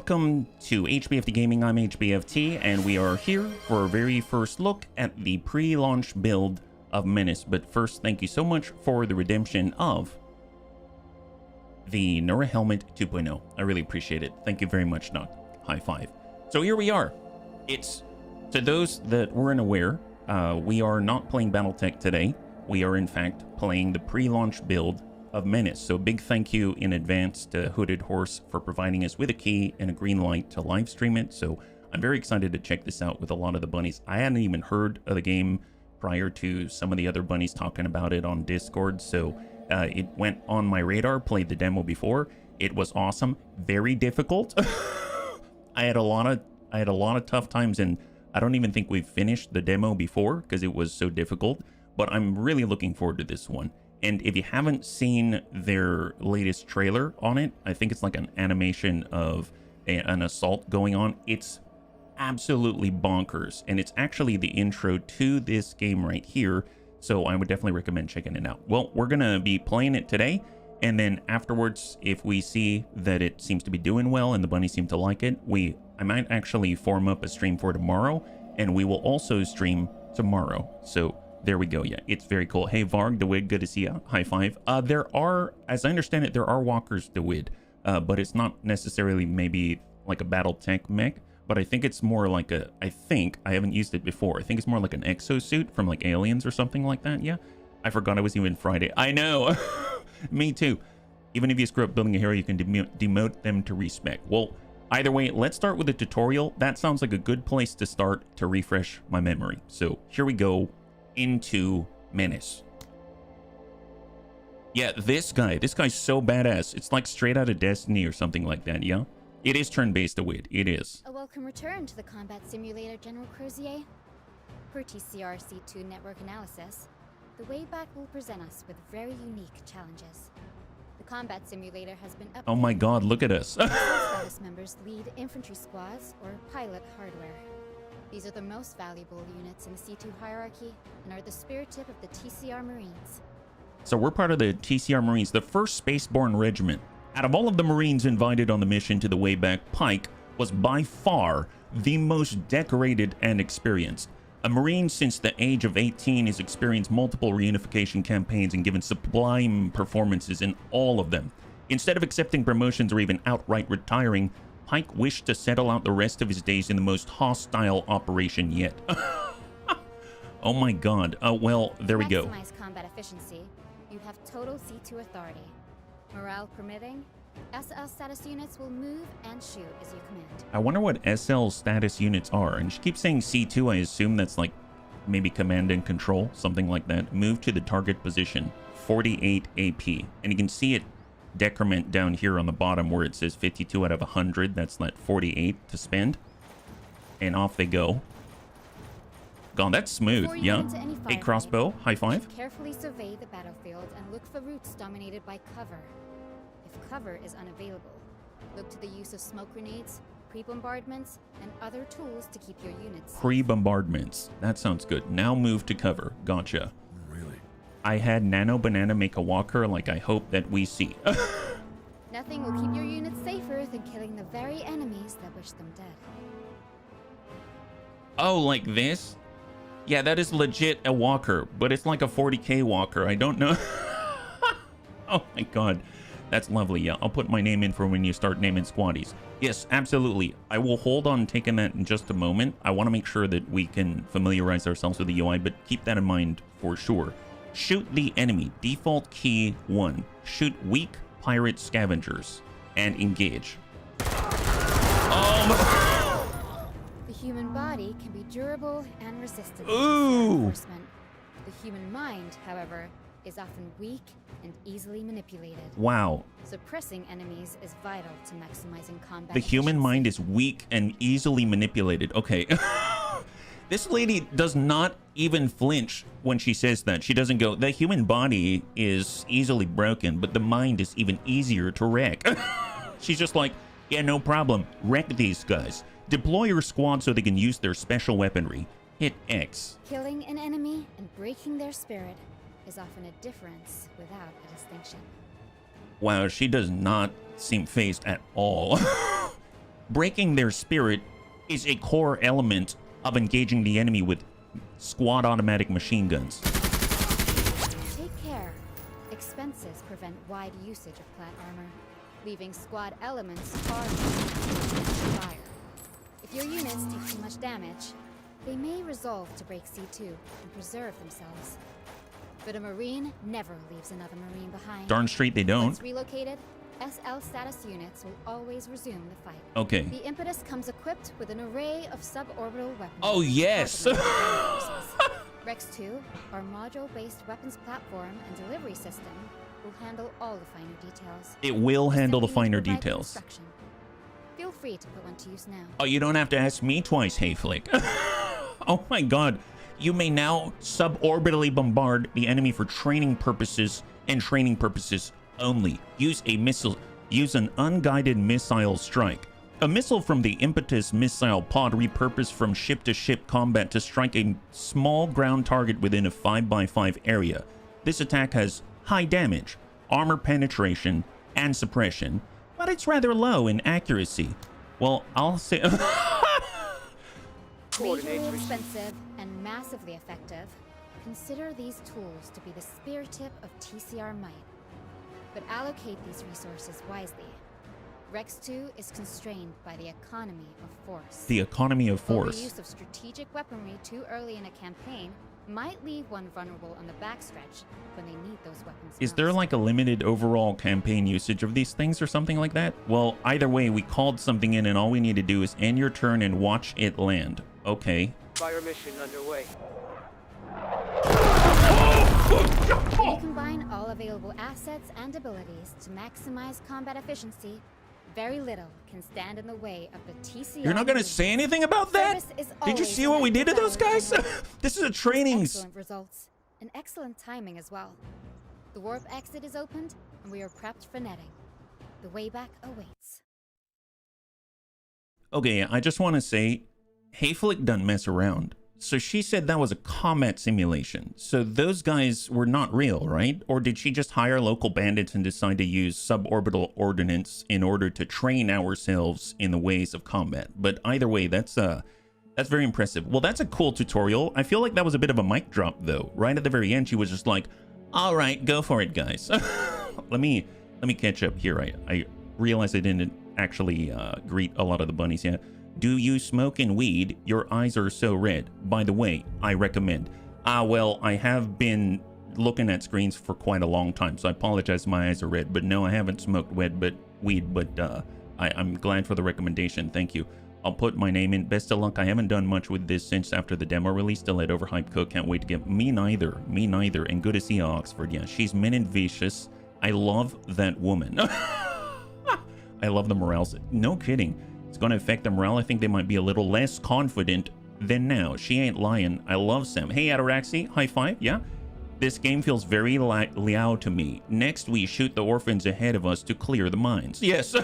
welcome to HBFT Gaming. I'm HBFT, and we are here for our very first look at the pre-launch build of Menace. But first, thank you so much for the redemption of the Nura Helmet 2.0. I really appreciate it. Thank you very much, Nog. High five. So here we are. It's, to those that weren't aware, we are not playing Battletech today. We are, in fact, playing the pre-launch build of Menace. So big thank you in advance to Hooded Horse for providing us with a key and a green light to live stream it. So I'm very excited to check this out with a lot of the bunnies. I hadn't even heard of the game prior to some of the other bunnies talking about it on Discord. So it went on my radar, played the demo before. It was awesome, very difficult. I had a lot of tough times, and I don't even think we've finished the demo before because it was so difficult, but I'm really looking forward to this one. And if you haven't seen their latest trailer on it, I think it's like an animation of an assault going on. It's absolutely bonkers, and it's actually the intro to this game right here. So I would definitely recommend checking it out. Well, we're gonna be playing it today, and then afterwards, if we see that it seems to be doing well and the bunnies seem to like it, I might actually form up a stream for tomorrow, and we will also stream tomorrow. So there we go. Yeah, it's very cool. Hey, Varg, DeWid, good to see you. High five. There are, as I understand it, there are walkers, DeWid, but it's not necessarily maybe like a Battletech mech, but I think it's more like a, I haven't used it before. I think it's more like an exosuit from like Aliens or something like that. Yeah, I forgot it was even Friday. I know. Me too. Even if you screw up building a hero, you can demote them to respec. Well, either way, let's start with the tutorial. That sounds like a good place to start to refresh my memory. So here we go. Into Menace. Yeah, this guy's so badass. It's like straight out of Destiny or something like that. Yeah, it is turn-based, DeWid. It is. A welcome return to the combat simulator, General Crozier. Per TCR C2 network analysis, the way back will present us with very unique challenges. The combat simulator has been updated. Oh my god, look at us. Status members lead infantry squads or pilot hardware. These are the most valuable units in the C2 hierarchy and are the spirit tip of the TCR Marines. So we're part of the TCR Marines, the first spaceborne regiment. Out of all of the Marines invited on the mission to the Wayback, Pike was by far the most decorated and experienced. A Marine since the age of 18 has experienced multiple reunification campaigns and given sublime performances in all of them. Instead of accepting promotions or even outright retiring, Pike wished to settle out the rest of his days in the most hostile operation yet. Oh my god. Well, there we go. Maximize combat efficiency. You have total C2 authority. Morale permitting, SL status units will move and shoot as you command. I wonder what SL status units are. And she keeps saying C2. I assume that's like maybe command and control, something like that. Move to the target position. 48 AP. And you can see it decrement down here on the bottom where it says 52 out of 100. That's like 48 to spend, and off they go. God, that's smooth. Yeah. A crossbow. High five. Carefully survey the battlefield and look for routes dominated by cover. If cover is unavailable, look to the use of smoke grenades, pre-bombardments, and other tools to keep your units safe. Pre-bombardments. That sounds good. Now move to cover. Gotcha. I had Nano Banana make a walker like I hope that we see. Nothing will keep your units safer than killing the very enemies that wish them dead. Oh, like this? Yeah, that is legit a walker, but it's like a 40k walker. I don't know. Oh my god. That's lovely. Yeah, I'll put my name in for when you start naming squaddies. Yes, absolutely. I will hold on taking that in just a moment. I want to make sure that we can familiarize ourselves with the UI, but keep that in mind for sure. Shoot the enemy. Default key 1. Shoot weak pirate scavengers and engage. The human body can be durable and resistant Ooh. to reinforcement. The human mind, however, is often weak and easily manipulated. Wow. Suppressing enemies is vital to maximizing combat. The human mind is weak and easily manipulated. Okay. This lady does not even flinch when she says that. She doesn't go, the human body is easily broken, but the mind is even easier to wreck. She's just like, yeah, no problem. Wreck these guys. Deploy your squad so they can use their special weaponry. Hit X. Killing an enemy and breaking their spirit is often a difference without a distinction. Wow, she does not seem phased at all. breaking their spirit is a core element of engaging the enemy with squad automatic machine guns. Take care. Expenses prevent wide usage of plat armor, leaving squad elements far from fire. If your units take too much damage, they may resolve to break C2 and preserve themselves. But a Marine never leaves another Marine behind. Darn straight they don't. Once relocated, SL status units will always resume the fight. Okay. The Impetus comes equipped with an array of suborbital weapons. Oh, yes! Rex 2, our module-based weapons platform and delivery system, will handle all the finer details. It will handle the Simply finer provide the details. instruction. Feel free to put one to use now. Oh, you don't have to ask me twice, hey Flick. Oh my god. You may now suborbitally bombard the enemy for training purposes and training purposes only. Use an unguided missile strike. A missile from the Impetus missile pod repurposed from ship-to-ship combat to strike a small ground target within a 5x5 area. This attack has high damage, armor penetration, and suppression, but it's rather low in accuracy. Well, I'll say... Majorly expensive and massively effective, consider these tools to be the spear tip of TCR might. But allocate these resources wisely. Rex 2 is constrained by the economy of force. The economy of force. Overuse of strategic weaponry too early in a campaign might leave one vulnerable on the backstretch when they need those weapons. Is there like a limited overall campaign usage of these things or something like that? Well, either way, we called something in and all we need to do is end your turn and watch it land. Okay. Fire mission underway. When you combine all available assets and abilities to maximize combat efficiency, very little can stand in the way of the TCR. You're not going to say anything about that? Did you see what we did to those guys? This is a trainings. Excellent results and excellent timing as well. The warp exit is opened and we are prepped for netting. The way back awaits. Okay, I just want to say, Hayflick doesn't mess around. So she said that was a combat simulation. So those guys were not real, right? Or did she just hire local bandits and decide to use suborbital ordnance in order to train ourselves in the ways of combat? But either way, that's very impressive. Well, that's a cool tutorial. I feel like that was a bit of a mic drop though. Right at the very end, she was just like, all right, go for it, guys. let me catch up here. I realized I didn't actually greet a lot of the bunnies yet. Do you smoke and weed? Your eyes are so red. By the way, I recommend. Well, I have been looking at screens for quite a long time, so I apologize my eyes are red. But no, I haven't smoked weed, but I'm glad for the recommendation. Thank you. I'll put my name in. Best of luck. I haven't done much with this since after the demo release. Still at Overhyped Cook. Can't wait to get... Me neither. And good to see you, Oxford. Yeah, she's min and vicious. I love that woman. I love the morale. No kidding. It's going to affect the morale. I think they might be a little less confident than now. She ain't lying. I love Sam. Hey, Ataraxi. High five. Yeah. This game feels very Liao to me. Next, we shoot the orphans ahead of us to clear the mines. Yes.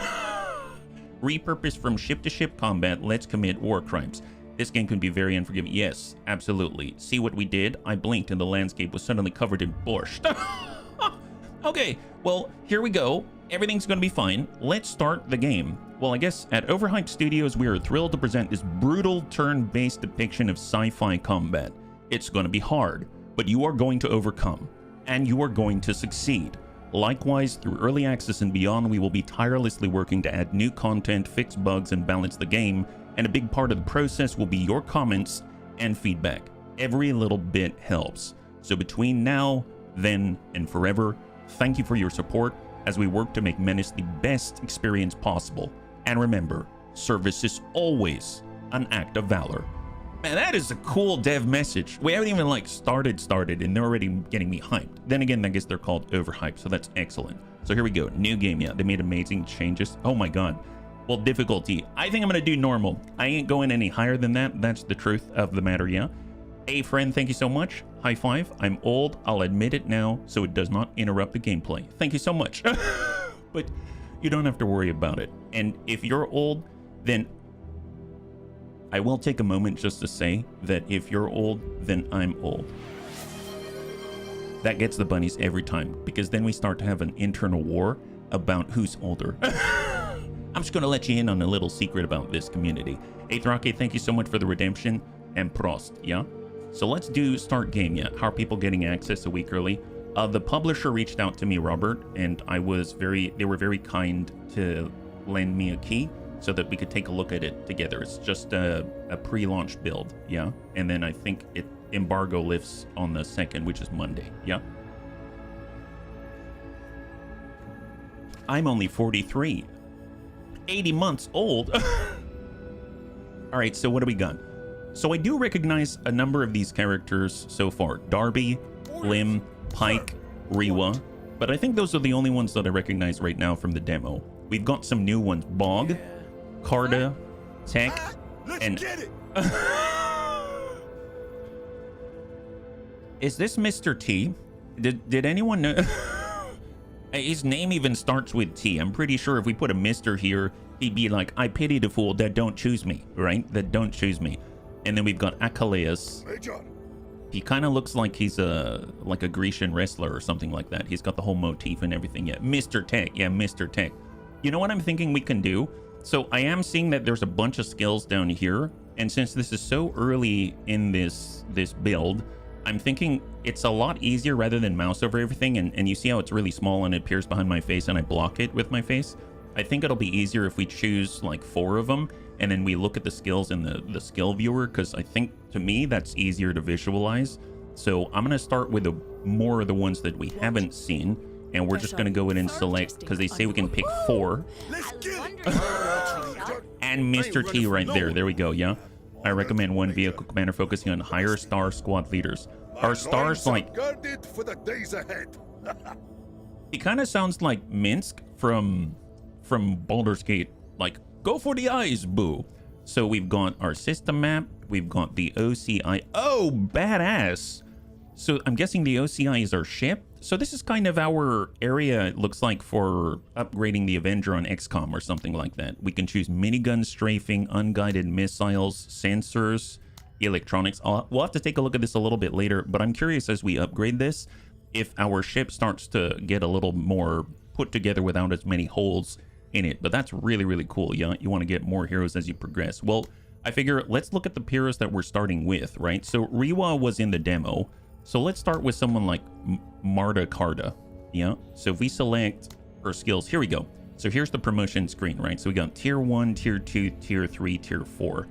Repurposed from ship-to-ship combat. Let's commit war crimes. This game can be very unforgiving. Yes, absolutely. See what we did? I blinked and the landscape was suddenly covered in bush. Okay, well, here we go. Everything's going to be fine. Let's start the game. Well, I guess at Overhyped Studios, we are thrilled to present this brutal turn-based depiction of sci-fi combat. It's going to be hard, but you are going to overcome, and you are going to succeed. Likewise, through early access and beyond, we will be tirelessly working to add new content, fix bugs, and balance the game, and a big part of the process will be your comments and feedback. Every little bit helps. So between now, then, and forever, thank you for your support as we work to make Menace the best experience possible. And remember, service is always an act of valor. Man, that is a cool dev message. We haven't even like started and they're already getting me hyped. Then again, I guess they're called overhyped, so that's excellent. So here we go, new game. Yeah, they made amazing changes. Oh my god. Well, difficulty, I think I'm gonna do normal. I ain't going any higher than that. That's the truth of the matter. Yeah. Hey friend, thank you so much. High five. I'm old, I'll admit it now, so it does not interrupt the gameplay. Thank you so much. But you don't have to worry about it. And if you're old, then I will take a moment just to say that if you're old, then I'm old. That gets the bunnies every time, because then we start to have an internal war about who's older. I'm just going to let you in on a little secret about this community. Eighth Rocket, thank you so much for the redemption. And Prost, yeah? So let's do start game, yeah. How are people getting access a week early? The publisher reached out to me, Robert, and they were very kind to lend me a key so that we could take a look at it together. It's just a pre-launch build, yeah? And then I think embargo lifts on the 2nd, which is Monday, yeah? I'm only 43. 80 months old. All right, so what do we got? So I do recognize a number of these characters so far. Darby, Lim, Pike, Rewa. But I think those are the only ones that I recognize right now from the demo. We've got some new ones. Bog, Carda, Tech, and... Is this Mr. T? Did anyone know? His name even starts with T. I'm pretty sure if we put a Mr. here, he'd be like, I pity the fool that don't choose me, right? That don't choose me. And then we've got Achilles. He kind of looks like he's like a Grecian wrestler or something like that. He's got the whole motif and everything. Yeah, Mr. Tech. Yeah, Mr. Tech. You know what I'm thinking we can do? So I am seeing that there's a bunch of skills down here. And since this is so early in this build, I'm thinking it's a lot easier rather than mouse over everything. And you see how it's really small and it appears behind my face and I block it with my face. I think it'll be easier if we choose like 4 of them. And then we look at the skills in the skill viewer, because I think, to me, that's easier to visualize. So I'm going to start with more of the ones that we haven't seen. And we're just going to go in and select, because they say we can pick 4. And Mr. T right there. There we go, yeah? I recommend one vehicle commander focusing on higher star squad leaders. Our stars, like... He kind of sounds like Minsk from Baldur's Gate. Like, go for the eyes, boo. So we've got our system map. We've got the OCI. Oh, badass. So I'm guessing the OCI is our ship. So this is kind of our area, it looks like, for upgrading the Avenger on XCOM or something like that. We can choose minigun strafing, unguided missiles, sensors, electronics. We'll have to take a look at this a little bit later, but I'm curious as we upgrade this, if our ship starts to get a little more put together without as many holes in it. But that's really, really cool. Yeah, you want to get more heroes as you progress. Well, I figure let's look at the heroes that we're starting with, right? So Rewa was in the demo. So let's start with someone like Marta Carda. Yeah, so if we select her skills, here we go. So here's the promotion screen, right? So we got tier 1, tier 2, tier 3, tier 4.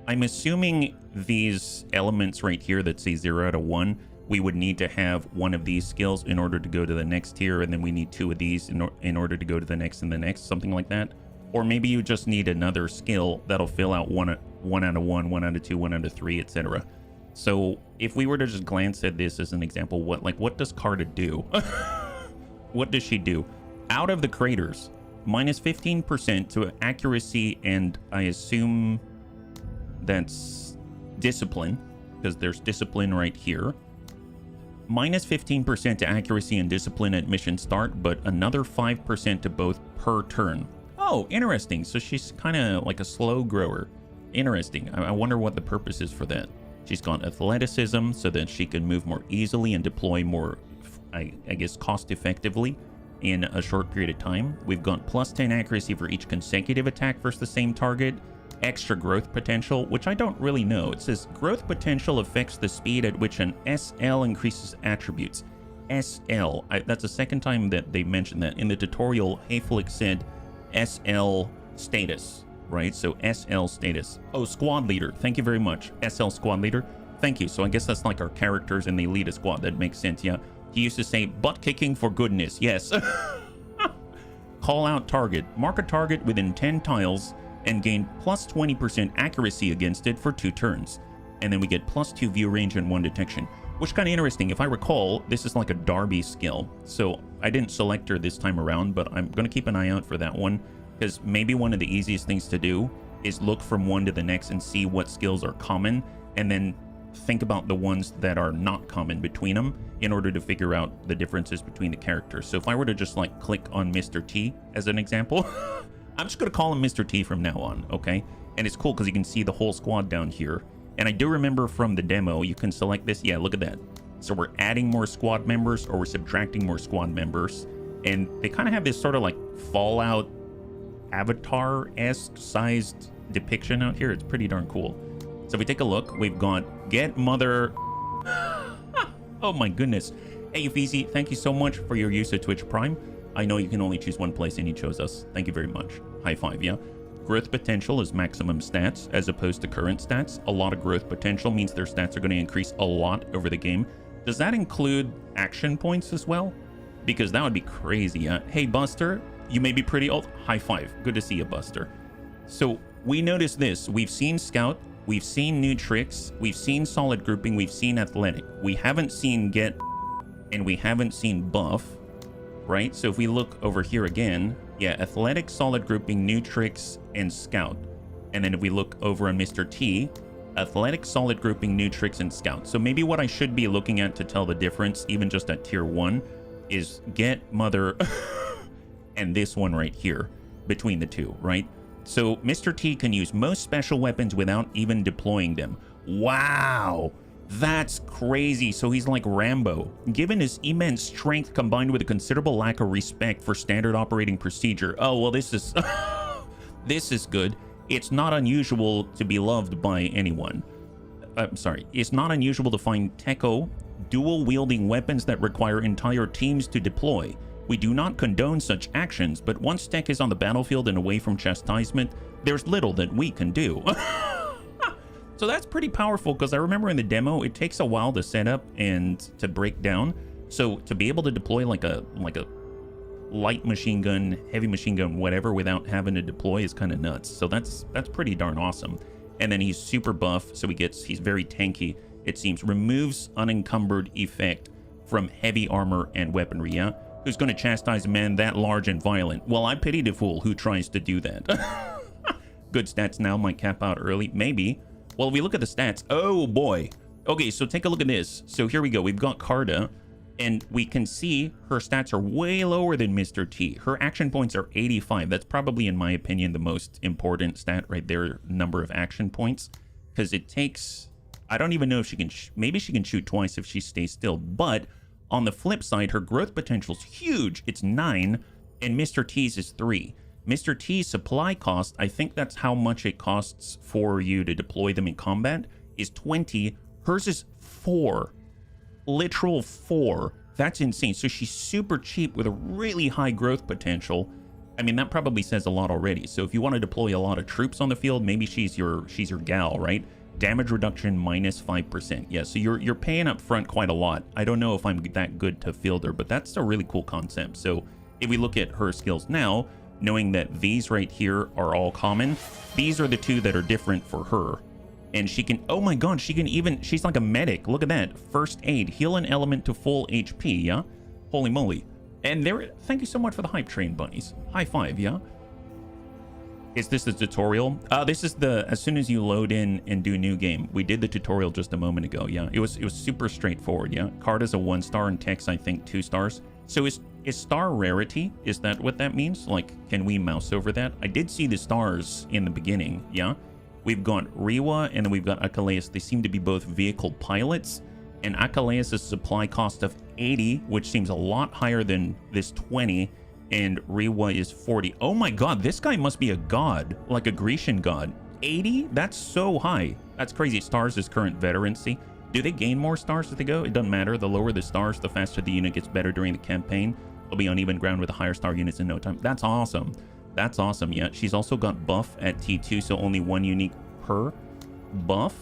I'm assuming these elements right here that say 0 out of 1, we would need to have one of these skills in order to go to the next tier, and then we need 2 of these in order to go to the next and the next, something like that. Or maybe you just need another skill that'll fill out 1 out of 1, 1 out of 2, 1 out of 3, etc. So if we were to just glance at this as an example, what does Carta do? What does she do? Out of the craters, minus 15% to accuracy, and I assume that's discipline, because there's discipline right here. Minus 15% to accuracy and discipline at mission start, but another 5% to both per turn. Oh, interesting. So she's kind of like a slow grower. Interesting. I wonder what the purpose is for that. She's got athleticism so that she can move more easily and deploy more, I guess, cost effectively in a short period of time. We've got plus 10 accuracy for each consecutive attack versus the same target. Extra growth potential, which I don't really know. It says growth potential affects the speed at which an SL increases attributes. SL, that's the second time that they mentioned that. In the tutorial, Hayflick said SL status, right? So SL status. Oh, squad leader. Thank you very much. SL squad leader. Thank you. So I guess that's like our characters and they lead a squad. That makes sense, yeah. He used to say butt kicking for goodness. Yes. Call out target. Mark a target within 10 tiles and gain plus 20% accuracy against it for 2 turns. And then we get plus 2 view range and 1 detection, which kind of interesting. If I recall, this is like a Darby skill. So I didn't select her this time around, but I'm going to keep an eye out for that one, because maybe one of the easiest things to do is look from one to the next and see what skills are common, and then think about the ones that are not common between them in order to figure out the differences between the characters. So if I were to just like click on Mr. T as an example, I'm just going to call him Mr. T from now on, okay? And it's cool because you can see the whole squad down here. And I do remember from the demo, you can select this. Yeah, look at that. So we're adding more squad members or we're subtracting more squad members. And they kind of have this sort of like Fallout avatar-esque sized depiction out here. It's pretty darn cool. So if we take a look, we've got Get Mother. Oh my goodness. Hey Ephesi, thank you so much for your use of Twitch Prime. I know you can only choose one place and you chose us. Thank you very much. High five, yeah? Growth potential is maximum stats as opposed to current stats. A lot of growth potential means their stats are going to increase a lot over the game. Does that include action points as well? Because that would be crazy, yeah? Hey Buster, you may be pretty old. High five. Good to see you, Buster. So we noticed this. We've seen Scout. We've seen new tricks. We've seen solid grouping. We've seen athletic. We haven't seen get and we haven't seen buff, right? So if we look over here again, yeah, athletic, solid grouping, new tricks, and scout. And then if we look over on Mr. T, athletic, solid grouping, new tricks, and scout. So maybe what I should be looking at to tell the difference, even just at tier 1, is get mother and this one right here between the two, right? So Mr. T can use most special weapons without even deploying them. Wow, that's crazy. So he's like Rambo. Given his immense strength combined with a considerable lack of respect for standard operating procedure. Oh, well, this is this is good. It's not unusual to be loved by anyone. I'm sorry. It's not unusual to find Techo dual-wielding weapons that require entire teams to deploy. We do not condone such actions, but once Tech is on the battlefield and away from chastisement, there's little that we can do. So that's pretty powerful, because I remember in the demo, it takes a while to set up and to break down. So to be able to deploy like a light machine gun, heavy machine gun, whatever, without having to deploy is kind of nuts. So that's pretty darn awesome. And then he's super buff, so he's very tanky. It seems removes unencumbered effect from heavy armor and weaponry. Yeah, who's going to chastise a man that large and violent? Well, I pity the fool who tries to do that. Good stats now, might cap out early, maybe. Well, if we look at the stats, oh boy. Okay, so take a look at this. So here we go. We've got Carta, and we can see her stats are way lower than Mr. T. Her action points are 85. That's probably, in my opinion, the most important stat right there, number of action points. Because it takes, I don't even know if she can, maybe she can shoot twice if she stays still. But on the flip side, her growth potential is huge. It's 9, and Mr. T's is 3. Mr. T's supply cost, I think that's how much it costs for you to deploy them in combat, is 20. Hers is 4. Literal 4. That's insane. So she's super cheap with a really high growth potential. I mean, that probably says a lot already. So if you want to deploy a lot of troops on the field, maybe she's your gal, right? Damage reduction minus 5%. Yeah, so you're paying up front quite a lot. I don't know if I'm that good to field her, but that's a really cool concept. So if we look at her skills now, knowing that these right here are all common, these are the two that are different for her. And she can, oh my god, she can even, she's like a medic. Look at that. First aid, heal an element to full HP, yeah? Holy moly. And there, thank you so much for the hype train bunnies. High five, yeah? Is this the tutorial? This is the, as soon as you load in and do new game. We did the tutorial just a moment ago, yeah? It was super straightforward, yeah? Carta's a 1-star and Tech's, I think, 2 stars. So is star rarity? Is that what that means? Like, can we mouse over that? I did see the stars in the beginning, yeah? We've got Riwa and then we've got Akaleus. They seem to be both vehicle pilots. And Akaleus' supply cost of 80, which seems a lot higher than this 20. And Riwa is 40. Oh my god, this guy must be a god, like a Grecian god. 80? That's so high. That's crazy. Stars is current veterancy. Do they gain more stars as they go? It doesn't matter. The lower the stars, the faster the unit gets better during the campaign. They'll be on even ground with the higher star units in no time. That's awesome. That's awesome. Yeah, she's also got buff at T2, so only 1 unique per buff.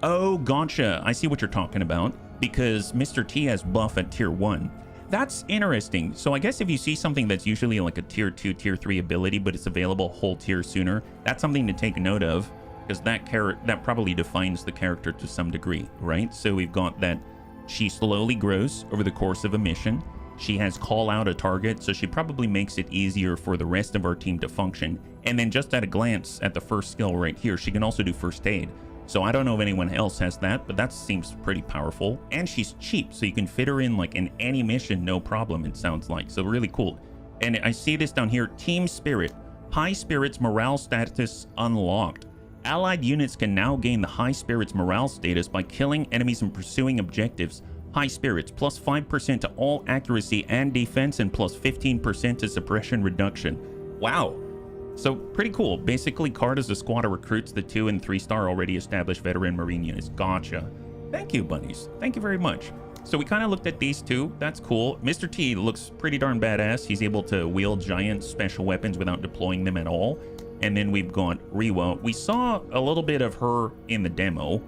Oh, gotcha. I see what you're talking about. Because Mr. T has buff at tier 1. That's interesting. So I guess if you see something that's usually like a tier 2, tier 3 ability, but it's available whole tier sooner, that's something to take note of. Because that probably defines the character to some degree, right? So we've got that she slowly grows over the course of a mission. She has call out a target, so she probably makes it easier for the rest of our team to function. And then just at a glance at the first skill right here, she can also do first aid. So I don't know if anyone else has that, but that seems pretty powerful. And she's cheap, so you can fit her in like in any mission, no problem, it sounds like. So really cool. And I see this down here, Team Spirit. High Spirits morale status unlocked. Allied units can now gain the High Spirits morale status by killing enemies and pursuing objectives. High Spirits, plus 5% to all accuracy and defense and plus 15% to suppression reduction. Wow. So pretty cool. Basically, card is a squad of recruits, the 2 and 3-star already established veteran Marine units. Gotcha. Thank you, bunnies. Thank you very much. So we kind of looked at these two. That's cool. Mr. T looks pretty darn badass. He's able to wield giant special weapons without deploying them at all. And then we've got Rewa. We saw a little bit of her in the demo.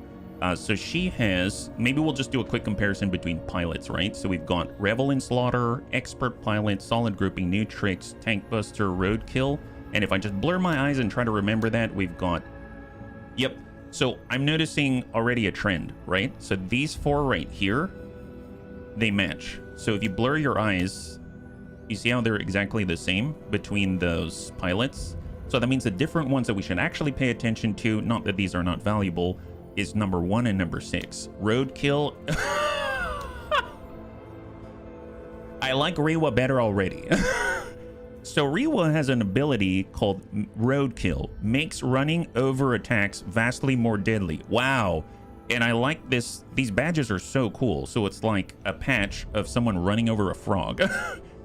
So she has, maybe we'll just do a quick comparison between pilots, right? So we've got Revel in Slaughter, Expert Pilot, Solid Grouping, New Tricks, Tank Buster, Roadkill. And if I just blur my eyes and try to remember that, we've got, yep. So I'm noticing already a trend, right? So these 4 right here, they match. So if you blur your eyes, you see how they're exactly the same between those pilots? So that means the different ones that we should actually pay attention to, not that these are not valuable, is number 1 and number 6. Roadkill. I like Rewa better already. So Rewa has an ability called Roadkill. Makes running over attacks vastly more deadly. Wow. And I like this. These badges are so cool. So it's like a patch of someone running over a frog.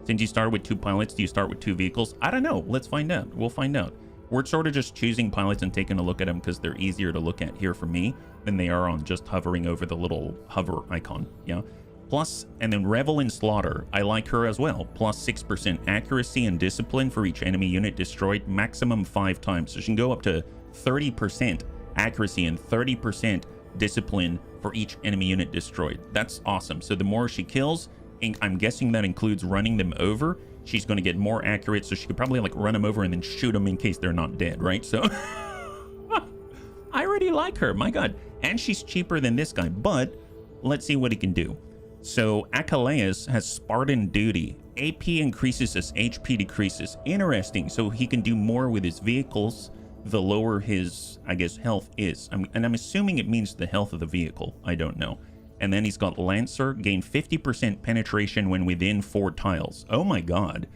Since you start with 2 pilots, do you start with 2 vehicles? I don't know. Let's find out. We'll find out. We're sort of just choosing pilots and taking a look at them because they're easier to look at here for me than they are on just hovering over the little hover icon. Yeah. Plus, and then Revel in Slaughter, I like her as well. Plus 6% accuracy and discipline for each enemy unit destroyed, maximum 5 times. So she can go up to 30% accuracy and 30% discipline for each enemy unit destroyed. That's awesome. So the more she kills, and I'm guessing that includes running them over, she's going to get more accurate. So she could probably like run them over and then shoot them in case they're not dead, right? So I already like her, my God. And she's cheaper than this guy, but let's see what he can do. So Achilles has Spartan Duty. AP increases as HP decreases. Interesting. So he can do more with his vehicles the lower his, I guess, health is. And I'm assuming it means the health of the vehicle. I don't know. And then he's got Lancer, gain 50% penetration when within 4 tiles. Oh my God.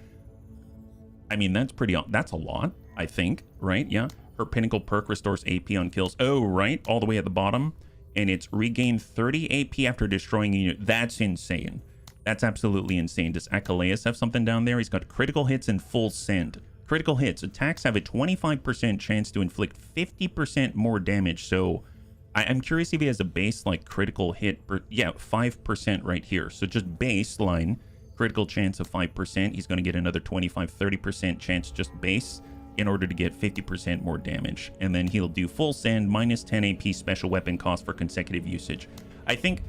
I mean, that's a lot, I think, right? Yeah. Her Pinnacle perk restores AP on kills. Oh, right. All the way at the bottom. And it's regain 30 AP after destroying a unit. That's insane. That's absolutely insane. Does Achilles have something down there? He's got critical hits and full send. Critical hits. Attacks have a 25% chance to inflict 50% more damage. So I'm curious if he has a base like critical hit. Yeah, 5% right here. So just baseline critical chance of 5%. He's going to get another 25-30% chance just base in order to get 50% more damage. And then he'll do full send, minus 10 AP special weapon cost for consecutive usage. I think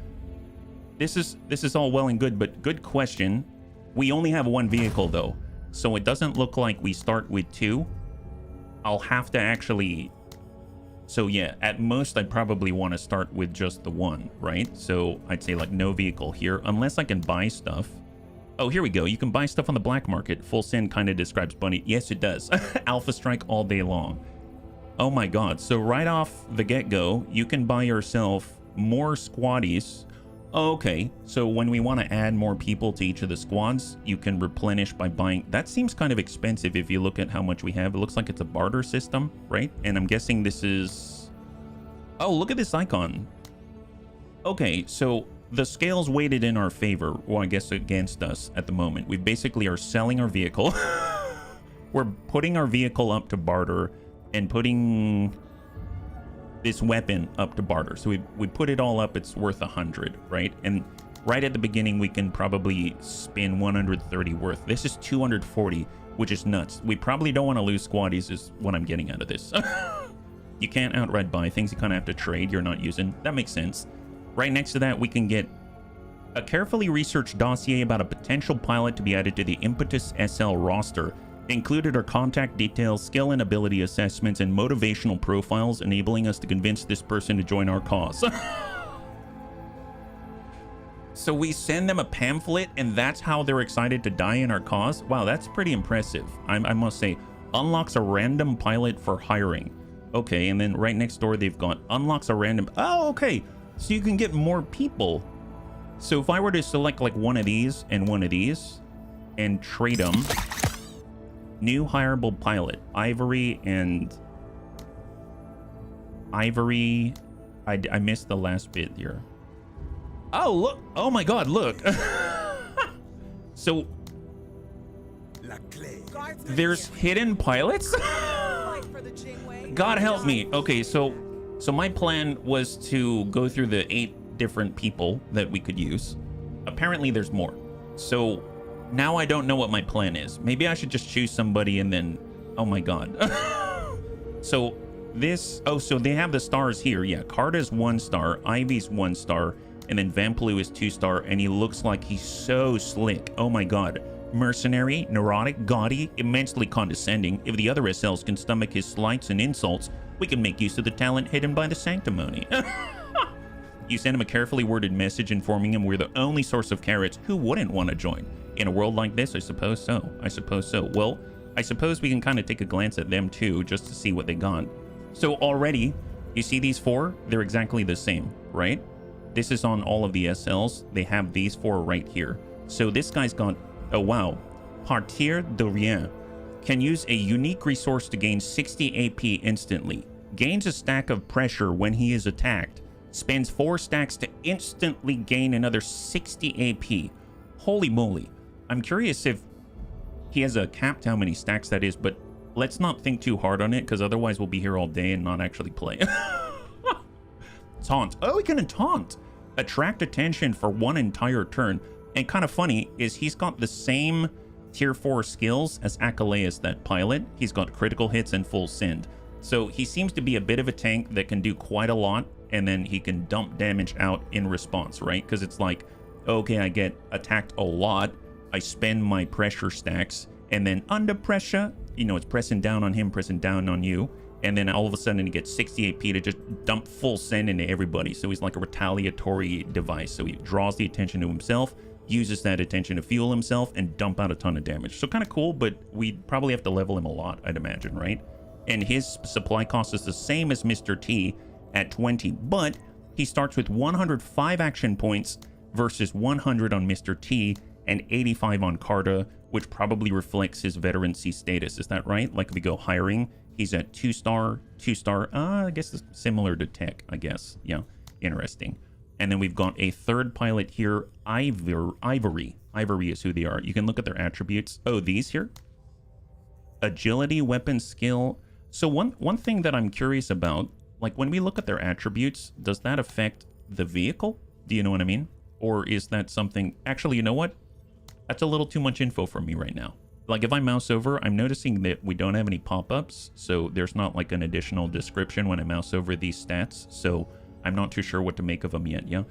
this is all well and good, but good question. We only have 1 vehicle though, so it doesn't look like we start with 2. I'll have to actually, so yeah, at most I'd probably want to start with just the 1, right? So I'd say like no vehicle here, unless I can buy stuff. Oh, here we go. You can buy stuff on the black market. Full send kind of describes Bunny. Yes, it does. Alpha strike all day long. Oh my God. So right off the get-go, you can buy yourself more squaddies. Okay. So when we want to add more people to each of the squads, you can replenish by buying. That seems kind of expensive if you look at how much we have. It looks like it's a barter system, right? And I'm guessing this is... Oh, look at this icon. Okay, so the scale's weighted in our favor, well, I guess against us at the moment. We basically are selling our vehicle. We're putting our vehicle up to barter and putting this weapon up to barter. So we put it all up, it's worth 100, right? And right at the beginning, we can probably spin 130 worth. This is 240, which is nuts. We probably don't want to lose squaddies is what I'm getting out of this. You can't outright buy things. You kind of have to trade you're not using. That makes sense. Right next to that, we can get a carefully researched dossier about a potential pilot to be added to the Impetus SL roster. Included are contact details, skill and ability assessments, and motivational profiles, enabling us to convince this person to join our cause. So we send them a pamphlet, and that's how they're excited to die in our cause? Wow, that's pretty impressive. I must say. Unlocks a random pilot for hiring. Okay, and then right next door, they've got unlocks a random... Oh, okay. So you can get more people. So if I were to select like one of these and trade them, new hireable pilot, Ivory and Ivory. I missed the last bit here. Oh, look. Oh my God, look. So There's hidden pilots? God help me. Okay, so my plan was to go through the 8 different people that we could use. Apparently there's more. So now I don't know what my plan is. Maybe I should just choose somebody and then, oh my God. So so they have the stars here. Yeah, Carta's 1 star, Ivy's 1 star, and then Vamploo is 2 star, and he looks like he's so slick. Oh my God. Mercenary, neurotic, gaudy, immensely condescending. If the other SLs can stomach his slights and insults, we can make use of the talent hidden by the sanctimony. You send him a carefully worded message informing him we're the only source of carrots. Who wouldn't want to join? In a world like this, I suppose so. I suppose so. Well, I suppose we can kind of take a glance at them too, just to see what they got. So already, you see these 4? They're exactly the same, right? This is on all of the SLs. They have these 4 right here. So this guy's got, oh wow, Partir de Rien. Can use a unique resource to gain 60 AP instantly. Gains a stack of pressure when he is attacked. Spends 4 stacks to instantly gain another 60 AP. Holy moly. I'm curious if he has a cap to how many stacks that is, but let's not think too hard on it, because otherwise we'll be here all day and not actually play. Taunt. Oh, he can taunt. Attract attention for 1 entire turn. And kind of funny is he's got the same tier 4 skills as Achilleus, that pilot. He's got critical hits and full send. So he seems to be a bit of a tank that can do quite a lot, and then he can dump damage out in response, right? Because it's like, okay, I get attacked a lot, I spend my pressure stacks, and then under pressure, you know, it's pressing down on him, pressing down on you, and then all of a sudden he gets 60 AP to just dump full send into everybody. So he's like a retaliatory device. So he draws the attention to himself, uses that attention to fuel himself, and dump out a ton of damage. So kind of cool, but we'd probably have to level him a lot, I'd imagine, right? And his supply cost is the same as Mr. T at 20, but he starts with 105 action points versus 100 on Mr. T and 85 on Carta, which probably reflects his veterancy status. Is that right? Like if we go hiring, he's at 2 star. I guess it's similar to Tech, I guess. Yeah, interesting. And then we've got a 3rd pilot here, Ivory. Ivory is who they are. You can look at their attributes. Oh, these here? Agility, weapon skill. So one thing that I'm curious about, like when we look at their attributes, does that affect the vehicle? Do you know what I mean? Or is that something... Actually, you know what? That's a little too much info for me right now. Like if I mouse over, I'm noticing that we don't have any pop-ups, so there's not like an additional description when I mouse over these stats, so I'm not too sure what to make of them yet, yeah?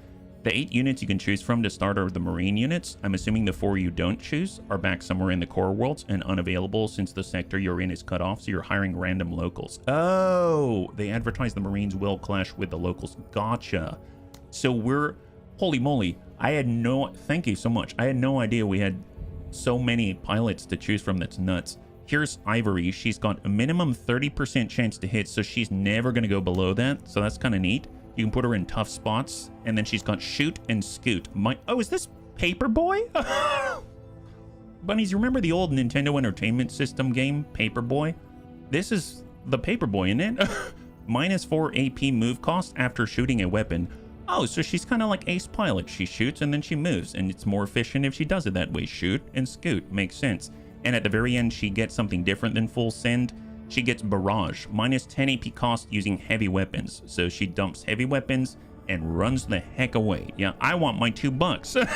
The 8 units you can choose from to start are the Marine units. I'm assuming the 4 you don't choose are back somewhere in the core worlds and unavailable since the sector you're in is cut off, so you're hiring random locals. Oh, they advertise the Marines will clash with the locals. Gotcha. So we're... Holy moly. Thank you so much. I had no idea we had so many pilots to choose from. That's nuts. Here's Ivory. She's got a minimum 30% chance to hit, so she's never going to go below that. So that's kind of neat. You can put her in tough spots. And then she's got Shoot and Scoot. Oh, is this Paperboy? Bunnies, you remember the old Nintendo Entertainment System game, Paperboy? This is the Paperboy, isn't it? Minus 4 AP move cost after shooting a weapon. Oh, so she's kind of like Ace Pilot. She shoots and then she moves, and it's more efficient if she does it that way. Shoot and Scoot. Makes sense. And at the very end, she gets something different than full send. She gets Barrage, minus 10 AP cost using heavy weapons. So she dumps heavy weapons and runs the heck away. Yeah, I want my $2.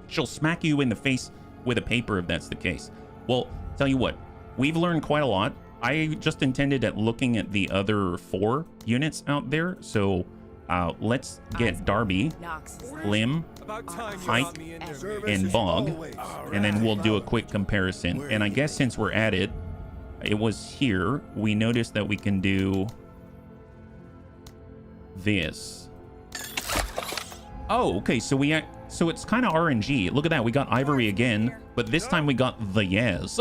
She'll smack you in the face with a paper if that's the case. Well, tell you what, we've learned quite a lot. I just intended at looking at the other 4 units out there. So let's get Darby, Lim, Hike, and Bog, and then we'll do a quick comparison. And I guess since we're at it, it was here, we noticed that we can do this. Oh, okay, so so it's kind of RNG. Look at that, we got Ivory again, but this time we got the Yes.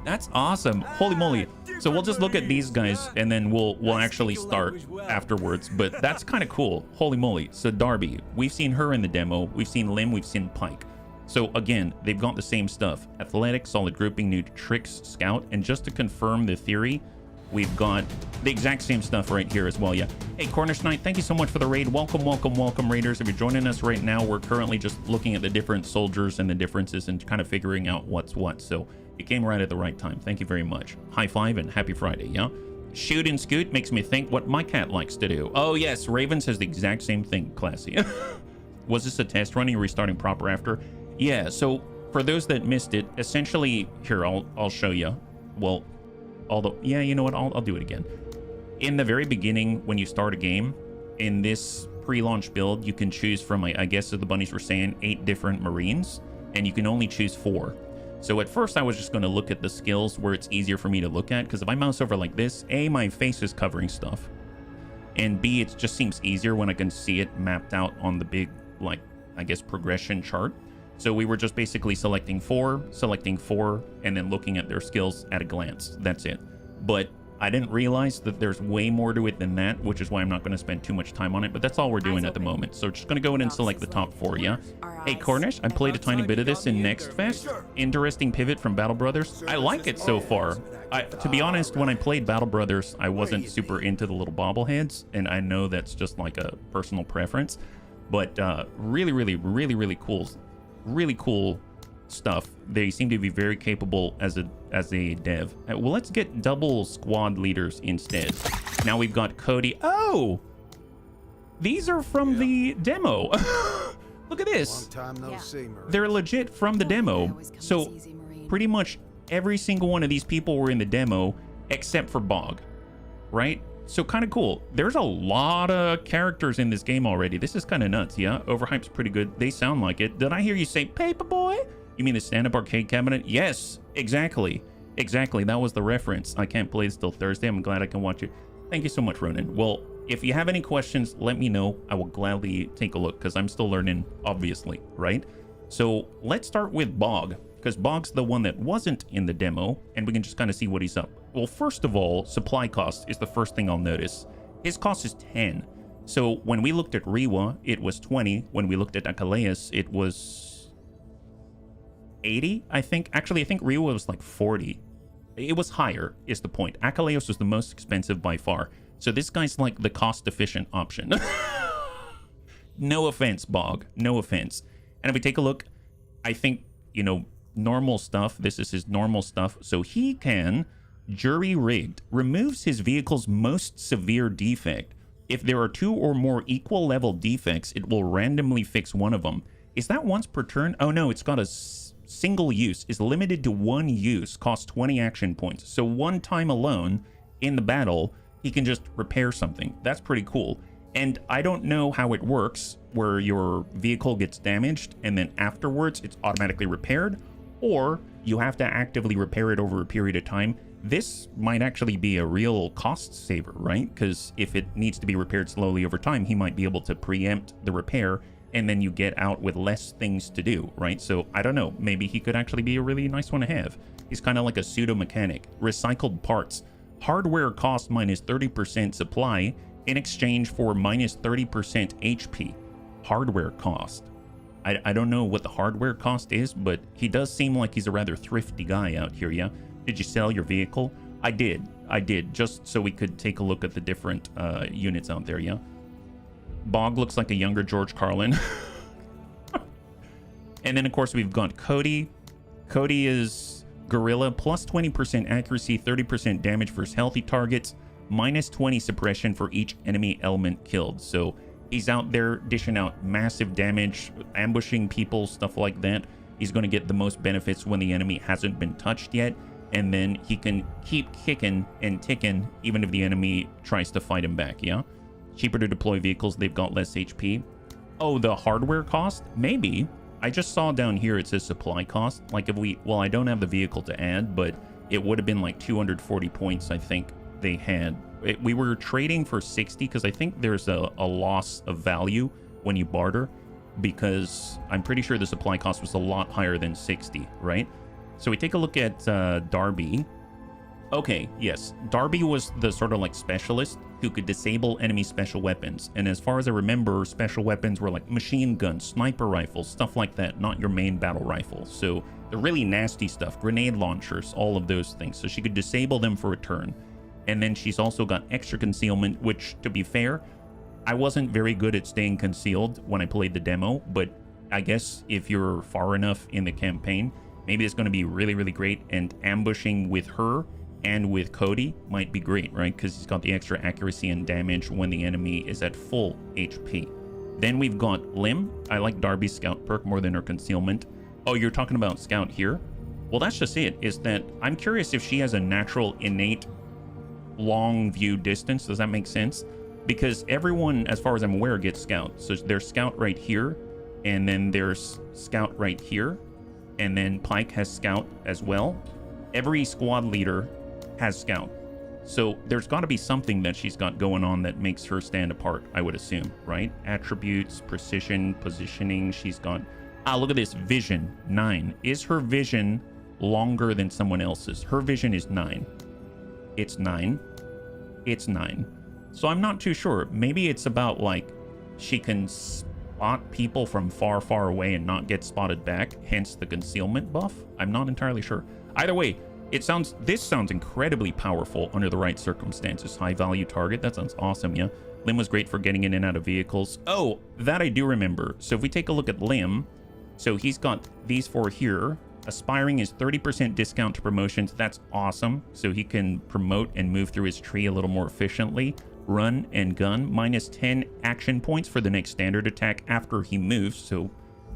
That's awesome. Holy moly. So we'll just look at these guys and then we'll actually start afterwards, but that's kind of cool. Holy moly. So Darby, we've seen her in the demo. We've seen Lim, we've seen Pike. So again, they've got the same stuff. Athletic, solid grouping, new tricks, scout, and just to confirm the theory, We've got the exact same stuff right here as well, yeah. Hey, Cornish Knight, thank you so much for the raid. Welcome, welcome, welcome, raiders. If you're joining us right now, we're currently just looking at the different soldiers and the differences and kind of figuring out what's what. So you came right at the right time. Thank you very much. High five and happy Friday, yeah? Shoot and scoot makes me think what my cat likes to do. Oh, yes, Raven says the exact same thing, Classy. Was this a test running or restarting proper after? Yeah, so for those that missed it, essentially, here, I'll show you. Well, although, yeah, you know what? I'll do it again. In the very beginning, when you start a game, in this pre-launch build, you can choose from, I guess as the bunnies were saying, 8 different Marines, and you can only choose 4. So at first, I was just going to look at the skills where it's easier for me to look at, because if I mouse over like this, A, my face is covering stuff, and B, it just seems easier when I can see it mapped out on the big, like, I guess, progression chart. So we were just basically selecting 4, and then looking at their skills at a glance. That's it. But I didn't realize that there's way more to it than that, which is why I'm not going to spend too much time on it, but that's all we're doing at the moment. So just going to go in and select the top 4, yeah? Hey, Cornish, I played a tiny bit of this in Next Fest. Interesting pivot from Battle Brothers. I like it so far. To be honest, when I played Battle Brothers, I wasn't super into the little bobbleheads, and I know that's just like a personal preference, but really, really, really, really cool. Really cool stuff. They seem to be very capable as a dev. Well, let's get double squad leaders instead. Now we've got Cody. Oh, these are from the demo. Look at this. They're legit from the demo. So pretty much every single one of these people were in the demo except for Bog, right? So kind of cool. There's a lot of characters in this game already. This is kind of nuts, yeah? Overhype's pretty good. They sound like it. Did I hear you say Paperboy? You mean the stand-up arcade cabinet? Yes, exactly. Exactly, that was the reference. I can't play this till Thursday. I'm glad I can watch it. Thank you so much, Ronan. Well, if you have any questions, let me know. I will gladly take a look because I'm still learning, obviously, right? So let's start with Bog, because Bog's the one that wasn't in the demo, and we can just kind of see what he's up. Well, first of all, supply cost is the first thing I'll notice. His cost is 10. So when we looked at Rewa, it was 20. When we looked at Akaleus, it was 80, I think. Actually, I think Rewa was like 40. It was higher, is the point. Akaleus was the most expensive by far. So this guy's like the cost-efficient option. No offense, Bog. No offense. And if we take a look, I think, you know, normal stuff. This is his normal stuff. So he can... Jury-rigged removes his vehicle's most severe defect. If there are 2 or more equal level defects, it will randomly fix one of them. Is that once per turn? Oh no, it's got a single use. Is limited to 1 use. Costs 20 action points. So one time alone in the battle, he can just repair something. That's pretty cool. And I don't know how it works, where your vehicle gets damaged and then afterwards it's automatically repaired, or you have to actively repair it over a period of time. This might actually be a real cost saver, right? Because if it needs to be repaired slowly over time, he might be able to preempt the repair, and then you get out with less things to do, right? So I don't know, maybe he could actually be a really nice one to have. He's kind of like a pseudo mechanic. Recycled parts. Hardware cost minus 30% supply in exchange for minus 30% HP. Hardware cost. I don't know what the hardware cost is, but he does seem like he's a rather thrifty guy out here, yeah? Did you sell your vehicle? I did, just so we could take a look at the different units out there, yeah? Bog looks like a younger George Carlin. And then, of course, we've got Cody. Cody is Gorilla, plus 20% accuracy, 30% damage versus healthy targets, minus 20 suppression for each enemy element killed. So he's out there dishing out massive damage, ambushing people, stuff like that. He's going to get the most benefits when the enemy hasn't been touched yet. And then he can keep kicking and ticking even if the enemy tries to fight him back, yeah? Cheaper to deploy vehicles, they've got less HP. Oh, the hardware cost? Maybe. I just saw down here it says supply cost. Like if we... Well, I don't have the vehicle to add, but it would have been like 240 points, I think they had. We were trading for 60 because I think there's a loss of value when you barter, because I'm pretty sure the supply cost was a lot higher than 60, right? So we take a look at Darby. Okay, yes. Darby was the sort of like specialist who could disable enemy special weapons. And as far as I remember, special weapons were like machine guns, sniper rifles, stuff like that, not your main battle rifle. So the really nasty stuff, grenade launchers, all of those things. So she could disable them for a turn. And then she's also got extra concealment, which, to be fair, I wasn't very good at staying concealed when I played the demo, but I guess if you're far enough in the campaign, maybe it's going to be really, really great. And ambushing with her and with Cody might be great, right? Because he's got the extra accuracy and damage when the enemy is at full HP. Then we've got Lim. I like Darby's scout perk more than her concealment. Oh, you're talking about scout here? Well, that's just it, is that I'm curious if she has a natural innate long view distance. Does that make sense? Because everyone, as far as I'm aware, gets scout. So there's scout right here, and then there's scout right here, and then Pike has scout as well. Every squad leader has scout. So there's got to be something that she's got going on that makes her stand apart, I would assume, right? Attributes, precision, positioning. She's got, look at this, vision, 9. Is her vision longer than someone else's? Her vision is 9. It's 9. It's 9. So I'm not too sure. Maybe it's about, like, she can spot people from far, far away and not get spotted back, hence the concealment buff. I'm not entirely sure. Either way, this sounds incredibly powerful under the right circumstances. High value target, that sounds awesome, yeah. Lim was great for getting in and out of vehicles. Oh, that I do remember. So if we take a look at Lim, so he's got these 4 here. Aspiring is 30% discount to promotions. That's awesome. So he can promote and move through his tree a little more efficiently. Run and gun, minus 10 action points for the next standard attack after he moves. So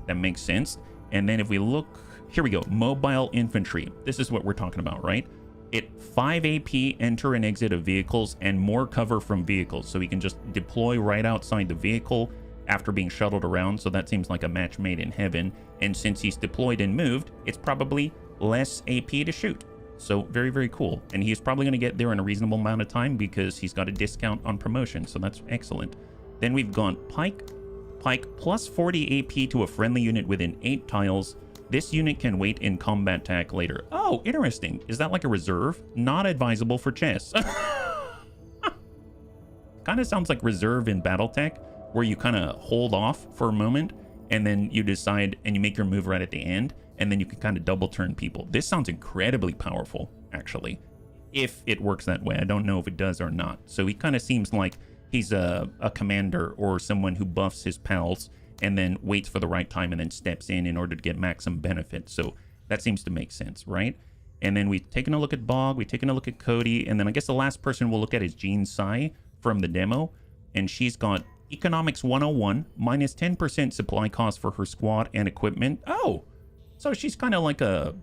that makes sense. And then if we look, here we go, mobile infantry. This is what we're talking about, right? It 5 AP, enter and exit of vehicles, and more cover from vehicles. So he can just deploy right outside the vehicle after being shuttled around. So that seems like a match made in heaven. And since he's deployed and moved, it's probably less AP to shoot. So very, very cool. And he's probably going to get there in a reasonable amount of time because he's got a discount on promotion. So that's excellent. Then we've got Pike. Pike plus 40 AP to a friendly unit within 8 tiles. This unit can wait in combat attack later. Oh, interesting. Is that like a reserve? Not advisable for chess. Kind of sounds like reserve in Battletech, where you kind of hold off for a moment and then you decide and you make your move right at the end, and then you can kind of double turn people. This sounds incredibly powerful, actually, if it works that way. I don't know if it does or not. So he kind of seems like he's a commander or someone who buffs his pals and then waits for the right time and then steps in order to get maximum benefit. So that seems to make sense, right? And then we've taken a look at Bog, we've taken a look at Cody, and then I guess the last person we'll look at is Jean Sai from the demo, and she's got Economics 101, minus 10% supply cost for her squad and equipment. Oh, so she's kind of like a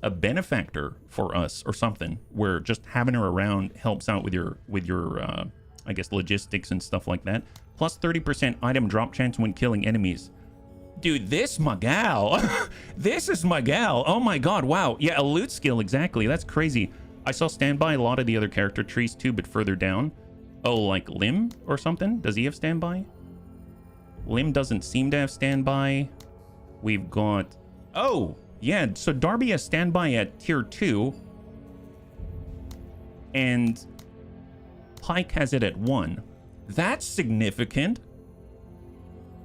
benefactor for us or something, where just having her around helps out with your I guess logistics and stuff like that. Plus 30% item drop chance when killing enemies. Dude, this my gal. This is my gal. Oh my god, wow. Yeah, a loot skill, exactly. That's crazy. I saw standby a lot of the other character trees too, but further down. Oh, like Lim or something? Does he have standby? Lim doesn't seem to have standby. We've got... Oh, yeah, so Darby has standby at tier 2. And Pike has it at 1. That's significant.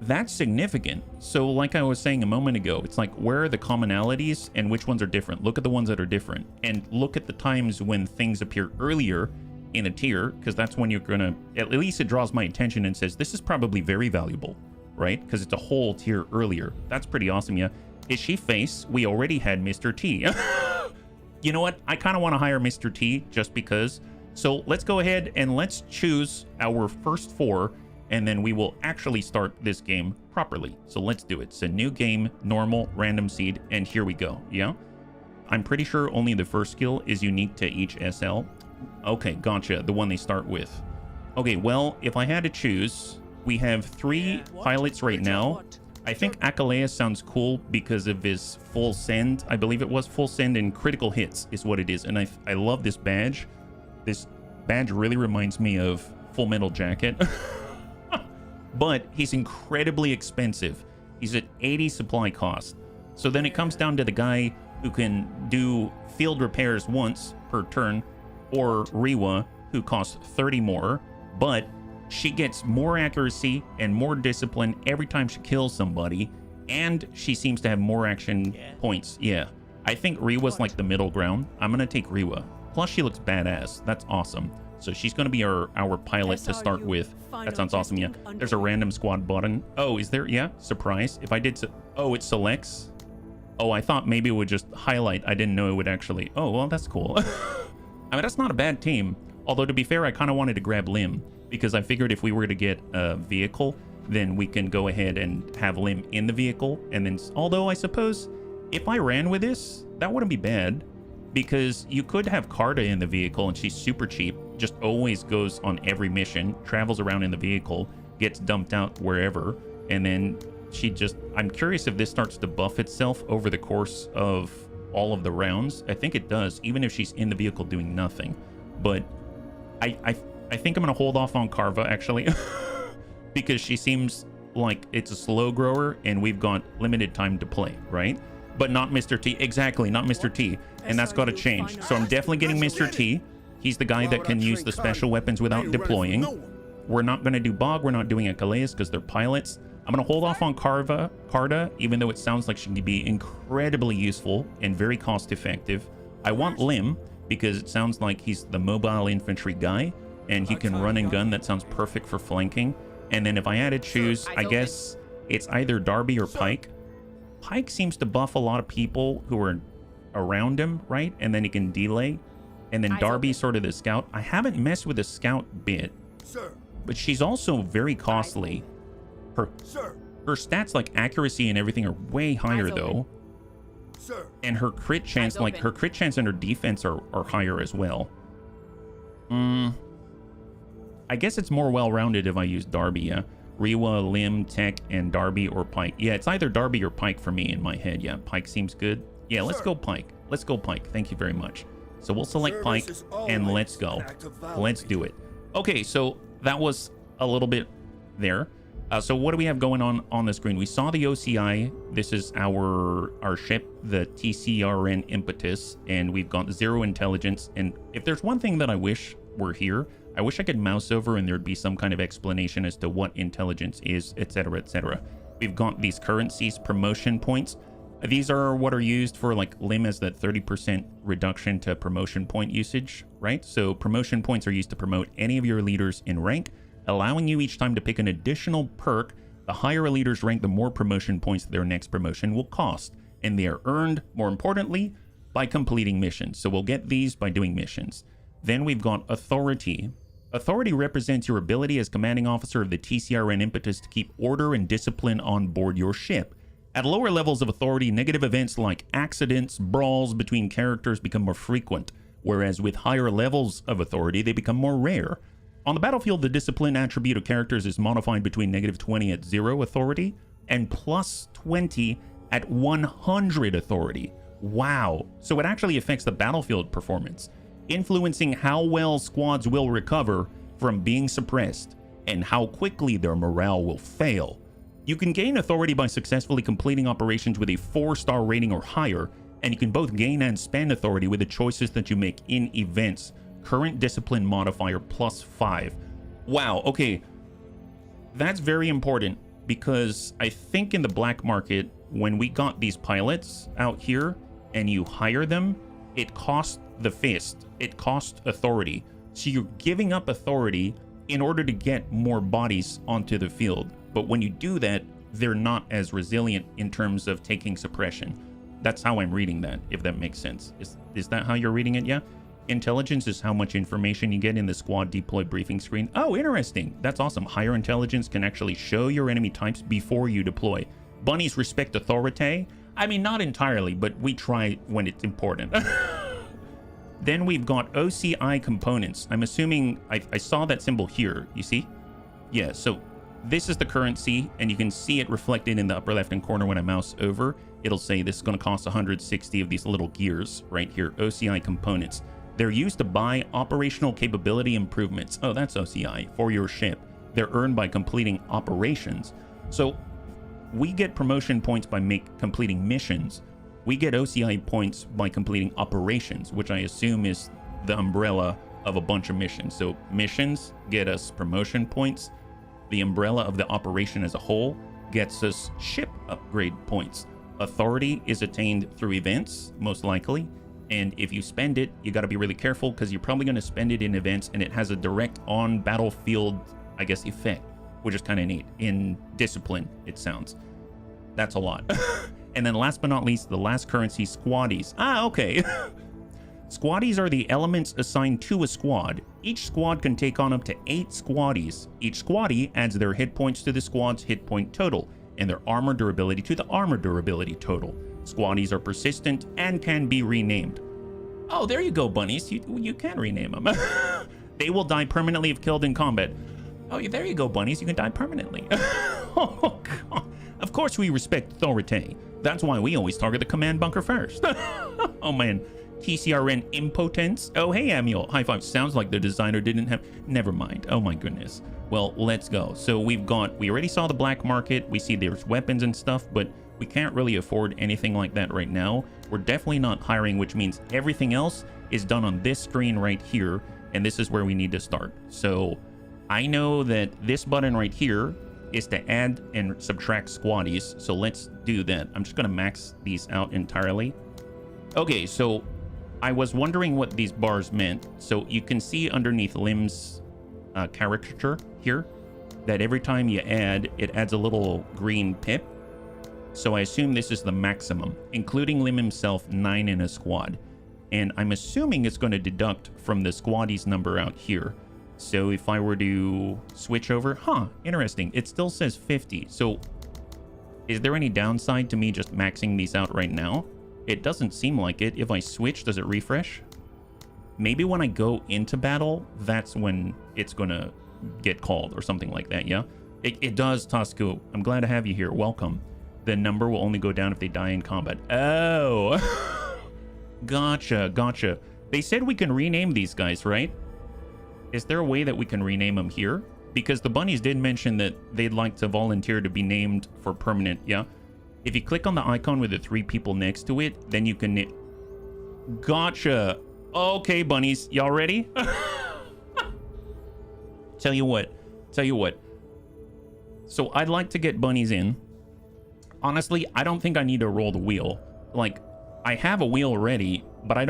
That's significant. So like I was saying a moment ago, it's like, where are the commonalities and which ones are different? Look at the ones that are different. And look at the times when things appear earlier in a tier, because that's when you're gonna, at least it draws my attention and says, this is probably very valuable, right? Because it's a whole tier earlier. That's pretty awesome, yeah. Is she face? We already had Mr. T. You know what? I kind of want to hire Mr. T just because. So let's go ahead and let's choose our first 4, and then we will actually start this game properly. So let's do it. So new game, normal, random seed, and here we go, yeah? I'm pretty sure only the first skill is unique to each SL. Okay, gotcha, the one they start with. Okay, well, if I had to choose, we have 3 pilots right now. I think Akalea sounds cool because of his full send. I believe it was full send and critical hits is what it is. And I love this badge. This badge really reminds me of Full Metal Jacket. But he's incredibly expensive. He's at 80 supply cost. So then it comes down to the guy who can do field repairs once per turn, or Riwa, who costs 30 more, but she gets more accuracy and more discipline every time she kills somebody, and she seems to have more action points. Yeah, I think Riwa's like the middle ground. I'm gonna take Riwa. Plus she looks badass. That's awesome. So she's going to be our pilot to start with. That sounds awesome, yeah. There's a random squad button. Oh, is there? Yeah, surprise. If I did... Oh, it selects? Oh, I thought maybe it would just highlight. I didn't know it would actually... Oh, well, that's cool. I mean, that's not a bad team. Although, to be fair, I kind of wanted to grab Lim, because I figured if we were to get a vehicle, then we can go ahead and have Lim in the vehicle. And then, although I suppose if I ran with this, that wouldn't be bad, because you could have Carta in the vehicle and she's super cheap, just always goes on every mission, travels around in the vehicle, gets dumped out wherever, and then she just... I'm curious if this starts to buff itself over the course of all of the rounds. I think it does, even if she's in the vehicle doing nothing. But I think I'm going to hold off on Carva, actually, because she seems like it's a slow grower and we've got limited time to play, right? But not Mr. T. Exactly, not Mr. T. And that's got to change. So I'm definitely getting Mr. T. He's the guy that can use the special weapons without deploying. We're not going to do Bog. We're not doing a Calais because they're pilots. I'm going to hold off on Carta, even though it sounds like she can be incredibly useful and very cost effective. I want Lim because it sounds like he's the mobile infantry guy and he can run and gun. That sounds perfect for flanking. And then if I had to choose, I guess it's either Darby or Pike. Pike seems to buff a lot of people who are around him, right? And then he can delay. And then Darby's sort of the scout. I haven't messed with the scout bit, but she's also very costly. Her stats, like accuracy and everything, are way higher though. And her crit chance, like her crit chance and her defense are higher as well. I guess it's more well-rounded if I use Darby, yeah. Rewa, Lim, Tech, and Darby or Pike. Yeah, it's either Darby or Pike for me in my head. Yeah, Pike seems good. Yeah, let's go Pike. Let's go Pike. Thank you very much. So we'll select Pike and let's go. Let's do it. Okay, so that was a little bit there. So what do we have going on the screen? We saw the OCI. This is our ship, the TCRN Impetus, and we've got 0 intelligence. And if there's one thing that I wish were here, I wish I could mouse over and there'd be some kind of explanation as to what intelligence is, etc., etc. We've got these currencies, promotion points. These are what are used for, like, Lim as that 30% reduction to promotion point usage, right? So promotion points are used to promote any of your leaders in rank, allowing you each time to pick an additional perk. The higher a leader's rank, the more promotion points their next promotion will cost. And they are earned, more importantly, by completing missions. So we'll get these by doing missions. Then we've got authority. Authority represents your ability as commanding officer of the TCRN Impetus to keep order and discipline on board your ship. At lower levels of authority, negative events like accidents, brawls between characters become more frequent, whereas with higher levels of authority, they become more rare. On the battlefield, the discipline attribute of characters is modified between -20 at 0 authority and +20 at 100 authority. Wow. So it actually affects the battlefield performance, influencing how well squads will recover from being suppressed and how quickly their morale will fail. You can gain authority by successfully completing operations with a 4-star rating or higher, and you can both gain and spend authority with the choices that you make in events. Current discipline modifier +5. Wow, okay. That's very important, because I think in the black market, when we got these pilots out here and you hire them, it cost the fist. It cost authority. So you're giving up authority in order to get more bodies onto the field. But when you do that, they're not as resilient in terms of taking suppression. That's how I'm reading that, if that makes sense. Is that how you're reading it? Yeah? Intelligence is how much information you get in the squad deploy briefing screen. Oh, interesting. That's awesome. Higher intelligence can actually show your enemy types before you deploy. Bunnies respect authority. I mean, not entirely, but we try when it's important. Then we've got OCI components. I'm assuming I saw that symbol here. You see? Yeah, so this is the currency, and you can see it reflected in the upper left-hand corner when I mouse over. It'll say this is going to cost 160 of these little gears right here, OCI components. They're used to buy operational capability improvements. Oh, that's OCI for your ship. They're earned by completing operations. So we get promotion points by completing missions. We get OCI points by completing operations, which I assume is the umbrella of a bunch of missions. So missions get us promotion points. The umbrella of the operation as a whole gets us ship upgrade points. Authority is attained through events, most likely. And if you spend it, you got to be really careful because you're probably going to spend it in events and it has a direct on battlefield, I guess, effect, which is kind of neat. In discipline, it sounds. That's a lot. And then last but not least, the last currency, squaddies. Ah, okay. Squaddies are the elements assigned to a squad. Each squad can take on up to 8 squaddies. Each squaddie adds their hit points to the squad's hit point total, and their armor durability to the armor durability total. Squaddies are persistent and can be renamed. Oh, there you go, bunnies. You can rename them. They will die permanently if killed in combat. Oh, there you go, bunnies. You can die permanently. Oh, God. Of course we respect authority. That's why we always target the command bunker first. Oh, man. TCRN impotence. Oh, hey, Amiel. High five. Sounds like the designer didn't have... Never mind. Oh, my goodness. Well, let's go. So we already saw the black market. We see there's weapons and stuff, but we can't really afford anything like that right now. We're definitely not hiring, which means everything else is done on this screen right here, and this is where we need to start. So I know that this button right here is to add and subtract squaddies, so let's do that. I'm just gonna max these out entirely. Okay, so I was wondering what these bars meant. So you can see underneath Lim's caricature here that every time you add, it adds a little green pip. So I assume this is the maximum, including Lim himself, 9 in a squad. And I'm assuming it's going to deduct from the squaddies number out here. So if I were to switch over, interesting. It still says 50. So is there any downside to me just maxing these out right now? It doesn't seem like it. If I switch, does it refresh? Maybe when I go into battle, that's when it's going to get called or something like that, yeah? It does, Tosku. I'm glad to have you here. Welcome. The number will only go down if they die in combat. Oh. Gotcha. They said we can rename these guys, right? Is there a way that we can rename them here? Because the bunnies did mention that they'd like to volunteer to be named for permanent, yeah? If you click on the icon with the 3 people next to it, then you can... Gotcha. Okay, bunnies. Y'all ready? Tell you what. So I'd like to get bunnies in. Honestly, I don't think I need to roll the wheel. Like, I have a wheel ready, but I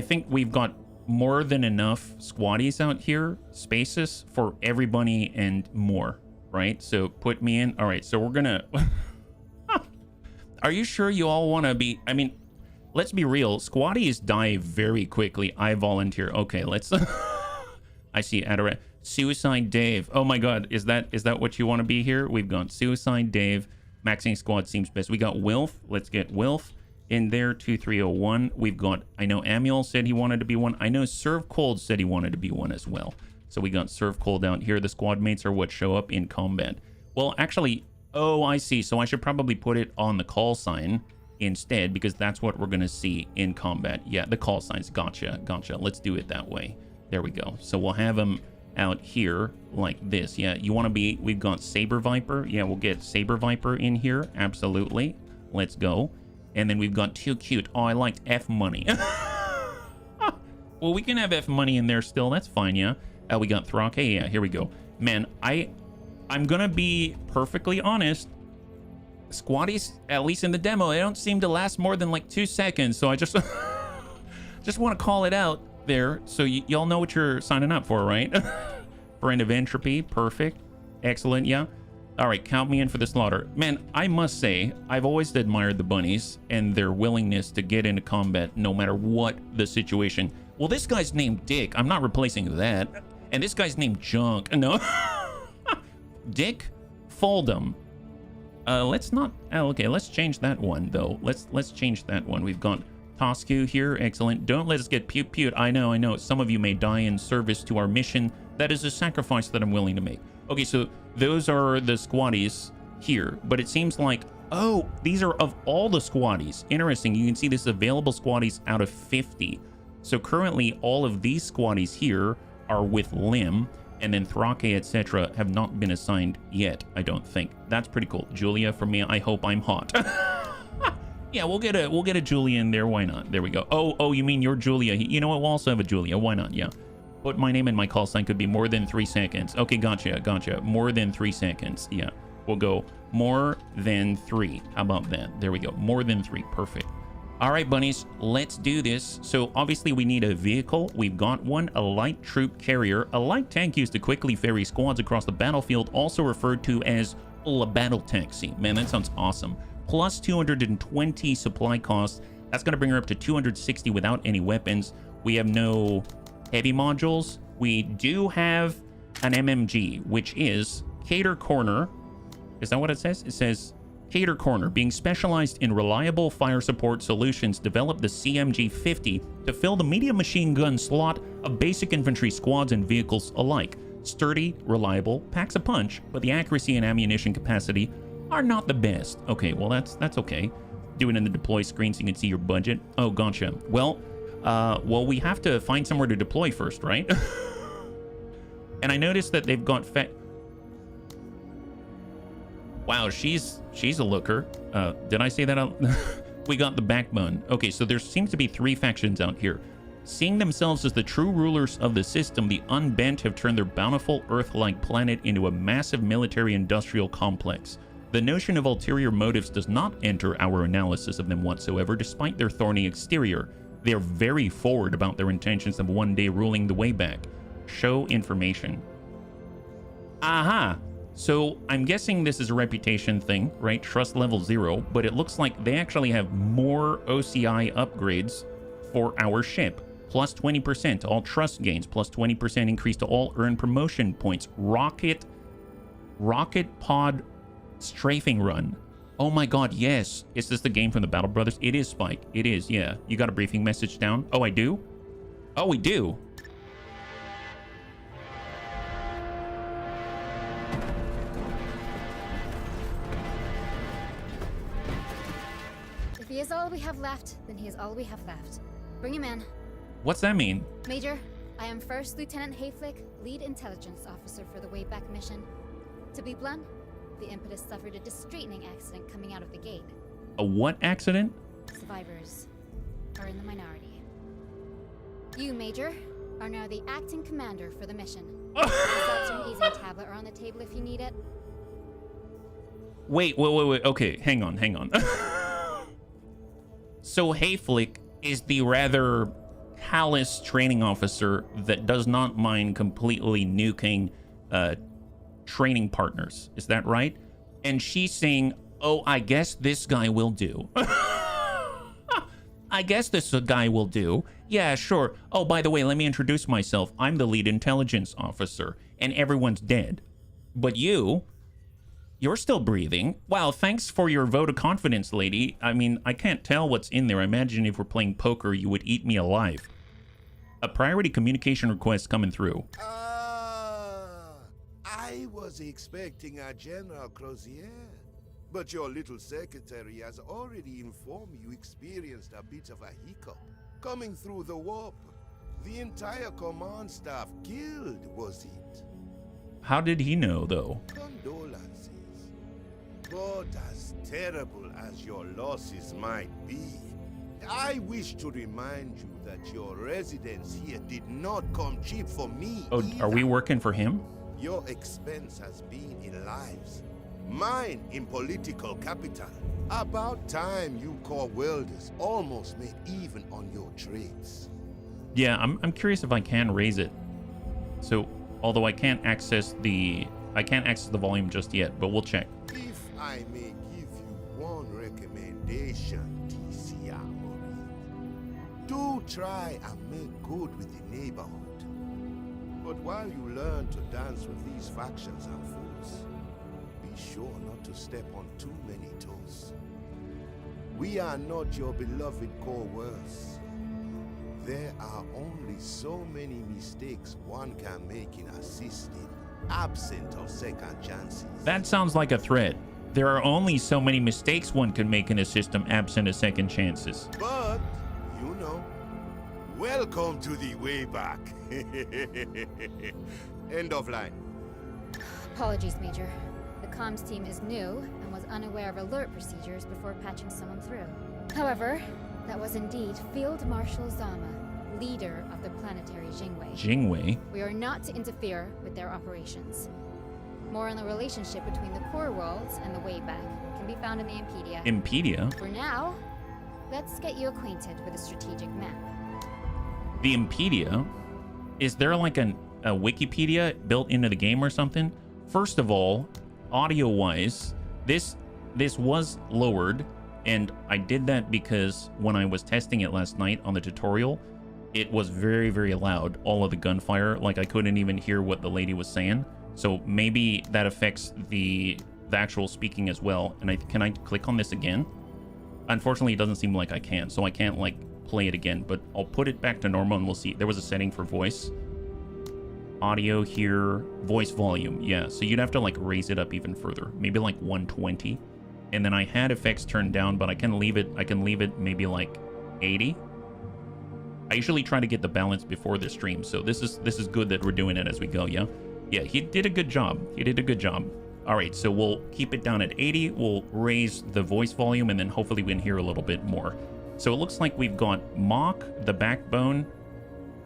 think we've got more than enough squaddies out here, spaces for every bunny and more, right? So put me in. All right, so we're gonna... Are you sure you all want to be... I mean, let's be real. Squaddies die very quickly. I volunteer. Okay, let's... I see Adorat. Suicide Dave. Oh my God, is that what you want to be here? We've got Suicide Dave. Maxing squad seems best. We got Wilf. Let's get Wilf in there. 2301. We've got... I know Amiel said he wanted to be one. I know Serve Cold said he wanted to be one as well. So we got Serve Cold out here. The squad mates are what show up in combat. Well, actually... Oh, I see. So I should probably put it on the call sign instead, because that's what we're going to see in combat. Yeah, the call signs. Gotcha. Let's do it that way. There we go. So we'll have them out here like this. Yeah, you want to be... We've got Saber Viper. Yeah, we'll get Saber Viper in here. Absolutely. Let's go. And then we've got Too Cute. Oh, I liked F Money. Well, we can have F Money in there still. That's fine, yeah. We got Throck. Hey, yeah, here we go. Man, I'm gonna be perfectly honest. Squaddies, at least in the demo, they don't seem to last more than like 2 seconds. So I just want to call it out there, so y'all know what you're signing up for, right? Friend of Entropy, perfect, excellent, yeah. All right, count me in for the slaughter. Man, I must say, I've always admired the bunnies and their willingness to get into combat no matter what the situation. Well, this guy's named Dick. I'm not replacing that. And this guy's named Junk. No. Dick Fold'em. Let's not... Oh, okay, let's change that one, though. Let's change that one. We've got Tosku here. Excellent. Don't let us get pewed. I know. Some of you may die in service to our mission. That is a sacrifice that I'm willing to make. Okay, so those are the squaddies here. But it seems like... Oh, these are of all the squaddies. Interesting. You can see this available squaddies out of 50. So currently, all of these squaddies here are with Lim. And then Thrake, etc. have not been assigned yet, I don't think. That's pretty cool. Julia, for me, I hope I'm hot. Yeah, we'll get a Julia in there. Why not? There we go. Oh, you mean you're Julia? You know what? We'll also have a Julia. Why not? Yeah. Put my name and my call sign could be more than 3 seconds. Okay, gotcha. More than 3 seconds. Yeah, we'll go more than 3. How about that? There we go. More than 3. Perfect. All right, bunnies, let's do this. So obviously we need a vehicle. We've got one, a light troop carrier, a light tank used to quickly ferry squads across the battlefield, also referred to as a battle taxi. Man, that sounds awesome. Plus 220 supply costs. That's going to bring her up to 260 without any weapons. We have no heavy modules. We do have an MMG, which is Cater Corner. Is that what it says? It says Cater Corner, being specialized in reliable fire support solutions, developed the CMG-50 to fill the medium machine gun slot of basic infantry squads and vehicles alike. Sturdy, reliable, packs a punch, but the accuracy and ammunition capacity are not the best. Okay, well that's okay. Do it in the deploy screen so you can see your budget. Oh, gotcha. Well, we have to find somewhere to deploy first, right? And I noticed that they've got Wow, she's a looker. Did I say that out? We got the backbone. Okay, so there seems to be 3 factions out here. Seeing themselves as the true rulers of the system, the Unbent have turned their bountiful Earth-like planet into a massive military-industrial complex. The notion of ulterior motives does not enter our analysis of them whatsoever, despite their thorny exterior. They are very forward about their intentions of one day ruling the way back. Show information. Aha! So I'm guessing this is a reputation thing, right? Trust level 0, but it looks like they actually have more OCI upgrades for our ship. Plus 20% to all trust gains, plus 20% increase to all earned promotion points. Rocket pod strafing run. Oh my god, yes. Is this the game from the Battle Brothers? It is, Spike. It is, yeah. You got a briefing message down? Oh, I do? Oh, we do. If he is all we have left, then he is all we have left. Bring him in. What's that mean? Major, I am First Lieutenant Hayflick, Lead Intelligence Officer for the Wayback Mission. To be blunt, the Impetus suffered a straightening accident coming out of the gate. A what accident? Survivors are in the minority. You, Major, are now the acting commander for the mission. The results and easing tablet are on the table if you need it. Wait. Okay, hang on. So Hayflick is the rather callous training officer that does not mind completely nuking training partners. Is that right? And she's saying, oh, I guess this guy will do. I guess this guy will do. Yeah, sure. Oh, by the way, let me introduce myself. I'm the lead intelligence officer, and everyone's dead. But you're still breathing. Wow, thanks for your vote of confidence, lady. I mean, I can't tell what's in there. I imagine if we're playing poker, you would eat me alive. A priority communication request coming through. I was expecting a General Crozier, but your little secretary has already informed you experienced a bit of a hiccup coming through the warp. The entire command staff killed, was it? How did he know, though? Condolences. But as terrible as your losses might be, I wish to remind you that your residence here did not come cheap for me. Oh, either. Are we working for him? Your expense has been in lives, mine in political capital. About time you core welders almost made even on your trades. Yeah, I'm curious if I can raise it. So, although I can't access the volume just yet, but we'll check. If I may give you one recommendation, TCR Marine, do try and make good with the neighborhood. But while you learn to dance with these factions and fools, be sure not to step on too many toes. We are not your beloved coerce. There are only so many mistakes one can make in assisting, absent of second chances. That sounds like a threat. There are only so many mistakes one can make in a system absent of second chances. But, you know, welcome to the way back. End of line. Apologies, Major. The comms team is new and was unaware of alert procedures before patching someone through. However, that was indeed Field Marshal Zama, leader of the planetary Jingwei. Jingwei? We are not to interfere with their operations. More on the relationship between the core worlds and the Wayback can be found in the Impedia. Impedia? For now, Let's get you acquainted with a strategic map. The Impedia? Is there like a Wikipedia built into the game or something? First of all, audio-wise, this was lowered, and I did that because when I was testing it last night on the tutorial, it was very, very loud, all of the gunfire. Like, I couldn't even hear what the lady was saying. So maybe that affects the actual speaking as well. And can I click on this again? Unfortunately, it doesn't seem like I can, so I can't, like, play it again. But I'll put it back to normal, and we'll see. There was a setting for voice. Audio here, voice volume. Yeah, so you'd have to, like, raise it up even further. Maybe, like, 120. And then I had effects turned down, but I can leave it maybe, like, 80. I usually try to get the balance before the stream, so this is good that we're doing it as we go, yeah? Yeah, he did a good job. He did a good job. All right, so we'll keep it down at 80. We'll raise the voice volume, and then hopefully we can hear a little bit more. So it looks like we've got Mach, the Backbone.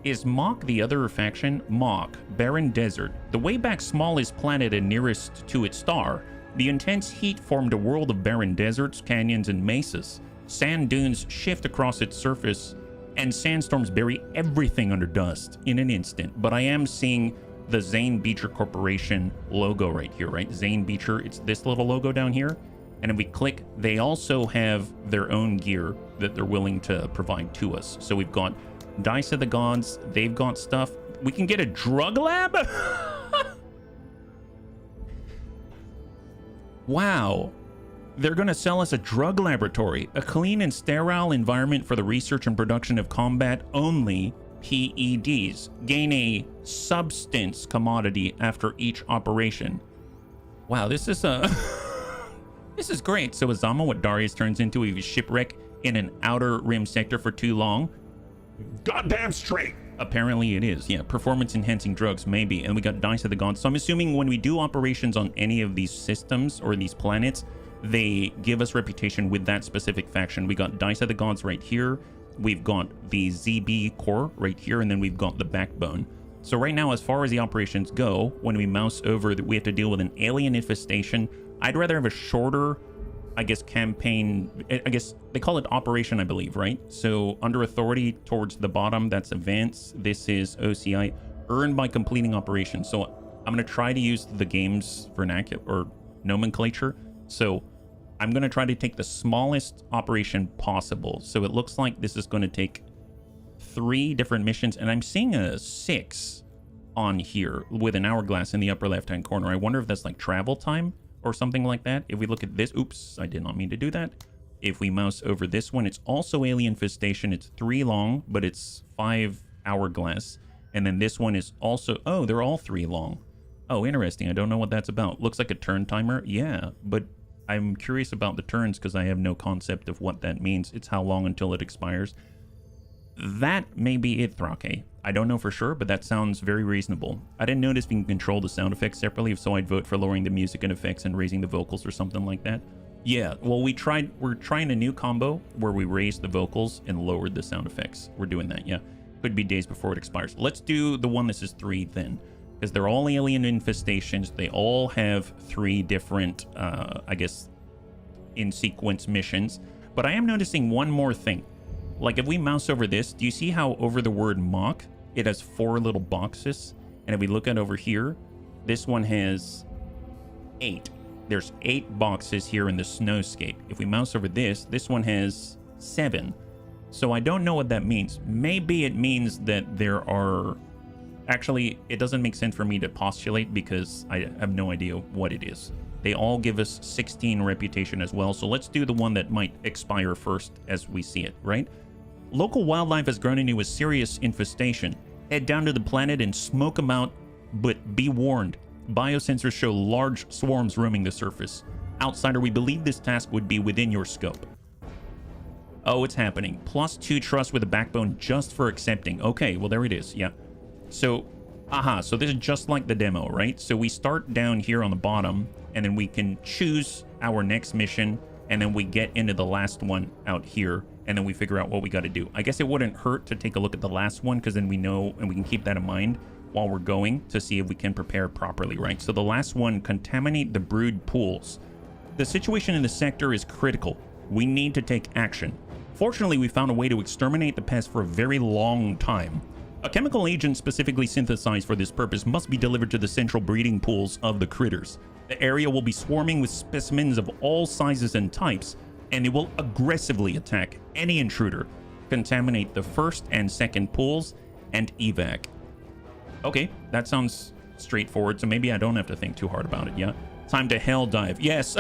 Is Mach the other faction? Mach, Barren Desert. The Wayback smallest planet and nearest to its star. The intense heat formed a world of barren deserts, canyons, and mesas. Sand dunes shift across its surface, and sandstorms bury everything under dust in an instant. But I am seeing the Zane Beecher Corporation logo right here, right? Zane Beecher, it's this little logo down here. And if we click, they also have their own gear that they're willing to provide to us. So we've got Dice of the Gods, they've got stuff. We can get a drug lab? Wow. They're going to sell us a drug laboratory, a clean and sterile environment for the research and production of combat-only PEDs. Gain a substance commodity after each operation. Wow, this is this is great. So Azama, what Darius turns into, he was shipwreck in an outer rim sector for too long. Goddamn straight. Apparently it is, yeah. Performance enhancing drugs, maybe. And we got Dice of the Gods. So I'm assuming when we do operations on any of these systems or these planets, they give us reputation with that specific faction. We got Dice of the Gods right here. We've got the ZB core right here, and then we've got the Backbone. So right now, as far as the operations go, when we mouse over, we have to deal with an alien infestation. I'd rather have a shorter, I guess, campaign. I guess they call it operation, I believe, right? So under authority towards the bottom, that's advance. This is OCI, earned by completing operations. So I'm going to try to use the game's vernacular or nomenclature. So I'm going to try to take the smallest operation possible. So it looks like this is going to take 3 different missions, and I'm seeing a 6 on here with an hourglass in the upper left-hand corner. I wonder if that's like travel time or something like that. If we look at this, oops, I did not mean to do that. If we mouse over this one, it's also alien infestation. It's 3 long, but it's 5 hourglass. And then this one is also, oh, they're all 3 long. Oh, interesting. I don't know what that's about. Looks like a turn timer. Yeah, but I'm curious about the turns because I have no concept of what that means. It's how long until it expires. That may be it, Thrake. I don't know for sure, but that sounds very reasonable. I didn't notice we can control the sound effects separately, so I'd vote for lowering the music and effects and raising the vocals or something like that. Yeah, well, we're trying a new combo where we raised the vocals and lowered the sound effects. We're doing that, yeah. Could be days before it expires. Let's do the one that is 3 then, because they're all alien infestations. They all have 3 different, I guess, in sequence missions. But I am noticing one more thing. Like if we mouse over this, do you see how over the word Mach, it has 4 little boxes? And if we look at over here, this one has 8. There's 8 boxes here in the snowscape. If we mouse over this one has 7. So I don't know what that means. Maybe it means that there are... Actually, it doesn't make sense for me to postulate because I have no idea what it is. They all give us 16 reputation as well. So let's do the one that might expire first as we see it, right? Local wildlife has grown into a serious infestation. Head down to the planet and smoke them out, but be warned. Biosensors show large swarms roaming the surface. Outsider, we believe this task would be within your scope. Oh, it's happening. +2 trust with a backbone just for accepting. Okay, well, there it is. Yeah. So, so this is just like the demo, right? So we start down here on the bottom, and then we can choose our next mission, and then we get into the last one out here, and then we figure out what we got to do. I guess it wouldn't hurt to take a look at the last one, because then we know, and we can keep that in mind while we're going to see if we can prepare properly, right? So the last one, contaminate the brood pools. The situation in the sector is critical. We need to take action. Fortunately, we found a way to exterminate the pest for a very long time. A chemical agent specifically synthesized for this purpose must be delivered to the central breeding pools of the critters. The area will be swarming with specimens of all sizes and types, and they will aggressively attack any intruder, contaminate the first and second pools, and evac. Okay, that sounds straightforward, so maybe I don't have to think too hard about it, yeah? Time to hell dive. Yes.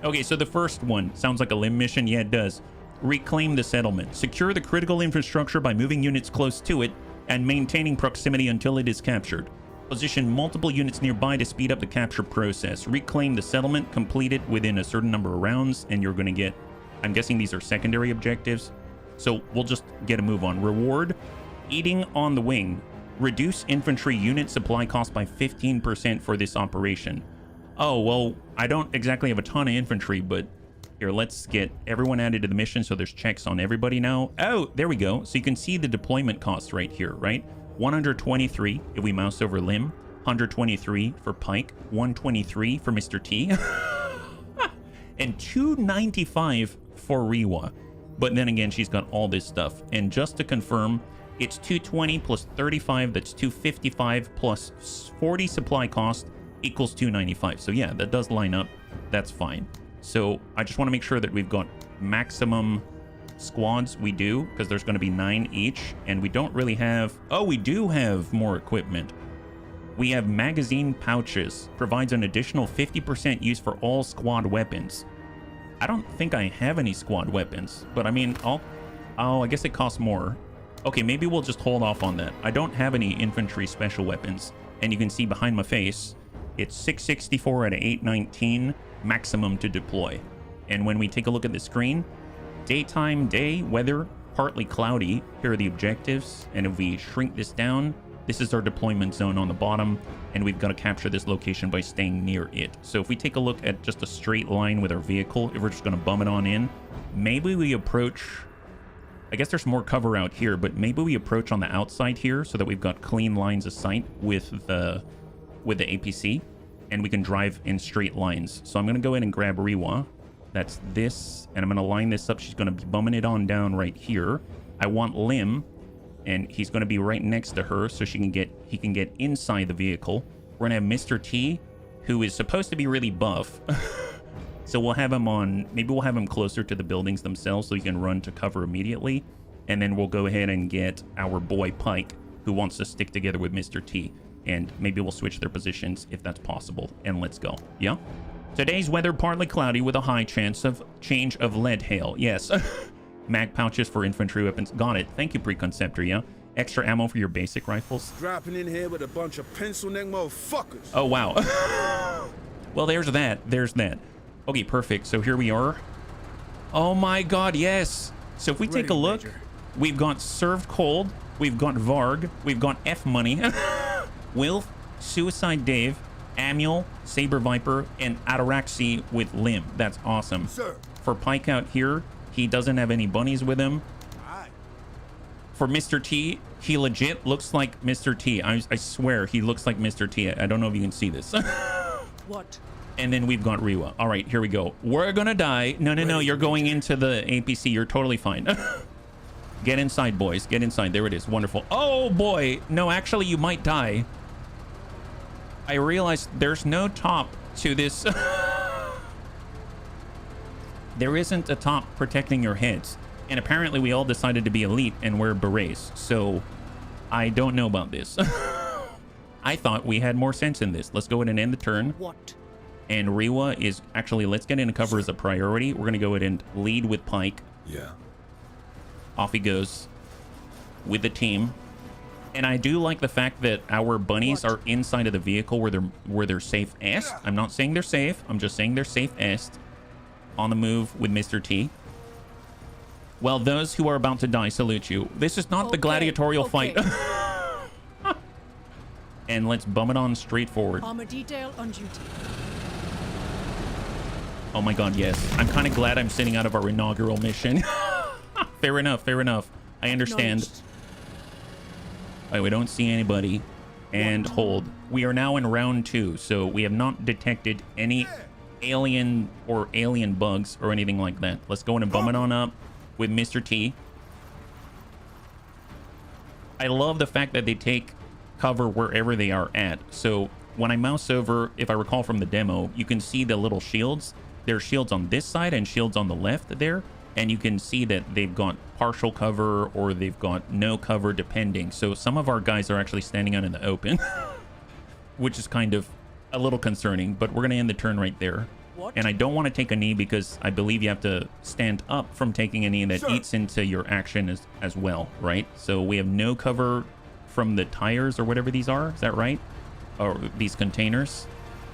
Okay, so the first one sounds like a limb mission. Yeah, it does. Reclaim the settlement. Secure the critical infrastructure by moving units close to it and maintaining proximity until it is captured. Position multiple units nearby to speed up the capture process. Reclaim the settlement, complete it within a certain number of rounds, and you're going to get, I'm guessing these are secondary objectives, so we'll just get a move on. Reward, eating on the wing. Reduce infantry unit supply cost by 15% for this operation. Oh, well, I don't exactly have a ton of infantry, but here, let's get everyone added to the mission so there's checks on everybody now. Oh, there we go. So you can see the deployment costs right here, right? 123 if we mouse over limb, 123 for Pike, 123 for Mr. T, and 295 for Rewa. But then again, she's got all this stuff. And just to confirm, it's 220 plus 35, that's 255 plus 40 supply cost equals 295. So yeah, that does line up. That's fine. So I just want to make sure that we've got maximum squads. We do, because there's going to be 9 each, and we don't really have... Oh, we do have more equipment. We have magazine pouches. Provides an additional 50% use for all squad weapons. I don't think I have any squad weapons, but I mean, oh, I guess it costs more. Okay, maybe we'll just hold off on that. I don't have any infantry special weapons, and you can see behind my face, it's 664 out of 819 maximum to deploy. And when we take a look at the screen, daytime, day, weather, partly cloudy, here are the objectives. And if we shrink this down, this is our deployment zone on the bottom, and we've got to capture this location by staying near it. So if we take a look at just a straight line with our vehicle, if we're just going to bum it on in, maybe we approach... I guess there's more cover out here, but maybe we approach on the outside here so that we've got clean lines of sight with the APC, and we can drive in straight lines. So I'm going to go ahead and grab Rewa. That's this, and I'm going to line this up. She's going to be bumming it on down right here. I want Lim, and he's going to be right next to her so he can get inside the vehicle. We're going to have Mr. T, who is supposed to be really buff. So we'll have him on, maybe we'll have him closer to the buildings themselves so he can run to cover immediately. And then we'll go ahead and get our boy Pike, who wants to stick together with Mr. T. And maybe we'll switch their positions if that's possible. And let's go. Yeah? Today's weather partly cloudy with a high chance of change of lead hail. Yes. Mag pouches for infantry weapons. Got it. Thank you, Preconceptor, yeah? Extra ammo for your basic rifles. Dropping in here with a bunch of pencil neck motherfuckers. Oh, wow. Well, there's that. There's that. Okay, perfect. So here we are. Oh my god, yes. So if we take a look, we've got Served Cold, we've got Varg, we've got F Money, Wilf, Suicide Dave, Amiel, Saber Viper, and Ataraxi with Lim. That's awesome. Sir. For Pike out here, he doesn't have any bunnies with him. Aye. For Mr. T, he legit looks like Mr. T. I swear, he looks like Mr. T. I don't know if you can see this. What? And then we've got Rewa. All right, here we go. We're gonna die. No, you're going into the APC. You're totally fine. Get inside, boys. Get inside. There it is. Wonderful. Oh, boy. No, actually, you might die. I realized there's no top to this. There isn't a top protecting your heads. And apparently, we all decided to be elite and wear berets. So, I don't know about this. I thought we had more sense in this. Let's go ahead and end the turn. What? And Rewa is actually, let's get into cover as a priority. We're going to go ahead and lead with Pike. Yeah. Off he goes with the team. And I do like the fact that our bunnies are inside of the vehicle where they're safe-est. I'm not saying they're safe. I'm just saying they're safe-est. On the move with Mr. T. Well, those who are about to die salute you. This is not the gladiatorial fight. And let's bum it on straight forward. Armor detail on duty. Oh my god, yes. I'm kind of glad I'm sitting out of our inaugural mission. Fair enough, fair enough. I understand. All right, we don't see anybody. And hold. We are now in round 2, so we have not detected any alien bugs or anything like that. Let's go in and bum it on up. with Mr. T. I love the fact that they take cover wherever they are at. So when I mouse over, if I recall from the demo, you can see the little shields. There are shields on this side and shields on the left there. And you can see that they've got partial cover or they've got no cover depending. So some of our guys are actually standing out in the open, which is kind of a little concerning, but we're going to end the turn right there. What? And I don't want to take a knee because I believe you have to stand up from taking a knee, and that eats into your action as well, right? So we have no cover from the tires or whatever these are. Is that right? Or these containers,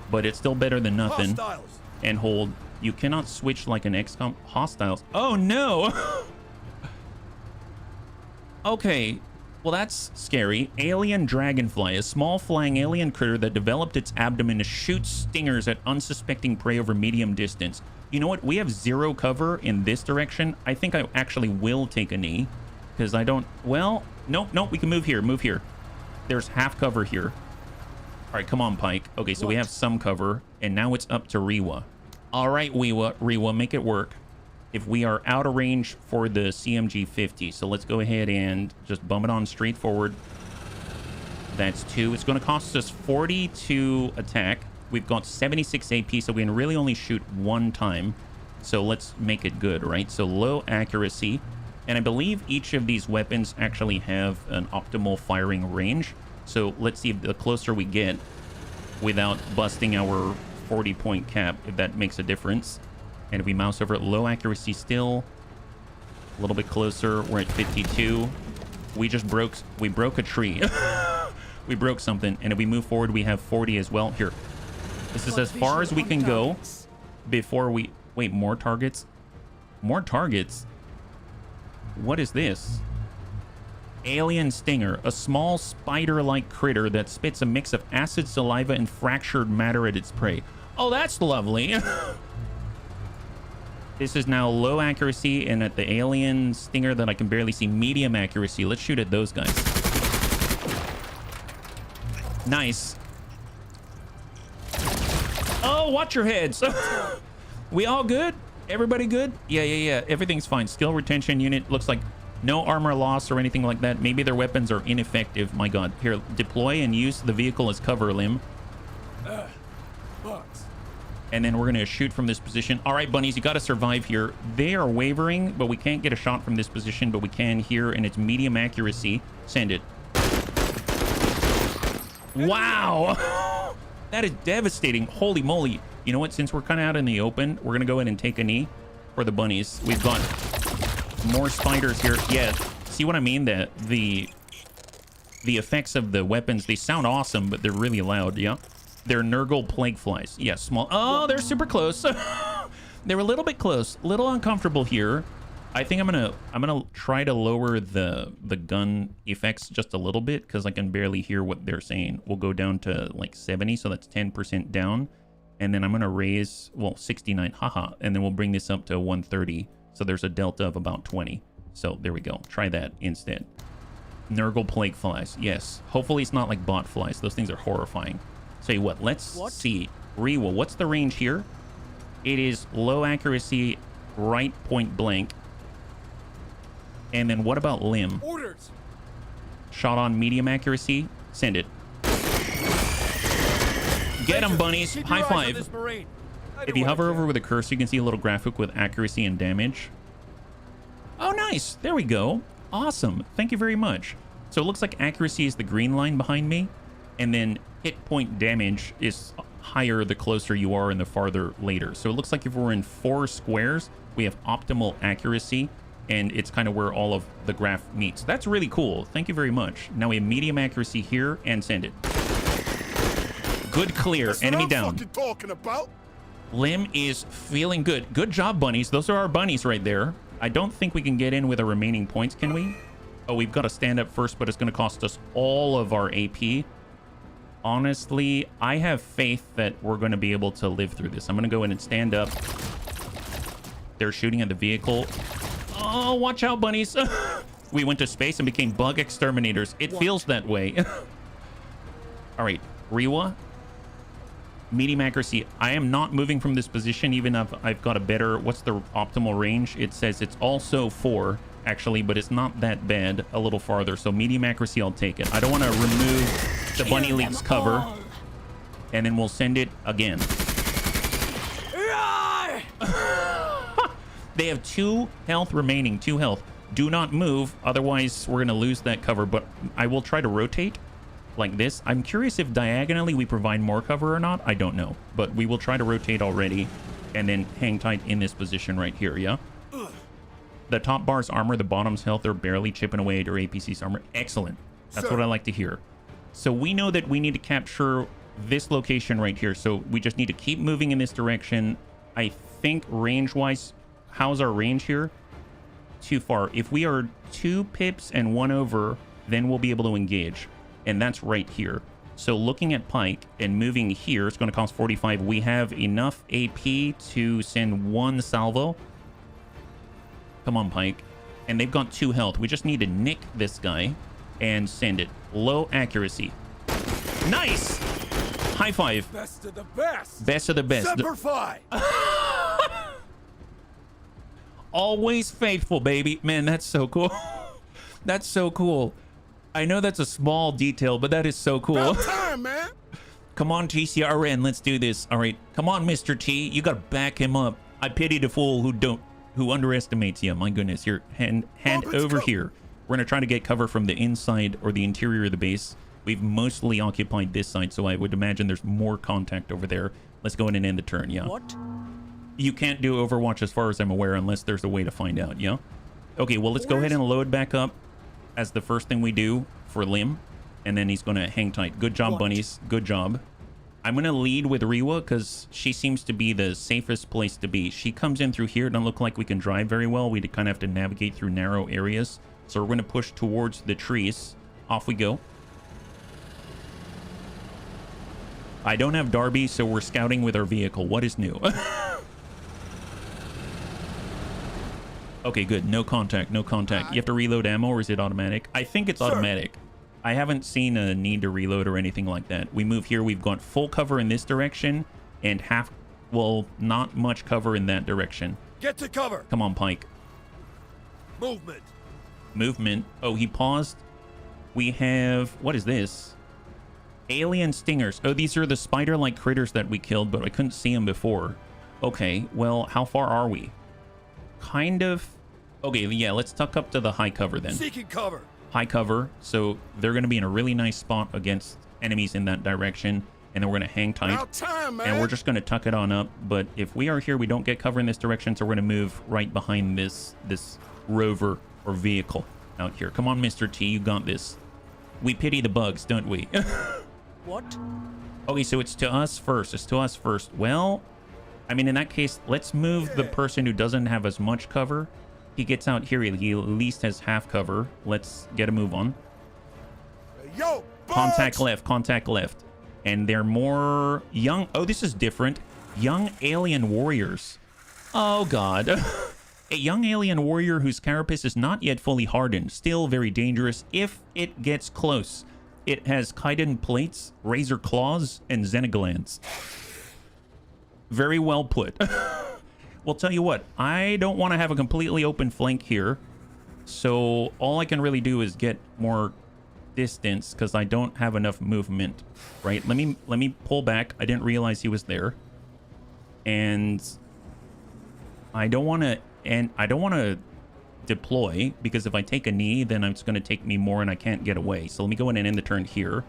but it's still better than nothing. Hostiles. And hold. You cannot switch like an XCOM. Hostiles. Oh no. Okay, well that's scary. Alien dragonfly, a small flying alien critter that developed its abdomen to shoot stingers at unsuspecting prey over medium distance. You know what? We have zero cover in this direction. I think I actually will take a knee because I don't. Well, nope. We can move here. Move here. There's half cover here. All right, come on, Pike. Okay, so we have some cover, and now it's up to Rewa. All right, Rewa, make it work. If we are out of range for the CMG 50, so let's go ahead and just bum it on straight forward. That's 2. It's going to cost us 40 to attack. We've got 76 AP, so we can really only shoot 1 time. So let's make it good, right? So low accuracy. And I believe each of these weapons actually have an optimal firing range. So let's see if the closer we get without busting our 40-point cap, if that makes a difference. And if we mouse over at low accuracy still, a little bit closer, we're at 52. We broke a tree. We broke something. And if we move forward, we have 40 as well. Here, this is as far as we can go before we... Wait, more targets? More targets? What is this? Alien stinger, a small spider-like critter that spits a mix of acid, saliva, and fractured matter at its prey. Oh, that's lovely. This is now low accuracy, and at the alien stinger that I can barely see, medium accuracy. Let's shoot at those guys. Nice. Oh, watch your heads. We all good? Everybody good? Yeah. Everything's fine. Skill retention unit looks like no armor loss or anything like that. Maybe their weapons are ineffective. My God. Here, deploy and use the vehicle as cover limb. And then we're going to shoot from this position. All right, bunnies, you got to survive here. They are wavering, but we can't get a shot from this position, but we can here, and it's medium accuracy. Send it. Wow. That is devastating. Holy moly. You know what? Since we're kind of out in the open, we're going to go ahead and take a knee for the bunnies. We've got more spiders here. Yeah. See what I mean? The effects of the weapons, they sound awesome, but they're really loud. Yeah. They're Nurgle plague flies. Yeah, small. Oh, they're super close. They're a little bit close. A little uncomfortable here. I think I'm gonna try to lower the gun effects just a little bit because I can barely hear what they're saying. We'll go down to like 70, so that's 10% down. And then I'm gonna raise, well, 69, haha. And then we'll bring this up to 130. So there's a delta of about 20. So there we go. Try that instead. Nurgle plague flies. Yes. Hopefully it's not like bot flies. Those things are horrifying. Tell you what, let's see. Rewa, what's the range here? It is low accuracy, right point blank. And then what about limb? Orders. Shot on medium accuracy. Send it. Get them, bunnies. High five. If you hover over with a cursor, you can see a little graphic with accuracy and damage. Oh, nice. There we go. Awesome. Thank you very much. So it looks like accuracy is the green line behind me. And then hit point damage is higher the closer you are and the farther later. So it looks like if we're in 4 squares, we have optimal accuracy, and it's kind of where all of the graph meets. That's really cool. Thank you very much. Now we have medium accuracy here, and send it. Good clear. Enemy down. Talking about. Limb is feeling good. Good job, bunnies. Those are our bunnies right there. I don't think we can get in with our remaining points, can we? Oh, we've got to stand up first, but it's going to cost us all of our AP. Honestly, I have faith that we're going to be able to live through this. I'm going to go in and stand up. They're shooting at the vehicle. Oh, watch out, bunnies. We went to space and became bug exterminators. It feels that way. All right, Rewa. Medium accuracy. I am not moving from this position, even if I've got a better... What's the optimal range? It says it's also 4, actually, but it's not that bad. A little farther. So medium accuracy, I'll take it. I don't want to remove the bunny leaks cover. And then we'll send it again. They have 2 health remaining. 2 health. Do not move, otherwise we're going to lose that cover. But I will try to rotate like this. I'm curious if diagonally we provide more cover or not. I don't know. But we will try to rotate already and then hang tight in this position right here, yeah? The top bar's armor, the bottom's health, they're barely chipping away at your APC's armor. Excellent. That's what I like to hear. So we know that we need to capture this location right here. So we just need to keep moving in this direction. I think range-wise, how's our range here? Too far. If we are 2 pips and 1 over, then we'll be able to engage. And that's right here. So looking at Pike and moving here, it's going to cost 45. We have enough AP to send 1 salvo. Come on, Pike. And they've got 2 health. We just need to nick this guy and send it. Low accuracy. Nice! High five. Best of the best. Best of the best. Semper Fi. Always faithful, baby. Man, that's so cool. That's so cool. I know that's a small detail, but that is so cool. About time, man. Come on, TCRN, let's do this. All right, come on, Mr. T. You gotta back him up. I pity the fool who underestimates you. My goodness, here, hand over here. We're gonna try to get cover from the inside or the interior of the base. We've mostly occupied this side, so I would imagine there's more contact over there. Let's go in and end the turn, yeah? What? You can't do Overwatch as far as I'm aware unless there's a way to find out, yeah? Okay, well, let's go ahead and load back up as the first thing we do for Lim. And then he's going to hang tight. Good job, bunnies. Good job. I'm going to lead with Rewa because she seems to be the safest place to be. She comes in through here. It doesn't look like we can drive very well. We kind of have to navigate through narrow areas. So we're going to push towards the trees. Off we go. I don't have Darby, so we're scouting with our vehicle. What is new? Okay, good. No contact. No contact. You have to reload ammo, or is it automatic? I think it's automatic. I haven't seen a need to reload or anything like that. We move here. We've got full cover in this direction and half, well, not much cover in that direction. Get to cover. Come on, Pike. Movement. Movement. Oh, he paused. We have, what is this? Alien stingers. Oh, these are the spider-like critters that we killed, but I couldn't see them before. Okay, well, how far are we? Kind of. Okay, yeah, let's tuck up to the high cover then. Seeking cover. High cover, so they're going to be in a really nice spot against enemies in that direction, and then we're going to hang tight. About time, man. And we're just going to tuck it on up. But if we are here, we don't get cover in this direction, so we're going to move right behind this rover or vehicle out here. Come on, Mr. T, you got this. We pity the bugs, don't we? What? Okay, so it's to us first. It's to us first. Well, I mean, in that case, let's move the person who doesn't have as much cover. He gets out here. He at least has half cover. Let's get a move on. Yo, contact left. Contact left. And they're more young. Oh, this is different. Young alien warriors. Oh, God. A young alien warrior whose carapace is not yet fully hardened. Still very dangerous if it gets close. It has chitin plates, razor claws, and xenoglands. Very well put. Well, tell you what, I don't want to have a completely open flank here. So all I can really do is get more distance because I don't have enough movement, right? Let me pull back. I didn't realize he was there. And I don't want to deploy because if I take a knee, then it's going to take me more and I can't get away. So let me go in and end the turn here.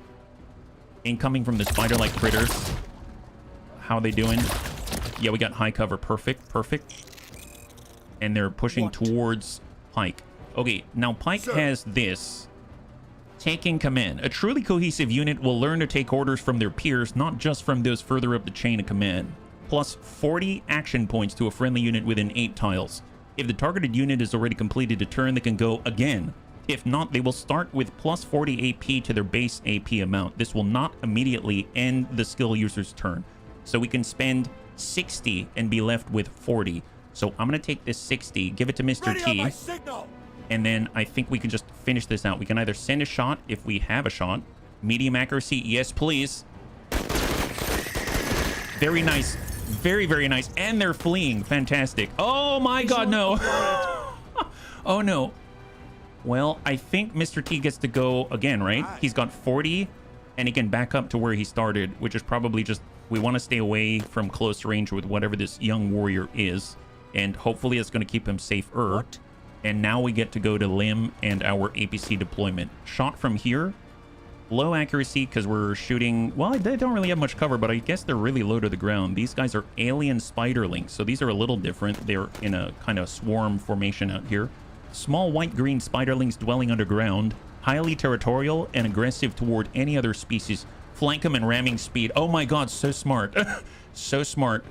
Incoming from the spider-like critters. How are they doing? Yeah, we got high cover. Perfect. Perfect. And they're pushing towards Pike. Okay, now Pike has this. Taking command. A truly cohesive unit will learn to take orders from their peers, not just from those further up the chain of command. Plus 40 action points to a friendly unit within 8 tiles. If the targeted unit has already completed a turn, they can go again. If not, they will start with plus 40 AP to their base AP amount. This will not immediately end the skill user's turn. So we can spend 60 and be left with 40. So I'm going to take this 60, give it to Mr. T. And then I think we can just finish this out. We can either send a shot if we have a shot. Medium accuracy, yes, please. Very nice. Very, very nice. And they're fleeing. Fantastic. Oh my God, no. Oh no. Well, I think Mr. T gets to go again, right? He's got 40 and he can back up to where he started, which is probably just, we want to stay away from close range with whatever this young warrior is. And hopefully it's going to keep him safer. What? And now we get to go to Lim and our APC deployment. Shot from here. Low accuracy because we're shooting... Well, they don't really have much cover, but I guess they're really low to the ground. These guys are alien spiderlings, so these are a little different. They're in a kind of swarm formation out here. Small white-green spiderlings dwelling underground. Highly territorial and aggressive toward any other species. Flank them and ramming speed. Oh my God, so smart. So smart.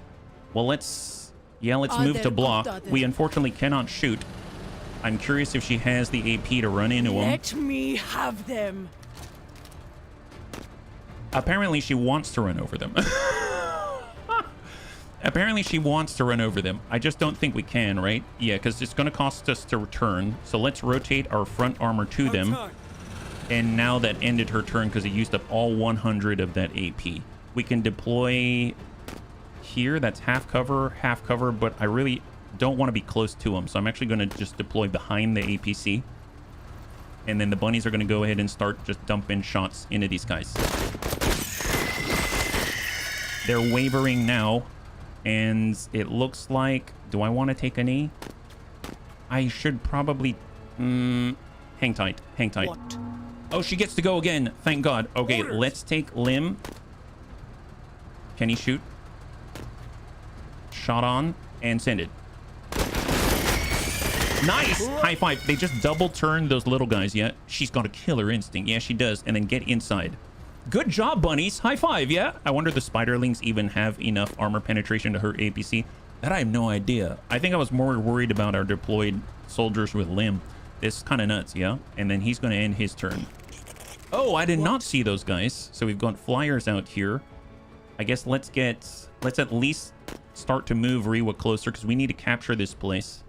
Well, let's move to block. We unfortunately cannot shoot. I'm curious if she has the AP to run into them. Let me have them. Apparently she wants to run over them. Apparently she wants to run over them. I just don't think we can, right? Yeah, because it's going to cost us to return. So let's rotate our front armor to them. And now that ended her turn because it used up all 100 of that AP. We can deploy here. That's half cover, but I really don't want to be close to them. So I'm actually going to just deploy behind the APC. And then the bunnies are going to go ahead and start just dumping shots into these guys. They're wavering now. And it looks like... Do I want to take a knee? I should probably... hang tight. Hang tight. What? Oh, she gets to go again. Thank God. Okay, let's take Lim. Can he shoot? Shot on. And send it. Nice! High five. They just double turned those little guys. Yeah, she's got a killer instinct. Yeah, she does. And then get inside. Good job, bunnies. High five, yeah? I wonder if the spiderlings even have enough armor penetration to hurt APC. That I have no idea. I think I was more worried about our deployed soldiers with Lim. This is kind of nuts, yeah? And then he's going to end his turn. Oh, I did not see those guys. So we've got flyers out here. I guess let's at least start to move Rewa closer because we need to capture this place.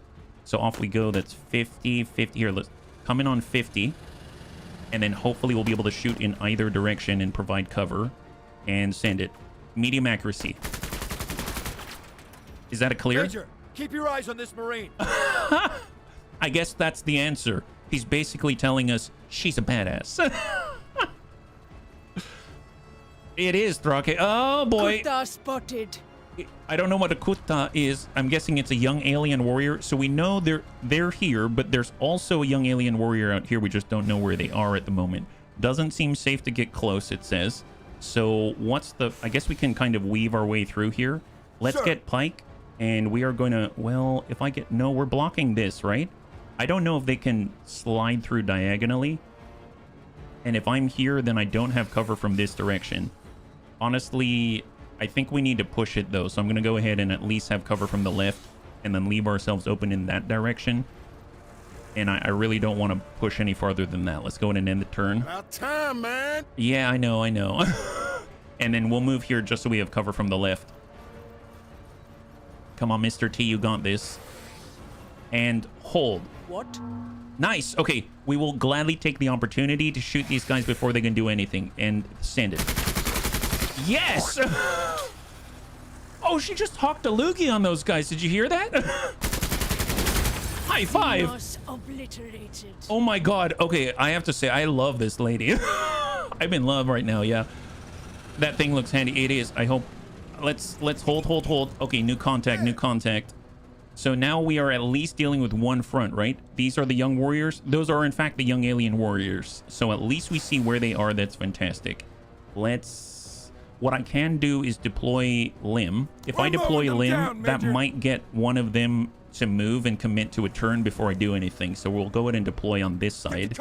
So off we go. That's 50, 50. Here, let's come in on 50. And then hopefully we'll be able to shoot in either direction and provide cover. And send it. Medium accuracy. Is that a clear? Major, keep your eyes on this Marine. I guess that's the answer. He's basically telling us she's a badass. It is, Drake. Oh, boy. Kuta spotted. I don't know what a Kuta is. I'm guessing it's a young alien warrior. So we know they're here, but there's also a young alien warrior out here. We just don't know where they are at the moment. Doesn't seem safe to get close, it says. So what's the... I guess we can kind of weave our way through here. Let's get Pike. And we are going to... Well, if I get... No, we're blocking this, right? I don't know if they can slide through diagonally. And if I'm here, then I don't have cover from this direction. Honestly... I think we need to push it, though, so I'm going to go ahead and at least have cover from the left and then leave ourselves open in that direction. And I really don't want to push any farther than that. Let's go ahead and end the turn. About time, man. Yeah, I know. And then we'll move here just so we have cover from the left. Come on, Mr. T, you got this. And hold. What? Nice. Okay, we will gladly take the opportunity to shoot these guys before they can do anything. And send it. Yes! Oh, she just hawked a loogie on those guys. Did you hear that? High five! Obliterated. Oh my God. Okay, I have to say, I love this lady. I'm in love right now, yeah. That thing looks handy. It is. I hope. Let's hold. Okay, new contact. So now we are at least dealing with one front, right? These are the young warriors. Those are, in fact, the young alien warriors. So at least we see where they are. That's fantastic. What I can do is deploy Lim. If I deploy Lim, that might get one of them to move and commit to a turn before I do anything. So we'll go ahead and deploy on this side.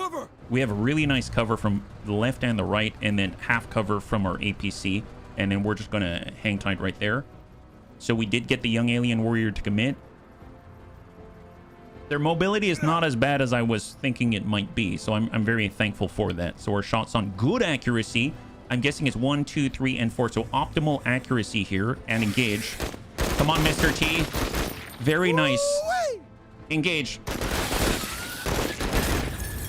We have a really nice cover from the left and the right, and then half cover from our APC. And then we're just going to hang tight right there. So we did get the young alien warrior to commit. Their mobility is not as bad as I was thinking it might be. So I'm very thankful for that. So our shots on good accuracy. I'm guessing it's 1, 2, 3, and 4. So optimal accuracy here. And engage. Come on, Mr. T. Very nice. Engage.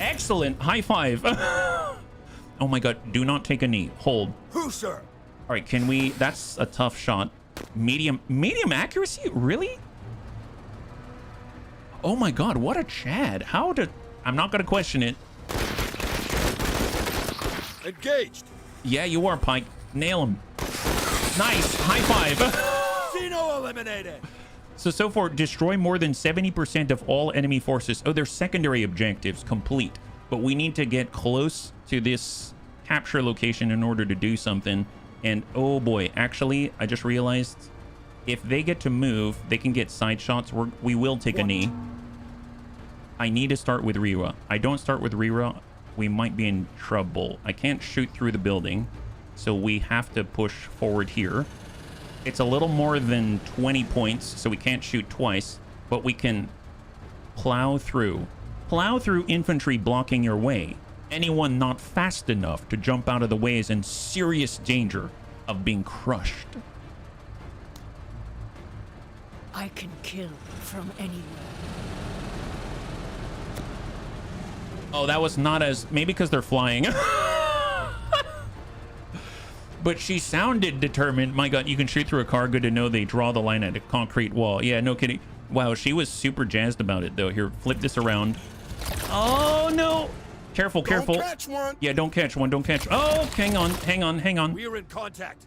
Excellent. High five. Oh my God. Do not take a knee. Hold. Who, sir? All right. Can we... That's a tough shot. Medium accuracy? Really? Oh my god, what a Chad. How did... I'm not gonna question it. Engaged. Yeah, you are, Pike. Nail him. Nice. High five. Xeno eliminated. So far, destroy more than 70% of all enemy forces. Oh, their secondary objectives complete. But we need to get close to this capture location in order to do something. And oh boy, actually, I just realized if they get to move, they can get side shots. We will take a knee. I need to start with Rira. I don't start with Rira, we might be in trouble. I can't shoot through the building, so we have to push forward here. It's a little more than 20 points, so we can't shoot twice, but we can plow through. Plow through infantry blocking your way. Anyone not fast enough to jump out of the way is in serious danger of being crushed. I can kill from anywhere. Oh, that was not as... Maybe because they're flying. But she sounded determined. My god, you can shoot through a car. Good to know they draw the line at a concrete wall. Yeah, no kidding. Wow, she was super jazzed about it, though. Here, flip this around. Oh, no. Careful, careful. Don't catch one. Yeah, don't catch one. Don't catch... Oh, hang on, hang on, hang on. We're in contact.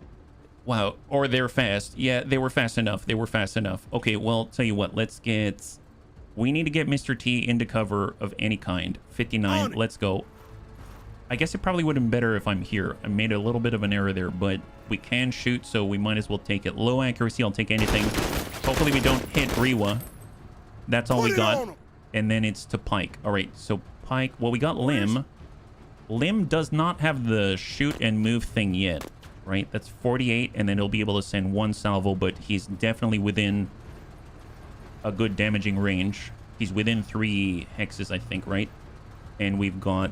Wow, or they're fast. Yeah, they were fast enough. They were fast enough. Okay, well, tell you what. Let's get... We need to get Mr. T into cover of any kind. 59. Let's go. I guess it probably would have been better if I'm here. I made a little bit of an error there, but we can shoot, so we might as well take it. Low accuracy, I'll take anything. Hopefully we don't hit Riwa. That's all we got. And then it's to Pike. All right, so Pike... Well, we got Lim. Lim does not have the shoot and move thing yet, right? That's 48, and then he'll be able to send one salvo, but he's definitely within a good damaging range. He's within 3 hexes, I think, right? And we've got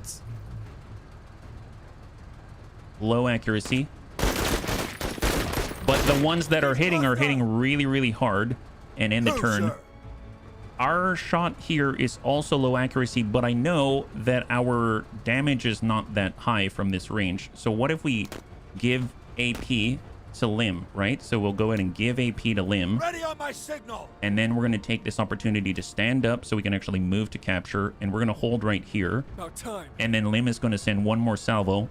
low accuracy. But the ones that are hitting really, really hard and end the turn. Our shot here is also low accuracy, but I know that our damage is not that high from this range. So what if we give AP to Lim, right? So we'll go ahead and give AP to Lim. Ready on my signal. And then we're going to take this opportunity to stand up so we can actually move to capture. And we're going to hold right here. About time. And then Lim is going to send one more salvo.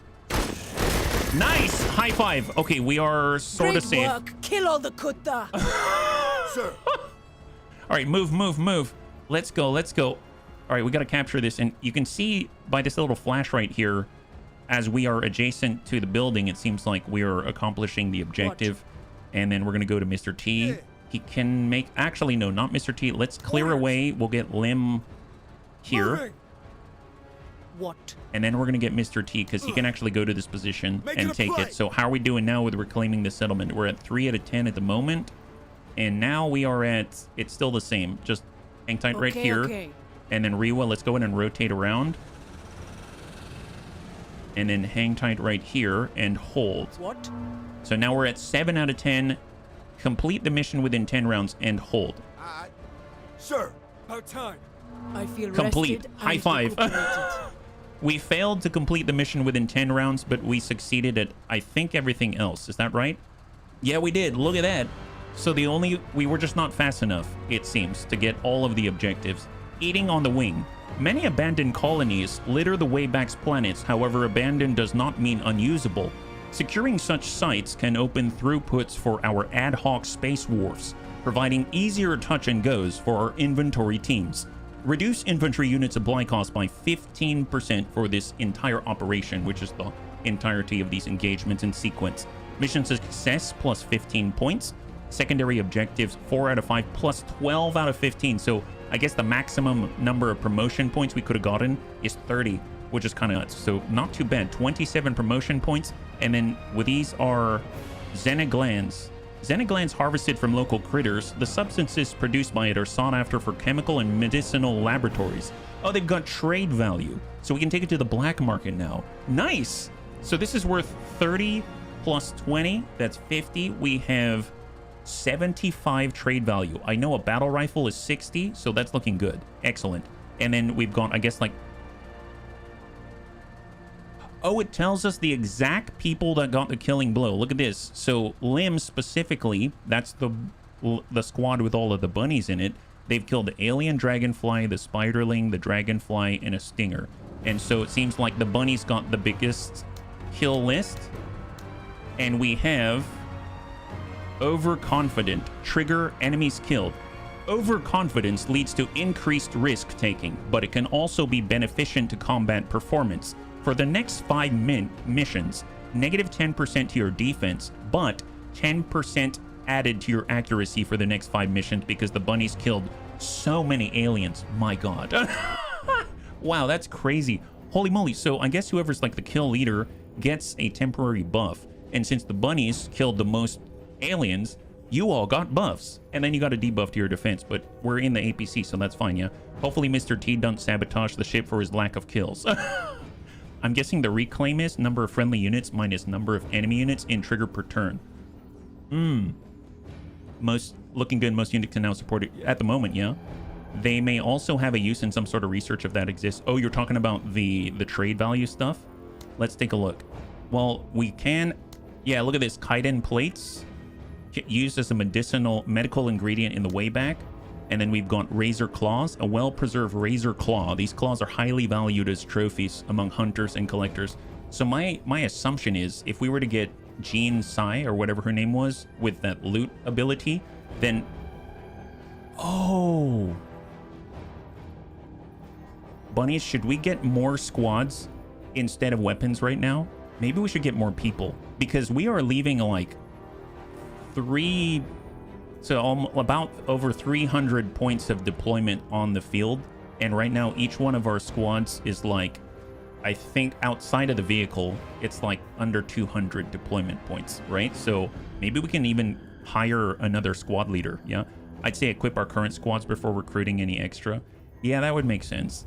Nice! High five. Okay, we are sort of safe. Work. Kill all the kutta. Sir. All right, move, move, move. Let's go, let's go. All right, we got to capture this. And you can see by this little flash right here, as we are adjacent to the building, it seems like we are accomplishing the objective. And then we're going to go to Mr. T. He can make... Actually, no, not Mr. T. Let's clear away. We'll get Lim here. Moving. What? And then we're going to get Mr. T because he can actually go to this position and take it. So how are we doing now with reclaiming the settlement? We're at 3 out of 10 at the moment. And now we are at... It's still the same. Just hang tight right here. Okay. And then Riwa, let's go in and rotate around. And then hang tight right here and hold. What? So now we're at 7 out of 10. Complete the mission within 10 rounds and hold. Sir, about time. I feel Complete. rested High and five. recuperated. We failed to complete the mission within 10 rounds, but we succeeded at, I think, everything else. Is that right? Yeah, we did. Look at that. So we were just not fast enough, it seems, to get all of the objectives. Eating on the wing. Many abandoned colonies litter the Wayback's planets. However, abandoned does not mean unusable. Securing such sites can open throughputs for our ad hoc space wharfs, providing easier touch and goes for our inventory teams. Reduce infantry unit supply costs by 15% for this entire operation, which is the entirety of these engagements in sequence. Mission success plus 15 points. Secondary objectives 4 out of 5 plus 12 out of 15. So I guess the maximum number of promotion points we could have gotten is 30, which is kind of nuts. So not too bad. 27 promotion points. And then with these are xenoglands. Xenoglands harvested from local critters. The substances produced by it are sought after for chemical and medicinal laboratories. Oh, they've got trade value. So we can take it to the black market now. Nice. So this is worth 30 plus 20. That's 50. We have 75 trade value. I know a battle rifle is 60, so that's looking good. Excellent. And then we've got, I guess, like... Oh, it tells us the exact people that got the killing blow. Look at this. So Lim specifically, that's the squad with all of the bunnies in it. They've killed the alien dragonfly, the spiderling, the dragonfly, and a stinger. And so it seems like the bunnies got the biggest kill list. And we have overconfident, trigger enemies killed. Overconfidence leads to increased risk taking, but it can also be beneficent to combat performance. For the next 5 missions, negative 10% to your defense, but 10% added to your accuracy for the next 5 missions because the bunnies killed so many aliens. My god. Wow, that's crazy. Holy moly. So I guess whoever's like the kill leader gets a temporary buff. And since the bunnies killed the most aliens, you all got buffs. And then you got a debuff to your defense, but we're in the APC, so that's fine, yeah? Hopefully Mr. T don't sabotage the ship for his lack of kills. I'm guessing the reclaim is number of friendly units minus number of enemy units in trigger per turn. Most looking good. Most units can now support it at the moment, yeah? They may also have a use in some sort of research if that exists. Oh, you're talking about the trade value stuff? Let's take a look. Well, we can... Yeah, look at this. Chitin plates. Used as a medical ingredient in the way back. And then we've got razor claws, a well-preserved razor claw. These claws are highly valued as trophies among hunters and collectors. So my assumption is if we were to get Jean Sai, or whatever her name was, with that loot ability, then... Oh! Bunnies, should we get more squads instead of weapons right now? Maybe we should get more people, because we are leaving like about over 300 points of deployment on the field, and right now each one of our squads is like, I think outside of the vehicle, it's like under 200 deployment points, right? So maybe we can even hire another squad leader, yeah? I'd say equip our current squads before recruiting any extra. Yeah, that would make sense.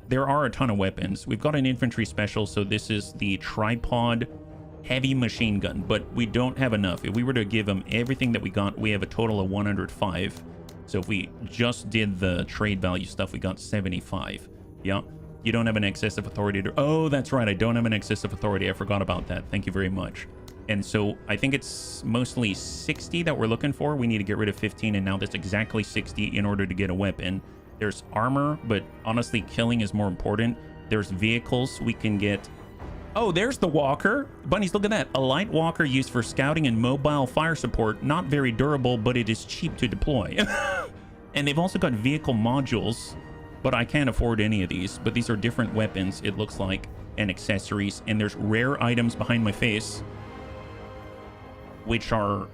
There are a ton of weapons. We've got an infantry special, so this is the tripod heavy machine gun, but we don't have enough. If we were to give them everything that we got, we have a total of 105. So if we just did the trade value stuff, we got 75. Yeah. You don't have an excessive authority to... Oh, that's right. I don't have an excessive authority. I forgot about that. Thank you very much. And so I think it's mostly 60 that we're looking for. We need to get rid of 15, and now that's exactly 60 in order to get a weapon. There's armor, but honestly, killing is more important. There's vehicles we can get. Oh, there's the walker. Bunnies, look at that. A light walker used for scouting and mobile fire support. Not very durable, but it is cheap to deploy. And they've also got vehicle modules, but I can't afford any of these. But these are different weapons, it looks like, and accessories. And there's rare items behind my face, which are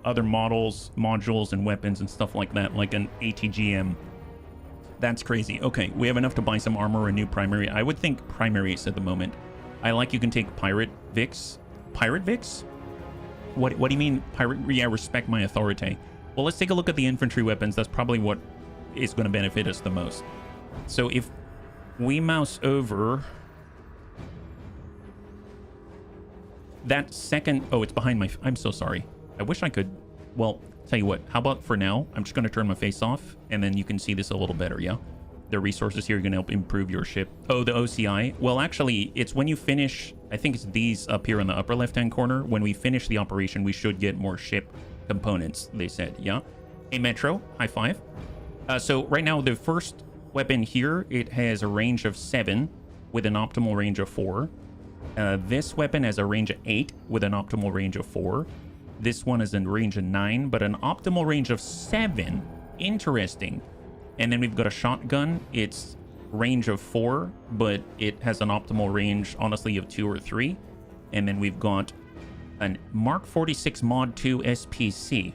other models, modules, and weapons and stuff like that, like an ATGM. That's crazy. Okay, we have enough to buy some armor and new primary. I would think primaries at the moment. I like you can take Pirate Vix. Pirate Vix? What do you mean pirate? Yeah, respect my authority. Well, let's take a look at the infantry weapons. That's probably what is going to benefit us the most. So if we mouse over... That second... Oh, it's behind my... I'm so sorry. I wish I could... Well, tell you what. How about for now, I'm just going to turn my face off, and then you can see this a little better, yeah? The resources here are going to help improve your ship. Oh, the OCI? Well, actually, it's when you finish... I think it's these up here in the upper left-hand corner. When we finish the operation, we should get more ship components, they said, yeah? Hey, Metro, high five. So right now, the first weapon here, it has a range of 7 with an optimal range of 4. This weapon has a range of 8 with an optimal range of 4. This one is in range of 9, but an optimal range of 7. Interesting. And then we've got a shotgun. It's range of 4, but it has an optimal range, honestly, of 2 or 3. And then we've got an Mark 46 Mod 2 SPC.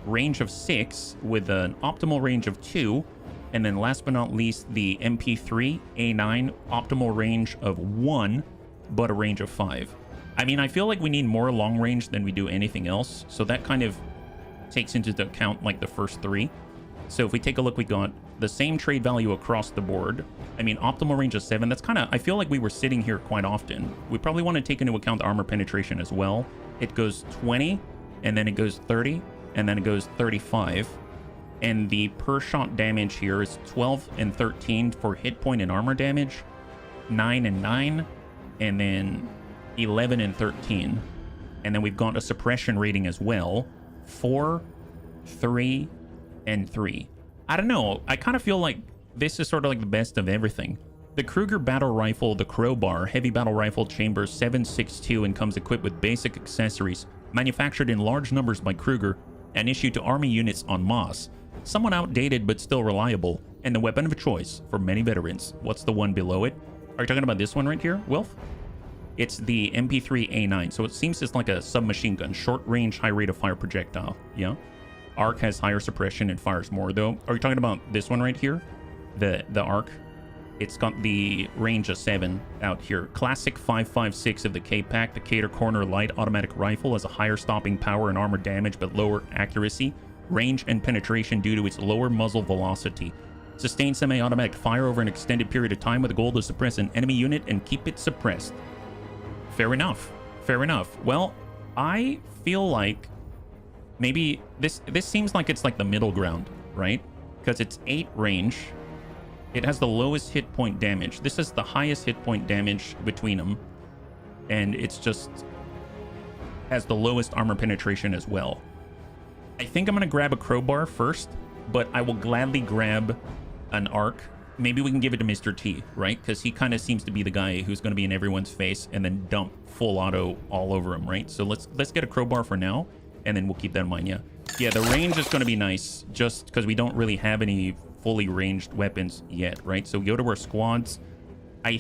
Range of 6 with an optimal range of 2. And then last but not least, the MP3 A9, optimal range of 1, but a range of 5. I mean, I feel like we need more long range than we do anything else. So that kind of takes into account like the first 3. So if we take a look, we got the same trade value across the board. I mean, optimal range of 7. That's kind of, I feel like we were sitting here quite often. We probably want to take into account the armor penetration as well. It goes 20, and then it goes 30, and then it goes 35. And the per shot damage here is 12 and 13 for hit point and armor damage, 9 and 9, and then 11 and 13. And then we've got a suppression rating as well. 4, 3, and 3. I don't know. I kind of feel like this is sort of like the best of everything. The Kruger battle rifle, the Crowbar, heavy battle rifle chamber 7.62 and comes equipped with basic accessories, manufactured in large numbers by Kruger and issued to army units en masse. Somewhat outdated but still reliable, and the weapon of choice for many veterans. What's the one below it? Are you talking about this one right here, Wilf? It's the MP3A9, so it seems it's like a submachine gun, short range, high rate of fire projectile. Yeah. Arc has higher suppression and fires more though. Are you talking about this one right here? The Arc? It's got the range of 7 out here. Classic 5.56 of the K-Pack. The Cater Corner light automatic rifle has a higher stopping power and armor damage but lower accuracy, range, and penetration due to its lower muzzle velocity. Sustained semi-automatic fire over an extended period of time with the goal to suppress an enemy unit and keep it suppressed. Fair enough. Fair enough. Well, I feel like maybe this seems like it's like the middle ground, right? Because it's 8 range. It has the lowest hit point damage. This is the highest hit point damage between them. And it's just has the lowest armor penetration as well. I think I'm going to grab a Crowbar first, but I will gladly grab an Arc. Maybe we can give it to Mr. T, right? Because he kind of seems to be the guy who's going to be in everyone's face and then dump full auto all over him, right? So let's get a Crowbar for now, and then we'll keep that in mind, yeah. Yeah, the range is going to be nice, just because we don't really have any fully ranged weapons yet, right? So we go to our squads. I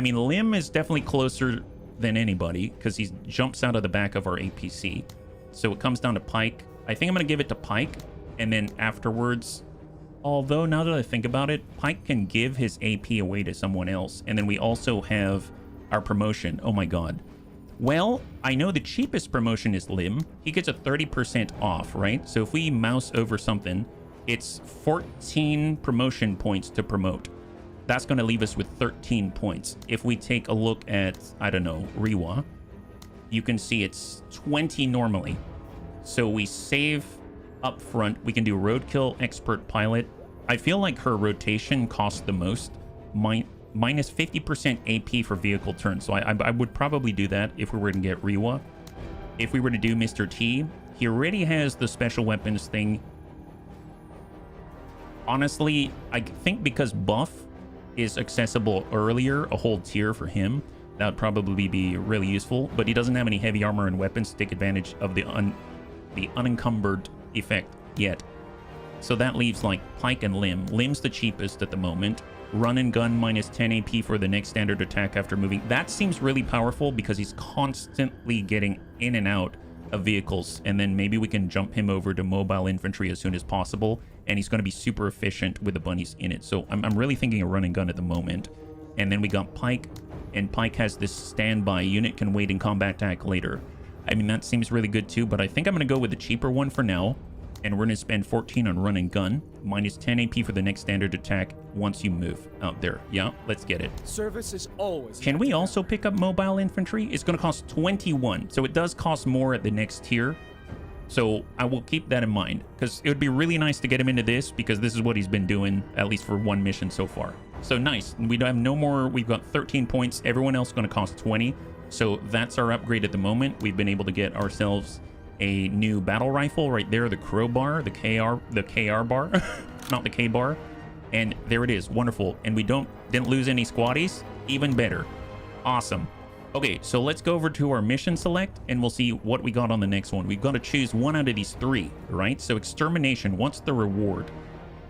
mean, Lim is definitely closer than anybody, because he jumps out of the back of our APC. So it comes down to Pike. I think I'm going to give it to Pike, and then afterwards... Although, now that I think about it, Pike can give his AP away to someone else. And then we also have our promotion. Oh my god. Well, I know the cheapest promotion is Lim. He gets a 30% off, right? So if we mouse over something, it's 14 promotion points to promote. That's going to leave us with 13 points. If we take a look at, I don't know, Riwa, you can see it's 20 normally. So we save... up front, we can do Roadkill, Expert Pilot. I feel like her rotation costs the most. Minus 50% AP for vehicle turn. So I would probably do that if we were to get Riwa. If we were to do Mr. T, he already has the special weapons thing. Honestly, I think because buff is accessible earlier, a whole tier for him, that would probably be really useful. But he doesn't have any heavy armor and weapons to take advantage of the unencumbered effect yet. So that leaves like Pike and Lim. Lim's the cheapest at the moment. Run and gun minus 10 AP for the next standard attack after moving. That seems really powerful because he's constantly getting in and out of vehicles, and then maybe we can jump him over to mobile infantry as soon as possible, and he's going to be super efficient with the bunnies in it. So I'm really thinking a run and gun at the moment. And then we got Pike, and Pike has this standby unit, can wait in combat attack later. I mean, that seems really good too, but I think I'm going to go with the cheaper one for now. And we're going to spend 14 on run and gun, minus 10 AP for the next standard attack once you move out there. Yeah, let's get it. Service is always... Can we also pick up mobile infantry? It's going to cost 21, so it does cost more at the next tier. So I will keep that in mind, because it would be really nice to get him into this, because this is what he's been doing, at least for one mission so far. So nice. We don't have no more. We've got 13 points. Everyone else is going to cost 20. So that's our upgrade at the moment. We've been able to get ourselves a new battle rifle right there, the Crowbar, the KR bar, not the K bar. And there it is. Wonderful. And we didn't lose any squaddies. Even better. Awesome. Okay, so let's go over to our mission select and we'll see what we got on the next one. We've got to choose one out of these 3, right? So extermination, what's the reward?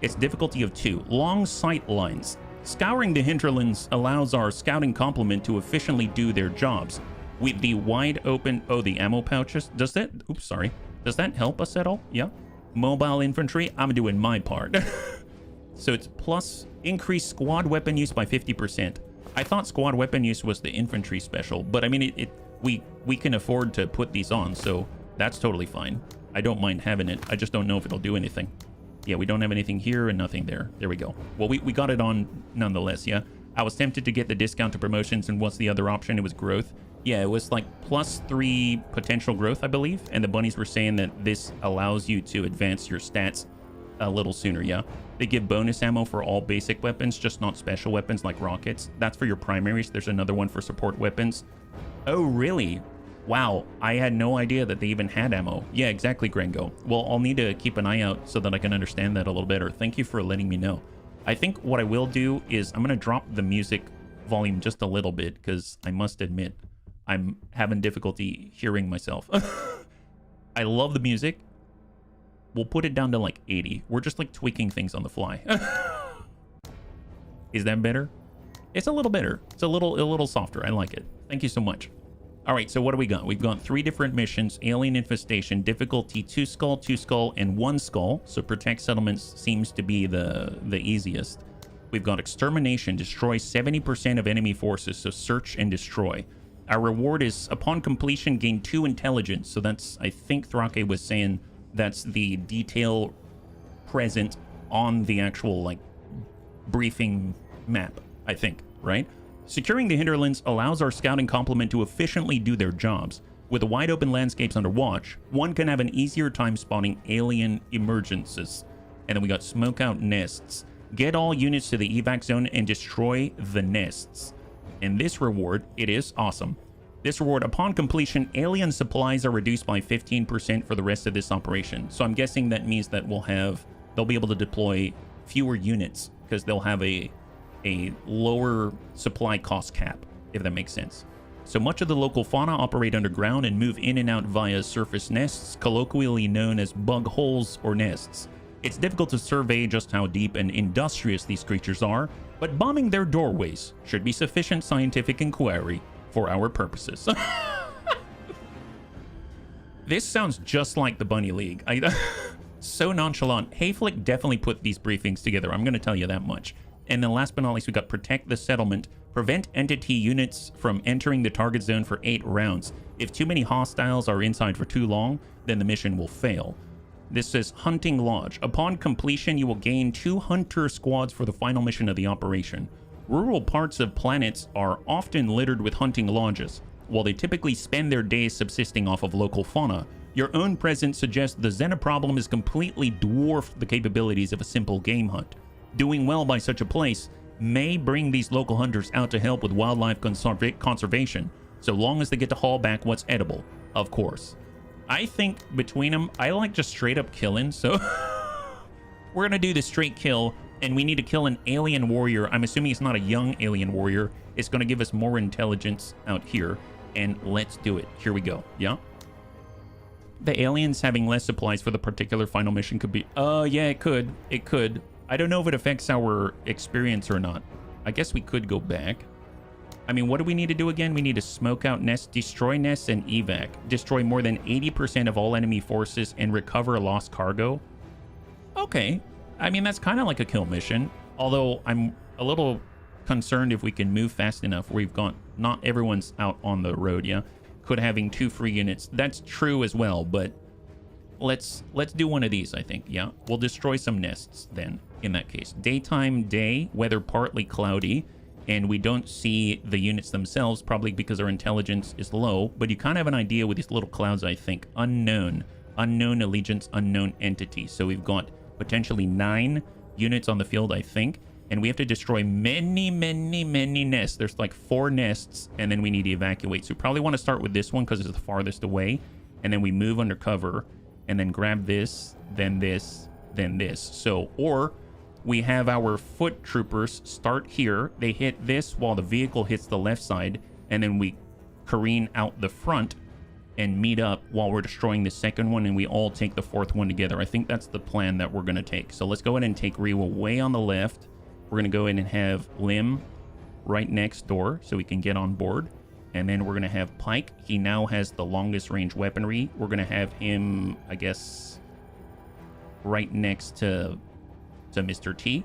It's difficulty of 2. Long sight lines. Scouring the hinterlands allows our scouting complement to efficiently do their jobs. With the wide open... Oh, the ammo pouches. Does that... Oops, sorry. Does that help us at all? Yeah. Mobile infantry. I'm doing my part. So it's plus increased squad weapon use by 50%. I thought squad weapon use was the infantry special, but I mean, we can afford to put these on, so that's totally fine. I don't mind having it. I just don't know if it'll do anything. Yeah, we don't have anything here and nothing there. There we go. Well, we got it on nonetheless, yeah. I was tempted to get the discount to promotions, and what's the other option? It was growth. Yeah, it was like +3 potential growth, I believe. And the bunnies were saying that this allows you to advance your stats a little sooner, yeah. They give bonus ammo for all basic weapons, just not special weapons like rockets. That's for your primaries. There's another one for support weapons. Oh, really? Wow, I had no idea that they even had ammo. Yeah, exactly, Grengo. Well, I'll need to keep an eye out so that I can understand that a little better. Thank you for letting me know. I think what I will do is I'm going to drop the music volume just a little bit because I must admit I'm having difficulty hearing myself. I love the music. We'll put it down to like 80. We're just like tweaking things on the fly. Is that better? It's a little better. It's a little softer. I like it. Thank you so much. All right, so what do we got? We've got 3 different missions: alien infestation, difficulty 2 skull, and 1 skull. So protect settlements seems to be the easiest. We've got extermination, destroy 70% of enemy forces, so search and destroy. Our reward is upon completion gain 2 intelligence. So that's, I think Thrake was saying that's the detail present on the actual like briefing map, I think, right? Securing the hinterlands allows our scouting complement to efficiently do their jobs. With the wide open landscapes under watch, one can have an easier time spotting alien emergences. And then we got smoke out nests. Get all units to the evac zone and destroy the nests. And this reward, it is awesome. This reward, upon completion, alien supplies are reduced by 15% for the rest of this operation. So I'm guessing that means that they'll be able to deploy fewer units because they'll have a lower supply cost cap, if that makes sense. So much of the local fauna operate underground and move in and out via surface nests, colloquially known as bug holes or nests. It's difficult to survey just how deep and industrious these creatures are, but bombing their doorways should be sufficient scientific inquiry for our purposes. This sounds just like the Bunny League. So nonchalant. Hayflick definitely put these briefings together, I'm going to tell you that much. And then last but not least, we got protect the settlement. Prevent entity units from entering the target zone for 8 rounds. If too many hostiles are inside for too long, then the mission will fail. This says Hunting Lodge. Upon completion, you will gain 2 hunter squads for the final mission of the operation. Rural parts of planets are often littered with hunting lodges. While they typically spend their days subsisting off of local fauna, your own presence suggests the Xena problem has completely dwarfed the capabilities of a simple game hunt. Doing well by such a place may bring these local hunters out to help with wildlife conservation, so long as they get to haul back what's edible, of course. I think between them, I like just straight up killing, so we're gonna do the straight kill, and we need to kill an alien warrior. I'm assuming it's not a young alien warrior. It's gonna give us more intelligence out here, and let's do it. Here we go, yeah? The aliens having less supplies for the particular final mission could be... yeah, it could. It could. I don't know if it affects our experience or not. I guess we could go back. I mean, what do we need to do again? We need to smoke out nests, destroy nests, and evac. Destroy more than 80% of all enemy forces and recover lost cargo. Okay. I mean, that's kind of like a kill mission. Although I'm a little concerned if we can move fast enough. We've got... Not everyone's out on the road, yeah? Could having 2 free units. That's true as well, but... Let's do one of these, I think, yeah? We'll destroy some nests then, in that case. Daytime, day, weather partly cloudy, and we don't see the units themselves, probably because our intelligence is low, but you kind of have an idea with these little clouds, I think. Unknown. Unknown allegiance, unknown entity. So we've got potentially 9 units on the field, I think, and we have to destroy many nests. There's like 4 nests, and then we need to evacuate. So we probably want to start with this one because it's the farthest away, and then we move under cover, and then grab this, then this, then this. So, or we have our foot troopers start here. They hit this while the vehicle hits the left side, and then we careen out the front and meet up while we're destroying the second one, and we all take the 4th one together. I think that's the plan that we're going to take. So let's go ahead and take Rewa way on the left. We're going to go in and have Lim right next door so we can get on board. And then we're going to have Pike. He now has the longest range weaponry. We're going to have him, I guess, right next to Mr. T.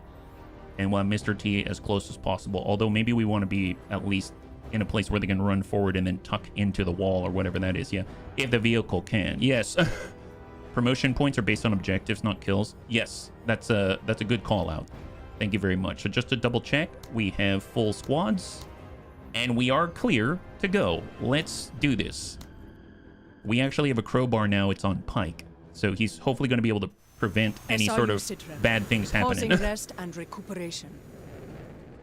And we'll have Mr. T as close as possible. Although maybe we want to be at least in a place where they can run forward and then tuck into the wall or whatever that is. Yeah, if the vehicle can. Yes. Promotion points are based on objectives, not kills. Yes, that's a good call out. Thank you very much. So just to double check, we have full squads. And we are clear to go. Let's do this. We actually have a crowbar now. It's on Pike. So he's hopefully going to be able to prevent any SRU sort of Citron. bad things Pausing happening. rest and recuperation.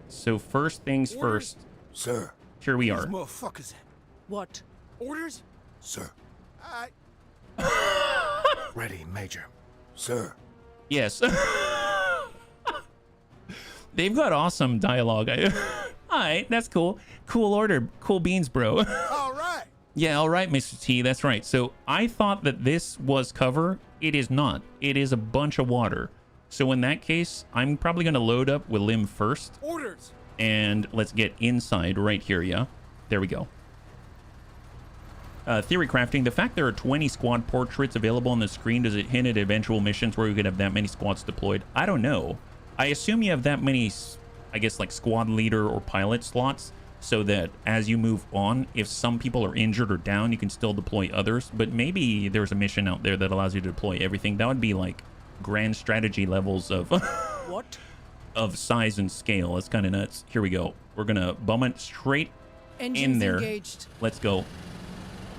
So first things Orders? first. Sir. Here we These are. motherfuckers. What? Orders? Sir. I... Ready, Major. Sir. Yes. They've got awesome dialogue. Alright, that's cool. Cool order. Cool beans, bro. All right. Yeah, alright, Mr. T. That's right. So I thought that this was cover. It is not. It is a bunch of water. So in that case, I'm probably going to load up with Lim first. Orders. And let's get inside right here, yeah? There we go. Theory crafting. The fact there are 20 squad portraits available on the screen, does it hint at eventual missions where we could have that many squads deployed? I don't know. I assume you have that many, I guess, like squad leader or pilot slots, so that as you move on, if some people are injured or down, you can still deploy others. But maybe there's a mission out there that allows you to deploy everything. That would be like grand strategy levels of What? of size and scale. That's kind of nuts. Here we go. We're gonna bum it straight Engines in there. engaged. Let's go.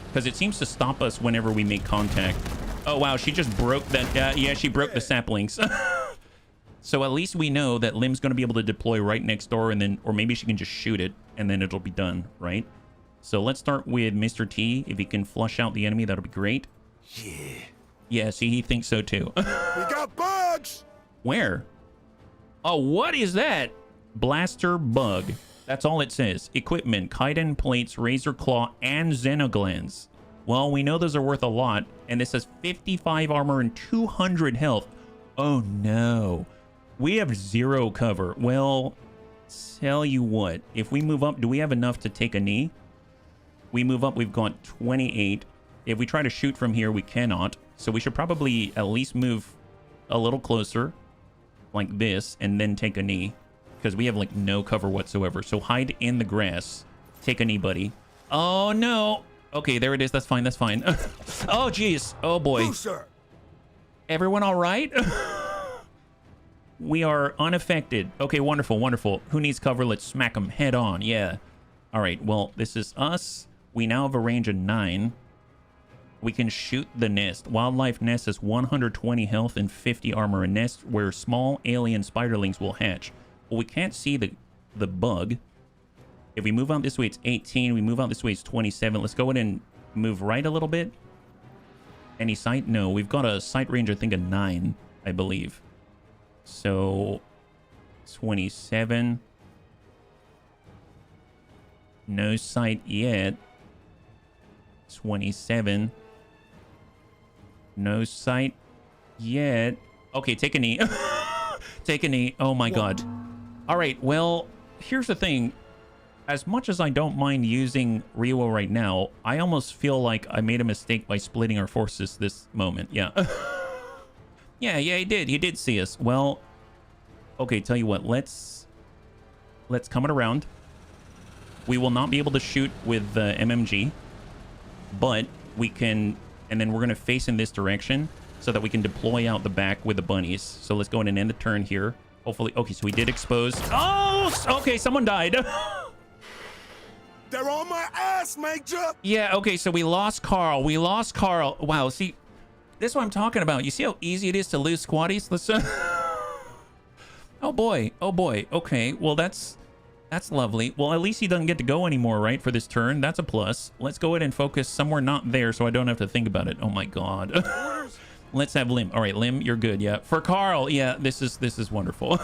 Because it seems to stop us whenever we make contact. Oh, wow. She just broke that. Yeah, she broke the saplings. So at least we know that Lim's going to be able to deploy right next door, and then, or maybe she can just shoot it, and then it'll be done, right? So let's start with Mr. T. If he can flush out the enemy, that'll be great. Yeah. Yeah, see, he thinks so too. We got bugs. Where? Oh, what is that? Blaster bug. That's all it says. Equipment, chitin plates, razor claw, and xenoglands. Well, we know those are worth a lot, and this says 55 armor and 200 health. Oh no. We have 0 cover. Well, tell you what, if we move up, do we have enough to take a knee? We move up, we've got 28. If we try to shoot from here, we cannot. So we should probably at least move a little closer, like this, and then take a knee. Because we have, like, no cover whatsoever. So hide in the grass. Take a knee, buddy. Oh, no. Okay, there it is. That's fine. That's fine. Oh, jeez. Oh, boy. Move, sir. Everyone all right? We are unaffected. Okay, wonderful, wonderful. Who needs cover? Let's smack them head on. Yeah. All right, well, this is us. We now have a range of 9. We can shoot the nest. Wildlife nest has 120 health and 50 armor. A nest where small alien spiderlings will hatch. Well, we can't see the bug. If we move out this way, it's 18. We move out this way, it's 27. Let's go ahead and move right a little bit. Any sight? No. We've got a sight range, I think, of 9, I believe. So, 27. No sight yet. 27. No sight yet. Okay, take a knee. Take a knee. Oh my god. All right, well, here's the thing. As much as I don't mind using Rio right now, I almost feel like I made a mistake by splitting our forces this moment. Yeah. Yeah, he did. He did see us. Well, okay, tell you what. Let's come it around. We will not be able to shoot with the MMG, but we can, and then we're going to face in this direction so that we can deploy out the back with the bunnies. So let's go ahead and end the turn here. Hopefully. Okay, so we did expose. Oh, okay, someone died. They're on my ass, Major. Yeah, okay, so we lost Carl. We lost Carl. Wow, see, this is what I'm talking about. You see how easy it is to lose squaddies? Let's Oh boy. Oh boy. Okay, well that's lovely. Well, at least he doesn't get to go anymore, right, for this turn. That's a plus. Let's go ahead and focus somewhere not there so I don't have to think about it. Oh my god. Let's have Lim. All right, Lim, you're good. Yeah. For Carl, yeah, this is wonderful.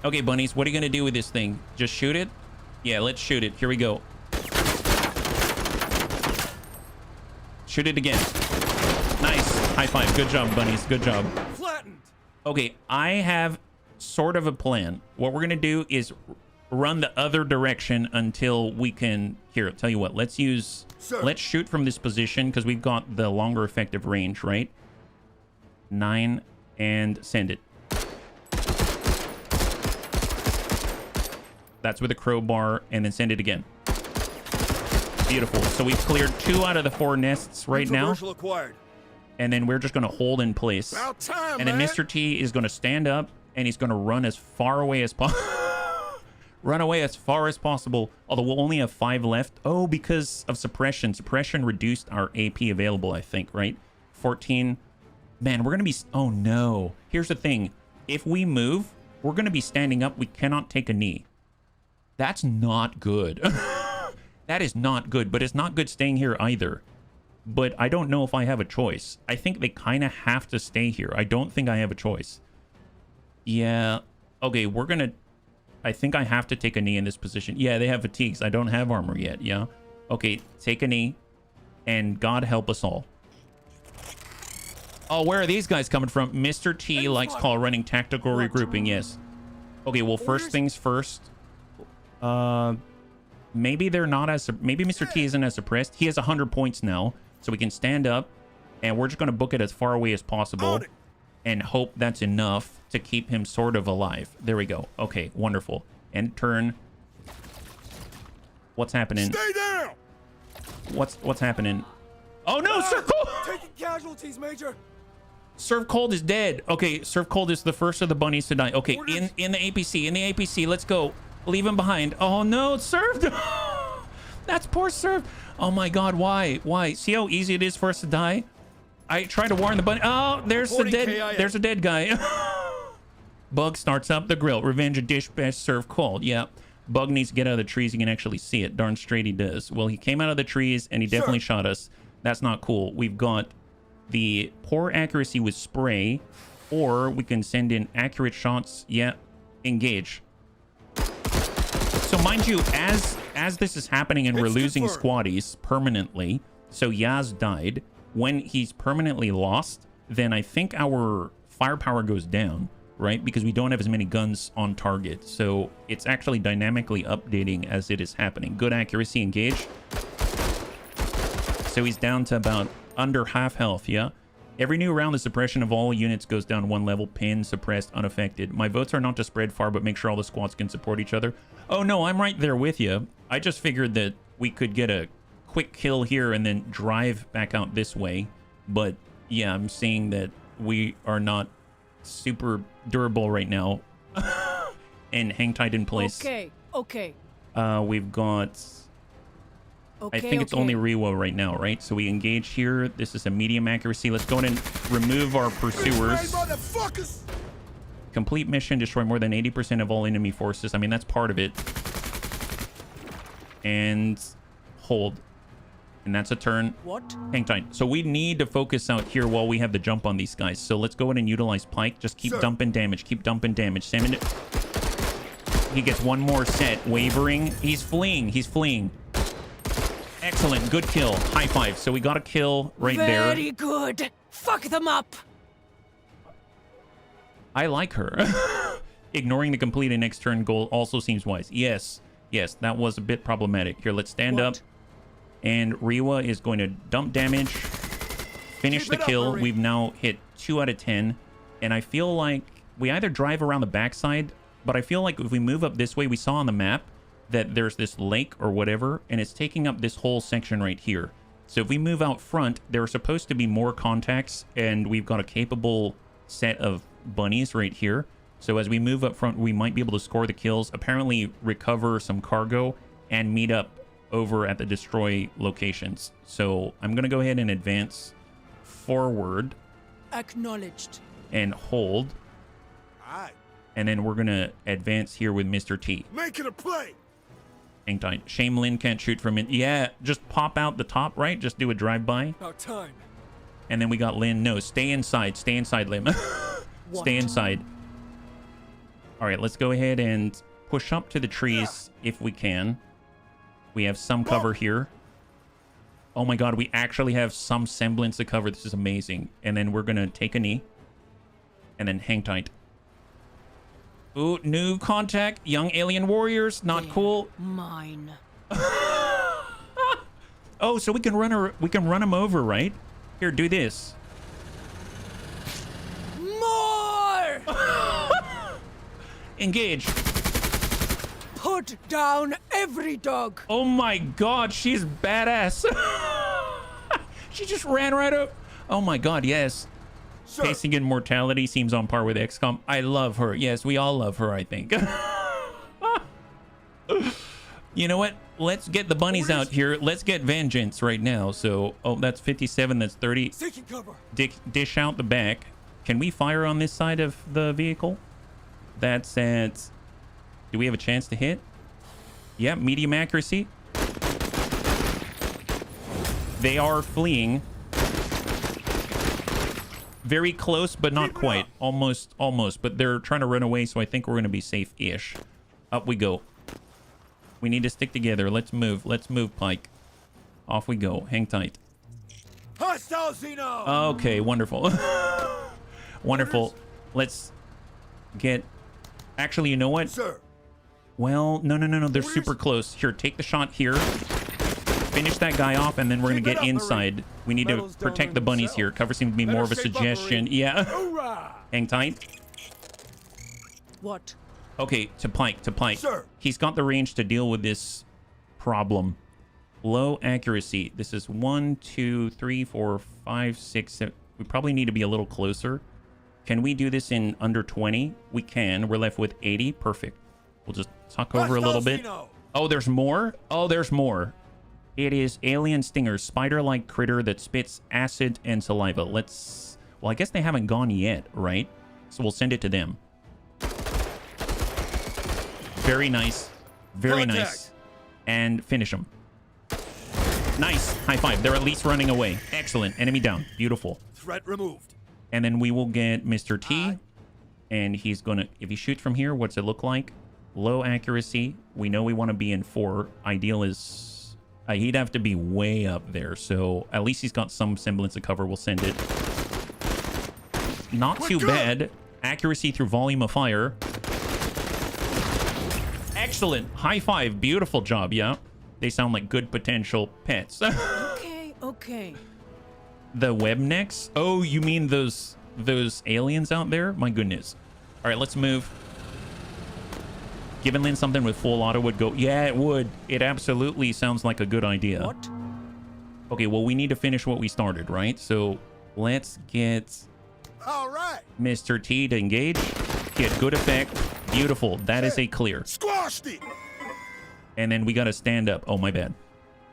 Okay, bunnies, what are you going to do with this thing? Just shoot it? Yeah, let's shoot it. Here we go. Shoot it again. Nice. High five. Good job, bunnies. Good job. Flattened. Okay, I have sort of a plan. What we're going to do is run the other direction until we can... Here, I'll tell you what. Let's use... Sir. Let's shoot from this position because we've got the longer effective range, right? 9 and send it. That's with a crowbar and then send it again. Beautiful. So we've cleared 2 out of the 4 nests right now. Controversial acquired. And then we're just going to hold in place. About time, And then man. Mr. T is going to stand up and he's going to run as far away as possible. Run away as far as possible. Although we'll only have 5 left. Oh, because of suppression. Suppression reduced our AP available, I think, right? 14. Man, we're gonna be... Oh, no. Here's the thing. If we move, we're gonna be standing up. We cannot take a knee. That's not good. That is not good, but it's not good staying here either. But I don't know if I have a choice. I think they kind of have to stay here. I don't think I have a choice. Yeah. Okay, we're gonna... I think I have to take a knee in this position. Yeah, they have fatigues. I don't have armor yet, yeah? Okay, take a knee. And God help us all. Oh, where are these guys coming from? Mr. T likes call running tactical regrouping, yes. Okay, well, first things first. Maybe they're not as... Maybe Mr. T isn't as suppressed. He has 100 points now. So we can stand up. And we're just going to book it as far away as possible. And hope that's enough to keep him sort of alive. There we go. Okay, wonderful. End turn. What's happening? Stay down! What's happening? Oh no, Sir Cold! Taking casualties, Major! Sir Cold is dead. Okay, Sir Cold is the first of the bunnies to die. Okay, in the APC, let's go. Leave him behind. Oh no, Served! That's poor Served. Oh my god, why? Why? See how easy it is for us to die? I try to warn the bunny. Oh, there's a dead guy. Bug starts up the grill. Revenge a dish best served cold. Yeah. Bug needs to get out of the trees. You can actually see it. Darn straight he does. Well, he came out of the trees and he definitely shot us. That's not cool. We've got the poor accuracy with spray, or we can send in accurate shots. Yeah. Engage. So mind you, as this is happening and we're losing squaddies permanently, so Yaz died. When he's permanently lost, then I think our firepower goes down, right? Because we don't have as many guns on target. So it's actually dynamically updating as it is happening. Good accuracy, engage. So he's down to about under half health, yeah? Every new round, the suppression of all units goes down 1 level. Pinned, suppressed, unaffected. My votes are not to spread far, but make sure all the squads can support each other. Oh no, I'm right there with you. I just figured that we could get a quick kill here and then drive back out this way. But yeah, I'm seeing that we are not super durable right now. And hang tight in place. Okay. We've got... I think it's only Rewo right now, right? So we engage here. This is a medium accuracy. Let's go ahead and remove our pursuers. Complete mission, destroy more than 80% of all enemy forces. I mean, that's part of it. And hold. And that's a turn. What? Hang tight. So we need to focus out here while we have the jump on these guys. So let's go ahead and utilize Pike. Just keep dumping damage. Keep dumping damage. Salmon. He gets one more set. Wavering. He's fleeing. He's fleeing. Excellent. Good kill. High five. So we got a kill right there. Very good. Fuck them up. I like her. Ignoring the completed next turn goal also seems wise. Yes. Yes, that was a bit problematic. Here, let's stand up. And Rewa is going to dump damage. Finish the kill. We've now hit 2 out of 10. And I feel like we either drive around the backside, but I feel like if we move up this way, we saw on the map that there's this lake or whatever, and it's taking up this whole section right here. So if we move out front, there are supposed to be more contacts, and we've got a capable set of bunnies right here. So as we move up front, we might be able to score the kills, apparently recover some cargo, and meet up over at the destroy locations. So I'm going to go ahead and advance forward. Acknowledged. And hold. Aye. And then we're going to advance here with Mr. T. Make it a play. Hang tight. Shame Lin can't shoot from it. Yeah, just pop out the top, right? Just do a drive-by. About time. And then we got Lin. No, stay inside. Stay inside, Lim. Stay inside. All right, let's go ahead and push up to the trees if we can. We have some cover here. Oh my god, we actually have some semblance of cover. This is amazing. And then we're going to take a knee. And then hang tight. Ooh, new contact. Young alien warriors. Not cool. Mine. Oh, so we can run them over, right? Here, do this. More! Engage. Put down every dog. Oh my god, she's badass. She just ran right up. Oh my god, yes. Sir. Pacing in mortality seems on par with XCOM. I love her. Yes, we all love her, I think. You know what? let's get the bunnies out here. Let's get vengeance right now. So, oh, that's 57. That's 30. Seeking cover. Dish out the back. Can we fire on this side of the vehicle? That's at... Do we have a chance to hit? Yeah, medium accuracy. They are fleeing. Very close, but not quite. Almost, but they're trying to run away, so I think we're going to be safe-ish. Up we go. We need to stick together. Let's move. Let's move, Pike. Off we go. Hang tight. Hostile Xeno! Okay, wonderful. Wonderful. Let's get... Actually, you know what? Sir. Well, no. They're super close. Here, take the shot here. Finish that guy off, and then we're going to get inside. We need to protect the bunnies here. Cover seems to be more of a suggestion. Yeah. Hang tight. What? Okay, to Pike. Sir. He's got the range to deal with this problem. Low accuracy. This is 1, 2, 3, 4, 5, 6, 7. We probably need to be a little closer. Can we do this in under 20? We can. We're left with 80. Perfect. We'll just tuck over a little bit. Oh, there's more? Oh, there's more. It is alien stinger, spider-like critter that spits acid and saliva. Let's... Well, I guess they haven't gone yet, right? So we'll send it to them. Very nice. Very nice. And finish them. Nice. High five. They're at least running away. Excellent. Enemy down. Beautiful. Threat removed. And then we will get Mr. T. And he's going to... If he shoots from here, what's it look like? Low accuracy. We know we want to be in 4. Ideal is... he'd have to be way up there. So at least he's got some semblance of cover. We'll send it. Not too bad. Accuracy through volume of fire. Excellent. High five. Beautiful job. Yeah. They sound like good potential pets. Okay. The web necks? Oh, you mean those aliens out there? My goodness. All right, let's move. Giving Lynn something with full auto would go... Yeah, it would. It absolutely sounds like a good idea. What? Okay, well, we need to finish what we started, right? So let's get... All right. Mr. T to engage. Get good effect. Beautiful. That is a clear. Squashed it. And then we got to stand up. Oh, my bad.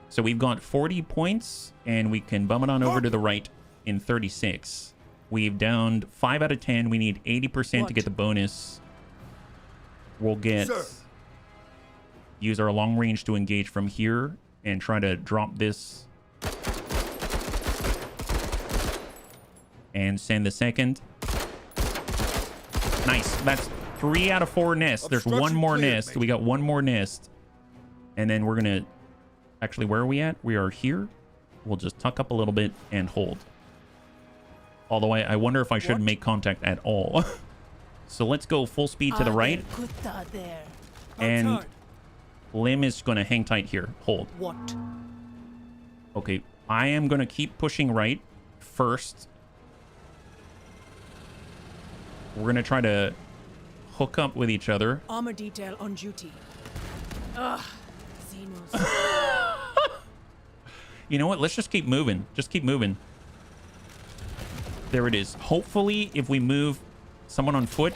So we've got 40 points, and we can bum it on over to the right in 36. We've downed 5 out of 10. We need 80% to get the bonus. We'll get... Use our long range to engage from here and try to drop this. And send the second. Nice. That's 3 out of 4 nests. There's one more nest. We got one more nest. And then we're going to... Actually, where are we at? We are here. We'll just tuck up a little bit and hold. Although I wonder if I should make contact at all. So let's go full speed to the right. And Lim is going to hang tight here. Hold. What? Okay. I am going to keep pushing right first. We're going to try to hook up with each other. Armor detail on duty. Ugh. Xenos. You know what? Let's just keep moving. Just keep moving. There it is. Hopefully, if we move someone on foot.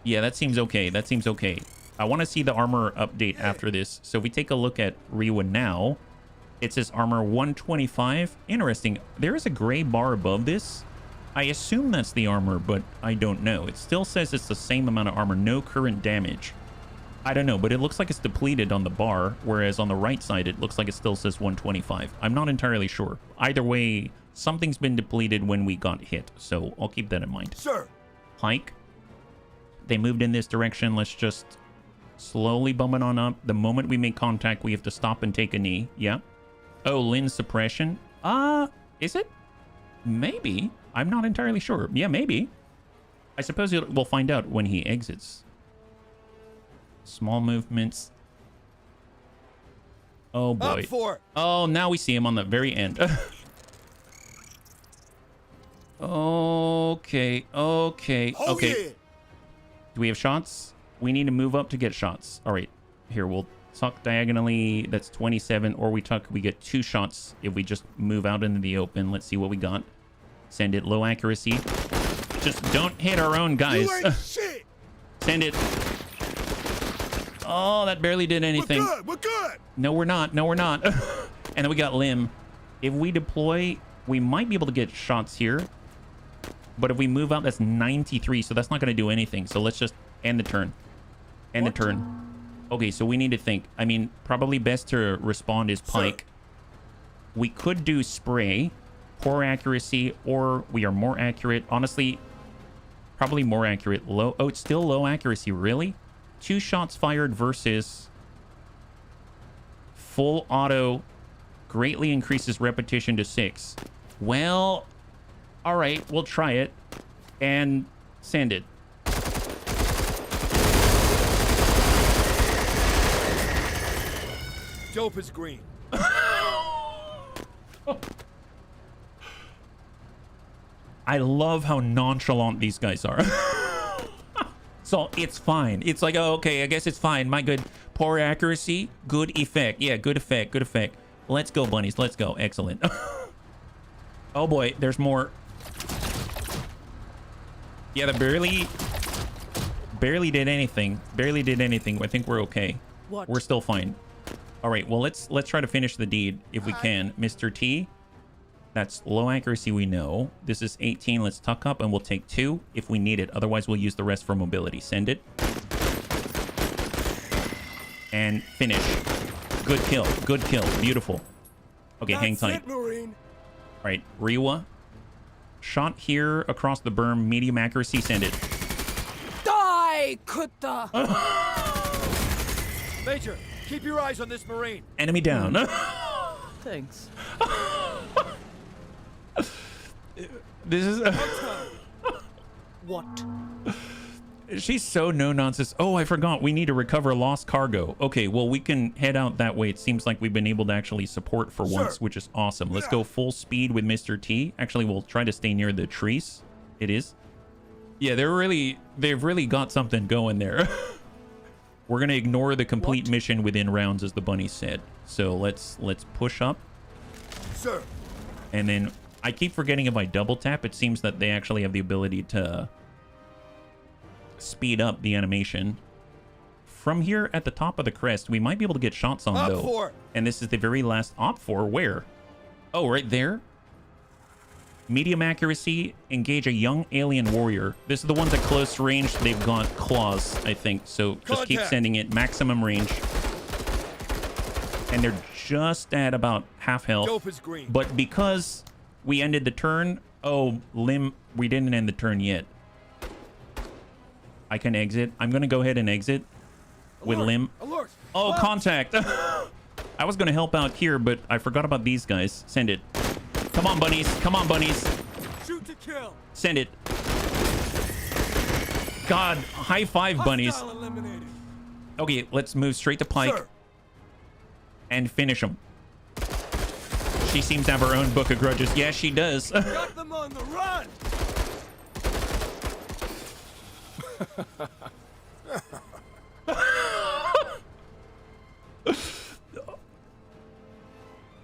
Yeah, that seems okay. That seems okay. I want to see the armor update after this. So if we take a look at Rewa now, it says armor 125. Interesting. There is a gray bar above this. I assume that's the armor, but I don't know. It still says it's the same amount of armor. No current damage. I don't know, but it looks like it's depleted on the bar, whereas on the right side, it looks like it still says 125. I'm not entirely sure. Either way, something's been depleted when we got hit, so I'll keep that in mind. Sir. Pike. They moved in this direction. Let's just slowly bum it on up. The moment we make contact, we have to stop and take a knee. Yeah. Oh, Lynn's suppression. Is it? Maybe. I'm not entirely sure. Yeah, maybe. I suppose we'll find out when he exits. Small movements. Oh boy. Oh, now we see him on the very end. Okay. Do we have shots? We need to move up to get shots. All right. Here, we'll tuck diagonally. That's 27. Or we tuck, we get 2 shots if we just move out into the open. Let's see what we got. Send it. Low accuracy. Just don't hit our own guys. Send it. Oh, that barely did anything. We're good. We're good. No, we're not. No, we're not. And then we got Lim. If we deploy, we might be able to get shots here. But if we move out, that's 93. So that's not going to do anything. So let's just end the turn. End the turn. Okay, so we need to think. I mean, probably best to respond is Pike. We could do spray, poor accuracy, or we are more accurate. Honestly, probably more accurate. Low. Oh, it's still low accuracy. Really? 2 shots fired versus full auto greatly increases repetition to 6. Well, all right, we'll try it and send it. Dope is green. I love how nonchalant these guys are. So it's fine. It's like, oh, okay, I guess it's fine. My good. Poor accuracy, good effect. Yeah, good effect, good effect. Let's go, bunnies. Let's go. Excellent. Oh boy, there's more. Yeah, that barely did anything. Barely did anything. I think we're okay. What? We're still fine. All right, well, let's try to finish the deed if we can. Mr. T, that's low accuracy, we know. This is 18. Let's tuck up and we'll take 2 if we need it. Otherwise, we'll use the rest for mobility. Send it. And finish. Good kill. Good kill. Beautiful. Okay, hang tight. It, Marine. All right, Riwa. Shot here across the berm. Medium accuracy. Send it. Die, Kutta! Major, keep your eyes on this Marine. Enemy down. Thanks. This is... What? She's so no nonsense. Oh, I forgot. We need to recover lost cargo. Okay, well, we can head out that way. It seems like we've been able to actually support for once, which is awesome. Let's go full speed with Mr. T. Actually, we'll try to stay near the trees. It is. Yeah, they've really got something going there. We're going to ignore the complete mission within rounds, as the bunny said. So let's push up. Sir. And then I keep forgetting if I double tap, it seems that they actually have the ability to speed up the animation. From here at the top of the crest, we might be able to get shots on, though. Op4. And this is the very last Op4. Where? Oh, right there. Medium accuracy, engage a young alien warrior. This is the ones at close range. They've got claws, I think. So just keep sending it. Maximum range. And they're just at about half health. Dope is green. But because we ended the turn... Oh, Lim, we didn't end the turn yet. I can exit. I'm going to go ahead and exit with Lim. Alert. Oh, contact. I was going to help out here, but I forgot about these guys. Send it. Come on, bunnies. Come on, bunnies. Shoot to kill. Send it. God, high five, bunnies. Hostile eliminated. Okay, let's move straight to Pike. Sir. And finish him. She seems to have her own book of grudges. Yeah, she does. Got them on the run.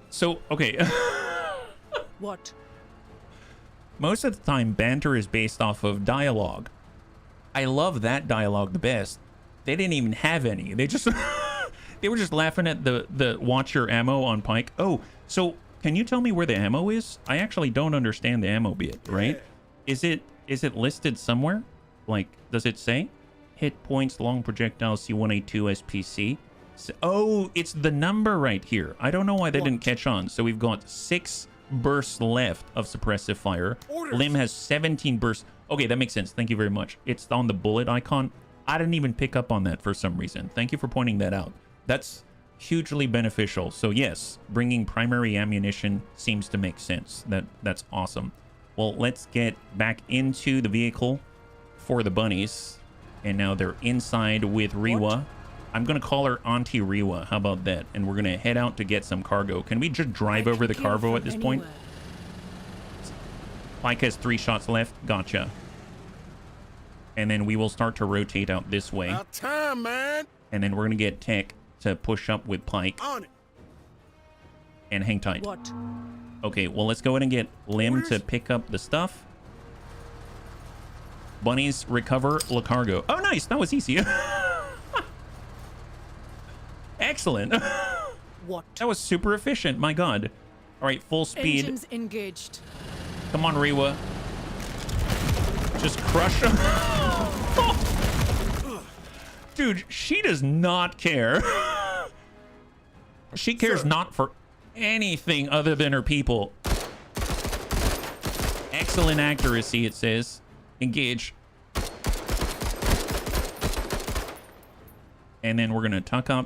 So, okay. What? Most of the time, banter is based off of dialogue. I love that dialogue the best. They didn't even have any. They just... They were just laughing at the watch your ammo on Pike. Oh, so can you tell me where the ammo is? I actually don't understand the ammo bit, right? Is it listed somewhere? Like, does it say? Hit points, long projectile, C1A2 SPC. So, oh, it's the number right here. I don't know why they didn't catch on. So we've got 6 bursts left of suppressive fire. Lim has 17 bursts. Okay, that makes sense. Thank you very much. It's on the bullet icon. I didn't even pick up on that for some reason. Thank you for pointing that out. That's hugely beneficial. So yes, bringing primary ammunition seems to make sense. That's awesome. Well, let's get back into the vehicle for the bunnies. And now they're inside with Riwa. What? I'm going to call her Auntie Riwa. How about that? And we're going to head out to get some cargo. Can we just drive over the cargo at this point? Pike has 3 shots left. Gotcha. And then we will start to rotate out this way. About time, man. And then we're going to get Tech to push up with Pike. On it. And hang tight. What? Okay, well, let's go ahead and get Lim to pick up the stuff. Bunnies recover Le Cargo. Oh, nice. That was easy. Excellent. What? That was super efficient. My God. All right, full speed. Engines engaged. Come on, Rewa. Just crush him. Dude, she does not care. She cares not for anything other than her people. Excellent accuracy, it says. Engage. And then we're going to tuck up.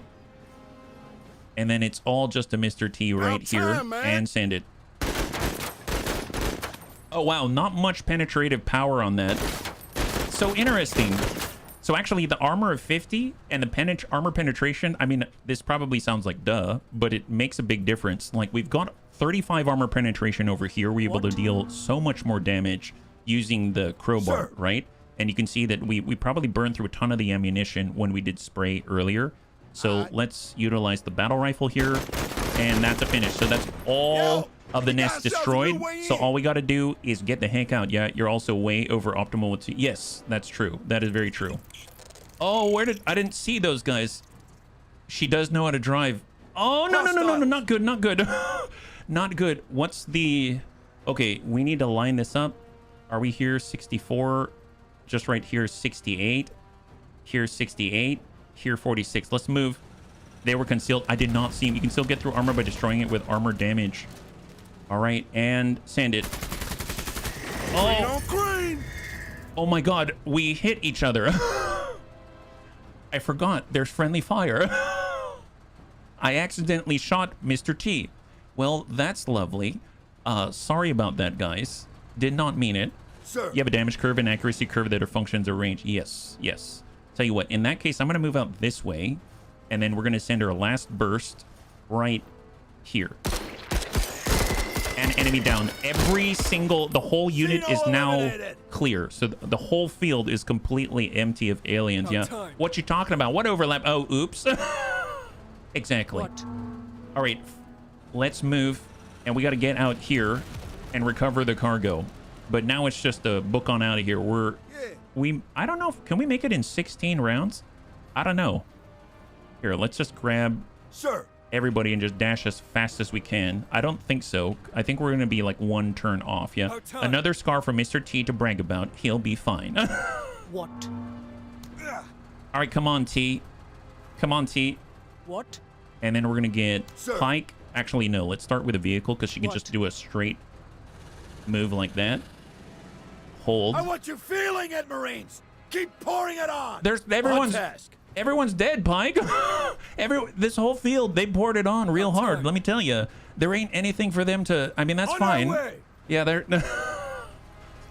And then it's all just a Mr. T right here. And send it. Oh, wow. Not much penetrative power on that. So interesting. So actually, the armor of 50 and the armor penetration, I mean, this probably sounds like duh, but it makes a big difference. Like, we've got 35 armor penetration over here. We're able to deal so much more damage using the crowbar, right? And you can see that we probably burned through a ton of the ammunition when we did spray earlier. So let's utilize the battle rifle here. And that's a finish. So that's all of the nest destroyed. So all we got to do is get the heck out. Yeah, you're also way over optimal with... Yes, that's true. That is very true. Oh, I didn't see those guys. She does know how to drive. Oh, no, not good, not good. Not good. What's the... Okay, we need to line this up. Are we here? 64. Just right here, 68. Here, 68. Here, 46. Let's move. They were concealed. I did not see him. You can still get through armor by destroying it with armor damage. All right, and send it. Oh, oh my God, we hit each other. I forgot there's friendly fire. I accidentally shot Mr. T. Well, that's lovely. Sorry about that, guys. Did not mean it. Sir. You have a damage curve and accuracy curve that are functions of range. Yes, yes. Tell you what, in that case, I'm going to move out this way. And then we're going to send our last burst right here. And enemy down. The whole unit is now clear. So the whole field is completely empty of aliens. Yeah. What you talking about? What overlap? Oh, oops. Exactly. What? All right. Let's move. And we got to get out here and recover the cargo. But now it's just a book on out of here. I don't know. Can we make it in 16 rounds? I don't know. Here, let's just grab everybody and just dash as fast as we can. I don't think so. I think we're going to be like one turn off. Yeah. Another scar for Mr. T to brag about. He'll be fine. What? All right, come on, T. Come on, T. What? And then we're going to get Pike. Actually, no. Let's start with a vehicle because she can just do a straight move like that. Hold. I want you feeling it, Marines. Keep pouring it on. Everyone's dead, Pike. This whole field, they poured it on real hard. Let me tell you, there ain't anything for them to. I mean, that's fine. Yeah, they're.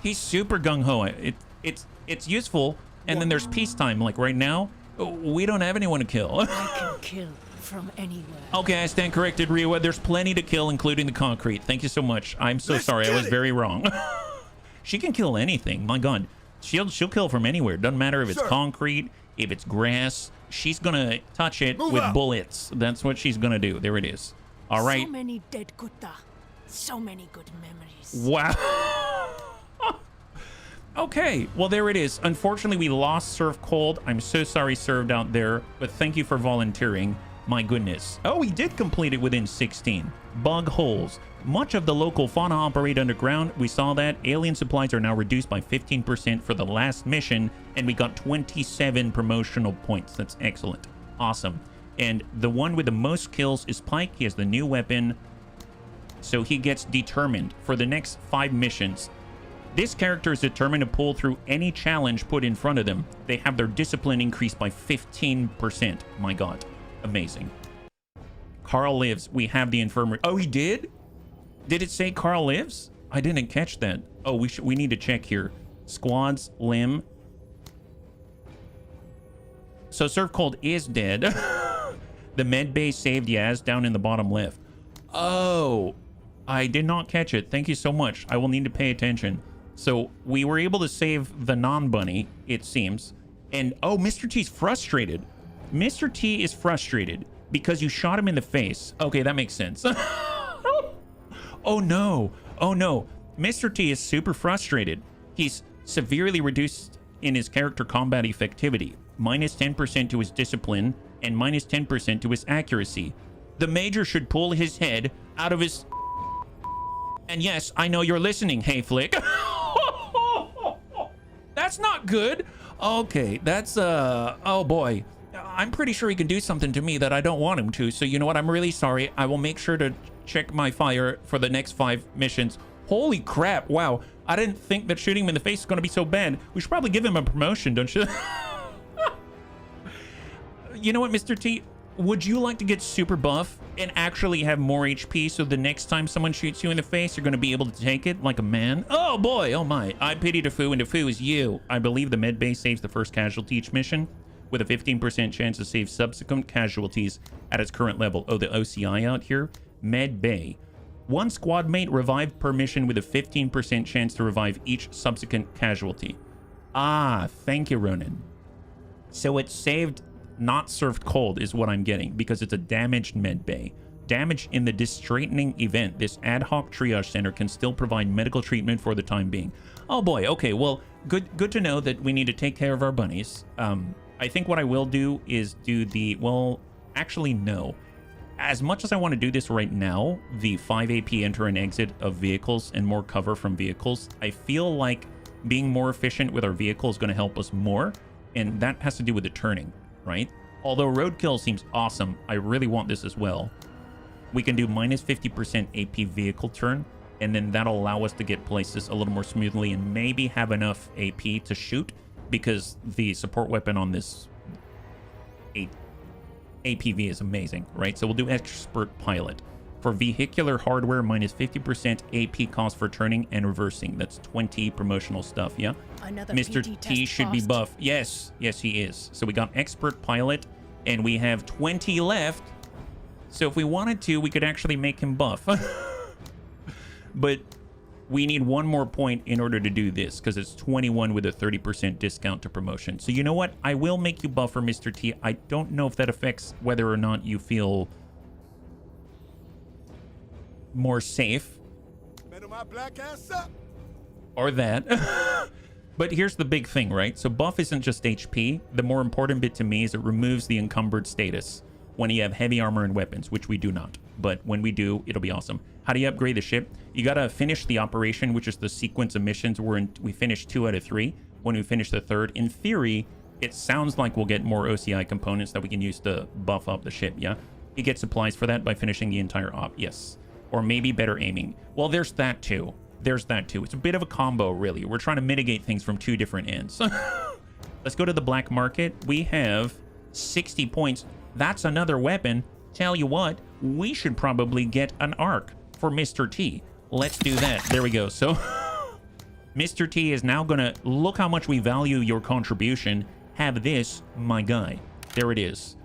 He's super gung ho. It's useful, and then there's peacetime. Like right now, we don't have anyone to kill. I can kill from anywhere. Okay, I stand corrected, Riwa. There's plenty to kill, including the concrete. Thank you so much. I'm so sorry. I was very wrong. She can kill anything. My God, she'll kill from anywhere. Doesn't matter if it's concrete, if it's grass. She's gonna touch it with bullets. That's what she's gonna do. There it is. All right. So many dead Kutta. So many good memories. Wow. Okay, well, there it is. Unfortunately, we lost Surf Cold. I'm so sorry, Served out there, but thank you for volunteering. My goodness. Oh, we did complete it within 16. Bug holes. Much of the local fauna operate underground. We saw that. Alien supplies are now reduced by 15% for the last mission, and we got 27 promotional points. That's excellent. Awesome. And the one with the most kills is Pike. He has the new weapon, so he gets determined for the next 5 missions. This character is determined to pull through any challenge put in front of them. They have their discipline increased by 15%. My God. Amazing. Carl lives. We have the infirmary. Oh, he did? Did it say Carl lives? I didn't catch that. Oh, we need to check here. Squads, limb. So Surf Cold is dead. The med bay saved Yaz down in the bottom left. Oh, I did not catch it. Thank you so much. I will need to pay attention. So we were able to save the non-bunny, it seems. And oh, Mr. T's frustrated. Mr. T is frustrated because you shot him in the face. Okay, that makes sense. Oh no. Oh no. Mr. T is super frustrated. He's severely reduced in his character combat effectivity. Minus 10% to his discipline and minus 10% to his accuracy. The Major should pull his head out of his... And yes, I know you're listening, hey Flick. That's not good. Okay, that's, oh boy. I'm pretty sure he can do something to me that I don't want him to. So you know what? I'm really sorry. I will make sure to check my fire for the next 5 missions. Holy crap. Wow. I didn't think that shooting him in the face is going to be so bad. We should probably give him a promotion, don't you? You know what, Mr. T? Would you like to get super buff and actually have more HP so the next time someone shoots you in the face, you're going to be able to take it like a man? Oh boy, oh my. I pity Defu, and Defu is you. I believe the med bay saves the first casualty each mission with a 15% chance to save subsequent casualties at its current level. Oh, the OCI out here? Med bay. 1 squad mate revived per mission with a 15% chance to revive each subsequent casualty. Ah, thank you, Ronan. So it's saved... not served cold is what I'm getting, because it's a damaged med bay. Damage in the disstraightening event. This ad hoc triage center can still provide medical treatment for the time being. Oh boy, okay, well, good to know that we need to take care of our bunnies. I think what I will do is do the, well, actually no. As much as I want to do this right now, the 5 AP enter and exit of vehicles and more cover from vehicles, I feel like being more efficient with our vehicle is going to help us more, and that has to do with the turning. Right? Although roadkill seems awesome, I really want this as well. We can do minus 50% AP vehicle turn, and then that'll allow us to get places a little more smoothly and maybe have enough AP to shoot, because the support weapon on this APV is amazing, right? So we'll do expert pilot. For vehicular hardware, minus 50% AP cost for turning and reversing. That's 20 promotional stuff, yeah? Another Mr. PT T test should be passed. buff. Yes, yes, he is. So we got expert pilot, and we have 20 left. So if we wanted to, we could actually make him buff. But we need 1 more point in order to do this, because it's 21 with a 30% discount to promotion. So you know what? I will make you buffer, Mr. T. I don't know if that affects whether or not you feel... more safe, My black ass up. or that. But here's the big thing, right? So buff isn't just HP. The more important bit to me is it removes the encumbered status when you have heavy armor and weapons, which we do not. But when we do, it'll be awesome. How do you upgrade the ship? You gotta finish the operation, which is the sequence of missions. We finished 2 out of 3. When we finish the 3rd, in theory, it sounds like we'll get more OCI components that we can use to buff up the ship, yeah? You get supplies for that by finishing the entire op, yes. Or maybe better aiming. Well, there's that too. There's that too. It's a bit of a combo, really. We're trying to mitigate things from 2 different ends. Let's go to the black market. We have 60 points. That's another weapon. Tell you what, we should probably get an arc for Mr. T. Let's do that. There we go. So Mr. T is now gonna look how much we value your contribution. Have this, my guy. There it is.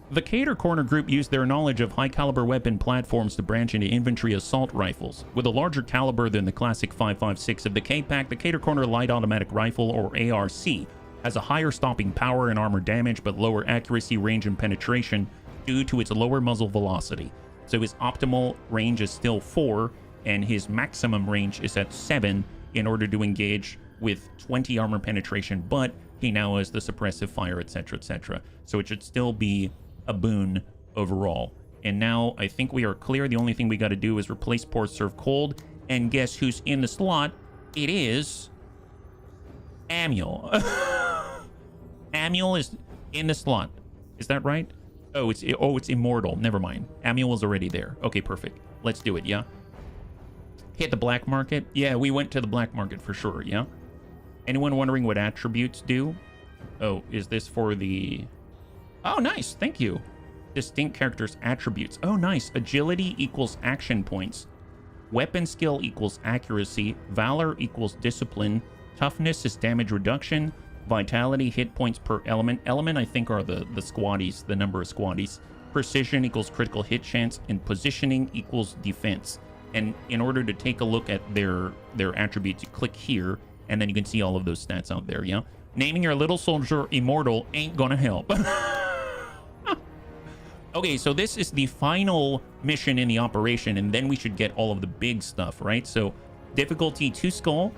The Cater Corner group used their knowledge of high-caliber weapon platforms to branch into infantry assault rifles. With a larger caliber than the classic 5.56 of the K-Pack, the Cater Corner Light Automatic Rifle, or ARC, has a higher stopping power and armor damage, but lower accuracy, range, and penetration due to its lower muzzle velocity. So his optimal range is still 4, and his maximum range is at 7 in order to engage with 20 armor penetration, but he now has the suppressive fire, etc., etc. So it should still be a boon overall. And now I think we are clear. The only thing we got to do is replace Pour Serve Cold, and guess who's in the slot? It is Amiel. Amiel is in the slot. Is that right? Oh, it's Immortal. Never mind. Amiel was already there. Okay, perfect. Let's do it, yeah? Hit the black market? Yeah, we went to the black market for sure, yeah? Anyone wondering what attributes do? Oh, is this for the... Oh, nice. Thank you. Distinct characters' attributes. Oh, nice. Agility equals action points. Weapon skill equals accuracy. Valor equals discipline. Toughness is damage reduction. Vitality, hit points per element. Element, I think, are the squaddies, the number of squaddies. Precision equals critical hit chance. And positioning equals defense. And in order to take a look at their attributes, you click here, and then you can see all of those stats out there, yeah? Naming your little soldier Immortal ain't gonna help. Okay, so this is the final mission in the operation, and then we should get all of the big stuff, right? So, difficulty 2 skull.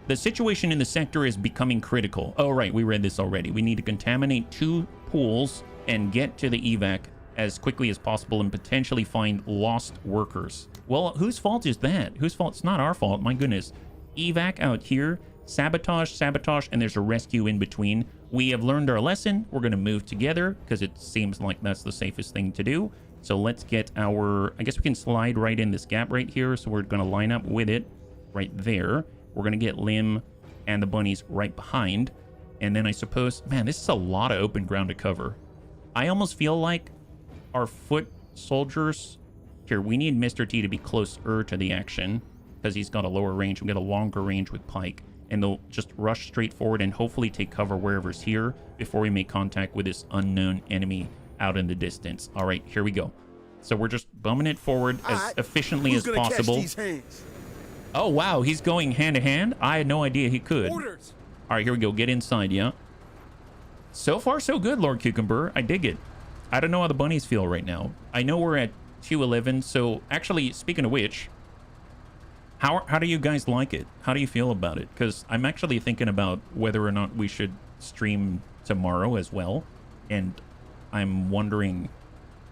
The situation in the sector is becoming critical. Oh, right, we read this already. We need to contaminate 2 pools and get to the evac as quickly as possible and potentially find lost workers. Well, whose fault is that? Whose fault? It's not our fault. My goodness. Evac out here. Sabotage, sabotage, and there's a rescue in between. We have learned our lesson. We're going to move together because it seems like that's the safest thing to do. So let's get our... I guess we can slide right in this gap right here. So we're going to line up with it right there. We're going to get Lim and the bunnies right behind. And then I suppose... Man, this is a lot of open ground to cover. I almost feel like our foot soldiers... Here, we need Mr. T to be closer to the action because he's got a lower range. We got a longer range with Pike. And they'll just rush straight forward and hopefully take cover wherever's here before we make contact with this unknown enemy out in the distance. All right, here we go. So we're just bumming it forward as efficiently as possible. Oh, wow, he's going hand to hand? I had no idea he could. Orders. All right, here we go. Get inside, yeah. So far, so good, Lord Cucumber. I dig it. I don't know how the bunnies feel right now. I know we're at 211, so actually, speaking of which... How do you guys like it? How do you feel about it? Because I'm actually thinking about whether or not we should stream tomorrow as well, and I'm wondering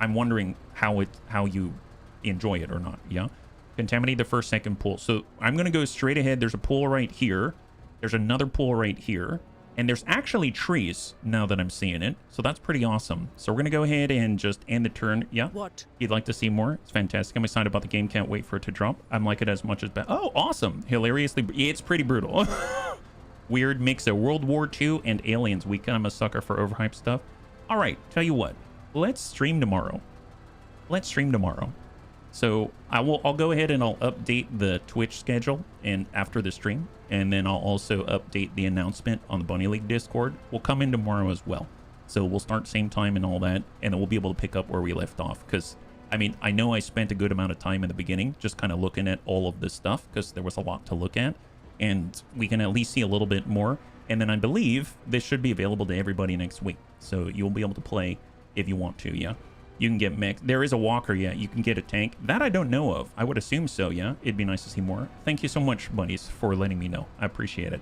how you enjoy it or not. Yeah, contaminate the first second pool. So I'm gonna go straight ahead. There's a pool right here. There's another pool right here, and there's actually trees now that I'm seeing it. So that's pretty awesome. So we're gonna go ahead and just end the turn. Yeah. What? You'd like to see more? It's fantastic. I'm excited about the game. Can't wait for it to drop. I like it as much as... Oh, awesome. Hilariously... It's pretty brutal. Weird mix of World War II and Aliens Weekend. I'm a sucker for overhyped stuff. All right. Tell you what. Let's stream tomorrow. So I'll go ahead and I'll update the Twitch schedule and after the stream. And then I'll also update the announcement on the Bunny League Discord. We'll come in tomorrow as well. So we'll start same time and all that. And then we'll be able to pick up where we left off. Because, I mean, I know I spent a good amount of time in the beginning just kind of looking at all of this stuff. Because there was a lot to look at. And we can at least see a little bit more. And then I believe this should be available to everybody next week. So you'll be able to play if you want to, yeah? You can get mechs. There is a walker, yeah. You can get a tank. That I don't know of. I would assume so, yeah. It'd be nice to see more. Thank you so much, buddies, for letting me know. I appreciate it.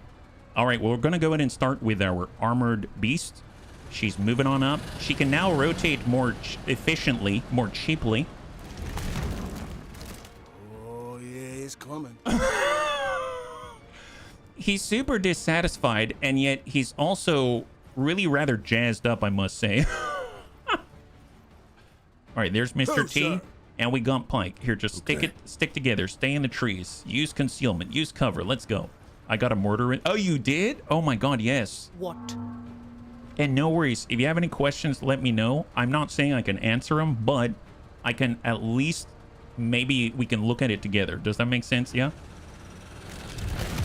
All right, well, we're going to go ahead and start with our armored beast. She's moving on up. She can now rotate more efficiently, more cheaply. Oh, yeah, it's coming. He's super dissatisfied, and yet he's also really rather jazzed up, I must say. All right, there's Mr. T, sir. and we got Pike. Here, just stick together. Stay in the trees. Use concealment. Use cover. Let's go. I got a mortar in. Oh, you did? Oh my God, yes. What? And no worries. If you have any questions, let me know. I'm not saying I can answer them, but I can at least, maybe we can look at it together. Does that make sense? Yeah?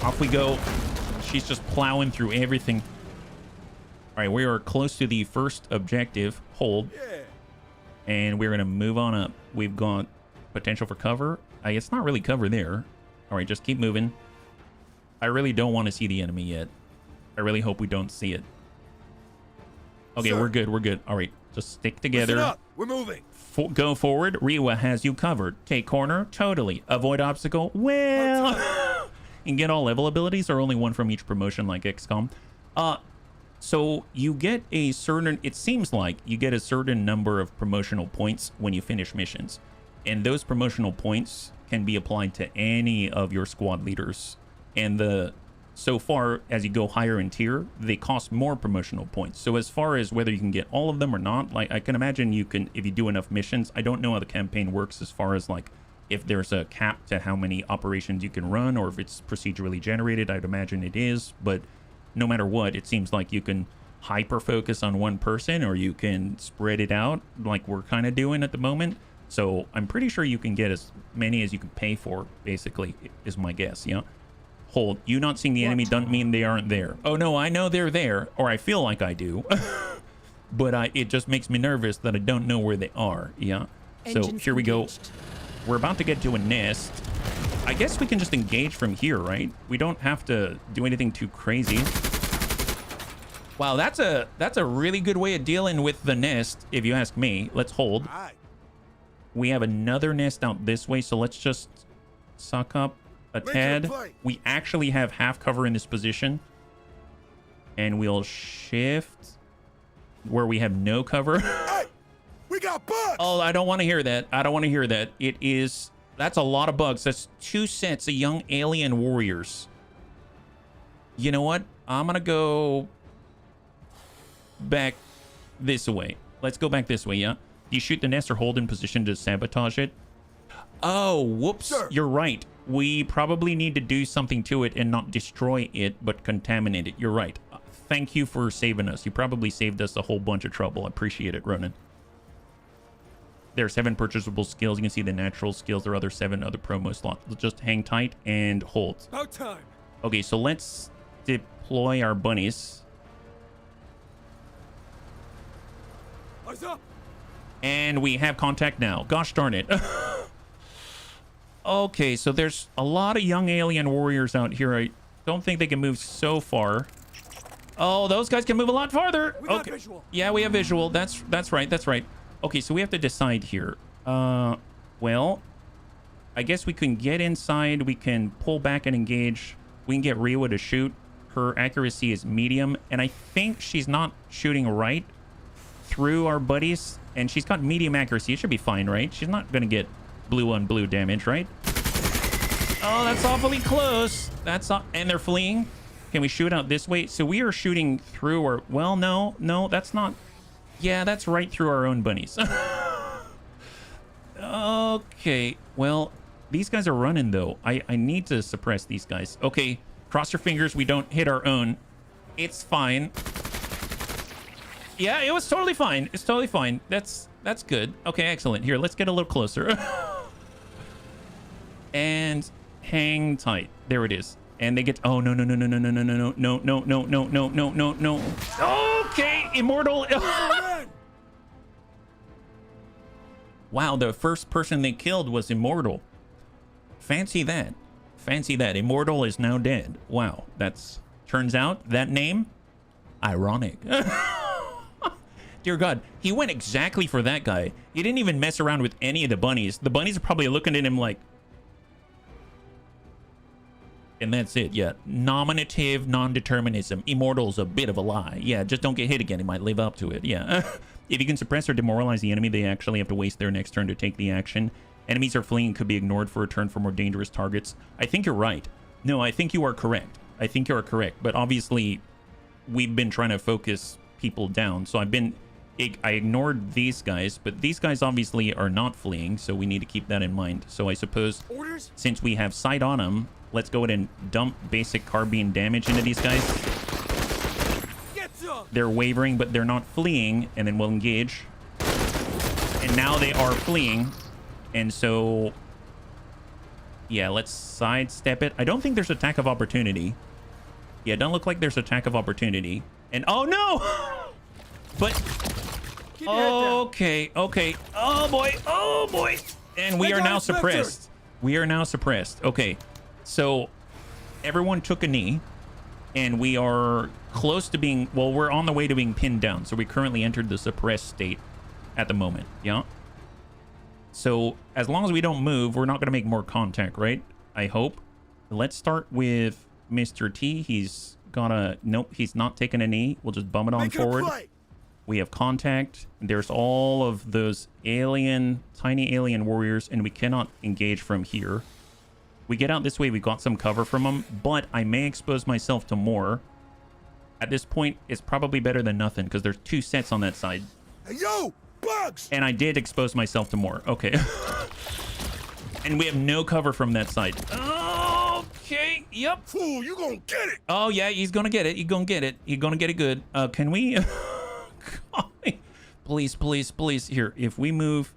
Off we go. She's just plowing through everything. All right, we are close to the first objective. Hold. Yeah. And we're going to move on up. We've got potential for cover. It's not really cover there. All right, just keep moving. I really don't want to see the enemy yet. I really hope we don't see it. Okay, Sir. we're good. We're good. All right, just stick together. Listen up. We're moving. Go forward. Riwa has you covered. Take corner. Totally. Avoid obstacle. Well, and get all level abilities or only one from each promotion like XCOM. So you get a certain, it seems like you get a certain number of promotional points when you finish missions. And those promotional points can be applied to any of your squad leaders. And so far as you go higher in tier, they cost more promotional points. So as far as whether you can get all of them or not, like I can imagine you can, if you do enough missions. I don't know how the campaign works as far as like if there's a cap to how many operations you can run or if it's procedurally generated. I'd imagine it is, but no matter what, it seems like you can hyper focus on one person or you can spread it out like we're kind of doing at the moment. So I'm pretty sure you can get as many as you can pay for, basically, is my guess, yeah? Hold. You not seeing the enemy doesn't mean they aren't there. Oh, no, I know they're there, or I feel like I do. But it just makes me nervous that I don't know where they are, yeah? So here we go. We're about to get to a nest. I guess we can just engage from here, right? We don't have to do anything too crazy. Wow, that's a really good way of dealing with the nest, if you ask me. Let's hold. All right. We have another nest out this way, so let's just suck up a tad. We actually have half cover in this position. And we'll shift where we have no cover. Hey, we got bugs! Oh, I don't want to hear that. I don't want to hear that. That's a lot of bugs. That's 2 sets of young alien warriors. You know what? I'm going to go back this way. Let's go back this way, yeah? You shoot the nest or hold in position to sabotage it. Oh, whoops. Sir. You're right. We probably need to do something to it and not destroy it, but contaminate it. You're right. Thank you for saving us. You probably saved us a whole bunch of trouble. I appreciate it, Ronan. There are 7 purchasable skills. You can see the natural skills. There are other 7 other promo slots. Let's just hang tight and hold. About time. Okay, so let's deploy our bunnies. Eyes up. And we have contact now. Gosh darn it. Okay, so there's a lot of young alien warriors out here. I don't think they can move so far. Oh, those guys can move a lot farther. We got Okay. visual. Yeah, we have visual. That's right. That's right. Okay, so we have to decide here. Well, I guess we can get inside. We can pull back and engage. We can get Riwa to shoot. Her accuracy is medium, and I think she's not shooting right through our buddies, and she's got medium accuracy. It should be fine, right? She's not going to get blue on blue damage, right? Oh, that's awfully close. And they're fleeing. Can we shoot out this way? So we are shooting through our... Well, no, that's not... Yeah, that's right through our own bunnies. Okay, well, these guys are running, though. I need to suppress these guys. Okay, cross your fingers. We don't hit our own. It's fine. Yeah, it was totally fine. It's totally fine. That's good. Okay, excellent. Here, let's get a little closer. And hang tight. There it is. And they get... Oh, no. Okay, immortal. Wow, the first person they killed was immortal. Fancy that. Fancy that. Immortal is now dead. Wow, that's... Turns out that name... Ironic. Dear God, he went exactly for that guy. He didn't even mess around with any of the bunnies. The bunnies are probably looking at him like... And that's it, yeah. Nominative non-determinism. Immortal's a bit of a lie. Yeah, just don't get hit again. He might live up to it, yeah. If you can suppress or demoralize the enemy, they actually have to waste their next turn to take the action. Enemies are fleeing and could be ignored for a turn for more dangerous targets. I think you're right. No, I think you are correct. I think you are correct. But obviously, we've been trying to focus people down. So I ignored these guys, but these guys obviously are not fleeing, so we need to keep that in mind. So I suppose Orders? Since we have sight on them, let's go ahead and dump basic carbine damage into these guys. Get some. They're wavering, but they're not fleeing, and then we'll engage. And now they are fleeing, and so... Yeah, let's sidestep it. I don't think there's attack of opportunity. Yeah, it doesn't look like there's attack of opportunity. And oh no! But Keep your head down. okay. Oh boy. And we They are got now us vectored. suppressed. We are now suppressed. Okay. So everyone took a knee, and we are close to being, well, we're on the way to being pinned down. So we currently entered the suppressed state at the moment. Yeah. So as long as we don't move, we're not going to make more contact, right? I hope. Let's start with Mr. T. He's got a... Nope, he's not taking a knee. We'll just bum it on Make it a forward. play. We have contact. There's all of those tiny alien warriors, and we cannot engage from here. We get out this way, we got some cover from them, but I may expose myself to more. At this point, it's probably better than nothing, because there's 2 sets on that side. Hey, yo! Bugs! And I did expose myself to more. Okay. And we have no cover from that side. Okay. Yep. Fool, you gonna get it! Oh, yeah, he's gonna get it. He's gonna get it. He's gonna get it good. Can we... Please. Here, if we move...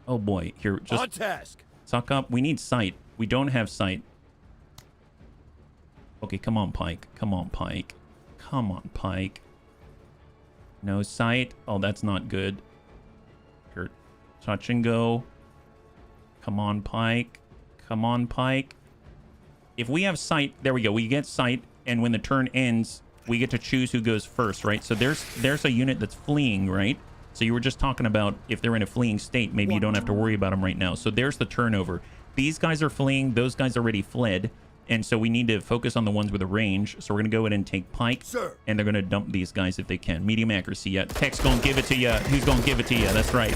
Oh, boy. Here, just... On task. Suck up. We need sight. We don't have sight. Okay, come on, Pike. Come on, Pike. No sight. Oh, that's not good. Here, touch and go. Come on, Pike. If we have sight, there we go. We get sight, and when the turn ends, we get to choose who goes first, right? So there's a unit that's fleeing, right? So you were just talking about if they're in a fleeing state, maybe you don't have to worry about them right now. So there's the turnover. These guys are fleeing. Those guys already fled. And so we need to focus on the ones with a range. So we're going to go ahead and take Pike. Sir. And they're going to dump these guys if they can. Medium accuracy. Yeah, Tech's going to give it to you. Who's going to give it to you? That's right.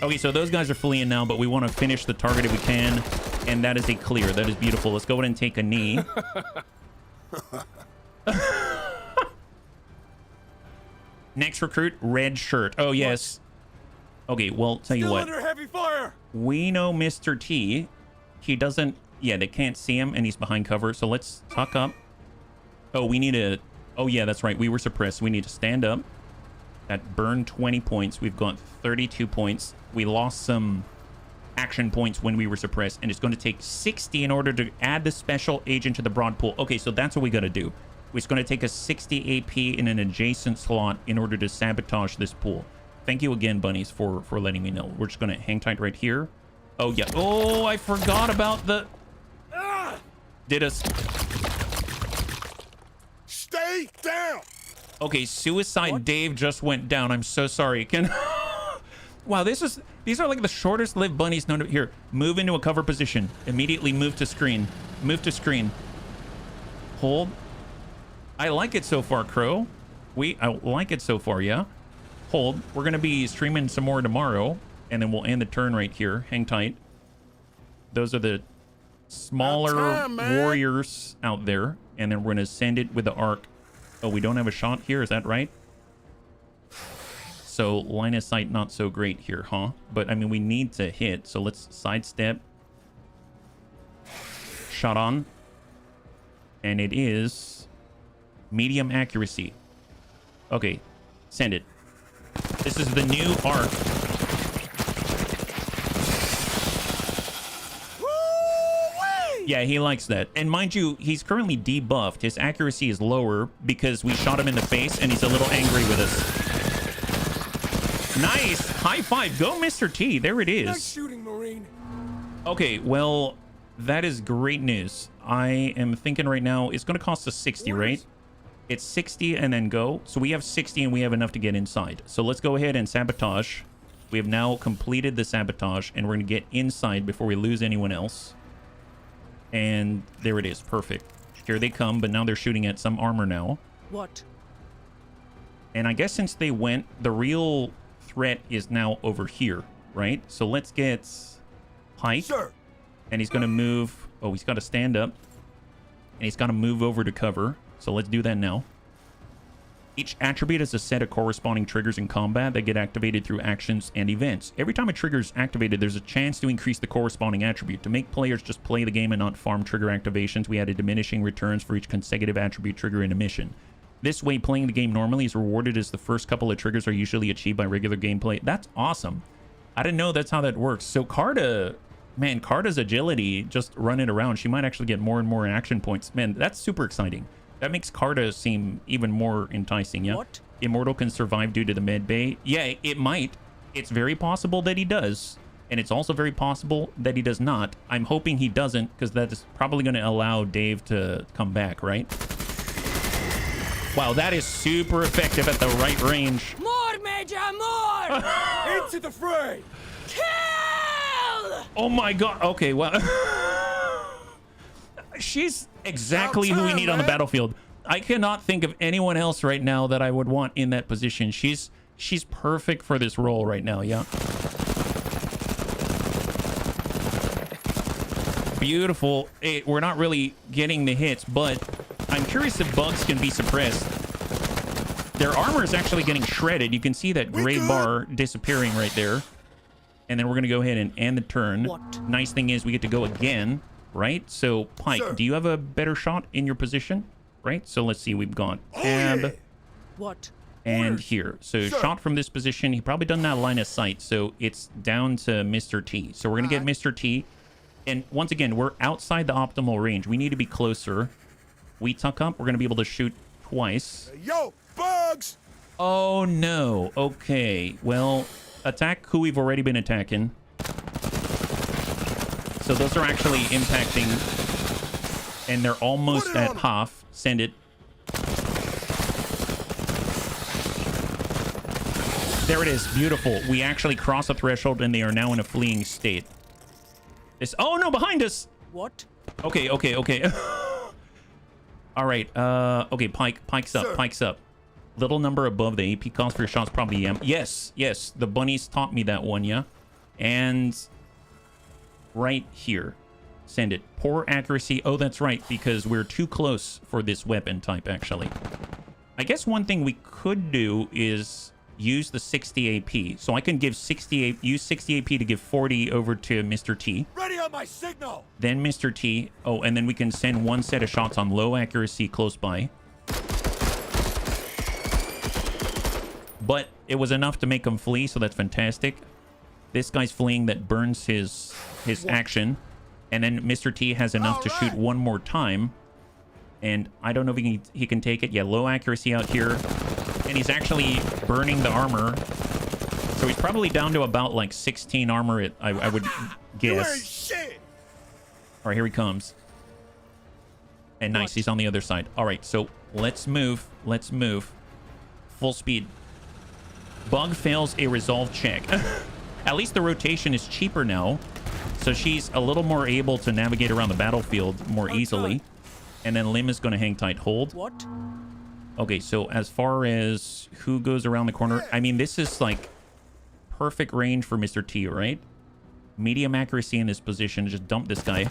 Okay, so those guys are fleeing now, but we want to finish the target if we can. And that is a clear. That is beautiful. Let's go ahead and take a knee. Next recruit, red shirt. Oh, yes. Okay, well, tell you what. Under heavy fire. We know Mr. T. He doesn't... Yeah, they can't see him, and he's behind cover. So let's tuck up. Oh, we need to... Oh, yeah, that's right. We were suppressed. We need to stand up. That burned 20 points. We've got 32 points. We lost some action points when we were suppressed, and it's going to take 60 in order to add the special agent to the broad pool. Okay, so that's what we got to do. It's going to take us 60 AP in an adjacent slot in order to sabotage this pool. Thank you again, bunnies, for letting me know. We're just going to hang tight right here. Oh, yeah. Oh, I forgot about the... Did us... Stay down. Okay, Suicide Dave just went down. I'm so sorry. Can... Wow, these are like the shortest lived bunnies known to... Here, move into a cover position. Immediately move to screen. Move to screen. Hold. I like it so far, Crow. I like it so far, yeah? Hold. We're going to be streaming some more tomorrow, and then we'll end the turn right here. Hang tight. Those are the smaller warriors out there, and then we're going to send it with the arc. Oh, we don't have a shot here. Is that right? So line of sight not so great here, huh? But, I mean, we need to hit, so let's sidestep. Shot on. And it is... medium accuracy. Okay, send it. This is the new arc. Yeah, he likes that. And mind you, he's currently debuffed. His accuracy is lower because we shot him in the face and he's a little angry with us. Nice! High five. Go, Mr. T. There it is. Nice shooting, Marine. Okay, well, that is great news. I am thinking right now it's going to cost us 60, right? It's 60 and then go. So we have 60 and we have enough to get inside. So let's go ahead and sabotage. We have now completed the sabotage and we're going to get inside before we lose anyone else. And there it is. Perfect. Here they come, but now they're shooting at some armor now. What? And I guess since they went, the real threat is now over here, right? So let's get Pike. Sir. And he's going to move. Oh, he's got to stand up. And he's got to move over to cover. So let's do that now. Each attribute has a set of corresponding triggers in combat that get activated through actions and events. Every time a trigger is activated, there's a chance to increase the corresponding attribute. To make players just play the game and not farm trigger activations, we added diminishing returns for each consecutive attribute trigger in a mission. This way, playing the game normally is rewarded as the first couple of triggers are usually achieved by regular gameplay. That's awesome. I didn't know that's how that works. So Carta... Man, Carta's agility, just running around, she might actually get more and more action points. Man, that's super exciting. That makes Carta seem even more enticing, yeah? What? Immortal can survive due to the med bay. Yeah, it might. It's very possible that he does. And it's also very possible that he does not. I'm hoping he doesn't, because that is probably going to allow Dave to come back, right? Wow, that is super effective at the right range. More, Major, more! Into the fray. Kill! Oh my god. Okay, well... She's exactly who we need on the battlefield. I cannot think of anyone else right now that I would want in that position. She's perfect for this role right now, yeah. Beautiful. Hey, we're not really getting the hits, but I'm curious if bugs can be suppressed. Their armor is actually getting shredded. You can see that gray bar disappearing right there. And then we're going to go ahead and end the turn. What? Nice thing is we get to go again, right? So, Pike, Sir. do you have a better shot in your position? Right? So let's see. We've got tab yeah. What? and Orders. here. So Sir. shot from this position. He probably done that line of sight. So it's down to Mr. T. So we're going to get Mr. T. And once again, we're outside the optimal range. We need to be closer. We tuck up. We're going to be able to shoot twice. Yo, bugs. Oh, no. Okay. Well, attack who we've already been attacking. So those are actually impacting. And they're almost Put it at on. half. Send it. There it is. Beautiful. We actually cross a threshold and they are now in a fleeing state. Oh, no, behind us. What? Okay, okay, okay. All right. Okay, Pike's up. Sir. Pike's up. Little number above the AP cost for your shots, probably EM. Yes, yes. The bunnies taught me that one, yeah. And right here. Send it. Poor accuracy. Oh, that's right, because we're too close for this weapon type, actually. I guess one thing we could do is use the 60 AP. So I can give 68, use 60 AP to give 40 over to Mr. T. Ready on my signal! Then Mr. T. Oh, and then we can send one set of shots on low accuracy close by. But it was enough to make him flee, so that's fantastic. This guy's fleeing, that burns his action. And then Mr. T has enough to shoot one more time. And I don't know if he can take it. Yeah, low accuracy out here. And he's actually burning the armor. So he's probably down to about like 16 armor, I would guess. You ain't shit! All right, here he comes. And nice, he's on the other side. All right, so let's move. Let's move. Full speed. Bug fails a resolve check. At least the rotation is cheaper now. So she's a little more able to navigate around the battlefield more easily. And then Lim is going to hang tight. Hold. What? Okay, so as far as who goes around the corner, I mean, this is like perfect range for Mr. T, right? Medium accuracy in this position. Just dump this guy.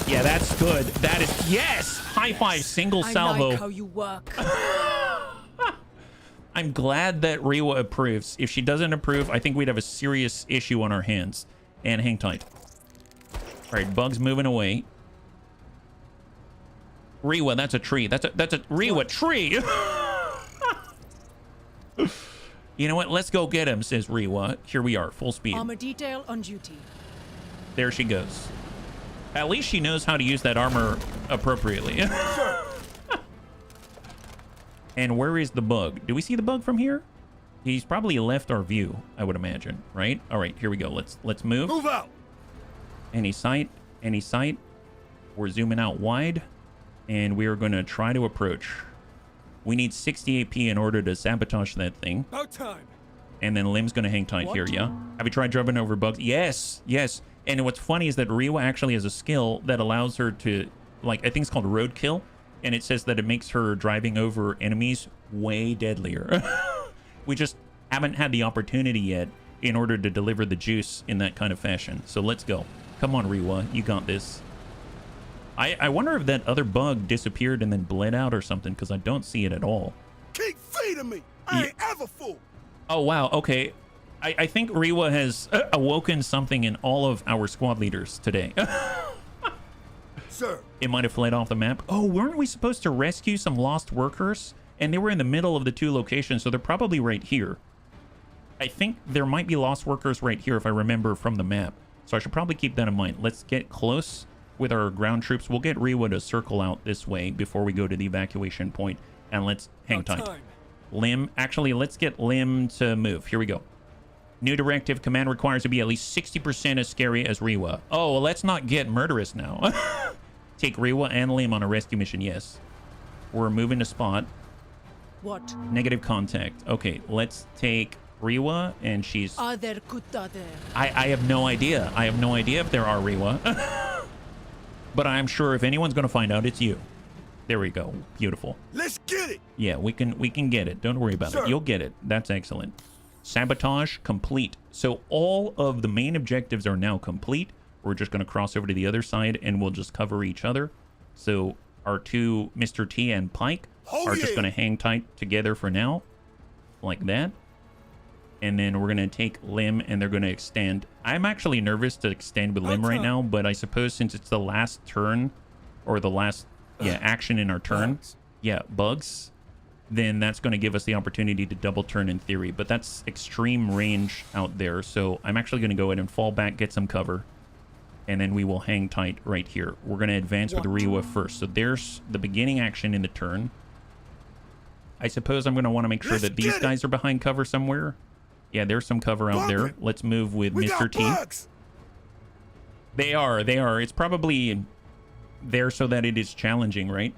Yeah, that's good. That is... Yes! High five, single salvo. I like how you work. I'm glad that Rewa approves. If she doesn't approve, I think we'd have a serious issue on our hands. And hang tight. All right, Bug's moving away. Rewa, that's a tree. That's a Rewa tree. You know what? Let's go get him, says Rewa. Here we are, full speed. Armor detail on duty. There she goes. At least she knows how to use that armor appropriately. And where is the Bug? Do we see the Bug from here? He's probably left our view, I would imagine, right? All right, here we go. Let's move. Move out! Any sight? Any sight? We're zooming out wide, and we are going to try to approach. We need 60 AP in order to sabotage that thing. About time! And then Lim's going to hang tight here, yeah? Have you tried jumping over Bugs? Yes, yes. And what's funny is that Rewa actually has a skill that allows her to, like, I think it's called roadkill. And it says that it makes her driving over enemies way deadlier. We just haven't had the opportunity yet in order to deliver the juice in that kind of fashion. So let's go. Come on, Rewa. You got this. I wonder if that other Bug disappeared and then bled out or something, because I don't see it at all. Keep feeding me! I ain't ever full! Oh, wow. Okay. I think Rewa has awoken something in all of our squad leaders today. Sir. It might have fled off the map. Oh, weren't we supposed to rescue some lost workers? And they were in the middle of the two locations, so they're probably right here. I think there might be lost workers right here if I remember from the map. So I should probably keep that in mind. Let's get close with our ground troops. We'll get Rewa to circle out this way before we go to the evacuation point. And let's hang tight. Lim, actually, let's get Lim to move. Here we go. New directive. Command requires to be at least 60% as scary as Rewa. Oh, well, let's not get murderous now. Take Rewa and Lim on a rescue mission, yes. We're moving to spot. What? Negative contact. Okay, let's take Rewa, and she's... Are there Kutta there? I have no idea. I have no idea if there are Rewa. But I'm sure if anyone's going to find out, it's you. There we go. Beautiful. Let's get it! Yeah, we can get it. Don't worry about it. You'll get it. That's excellent. Sabotage complete. So all of the main objectives are now complete. We're just going to cross over to the other side, and we'll just cover each other. So our two, Mr. T and Pike, are just going to hang tight together for now. Like that. And then we're going to take Lim, and they're going to extend. I'm actually nervous to extend with Lim right now, but I suppose since it's the last turn, or the last action in our turn, Bugs, then that's going to give us the opportunity to double turn in theory. But that's extreme range out there, so I'm actually going to go ahead and fall back, get some cover. And then we will hang tight right here. We're going to advance with Rewa first. So there's the beginning action in the turn. I suppose I'm going to want to make sure that these guys are behind cover somewhere. Yeah, there's some cover out there. Let's move with Mr. T. They are. It's probably there so that it is challenging, right?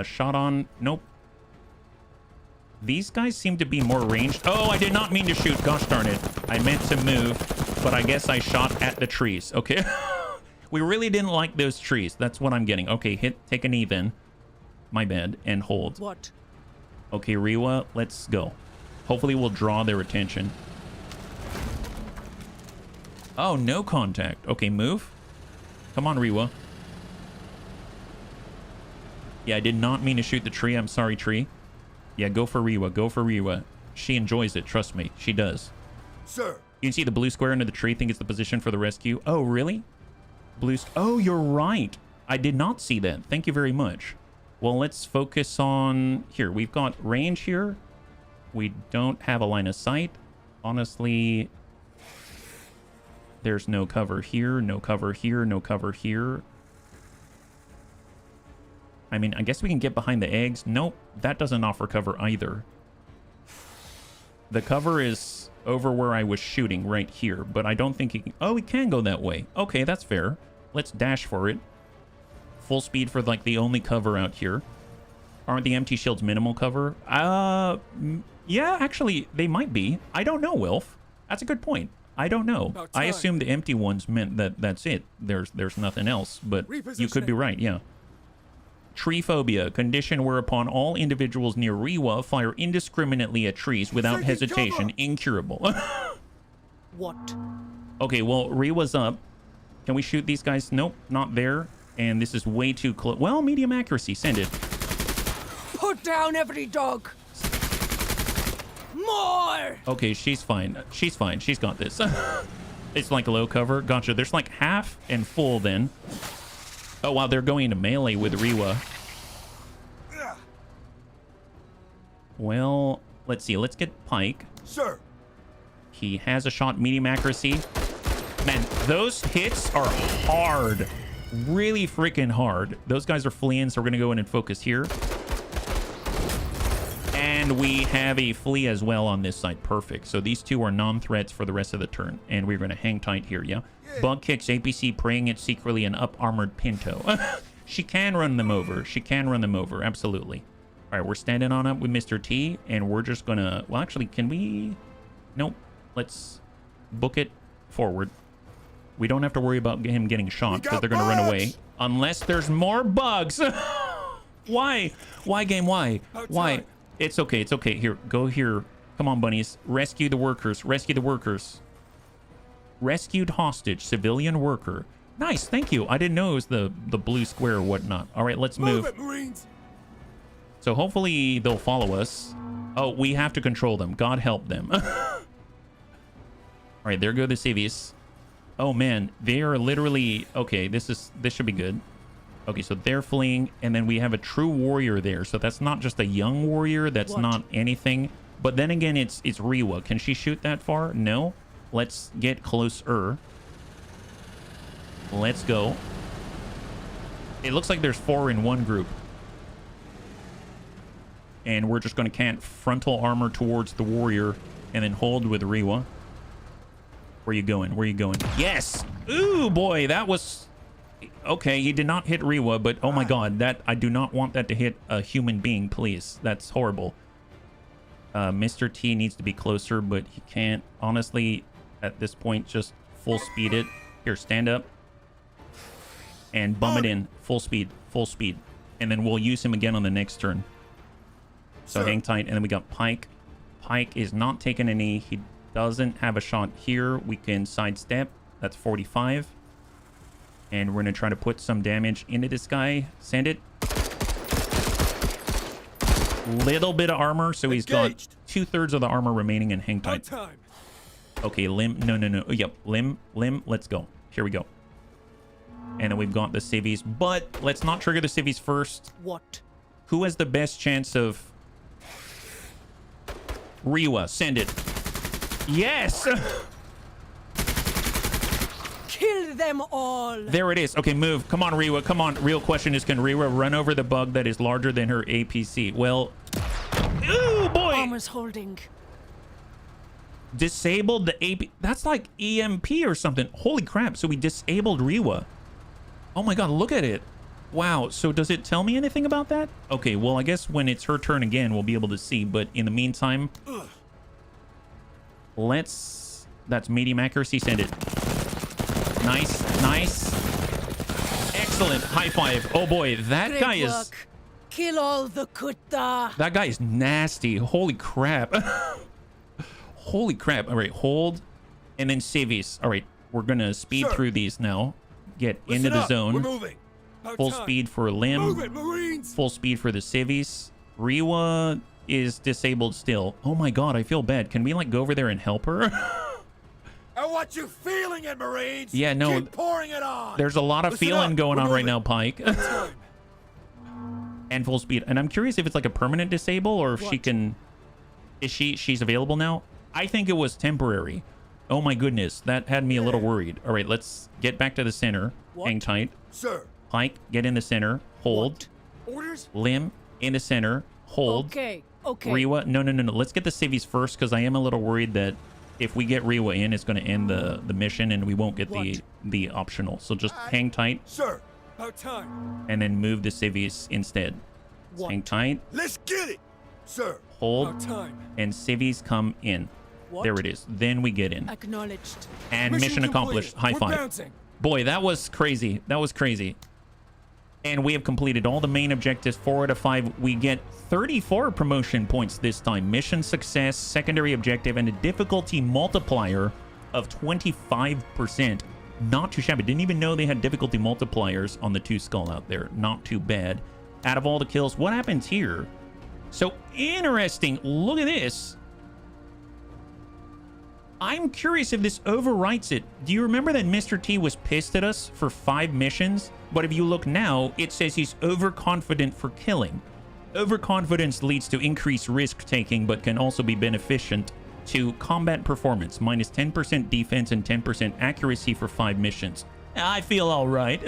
Shot on. Nope. These guys seem to be more ranged. Oh, I did not mean to shoot. Gosh darn it. I meant to move. but I guess I shot at the trees. Okay. We really didn't like those trees. That's what I'm getting. Okay, take a knee then. My bad. And hold. What? Okay, Riwa, let's go. Hopefully we'll draw their attention. Oh, no contact. Okay, move. Come on, Riwa. Yeah, I did not mean to shoot the tree. I'm sorry, tree. Yeah, go for Riwa. Go for Riwa. She enjoys it. Trust me. She does. Sir. You can see the blue square under the tree. Think it's the position for the rescue. Oh, really? Oh, you're right. I did not see that. Thank you very much. Well, let's focus on... Here, we've got range here. We don't have a line of sight. Honestly, there's no cover here, no cover here, no cover here. I mean, I guess we can get behind the eggs. Nope, that doesn't offer cover either. The cover is over where I was shooting right here, but I don't think he can... Oh, he can go that way. Okay, that's fair. Let's dash for it. Full speed for, like, the only cover out here. Aren't the empty shields minimal cover? Yeah, actually, they might be. I don't know, Wilf. That's a good point. I don't know. I assume the empty ones meant that that's it. There's nothing else, but you could be right, yeah. Tree phobia, condition whereupon all individuals near Riwa fire indiscriminately at trees without hesitation, incurable. What? Okay, well, Riwa's up. Can we shoot these guys? Nope, not there. And this is way too close. Well, medium accuracy, send it. Put down every dog. More. Okay, she's fine. She's fine. She's got this. It's like low cover. Gotcha. There's like half and full then. Oh, wow, they're going to melee with Riwa. Well, let's see. Let's get Pike. Sir. He has a shot, medium accuracy. Man, those hits are hard. Really freaking hard. Those guys are fleeing, so we're going to go in and focus here. And we have a flea as well on this side. Perfect. So these two are non-threats for the rest of the turn. And we're going to hang tight here, yeah? Bug kicks APC praying it secretly an up-armored Pinto. She can run them over. She can run them over. Absolutely. All right, we're standing on up with Mr. T. And we're just going to... Well, actually, can we... Nope. Let's book it forward. We don't have to worry about him getting shot because they're going to run away. Unless there's more bugs. Why? Why, game? Why? Why? It's okay. It's okay. Here, go here. Come on, bunnies. Rescue the workers. Rescue the workers. Rescued hostage. Civilian worker. Nice. Thank you. I didn't know it was the blue square or whatnot. All right, let's move. Move it, Marines. So hopefully they'll follow us. Oh, we have to control them. God help them. All right, there go the civvies. Oh man, they are literally... Okay, this should be good. Okay, so they're fleeing, and then we have a true warrior there. So that's not just a young warrior. That's not anything. But then again, it's Riwa. Can she shoot that far? No. Let's get closer. Let's go. It looks like there's 4 in one group. And we're just going to cant frontal armor towards the warrior and then hold with Riwa. Where you going? Where you going? Yes! Ooh, boy, that was... Okay, he did not hit Riwa, but oh my god, that I do not want that to hit a human being, please. That's horrible. Mr. T needs to be closer, but he can't. Honestly, at this point, just full speed it. Here, stand up. And bum it in. Full speed. Full speed. And then we'll use him again on the next turn. So hang tight. And then we got Pike. Pike is not taking any. He doesn't have a shot here. We can sidestep. That's 45. And we're going to try to put some damage into this guy. Send it. Little bit of armor. So he's got 2/3 of the armor remaining and hang tight. Okay, limb. No. Yep, limb. Let's go. Here we go. And then we've got the civvies. But let's not trigger the civvies first. What? Who has the best chance of... Riwa, send it. Yes! Kill them all. There it is. Okay, move. Come on, Riwa. Come on. Real question is, can Riwa run over the bug that is larger than her APC? Well... Ooh, boy! Armor's holding. Disabled the AP... That's like EMP or something. Holy crap. So we disabled Riwa. Oh my god, look at it. Wow, so does it tell me anything about that? Okay, well, I guess when it's her turn again, we'll be able to see. But in the meantime, let's That's medium accuracy. Send it. Nice. Nice. Excellent. High five. Oh boy, that Great guy work. is... Kill all the kutta. That guy is nasty. Holy crap. Holy crap. All right, hold. And then civies. All right, we're going to speed through these now. Get into the zone. We're moving. Full speed for Lim. Move it, Marines. Full speed for the civies. Riwa is disabled still. Oh my god, I feel bad. Can we like go over there and help her? I want you feeling it, Marines. Yeah, no. Keep pouring it on. There's a lot of Listen feeling up. going We're on right moving. now, Pike. And full speed. And I'm curious if it's like a permanent disable or if she can... She's available now? I think it was temporary. Oh my goodness, that had me a little worried. All right, let's get back to the center. Hang tight. Sir. Pike, get in the center. Hold. Orders? Lim, in the center. Hold. Okay. Okay. Riwa, no. Let's get the civies first because I am a little worried that if we get Riwa in, it's going to end the mission and we won't get the optional. So just hang tight. Sir. About time. And then move the civies instead. Hang tight. Let's get it. Sir. Hold. About time. And civies come in. There it is. Then we get in. Acknowledged. And mission accomplished. High five. Boy, that was crazy. That was crazy. And we have completed all the main objectives, 4 out of 5. We get 34 promotion points this time. Mission success, secondary objective, and a difficulty multiplier of 25%. Not too shabby. Didn't even know they had difficulty multipliers on the 2 skull out there. Not too bad. Out of all the kills, what happens here? So interesting. Look at this. I'm curious if this overwrites it. Do you remember that Mr. T was pissed at us for 5 missions? But if you look now, it says he's overconfident for killing. Overconfidence leads to increased risk-taking, but can also be beneficent to combat performance. Minus 10% defense and 10% accuracy for 5 missions. I feel all right.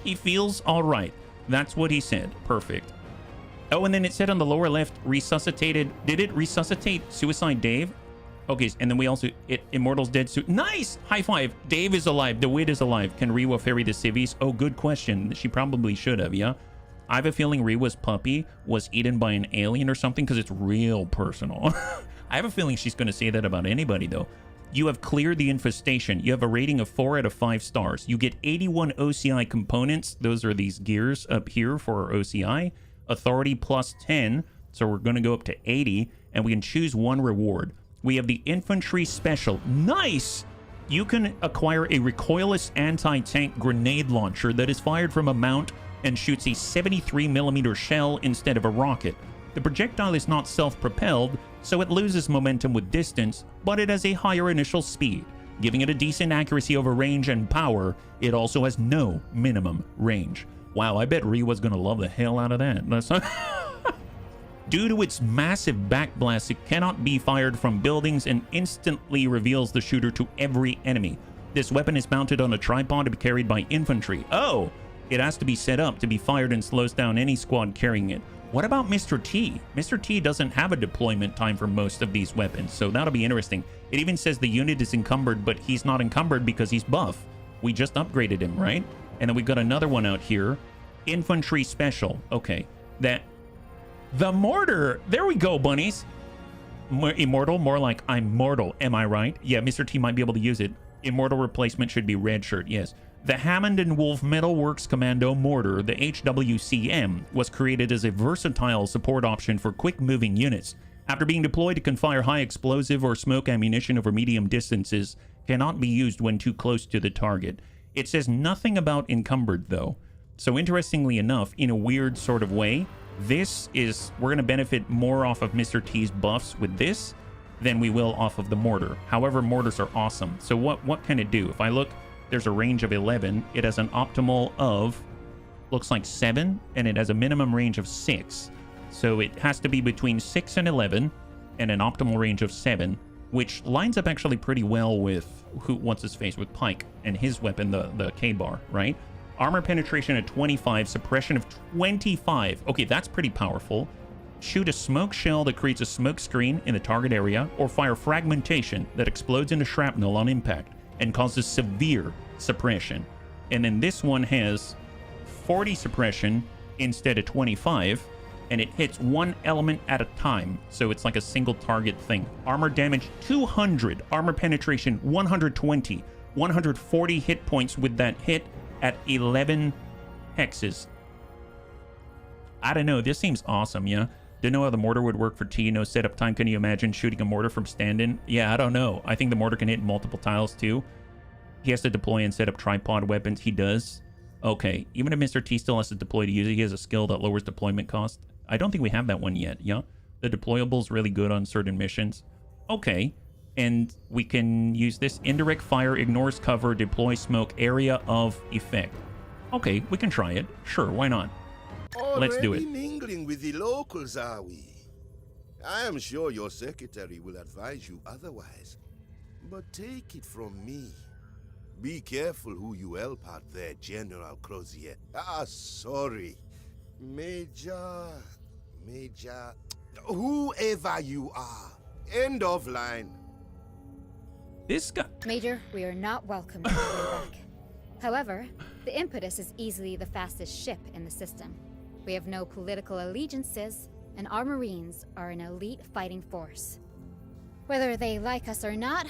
He feels all right. That's what he said. Perfect. Oh, and then it said on the lower left, resuscitated. Did it resuscitate Suicide Dave? Okay, and then we also... Immortal's dead suit. Nice! High five. Dave is alive. DeWitt is alive. Can Riwa ferry the civies? Oh, good question. She probably should have, yeah? I have a feeling Riwa's puppy was eaten by an alien or something because it's real personal. I have a feeling she's going to say that about anybody, though. You have cleared the infestation. You have a rating of 4 out of 5 stars. You get 81 OCI components. Those are these gears up here for our OCI. Authority plus 10. So we're going to go up to 80. And we can choose 1 reward. We have the infantry special. Nice! You can acquire a recoilless anti-tank grenade launcher that is fired from a mount and shoots a 73mm shell instead of a rocket. The projectile is not self-propelled, so it loses momentum with distance, but it has a higher initial speed, giving it a decent accuracy over range and power. It also has no minimum range. Wow, I bet Riwa's gonna love the hell out of that. That's Due to its massive backblast, it cannot be fired from buildings and instantly reveals the shooter to every enemy. This weapon is mounted on a tripod to be carried by infantry. Oh, it has to be set up to be fired and slows down any squad carrying it. What about Mr. T? Mr. T doesn't have a deployment time for most of these weapons, so that'll be interesting. It even says the unit is encumbered, but he's not encumbered because he's buff. We just upgraded him, right? And then we've got another one out here. Infantry special. Okay, the mortar. There we go, bunnies. Immortal, more like I'm mortal. Am I right? Yeah, Mr. T might be able to use it. Immortal replacement should be red shirt, yes. The Hammond and Wolf Metalworks Commando Mortar, the HWCM, was created as a versatile support option for quick-moving units. After being deployed, it can fire high explosive or smoke ammunition over medium distances, cannot be used when too close to the target. It says nothing about encumbered, though. So interestingly enough, in a weird sort of way, we're going to benefit more off of Mr. T's buffs with this than we will off of the mortar. However, mortars are awesome. So what can it do? If I look, there's a range of 11. It has an optimal of, looks like 7, and it has a minimum range of 6. So it has to be between 6 and 11, and an optimal range of 7, which lines up actually pretty well with what's his face with Pike and his weapon, the K-bar, right? Armor penetration at 25, suppression of 25. Okay, that's pretty powerful. Shoot a smoke shell that creates a smoke screen in the target area, or fire fragmentation that explodes into shrapnel on impact and causes severe suppression. And then this one has 40 suppression instead of 25, and it hits one element at a time, so it's like a single target thing. Armor damage 200, armor penetration 120, 140 hit points with that hit at 11 hexes. I don't know, this seems awesome, yeah? Didn't know how the mortar would work for T, no setup time. Can you imagine shooting a mortar from stand-in? Yeah, I don't know. I think the mortar can hit multiple tiles too. He has to deploy and set up tripod weapons. He does. Okay, even if Mr. T still has to deploy to use it, he has a skill that lowers deployment cost. I don't think we have that one yet, yeah? The deployable's really good on certain missions. Okay, and we can use this. Indirect fire, ignores cover, deploy smoke, area of effect. Okay, we can try it. Sure, why not? Let's do it. Already mingling with the locals, are we? I am sure your secretary will advise you otherwise. But take it from me. Be careful who you help out there, General Crozier. Sorry. Major... Whoever you are. End of line. This guy... Major, we are not welcome to the way back. However, the Impetus is easily the fastest ship in the system. We have no political allegiances, and our Marines are an elite fighting force. Whether they like us or not,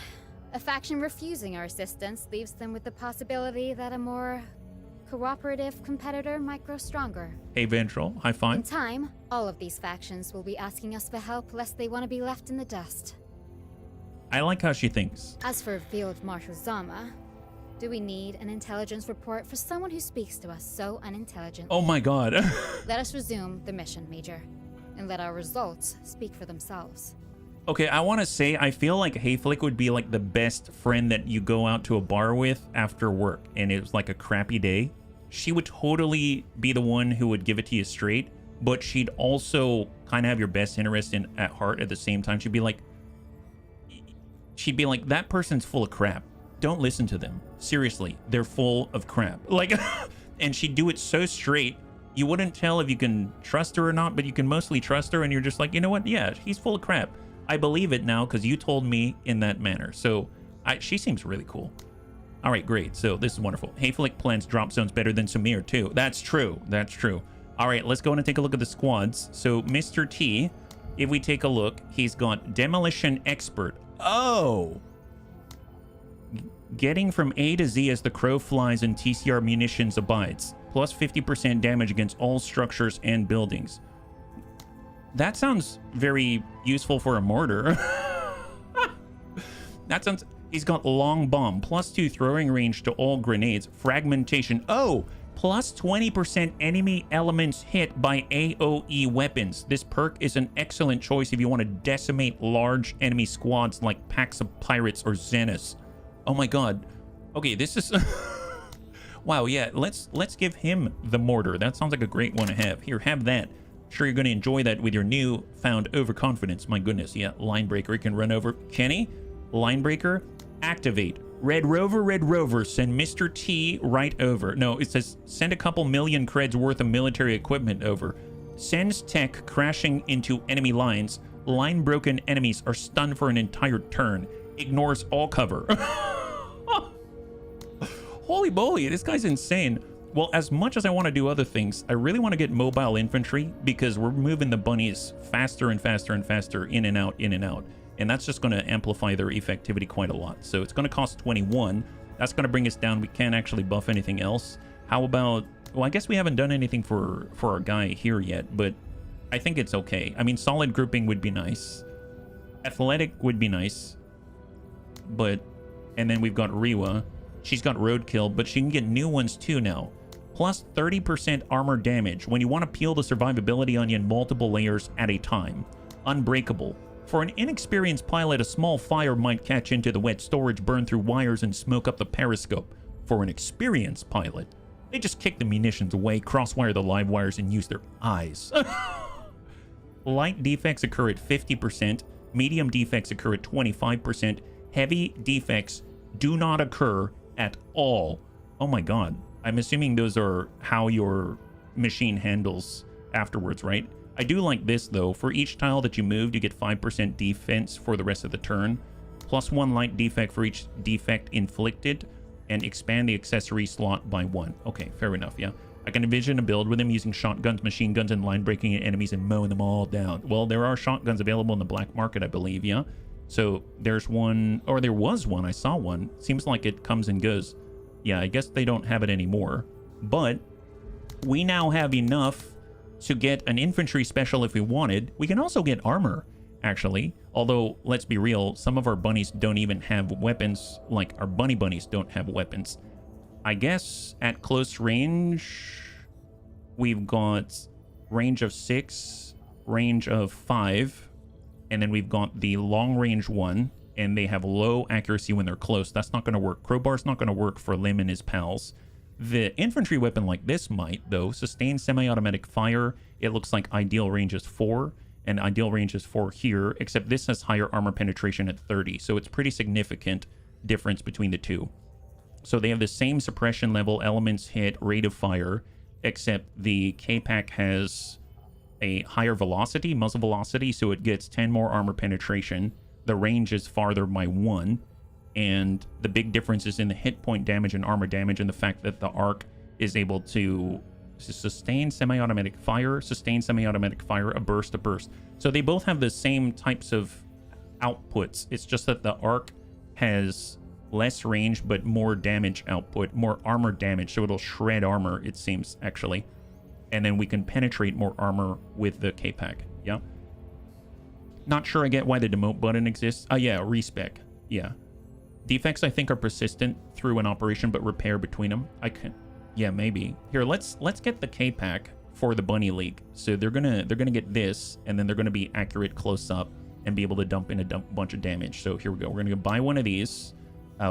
a faction refusing our assistance leaves them with the possibility that a more cooperative competitor might grow stronger. Hey, Ventral, high five. In time, all of these factions will be asking us for help lest they want to be left in the dust. I like how she thinks. As for Field Marshal Zama, do we need an intelligence report for someone who speaks to us so unintelligently? Oh my god. Let us resume the mission, Major, and let our results speak for themselves. Okay, I want to say, I feel like Hayflick would be like the best friend that you go out to a bar with after work, and it was like a crappy day. She would totally be the one who would give it to you straight, but she'd also kind of have your best interest at heart at the same time. She'd be like, that person's full of crap. Don't listen to them. Seriously, they're full of crap. Like, and she'd do it so straight, you wouldn't tell if you can trust her or not, but you can mostly trust her, and you're just like, you know what? Yeah, he's full of crap. I believe it now because you told me in that manner. So she seems really cool. All right, great. So this is wonderful. Hayflick plans drop zones better than Samir too. That's true. That's true. All right, let's go in and take a look at the squads. So Mr. T, if we take a look, he's got Demolition Expert. Oh! Getting from A to Z as the crow flies and TCR munitions abides. Plus 50% damage against all structures and buildings. That sounds very useful for a mortar. That sounds... He's got long bomb, plus 2 throwing range to all grenades, fragmentation. Oh, plus 20% enemy elements hit by AoE weapons. This perk is an excellent choice if you want to decimate large enemy squads like packs of pirates or Xenos. Oh my god. Okay, this is... Wow, yeah, let's give him the mortar. That sounds like a great one to have. Here, have that. Sure, you're going to enjoy that with your newfound overconfidence. My goodness, yeah, Linebreaker can run over. Kenny, Linebreaker, activate. Red Rover, send Mr. T right over. No, it says send a couple million creds worth of military equipment over. Sends tech crashing into enemy lines. Line-broken enemies are stunned for an entire turn. Ignores all cover. Holy moly, this guy's insane. Well, as much as I want to do other things, I really want to get mobile infantry because we're moving the bunnies faster and faster and faster in and out, in and out. And that's just going to amplify their effectivity quite a lot. So it's going to cost 21. That's going to bring us down. We can't actually buff anything else. How about... Well, I guess we haven't done anything for our guy here yet, but I think it's okay. I mean, solid grouping would be nice. Athletic would be nice. But... And then we've got Rewa. She's got roadkill, but she can get new ones too now. Plus 30% armor damage when you want to peel the survivability onion multiple layers at a time. Unbreakable. For an inexperienced pilot, a small fire might catch into the wet storage, burn through wires, and smoke up the periscope. For an experienced pilot, they just kick the munitions away, crosswire the live wires, and use their eyes. Light defects occur at 50%. Medium defects occur at 25%. Heavy defects do not occur at all. Oh my god. I'm assuming those are how your machine handles afterwards, right? I do like this, though. For each tile that you moved, you get 5% defense for the rest of the turn. Plus 1 light defect for each defect inflicted. And expand the accessory slot by 1. Okay, fair enough, yeah. I can envision a build with him using shotguns, machine guns, and line breaking at enemies and mowing them all down. Well, there are shotguns available in the black market, I believe, yeah? So there's one, or there was one, I saw one. Seems like it comes and goes. Yeah, I guess they don't have it anymore. But we now have enough to get an infantry special if we wanted. We can also get armor, actually. Although, let's be real, some of our bunnies don't even have weapons. Like, our bunnies don't have weapons. I guess at close range, we've got range of 6, range of 5, and then we've got the long range one, and they have low accuracy when they're close. That's not going to work. Crowbar's not going to work for Lim and his pals. The infantry weapon like this might, though. Sustained semi-automatic fire. It looks like ideal range is 4, and ideal range is 4 here, except this has higher armor penetration at 30, so it's pretty significant difference between the two. So they have the same suppression level, elements hit, rate of fire, except the K-Pack has a higher velocity, muzzle velocity, so it gets 10 more armor penetration. The range is farther by 1, and the big difference is in the hit point damage and armor damage, and the fact that the ARC is able to sustain semi-automatic fire, a burst. So they both have the same types of outputs. It's just that the ARC has less range but more damage output, more armor damage, so it'll shred armor, it seems, actually. And then we can penetrate more armor with the K-Pack. Yeah. Not sure I get why the demote button exists. Oh yeah, respec. Yeah. Defects I think are persistent through an operation but repair between them. I can, yeah, maybe. Here, let's get the K-Pack for the Bunny League. So they're gonna get this, and then they're gonna be accurate close up and be able to dump in a bunch of damage. So here we go. We're gonna buy one of these.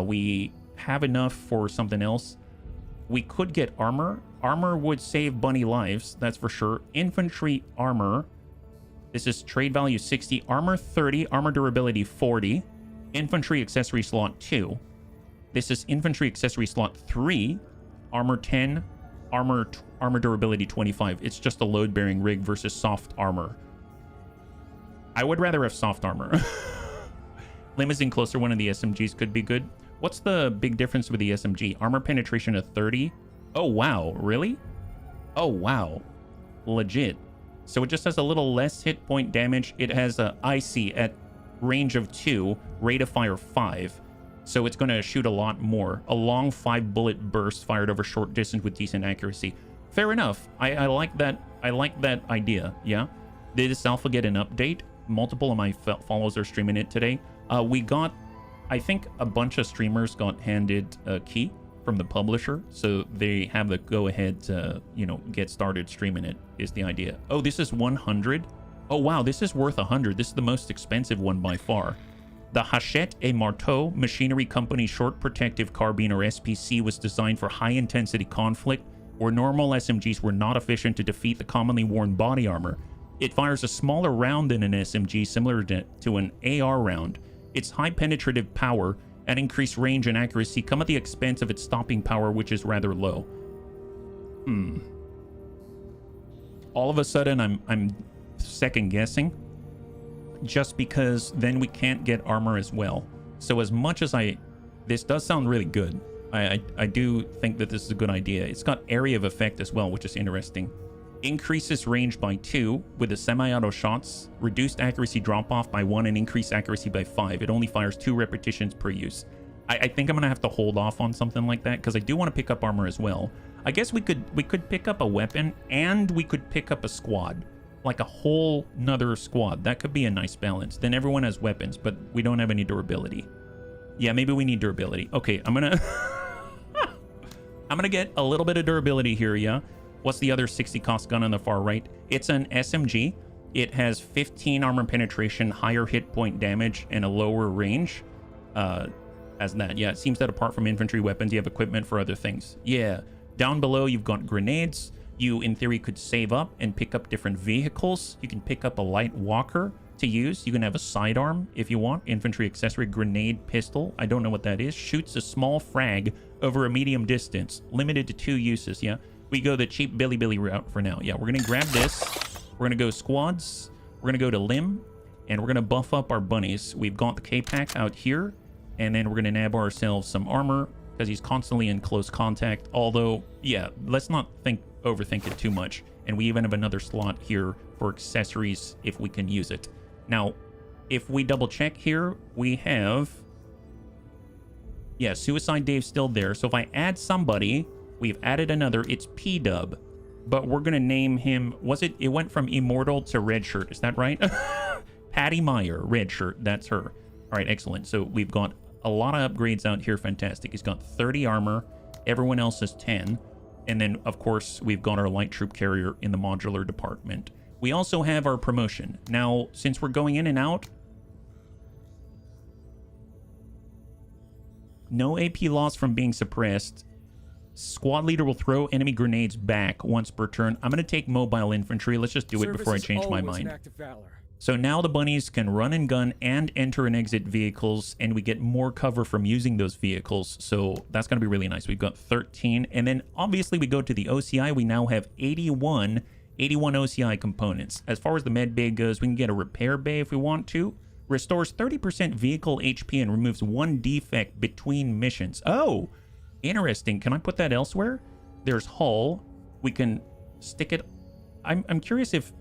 We have enough for something else. We could get armor. Armor would save bunny lives, that's for sure. Infantry armor. This is trade value 60. Armor 30. Armor durability 40. Infantry accessory slot 2. This is infantry accessory slot 3. Armor 10. Armor durability 25. It's just a load-bearing rig versus soft armor. I would rather have soft armor. Limousine closer one of the SMGs could be good. What's the big difference with the SMG? Armor penetration of 30. Oh, wow. Really? Oh, wow. Legit. So it just has a little less hit point damage. It has a IC at range of 2, rate of fire 5. So it's going to shoot a lot more. A long 5-bullet burst fired over short distance with decent accuracy. Fair enough. I like that. I like that idea. Yeah. Did this alpha get an update? Multiple of my followers are streaming it today. We got, I think a bunch of streamers got handed a key from the publisher, so they have the go-ahead to, you know, get started streaming it, is the idea. Oh, this is 100? Oh, wow, this is worth 100. This is the most expensive one by far. The Hachette et Marteau Machinery Company Short Protective Carbine, or SPC, was designed for high-intensity conflict, where normal SMGs were not efficient to defeat the commonly worn body armor. It fires a smaller round than an SMG, similar to an AR round. Its high penetrative power and increased range and accuracy come at the expense of its stopping power, which is rather low. All of a sudden, I'm second guessing, just because then we can't get armor as well. So as much as this does sound really good. I do think that this is a good idea. It's got area of effect as well, which is interesting. Increases range by 2 with the semi-auto shots, reduced accuracy drop-off by 1, and increased accuracy by 5. It only fires 2 repetitions per use. I think I'm gonna have to hold off on something like that, because I do want to pick up armor as well. I guess we could pick up a weapon, and we could pick up a squad. Like a whole nother squad. That could be a nice balance. Then everyone has weapons, but we don't have any durability. Yeah, maybe we need durability. Okay, I'm gonna I'm gonna get a little bit of durability here, yeah? What's the other 60 cost gun on the far right? It's an SMG. It has 15 armor penetration, higher hit point damage, and a lower range. As that, yeah, it seems that apart from infantry weapons, you have equipment for other things. Yeah, down below you've got grenades. You, in theory, could save up and pick up different vehicles. You can pick up a light walker to use. You can have a sidearm if you want. Infantry accessory, grenade, pistol. I don't know what that is. Shoots a small frag over a medium distance. Limited to 2 uses, yeah? We go the cheap Billy route for now. Yeah, we're going to grab this. We're going to go squads. We're going to go to Lim. And we're going to buff up our bunnies. We've got the K-Pack out here. And then we're going to nab ourselves some armor, because he's constantly in close contact. Although, yeah, let's not think overthink it too much. And we even have another slot here for accessories if we can use it. Now, if we double check here, we have... Yeah, Suicide Dave's still there. So if I add somebody, we've added another. It's P-Dub. But we're going to name him... Was it... It went from Immortal to Red Shirt. Is that right? Patty Meyer, Red Shirt. That's her. All right, excellent. So we've got a lot of upgrades out here. Fantastic. He's got 30 armor. Everyone else has 10. And then, of course, we've got our light troop carrier in the modular department. We also have our promotion. Now, since we're going in and out... No AP loss from being suppressed. Squad leader will throw enemy grenades back once per turn. I'm going to take mobile infantry. Let's just do it before I change my mind. So now the bunnies can run and gun and enter and exit vehicles, and we get more cover from using those vehicles. So that's going to be really nice. We've got 13. And then obviously we go to the OCI. We now have 81 OCI components. As far as the med bay goes, we can get a repair bay if we want to. Restores 30% vehicle HP and removes 1 defect between missions. Oh, interesting. Can I put that elsewhere? There's hull. We can stick it. I'm curious if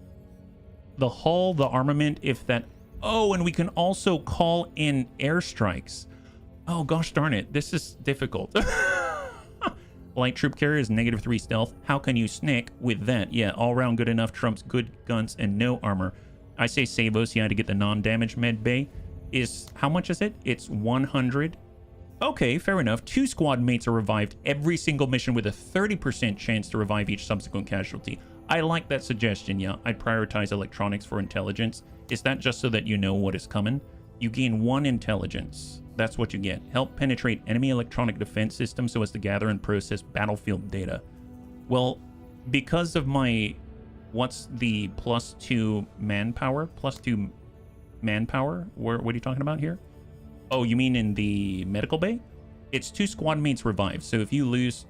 the hull, the armament, if that... Oh, and we can also call in airstrikes. Oh, gosh darn it. This is difficult. Light troop carrier is -3 stealth. How can you snick with that? Yeah, all round good enough trumps good guns and no armor. I say save OCI to get the non-damage med bay. How much is it? It's 100. Okay, fair enough. 2 squad mates are revived every single mission with a 30% chance to revive each subsequent casualty. I like that suggestion, yeah. I'd prioritize electronics for intelligence. Is that just so that you know what is coming? You gain 1 intelligence. That's what you get. Help penetrate enemy electronic defense systems so as to gather and process battlefield data. Well, because of my... What's the +2 manpower? +2 manpower? What are you talking about here? Oh, you mean in the medical bay? It's 2 squad mates revived. So if you lose...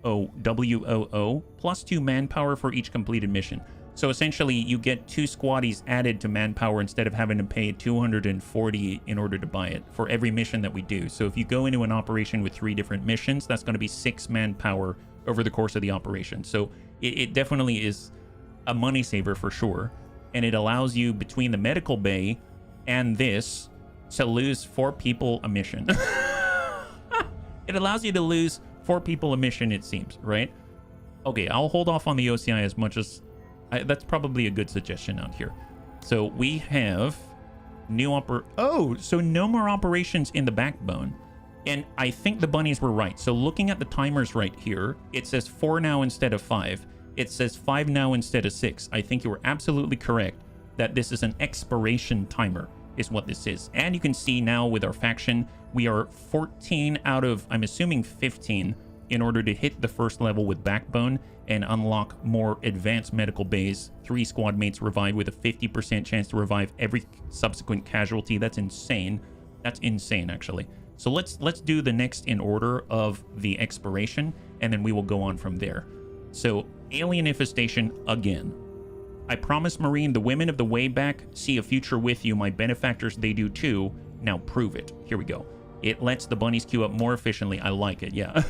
Oh, WOO, +2 manpower for each completed mission. So essentially, you get 2 squaddies added to manpower instead of having to pay 240 in order to buy it for every mission that we do. So if you go into an operation with 3 different missions, that's going to be 6 manpower over the course of the operation. So it definitely is a money saver for sure. And it allows you, between the medical bay and this, to lose 4 people a mission. It allows you to lose 4 people a mission, it seems, right? Okay, I'll hold off on the OCI as much as... that's probably a good suggestion out here. So we have new so no more operations in the backbone. And I think the bunnies were right. So looking at the timers right here, it says 4 now instead of 5. It says 5 now instead of 6. I think you were absolutely correct that this is an expiration timer is what this is. And you can see now with our faction, we are 14 out of, I'm assuming 15, in order to hit the first level with backbone and unlock more advanced medical bays. 3 squad mates revive with a 50% chance to revive every subsequent casualty. That's insane. That's insane, actually. So let's do the next in order of the expiration, and then we will go on from there. So alien infestation again. I promise, Marine, the women of the way back see a future with you. My benefactors, they do too. Now prove it. Here we go. It lets the bunnies queue up more efficiently. I like it, yeah.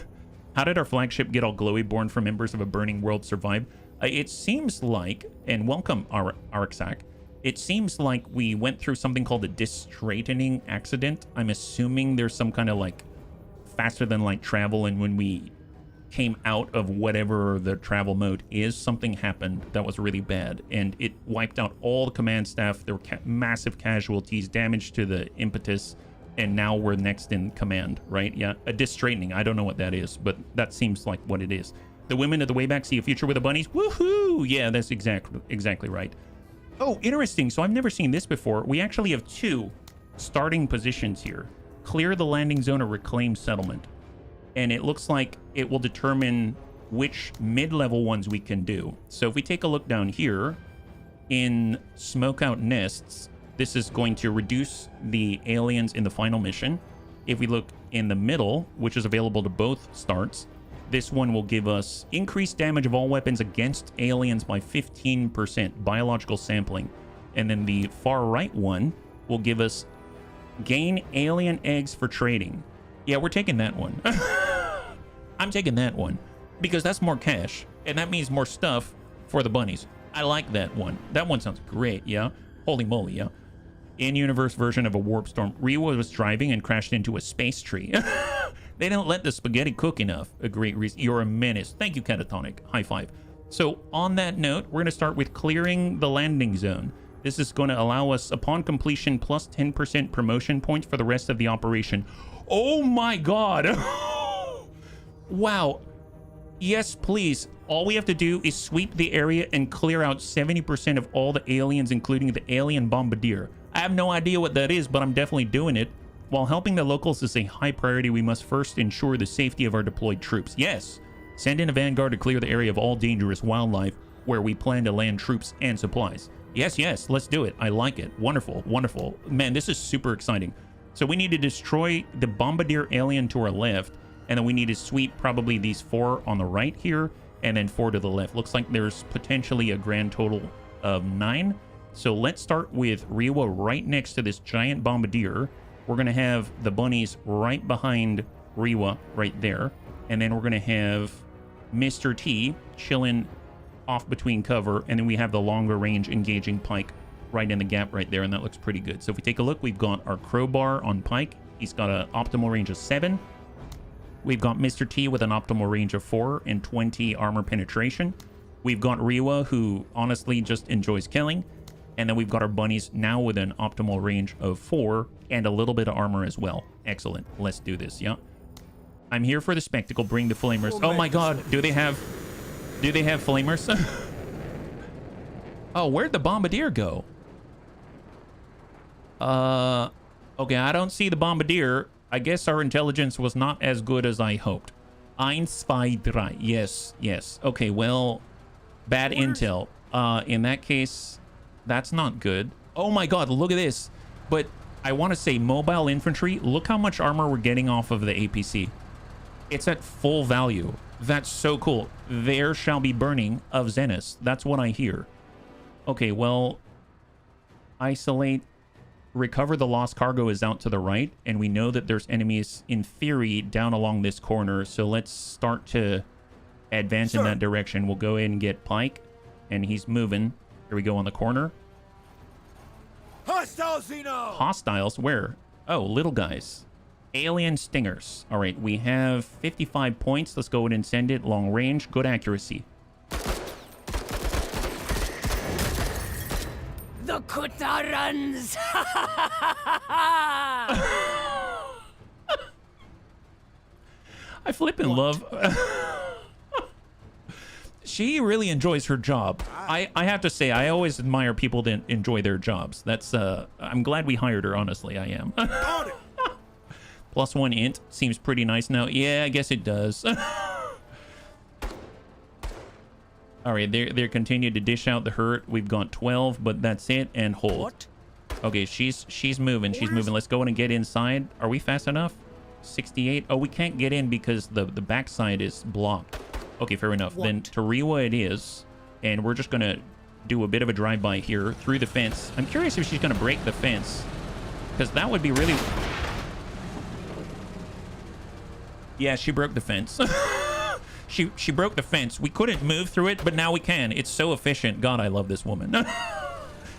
How did our flagship get all glowy born from embers of a burning world survive? It seems like, and welcome, Arxac, it seems like we went through something called a dis-straightening accident. I'm assuming there's some kind of like faster than light travel, and when we came out of whatever the travel mode is, something happened that was really bad, and it wiped out all the command staff. There were massive casualties, damage to the impetus, and now we're next in command, right? Yeah, a dis-straightening. I don't know what that is, but that seems like what it is. The women of the way back see a future with the bunnies. Woohoo! Yeah, that's exactly right. Oh, interesting. So I've never seen this before. We actually have 2 starting positions here. Clear the landing zone or reclaim settlement. And it looks like it will determine which mid-level ones we can do. So if we take a look down here in smoke out nests, this is going to reduce the aliens in the final mission. If we look in the middle, which is available to both starts, this one will give us increased damage of all weapons against aliens by 15%, biological sampling. And then the far right one will give us gain alien eggs for trading. Yeah, we're taking that one. I'm taking that one. because that's more cash, and that means more stuff for the bunnies. I like that one. That one sounds great, yeah? Holy moly, yeah? In-universe version of a warp storm. Riwa was driving and crashed into a space tree. They don't let the spaghetti cook enough. A great reason. You're a menace. Thank you, Catatonic. High five. So on that note, we're going to start with clearing the landing zone. This is going to allow us, upon completion, plus 10% promotion points for the rest of the operation. Oh my god. Wow. Yes, please. All we have to do is sweep the area and clear out 70% of all the aliens, including the alien bombardier. I have no idea what that is, but I'm definitely doing it. While helping the locals is a high priority, we must first ensure the safety of our deployed troops. Yes, send in a vanguard to clear the area of all dangerous wildlife where we plan to land troops and supplies. Yes, yes, let's do it. I like it. Wonderful, wonderful. Man, this is super exciting. So we need to destroy the bombardier alien to our left, and then we need to sweep probably these 4 on the right here, and then 4 to the left. Looks like there's potentially a grand total of 9. So let's start with Riwa right next to this giant bombardier. We're going to have the bunnies right behind Riwa right there. And then we're going to have Mr. T chilling off between cover. And then we have the longer range engaging Pike right in the gap right there. And that looks pretty good. So if we take a look, we've got our crowbar on Pike. He's got an optimal range of 7. We've got Mr. T with an optimal range of 4 and 20 armor penetration. We've got Riwa, who honestly just enjoys killing. And then we've got our bunnies now with an optimal range of 4 and a little bit of armor as well. Excellent. Let's do this, yeah? I'm here for the spectacle. Bring the flamers. Oh my god. Do they have flamers? Oh, where'd the bombardier go? Okay, I don't see the bombardier. I guess our intelligence was not as good as I hoped. Ein, zwei, drei. Yes, yes. Okay, well, bad intel. In that case, that's not good. Oh my god, look at this. But I want to say mobile infantry, look how much armor we're getting off of the APC. It's at full value. That's so cool. There shall be burning of Zenith. That's what I hear. Okay, well, isolate. Recover the lost cargo is out to the right, and we know that there's enemies, in theory, down along this corner. So let's start to advance in that direction. We'll go in and get Pike, and he's moving. Here we go on the corner. Hostiles, Zeno! Hostiles? Where? Oh, little guys. Alien stingers. All right, we have 55 points. Let's go ahead and send it. Long range, good accuracy. The Kuta runs! I flippin' love... She really enjoys her job. I have to say, I always admire people that enjoy their jobs. That's, I'm glad we hired her, honestly, I am. +1 int seems pretty nice now. Yeah, I guess it does. All right, they're continuing to dish out the hurt. We've got 12, but that's it, and hold. What? Okay, she's moving. She's moving. Let's go in and get inside. Are we fast enough? 68. Oh, we can't get in because the backside is blocked. Okay, fair enough. What? Then to Riwa it is, and we're just gonna do a bit of a drive-by here through the fence. I'm curious if she's gonna break the fence, because that would be really... Yeah, she broke the fence. She broke the fence. We couldn't move through it, but now we can. It's so efficient. God, I love this woman.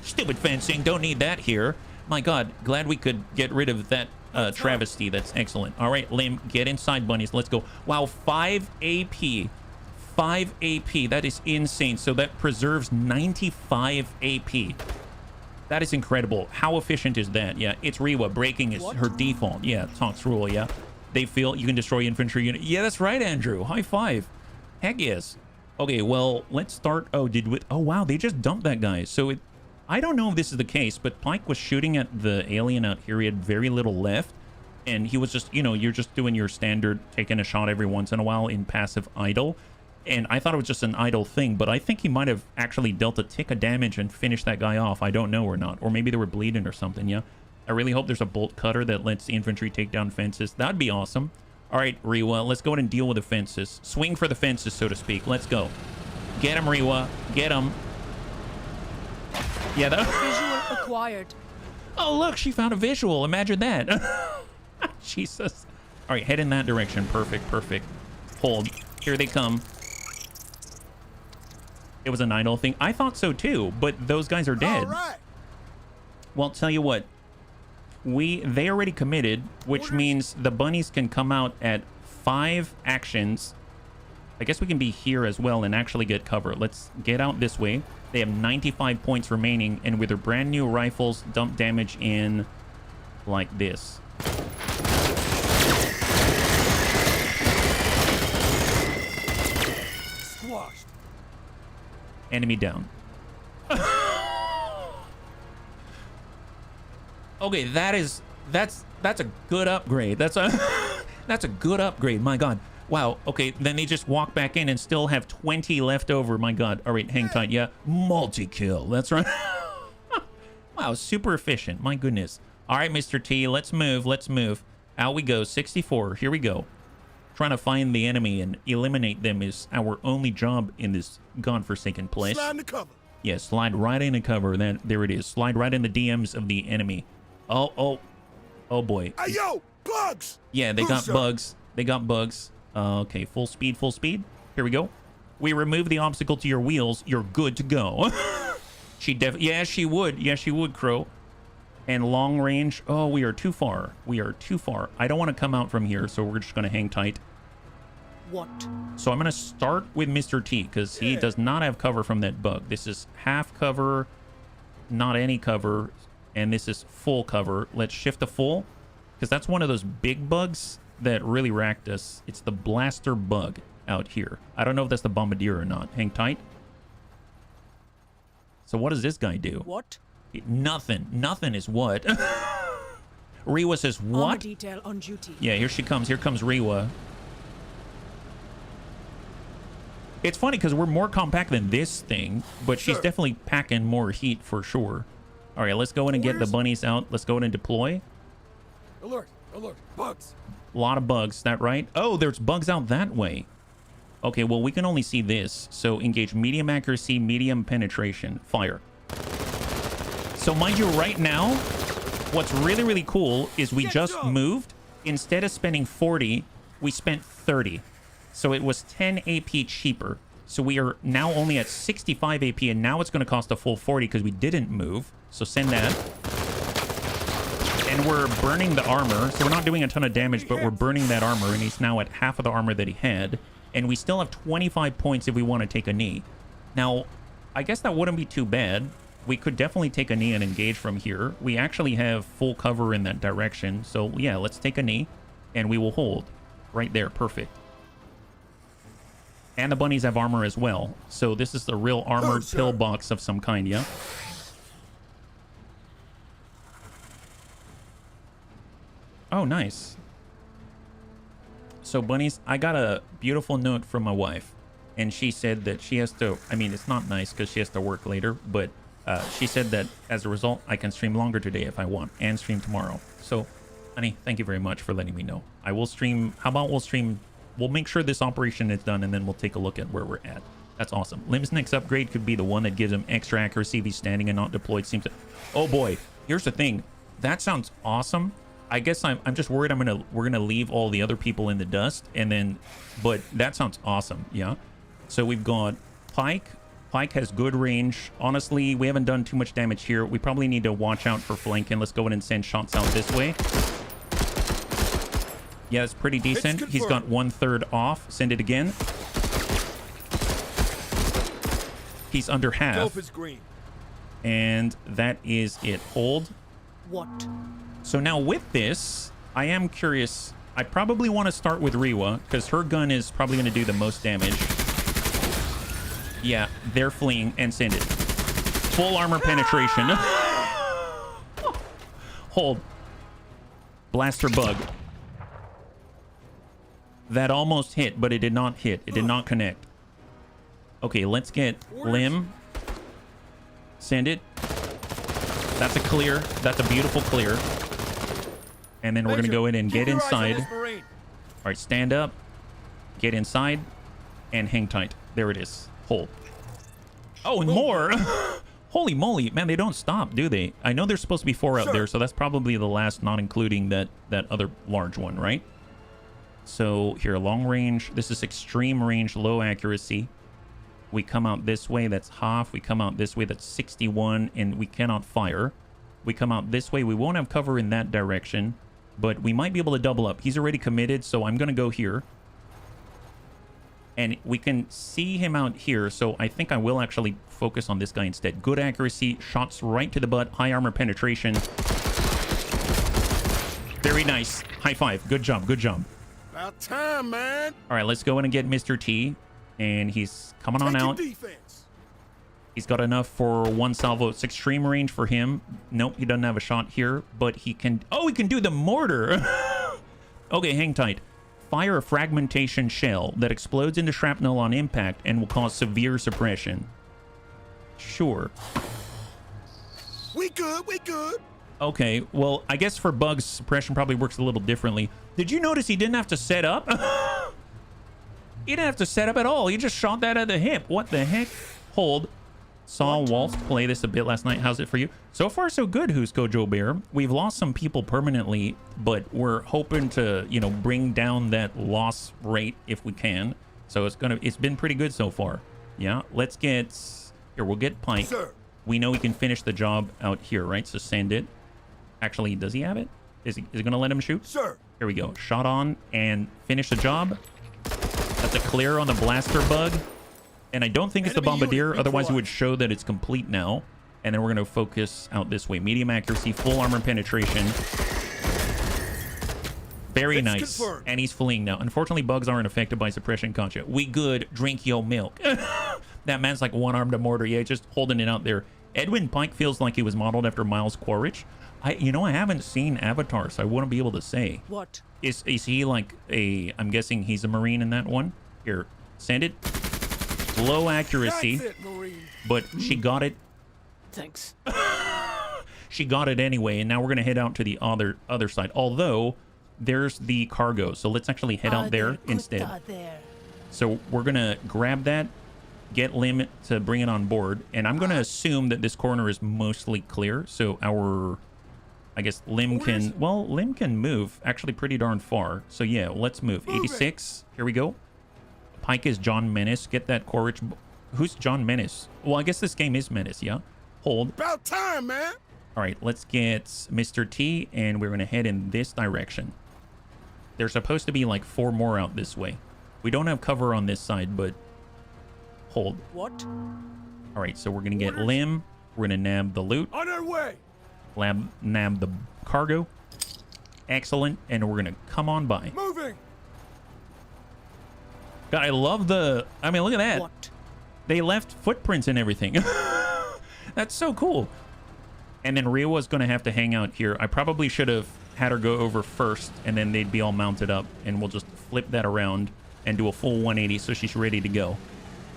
Stupid fencing. Don't need that here. My God, glad we could get rid of that travesty. That's excellent. All right, Lim, get inside, bunnies. Let's go. Wow, 5 AP. 5 AP. That is insane. So that preserves 95 AP. That is incredible. How efficient is that? Yeah, it's Riwa. Breaking is her default. Yeah, Talks rule, yeah. They feel you can destroy infantry unit. Yeah, that's right, Andrew. High five. Heck yes. Okay, well, let's start. Oh, oh, wow, they just dumped that guy. So I don't know if this is the case, but Pike was shooting at the alien out here. He had very little left. And he was just, you know, you're just doing your standard, taking a shot every once in a while in passive idle. And I thought it was just an idle thing, but I think he might have actually dealt a tick of damage and finished that guy off. I don't know or not. Or maybe they were bleeding or something, yeah? I really hope there's a bolt cutter that lets the infantry take down fences. That'd be awesome. All right, Riwa, let's go ahead and deal with the fences. Swing for the fences, so to speak. Let's go. Get him, Riwa. Get him. Yeah, that... Visual acquired. Oh, look, she found a visual. Imagine that. Jesus. All right, head in that direction. Perfect, perfect. Hold. Here they come. It was an idle thing. I thought so too, but those guys are dead. All right. Well, tell you what. They already committed, which means the bunnies can come out at 5 actions. I guess we can be here as well and actually get cover. Let's get out this way. They have 95 points remaining, and with their brand new rifles, dump damage in like this. Squashed. Enemy down. Okay, that's a good upgrade. That's a good upgrade. My God. Wow. Okay, then they just walk back in and still have 20 left over. My God. All right, hang tight. Yeah, multi-kill. That's right. Wow, super efficient. My goodness. All right, Mr. T, let's move. Let's move. Out we go. 64. Here we go. Trying to find the enemy and eliminate them is our only job in this godforsaken place. Slide into cover. Yeah, slide right into cover. There it is. Slide right in the DMs of the enemy. Oh boy. Hey, yo, bugs! Yeah, they got bugs. They got bugs. Okay, full speed, full speed. Here we go. We remove the obstacle to your wheels. You're good to go. Yeah, she would. Yeah, she would, Crow. And long range. Oh, we are too far. We are too far. I don't want to come out from here, so we're just going to hang tight. What? So I'm going to start with Mr. T, because he does not have cover from that bug. This is half cover, not any cover, and this is full cover. Let's shift to full, because that's one of those big bugs that really racked us. It's the blaster bug out here. I don't know if that's the bombardier or not. Hang tight. So what does this guy do? What? Nothing. Nothing is what? Rewa says what? Armor detail on duty. Yeah, here she comes. Here comes Rewa. It's funny because we're more compact than this thing, but she's definitely packing more heat for sure. All right, let's go in and get the bunnies out. Let's go in and deploy. Alert, alert, bugs. A lot of bugs, is that right? Oh, there's bugs out that way. Okay, well, we can only see this. So engage medium accuracy, medium penetration, fire. So mind you, right now, what's really, really cool is we just moved. Instead of spending 40, we spent 30. So it was 10 AP cheaper. So we are now only at 65 AP, and now it's going to cost a full 40 because we didn't move. So send that. And we're burning the armor. So we're not doing a ton of damage, but we're burning that armor, and he's now at half of the armor that he had. And we still have 25 points if we want to take a knee. Now, I guess that wouldn't be too bad. We could definitely take a knee and engage from here. We actually have full cover in that direction. So yeah, let's take a knee, and we will hold. Right there, perfect. And the bunnies have armor as well. So this is the real armored pillbox of some kind, yeah? Oh, nice. So, bunnies, I got a beautiful note from my wife. And she said that she has to... I mean, it's not nice because she has to work later. But she said that as a result, I can stream longer today if I want. And stream tomorrow. So, honey, thank you very much for letting me know. I will stream... How about we'll stream... We'll make sure this operation is done, and then we'll take a look at where we're at. That's awesome. Lim's next upgrade could be the one that gives him extra accuracy if he's standing and not deployed. Seems to... Oh boy, here's the thing. That sounds awesome. I guess I'm just worried we're gonna leave all the other people in the dust, and then... But that sounds awesome, yeah? So we've got Pike. Pike has good range. Honestly, we haven't done too much damage here. We probably need to watch out for flanking. Let's go in and send shots out this way. Yeah, it's pretty decent. He's got 1/3 off. Send it again. He's under half. And that is it. Hold. What? So now with this, I am curious. I probably want to start with Rewa because her gun is probably going to do the most damage. Yeah, they're fleeing and send it. Full armor penetration. Hold. Blaster bug. That almost hit, but it did not hit. It did not connect. Okay, let's get Lim. Send it. That's a clear. That's a beautiful clear. And then we're going to go in and get inside. All right, stand up. Get inside. And hang tight. There it is. Hold. Oh, and more. Holy moly. Man, they don't stop, do they? I know there's supposed to be 4 out there, so that's probably the last, not including that other large one, right? So here, long range. This is extreme range, low accuracy. We come out this way, that's half. We come out this way, that's 61, and we cannot fire. We come out this way, we won't have cover in that direction, but we might be able to double up. He's already committed, so I'm going to go here. And we can see him out here, so I think I will actually focus on this guy instead. Good accuracy, shots right to the butt, high armor penetration. Very nice. High five. Good job, good job. About time, man. All right, let's go in and get Mr. T. And he's coming on out. Defense. He's got enough for one salvo. It's extreme range for him. Nope, he doesn't have a shot here, but he can... Oh, he can do the mortar. Okay, hang tight. Fire a fragmentation shell that explodes into shrapnel on impact and will cause severe suppression. Sure. We good, we good. Okay, well, I guess for bugs, suppression probably works a little differently. Did you notice he didn't have to set up? He didn't have to set up at all. He just shot that at the hip. What the heck? Hold. Saw Waltz play this a bit last night. How's it for you? So far, so good, Husko Joe Bear. We've lost some people permanently, but we're hoping to, you know, bring down that loss rate if we can. So it's been pretty good so far. Yeah, let's get... Here, we'll get Pike. Sir. We know we can finish the job out here, right? So send it. Actually, does he have it? Is he going to let him shoot? Sir. Here we go. Shot on and finish the job. That's a clear on the blaster bug. And I don't think it's the bombardier. Otherwise, it would show that it's complete now. And then we're going to focus out this way. Medium accuracy, full armor penetration. Very nice. Confirmed. And he's fleeing now. Unfortunately, bugs aren't affected by suppression concha. We good. Drink your milk. That man's like one-armed mortar. Yeah, just holding it out there. Edwin Pike feels like he was modeled after Miles Quaritch. I haven't seen Avatar, so I wouldn't be able to say. What? Is he like a... I'm guessing he's a Marine in that one. Here, send it. Low accuracy. That's it, Marine. But she got it. Thanks. She got it anyway, and now we're going to head out to the other side. Although, there's the cargo, so let's actually head out there instead. So we're going to grab that, get Lim to bring it on board, and I'm going to assume that this corner is mostly clear, so our... I guess Lim can... Well, Lim can move actually pretty darn far. So yeah, let's move. 86. Here we go. Pike is John Menace. Get that Quaritch... Who's John Menace? Well, I guess this game is Menace, yeah? Hold. About time, man. All right, let's get Mr. T, and we're going to head in this direction. There's supposed to be like 4 more out this way. We don't have cover on this side, but... Hold. What? All right, so we're going to get Lim. We're going to nab the loot. On our way. Nab the cargo. Excellent. And we're going to come on by. Moving. God, I love the... I mean, look at that. What? They left footprints and everything. That's so cool. And then Rhea was going to have to hang out here. I probably should have had her go over first, and then they'd be all mounted up, and we'll just flip that around and do a full 180 so she's ready to go.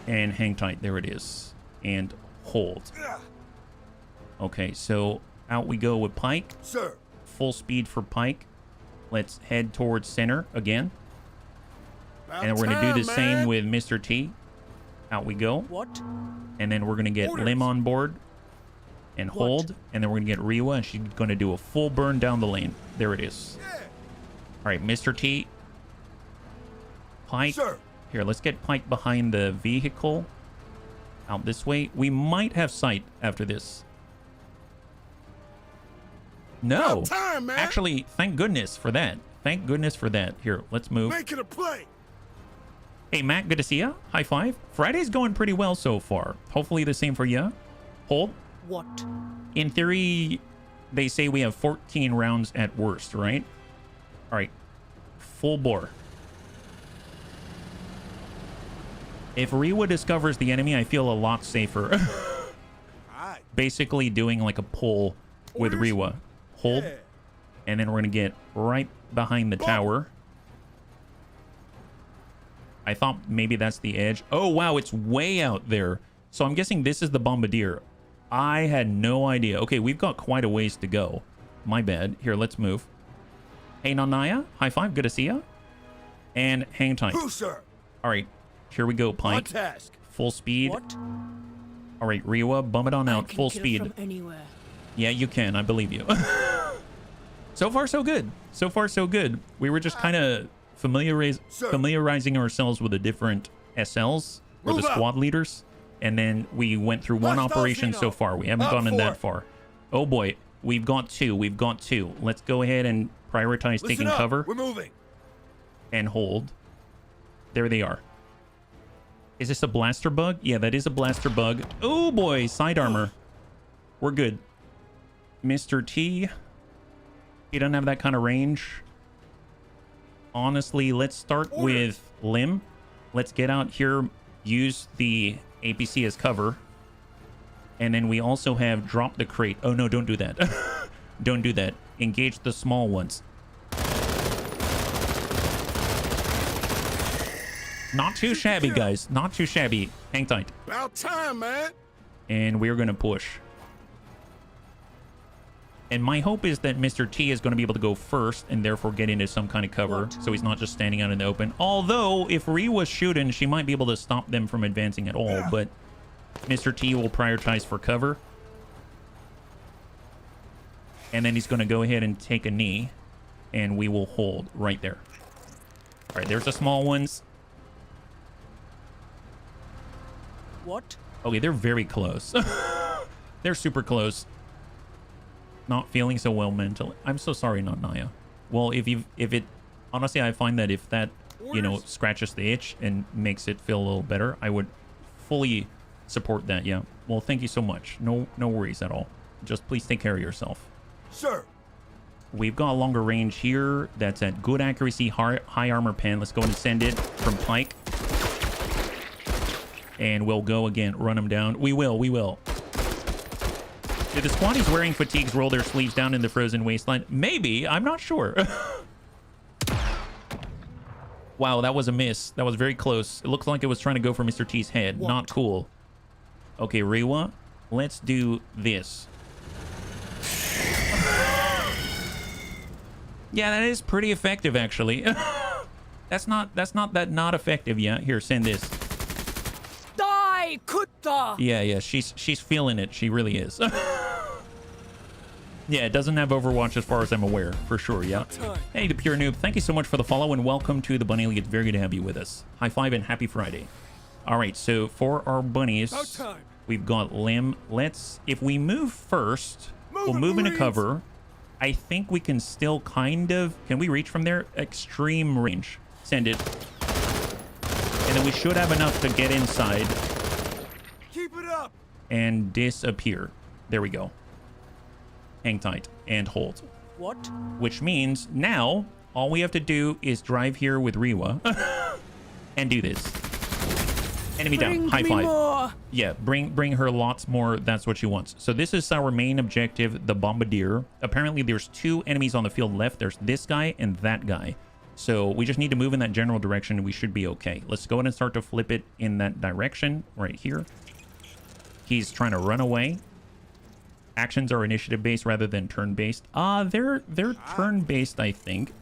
And hang tight. There it is. And hold. Okay, so out we go with Pike. Sir. Full speed for Pike. Let's head towards center again. And we're going to do the same with Mr. T. Out we go. What? And then we're going to get Lim on board and hold. And then we're going to get Riwa, and she's going to do a full burn down the lane. There it is. Yeah. All right, Mr. T. Pike. Sir. Here, let's get Pike behind the vehicle. Out this way. We might have sight after this. No. About time, man. Actually, thank goodness for that. Thank goodness for that. Here, let's move. Make it a play. Hey, Matt, good to see ya. High five. Friday's going pretty well so far. Hopefully the same for you. Hold. What? In theory, they say we have 14 rounds at worst, right? All right. Full bore. If Riwa discovers the enemy, I feel a lot safer. Basically doing like a pull with Riwa. Hold. Yeah. And then we're going to get right behind the tower. I thought maybe that's the edge. Oh, wow, it's way out there. So I'm guessing this is the bombardier. I had no idea. Okay, we've got quite a ways to go. My bad. Here, let's move. Hey, Nanaya. High five. Good to see ya. And hang tight. Who, sir? All right. Here we go, Pike. On task. Full speed. What? All right, Riwa, bum it on I out. can Full kill speed. From anywhere. Yeah, you can. I believe you. So far, so good. So far, so good. We were just kind of familiarizing ourselves with the different SLs or Move the up. squad leaders, and then we went through one Left operation so Alfino. far. We haven't Up gotten that four. far. Oh boy, we've got two. We've got two. Let's go ahead and prioritize Listen taking up. cover We're moving. and hold. There they are. Is this a blaster bug? Yeah, that is a blaster bug. Oh boy, side armor. We're good. Mr. T, he doesn't have that kind of range. Honestly, let's start with Lim. Let's get out here, use the APC as cover. And then we also have drop the crate. Oh no, don't do that. Don't do that. Engage the small ones. Not too shabby, guys. Not too shabby. Hang tight. About time, man. And we're going to push. And my hope is that Mr. T is going to be able to go first and therefore get into some kind of cover. So he's not just standing out in the open. Although, if Ree was shooting, she might be able to stop them from advancing at all. But Mr. T will prioritize for cover. And then he's going to go ahead and take a knee. And we will hold right there. All right, there's the small ones. What? Okay, they're very close. They're super close. Not feeling so well mentally. I'm so sorry, not Naya. Well, if it, honestly, I find that if that, you know, scratches the itch and makes it feel a little better, I would fully support that. Yeah. Well, thank you so much. No worries at all. Just please take care of yourself. Sir. We've got a longer range here. That's at good accuracy, high armor pen. Let's go and send it from Pike. And we'll go again. Run them down. We will. Did the squaddies wearing fatigues roll their sleeves down in the frozen wasteland? Maybe. I'm not sure. Wow, that was a miss. That was very close. It looks like it was trying to go for Mr. T's head. What? Not cool. Okay, Rewa, let's do this. Yeah, that is pretty effective, actually. That's not that not effective yet. Here, send this. Die, Kutta! Yeah, she's feeling it. She really is. Yeah, it doesn't have Overwatch as far as I'm aware, for sure, yeah. Hey, the Pure Noob, thank you so much for the follow and welcome to the Bunny League. It's very good to have you with us. High five and happy Friday. All right, so for our bunnies, we've got Lim. If we move first, we'll move into cover. I think we can still kind of, can we reach from there? Extreme range. Send it. And then we should have enough to get inside. Keep it up. And disappear. There we go. Hang tight and hold. What? Which means now all we have to do is drive here with Rewa and do this. Enemy down. High five. More. Yeah, bring her lots more. That's what she wants. So this is our main objective, the Bombardier. Apparently there's two enemies on the field left. There's this guy and that guy. So we just need to move in that general direction and we should be okay. Let's go ahead and start to flip it in that direction right here. He's trying to run away. Actions are initiative-based rather than turn-based. They're turn-based, I think.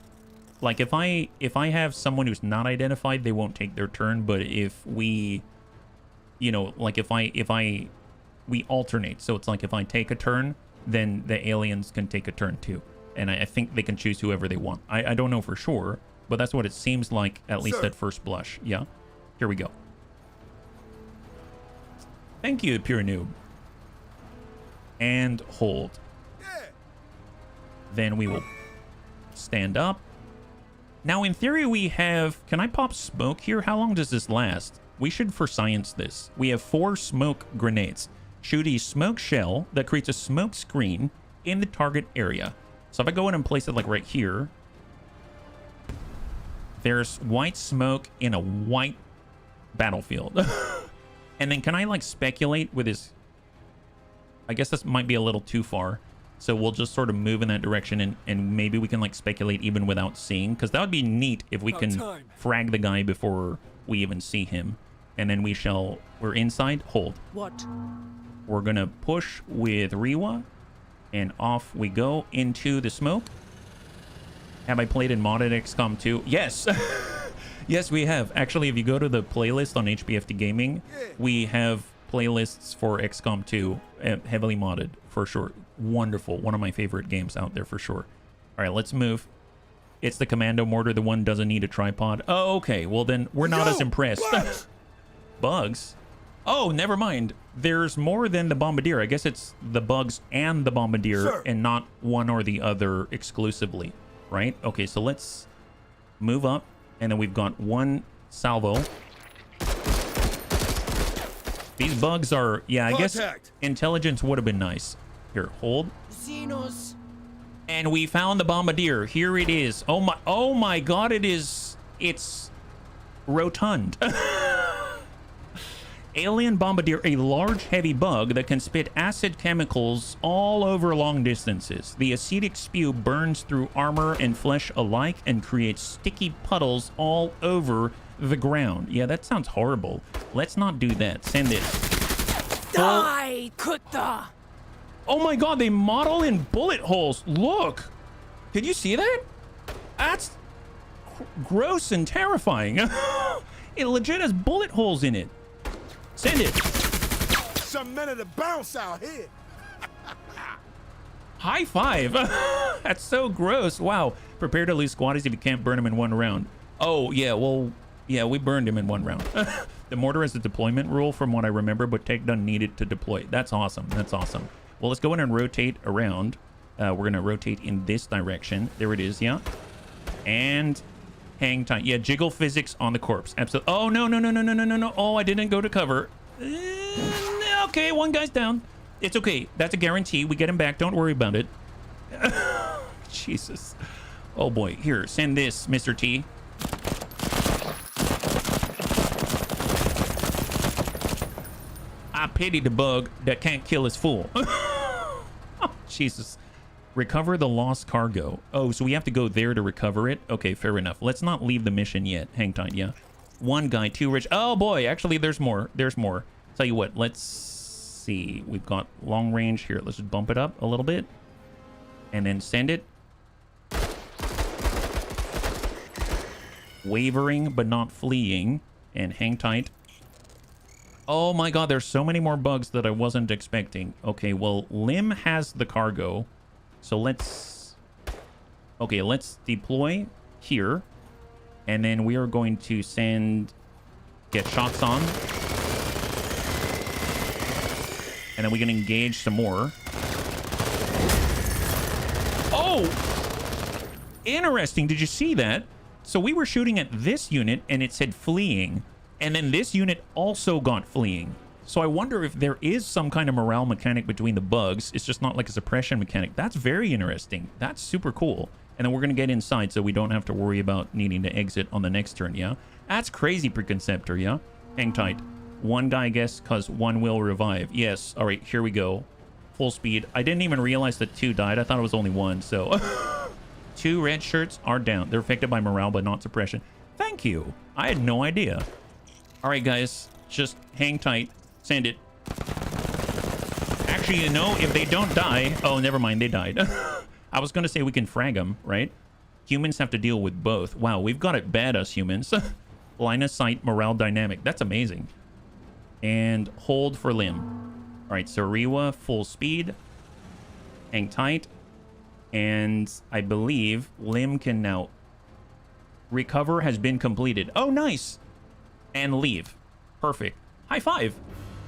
Like if I have someone who's not identified, they won't take their turn. But if we, you know, like we alternate. So it's like if I take a turn, then the aliens can take a turn too. And I think they can choose whoever they want. I don't know for sure, but that's what it seems like, at least at first blush. Yeah. Here we go. Thank you, Pure Noob. And hold. Then we will stand up. Now, in theory, we have... Can I pop smoke here? How long does this last? We should for science this. We have 4 smoke grenades. Shoot a smoke shell that creates a smoke screen in the target area. So if I go in and place it like right here, there's white smoke in a white battlefield. And then can I like speculate with his... I guess this might be a little too far. So we'll just sort of move in that direction and maybe we can like speculate even without seeing. Because that would be neat if we can frag the guy before we even see him. And then we're inside, hold. What? We're gonna push with Rewa. And off we go into the smoke. Have I played in modded XCOM 2? Yes! Yes, we have. Actually, if you go to the playlist on HBFT Gaming, we have playlists for XCOM 2, heavily modded, for sure. Wonderful. One of my favorite games out there, for sure. All right, let's move. It's the commando mortar. The one doesn't need a tripod. Oh, okay. Well, then we're not as impressed. Bugs! Bugs? Oh, never mind. There's more than the bombardier. I guess it's the bugs and the bombardier, Sir. and not one or the other exclusively, right? Okay, so let's move up, and then we've got one salvo. These bugs are, yeah, I guess Contact. intelligence would have been nice. Here, hold. Xenos. And we found the bombardier. Here it is. Oh my god, it's rotund. Alien bombardier, a large heavy bug that can spit acid chemicals all over long distances. The acidic spew burns through armor and flesh alike and creates sticky puddles all over the ground. Yeah, that sounds horrible. Let's not do that. Send it. Die, Kutta. Oh my god, they model in bullet holes. Look. Did you see that? That's gross and terrifying. It legit has bullet holes in it. Send it. Some men of the bounce out here. High five. That's so gross. Wow. Prepare to lose squaddies if you can't burn them in one round. Oh, yeah. Well, yeah, we burned him in one round. The mortar has a deployment rule from what I remember, but take done needed to deploy. That's awesome. That's awesome. Well, let's go in and rotate around. We're going to rotate in this direction. There it is. Yeah. And hang tight. Yeah, jiggle physics on the corpse. Absolutely. Oh, no. Oh, I didn't go to cover. Okay, one guy's down. It's okay. That's a guarantee. We get him back. Don't worry about it. Jesus. Oh, boy. Here, send this, Mr. T. I pity the bug that can't kill his fool. Oh, Jesus. Recover the lost cargo. Oh, so we have to go there to recover it? Okay, fair enough. Let's not leave the mission yet. Hang tight, yeah. One guy, too rich. Oh, boy. Actually, there's more. There's more. Tell you what. Let's see. We've got long range here. Let's just bump it up a little bit. And then send it. Wavering, but not fleeing. And hang tight. Oh, my God. There's so many more bugs that I wasn't expecting. Okay, well, Lim has the cargo. So let's deploy here, and then we are going to get shots on, and then we can engage some more. Oh, interesting. Did you see that? So we were shooting at this unit and it said fleeing, and then this unit also got fleeing. So I wonder if there is some kind of morale mechanic between the bugs. It's just not like a suppression mechanic. That's very interesting. That's super cool. And then we're going to get inside so we don't have to worry about needing to exit on the next turn, yeah? That's crazy, Preconceptor, yeah? Hang tight. One guy, I guess, because one will revive. Yes. All right, here we go. Full speed. I didn't even realize that 2 died. I thought it was only 1, so... 2 red shirts are down. They're affected by morale, but not suppression. Thank you. I had no idea. All right, guys. Just hang tight. Send it. Actually, you know, if they don't die... Oh, never mind. They died. I was going to say we can frag them, right? Humans have to deal with both. Wow, we've got it bad, us humans. Line of sight, morale dynamic. That's amazing. And hold for Lim. All right, so Riwa, full speed. Hang tight. And I believe Lim can now... Recover has been completed. Oh, nice. And leave. Perfect. High five.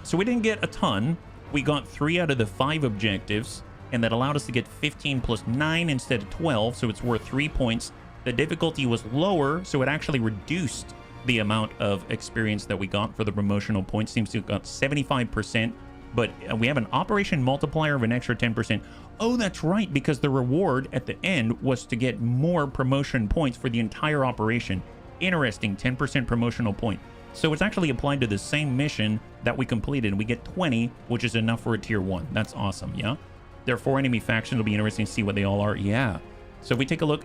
So we didn't get a ton. We got 3 out of the 5 objectives, and that allowed us to get 15 plus 9 instead of 12, so it's worth 3 points. The difficulty was lower, so it actually reduced the amount of experience that we got for the promotional points. Seems to have got 75%, but we have an operation multiplier of an extra 10%. Oh, that's right, because the reward at the end was to get more promotion points for the entire operation. Interesting, 10% promotional point. So it's actually applied to the same mission that we completed, and we get 20, which is enough for a tier 1. That's awesome, yeah? There are 4 enemy factions. It'll be interesting to see what they all are. Yeah. So if we take a look,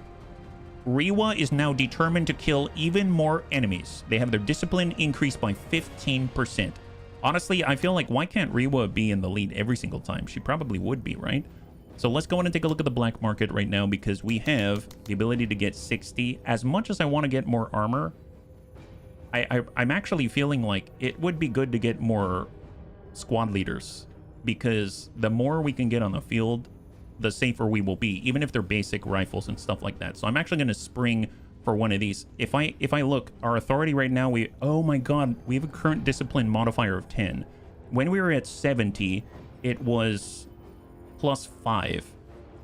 Riwa is now determined to kill even more enemies. They have their discipline increased by 15%. Honestly, I feel like, why can't Riwa be in the lead every single time? She probably would be, right? So let's go in and take a look at the black market right now, because we have the ability to get 60. As much as I want to get more armor, I'm actually feeling like it would be good to get more squad leaders, because the more we can get on the field, the safer we will be, even if they're basic rifles and stuff like that. So I'm actually going to spring for one of these. If I look, our authority right now, oh my god, we have a current discipline modifier of 10. When we were at 70, it was +5.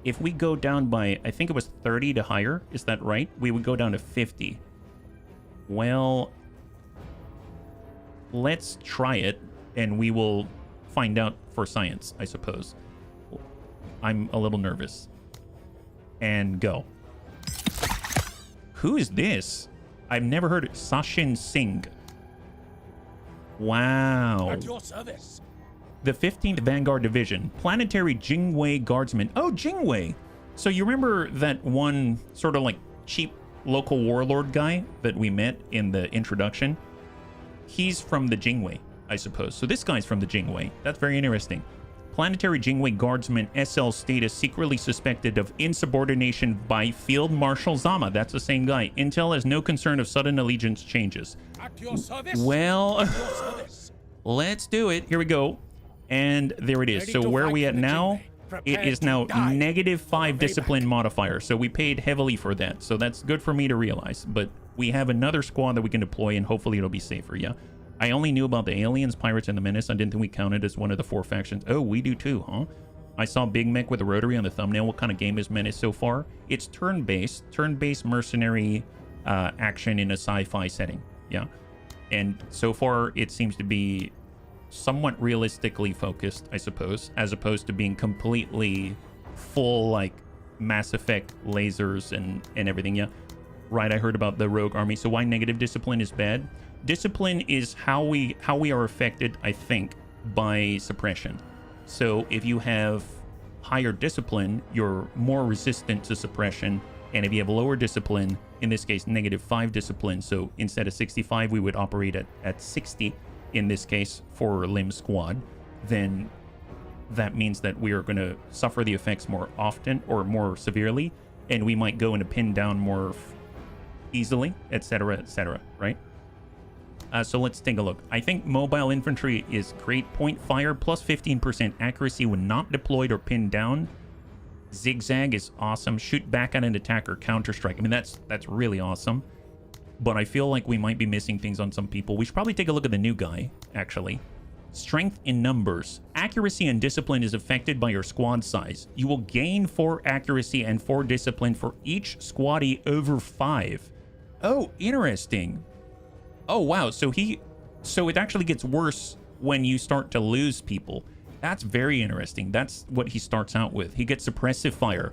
If we go down by, I think it was 30 to higher, is that right? We would go down to 50. Well, let's try it, and we will find out for science, I suppose. I'm a little nervous. And go. Who is this? I've never heard it. Sachin Singh. Wow. At your service. The 15th Vanguard Division. Planetary Jingwei Guardsmen. Oh, Jingwei. So you remember that one sort of like cheap local warlord guy that we met in the introduction? He's from the Jingwei, I suppose. So this guy's from the Jingwei. That's very interesting. Planetary Jingwei Guardsman SL status secretly suspected of insubordination by Field Marshal Zama. That's the same guy. Intel has no concern of sudden allegiance changes. At your service. Well, At your service. let's do it. Here we go. And there it is. Ready So to where are fight we for at the now? Jingwei. It Prepared is to now die. -5 Payback. discipline modifier. So we paid heavily for that. So that's good for me to realize. But we have another squad that we can deploy, and hopefully it'll be safer. Yeah. I only knew about the aliens, pirates, and the Menace. I didn't think we counted as one of the 4 factions. Oh, we do too, huh? I saw Big Mech with a rotary on the thumbnail. What kind of game is Menace so far? It's turn-based mercenary action in a sci-fi setting. Yeah. And so far, it seems to be somewhat realistically focused, I suppose, as opposed to being completely full, like, Mass Effect lasers and everything. Yeah. Right, I heard about the rogue army. So why negative discipline is bad? Discipline is how we are affected, I think, by suppression. So if you have higher discipline, you're more resistant to suppression. And if you have lower discipline, in this case, -5 discipline, so instead of 65, we would operate at 60, in this case, for Limb Squad, then that means that we are going to suffer the effects more often or more severely, and we might go into pin down more easily, etc., right? So let's take a look. I think mobile infantry is great. Point fire, plus 15% accuracy when not deployed or pinned down. Zigzag is awesome. Shoot back at an attacker, counter-strike. I mean, that's really awesome. But I feel like we might be missing things on some people. We should probably take a look at the new guy, actually. Strength in numbers. Accuracy and discipline is affected by your squad size. You will gain 4 accuracy and 4 discipline for each squaddy over 5. Oh, interesting. Oh, wow. So it actually gets worse when you start to lose people. That's very interesting. That's what he starts out with. He gets suppressive fire.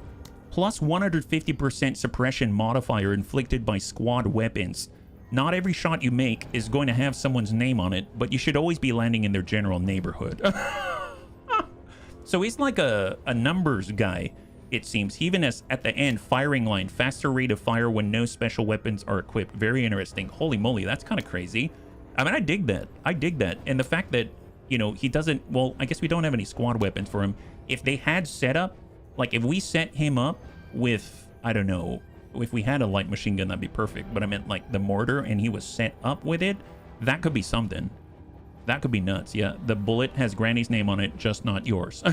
Plus 150% suppression modifier inflicted by squad weapons. Not every shot you make is going to have someone's name on it, but you should always be landing in their general neighborhood. So he's like a numbers guy, it seems. He even has, at the end, firing line. Faster rate of fire when no special weapons are equipped. Very interesting. Holy moly, that's kind of crazy. I mean, I dig that. And the fact that, you know, he doesn't... Well, I guess we don't have any squad weapons for him. If they had set up... Like, if we set him up with... I don't know... If we had a light machine gun, that'd be perfect. But I meant, like, the mortar, and he was set up with it. That could be something. That could be nuts, yeah. The bullet has Granny's name on it, just not yours.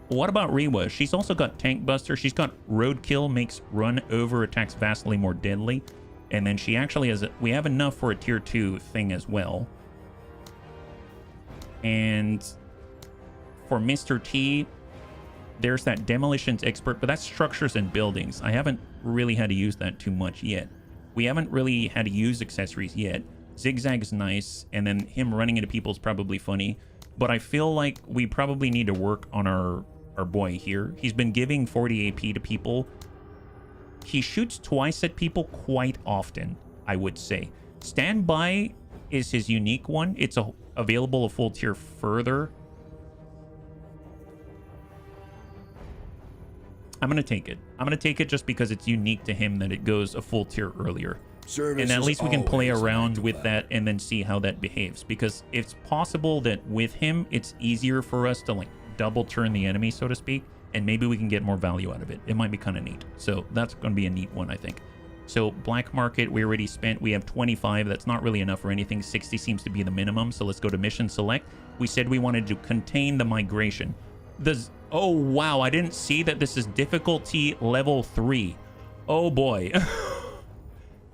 What about Rewa? She's also got Tank Buster. She's got Roadkill, makes run over attacks vastly more deadly. And then she actually has... We have enough for a tier 2 thing as well. And for Mr. T, there's that demolitions expert, but that's structures and buildings. I haven't really had to use that too much yet. We haven't really had to use accessories yet. Zigzag is nice, and then him running into people is probably funny. But I feel like we probably need to work on our boy here. He's been giving 40 AP to people. He shoots twice at people quite often, I would say. Standby is his unique one. It's available a full tier further. I'm going to take it. I'm going to take it just because it's unique to him that it goes a full tier earlier. Service And at is least we can play always around an with active that and then see how that behaves. Because it's possible that with him, it's easier for us to like double turn the enemy, so to speak. And maybe we can get more value out of it. It might be kind of neat. So that's going to be a neat one, I think. So black market, we already spent. We have 25. That's not really enough for anything. 60 seems to be the minimum. So let's go to mission select. We said we wanted to contain the migration. Oh, wow. I didn't see that this is difficulty level 3. Oh, boy.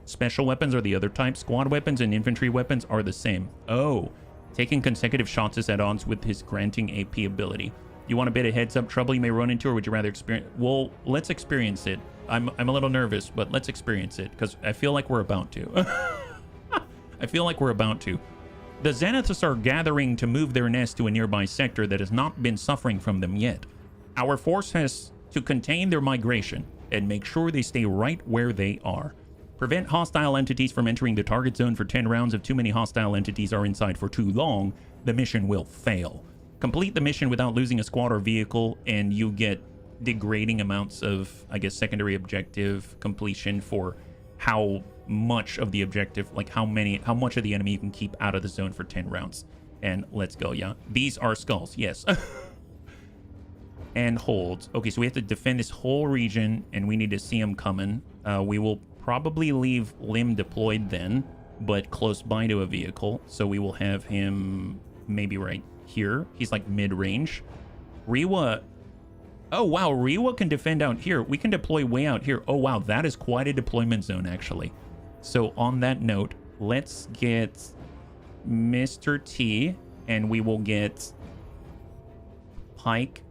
Special weapons are the other type. Squad weapons and infantry weapons are the same. Oh, taking consecutive shots is at odds with his granting AP ability. You want a bit of heads up trouble you may run into, or would you rather experience? Well, let's experience it. I'm a little nervous, but let's experience it because I feel like we're about to. I feel like we're about to. The Zeniths are gathering to move their nest to a nearby sector that has not been suffering from them yet. Our force has to contain their migration and make sure they stay right where they are. Prevent hostile entities from entering the target zone for 10 rounds. If too many hostile entities are inside for too long, the mission will fail. Complete the mission without losing a squad or vehicle, and you get degrading amounts of, I guess, secondary objective completion for how much of the objective, like how much of the enemy you can keep out of the zone for 10 rounds. And let's go, yeah. These are skulls, yes. And hold. Okay, so we have to defend this whole region, and we need to see them coming. We will probably leave Lim deployed then, but close by to a vehicle. So we will have him maybe right here. He's like mid-range. Rewa. Oh, wow. Rewa can defend out here. We can deploy way out here. Oh, wow. That is quite a deployment zone, actually. So on that note, let's get Mr. T, and we will get Pike.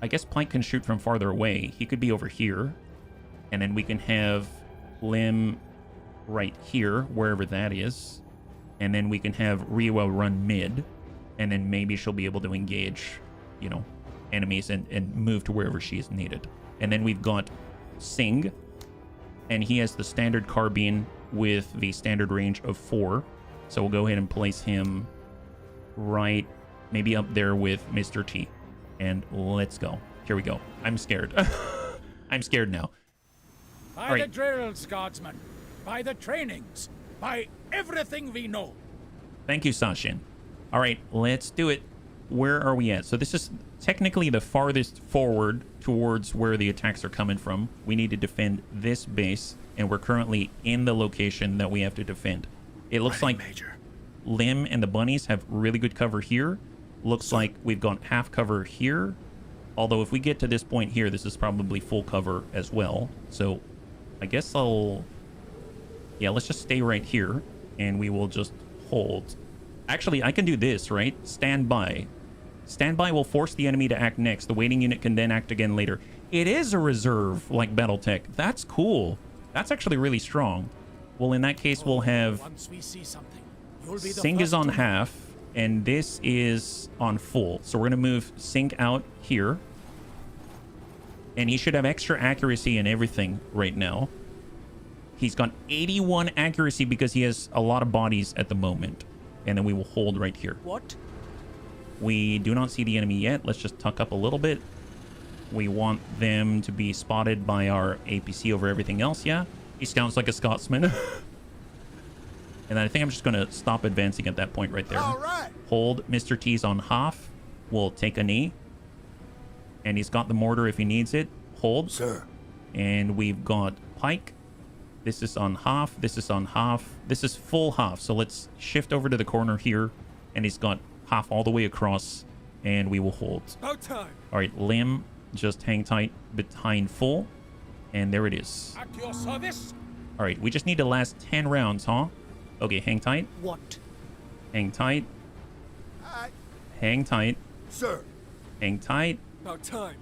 I guess Pike can shoot from farther away. He could be over here. And then we can have Lim right here, wherever that is. And then we can have Rewa run mid. And then maybe she'll be able to engage, you know, enemies and move to wherever she is needed. And then we've got Singh. And he has the standard carbine with the standard range of 4. So we'll go ahead and place him right, maybe up there with Mr. T. And let's go. Here we go. I'm scared. I'm scared now. By the drills, Guardsman. By the trainings. By everything we know. Thank you, Sashin. All right, let's do it. Where are we at? So this is technically the farthest forward towards where the attacks are coming from. We need to defend this base, and we're currently in the location that we have to defend. It looks like Major. Lim and the bunnies have really good cover here. Looks like we've got half cover here. Although if we get to this point here, this is probably full cover as well. So I guess yeah, let's just stay right here, and we will just hold. Actually, I can do this, right? Stand by. Stand by will force the enemy to act next. The waiting unit can then act again later. It is a reserve, like Battletech. That's cool. That's actually really strong. Well, in that case, we'll have... Once we see something, you'll be the Singh is first on to know. half, and this is on full. So we're going to move Singh out here. And he should have extra accuracy and everything right now. He's got 81 accuracy because he has a lot of bodies at the moment. And then we will hold right here. What? We do not see the enemy yet. Let's just tuck up a little bit. We want them to be spotted by our APC over everything else, yeah? He sounds like a Scotsman. And then I think I'm just going to stop advancing at that point right there. All right. Hold. Mr. T's on half. We'll take a knee. And he's got the mortar if he needs it. Hold. Sir. And we've got Pike. This is on half. This is on half. This is full half. So let's shift over to the corner here. And he's got half all the way across. And we will hold. About time. All right, Lim, just hang tight behind full. And there it is. At your service. All right, we just need to last 10 rounds, huh? Okay, hang tight. What? Hang tight. Aye. Hang tight. Sir. Hang tight. About time.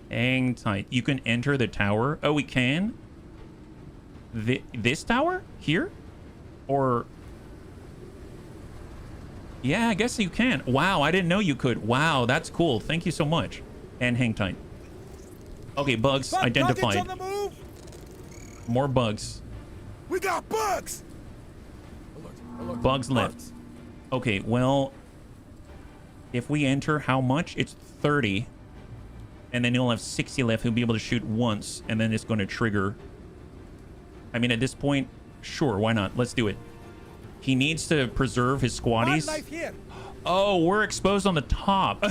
Hang tight. You can enter the tower. Oh, we can? This tower? Here? Or... Yeah, I guess you can. Wow, I didn't know you could. Wow, that's cool. Thank you so much. And hang tight. Okay, bugs identified. On the move. More bugs. We got bugs. Alert. Bugs left. Okay, well... If we enter, how much? It's 30. And then he'll have 60 left. He'll be able to shoot once. And then it's going to trigger. I mean, at this point, sure, why not? Let's do it. He needs to preserve his squaddies. Life here. Oh, we're exposed on the top.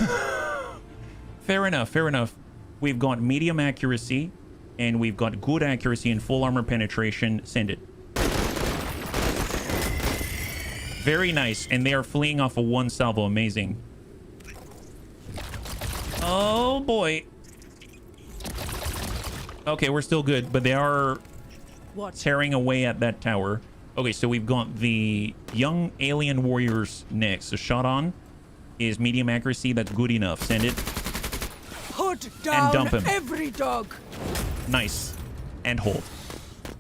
Fair enough, fair enough. We've got medium accuracy. And we've got good accuracy and full armor penetration. Send it. Very nice. And they are fleeing off of one salvo. Amazing. Oh, boy. Okay, we're still good, but they are tearing away at that tower. Okay, so we've got the young alien warriors next. So shot on is medium accuracy. That's good enough. Send it. Put down and dump him. every dog. Nice. And hold. All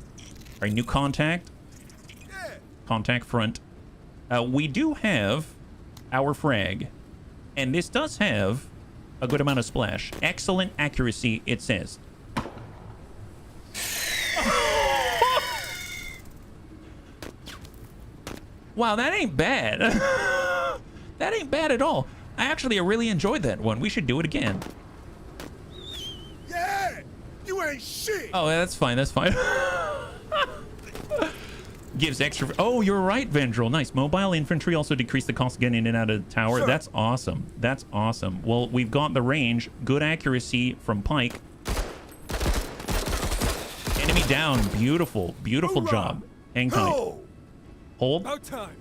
right, new contact. Contact front. We do have our frag. And this does have a good amount of splash. Excellent accuracy, it says. Wow, that ain't bad. That ain't bad at all. I really enjoyed that one. We should do it again. Yeah, you ain't shit. Oh, that's fine. That's fine. Gives extra. Oh, you're right, Vendril. Nice. Mobile infantry also decrease the cost of getting in and out of the tower. Sure. That's awesome. That's awesome. Well, we've got the range. Good accuracy from Pike. Enemy down. Beautiful. Beautiful job. Hang tight. Hold. About time.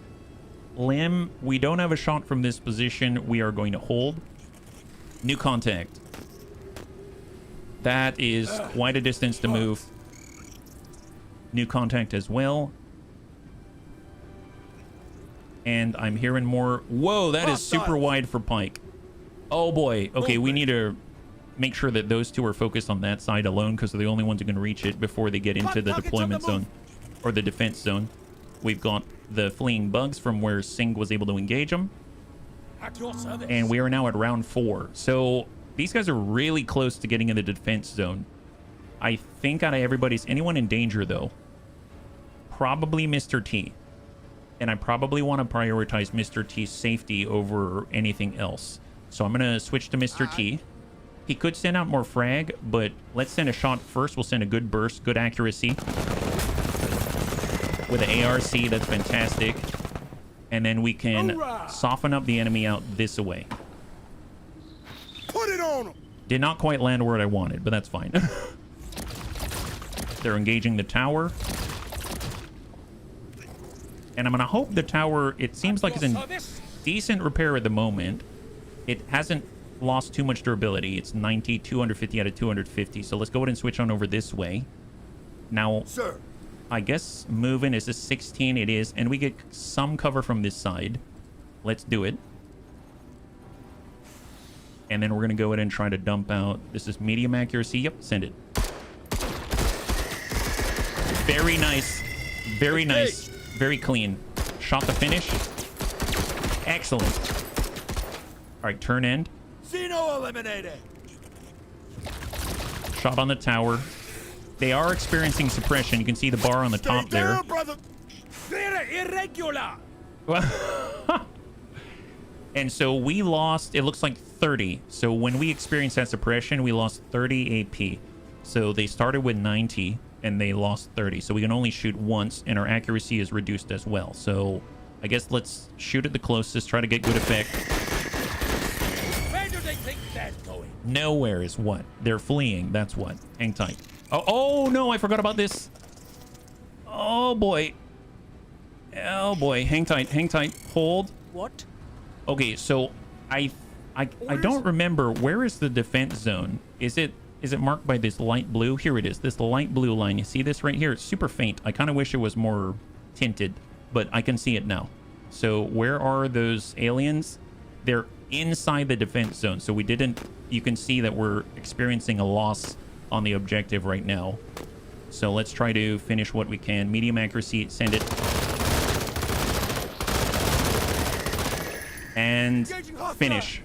Limb, we don't have a shot from this position. We are going to hold. New contact. That is quite a distance to move. New contact as well. And I'm hearing more. Whoa, that is super wide for Pike. Oh boy. Okay, we need to make sure that those two are focused on that side alone because they're the only ones who can reach it before they get into the deployment zone or the defense zone. We've got the fleeing bugs from where Singh was able to engage them. And we are now at round 4. So these guys are really close to getting in the defense zone. I think out of everybody's anyone in danger though. Probably Mr. T. And I probably want to prioritize Mr. T's safety over anything else. So I'm going to switch to Mr. T. He could send out more frag, but let's send a shot first. We'll send a good burst, good accuracy. With an ARC, that's fantastic. And then we can soften up the enemy out this way. Put it on him. Did not quite land where I wanted, but that's fine. They're engaging the tower. And I'm going to hope the tower, it seems like it's in decent repair at the moment. It hasn't lost too much durability. It's 90, 250 out of 250. So let's go ahead and switch on over this way. Now, sir, I guess moving is a 16. It is. And we get some cover from this side. Let's do it. And then we're going to go ahead and try to dump out. This is medium accuracy. Yep, send it. Very nice. Very nice. Very clean. Shot the finish. Excellent. All right, turn end. Xeno eliminated. Shot on the tower. They are experiencing suppression. You can see the bar on the top there. Brother. Irregular. And so we lost, it looks like 30. So when we experienced that suppression, we lost 30 AP. So they started with 90 and they lost 30. So we can only shoot once and our accuracy is reduced as well. So I guess let's shoot at the closest, try to get good effect. Where do they think that's going? Nowhere is what? They're fleeing, that's what. Hang tight. Oh no, I forgot about this. Oh boy. Oh boy, hang tight, hold. What? Okay, so I don't remember, where is the defense zone? Is it marked by this light blue? Here it is, this light blue line. You see this right here? It's super faint. I kind of wish it was more tinted, but I can see it now. So where are those aliens? They're inside the defense zone. So you can see that we're experiencing a loss on the objective right now. So let's try to finish what we can. Medium accuracy, send it. And finish.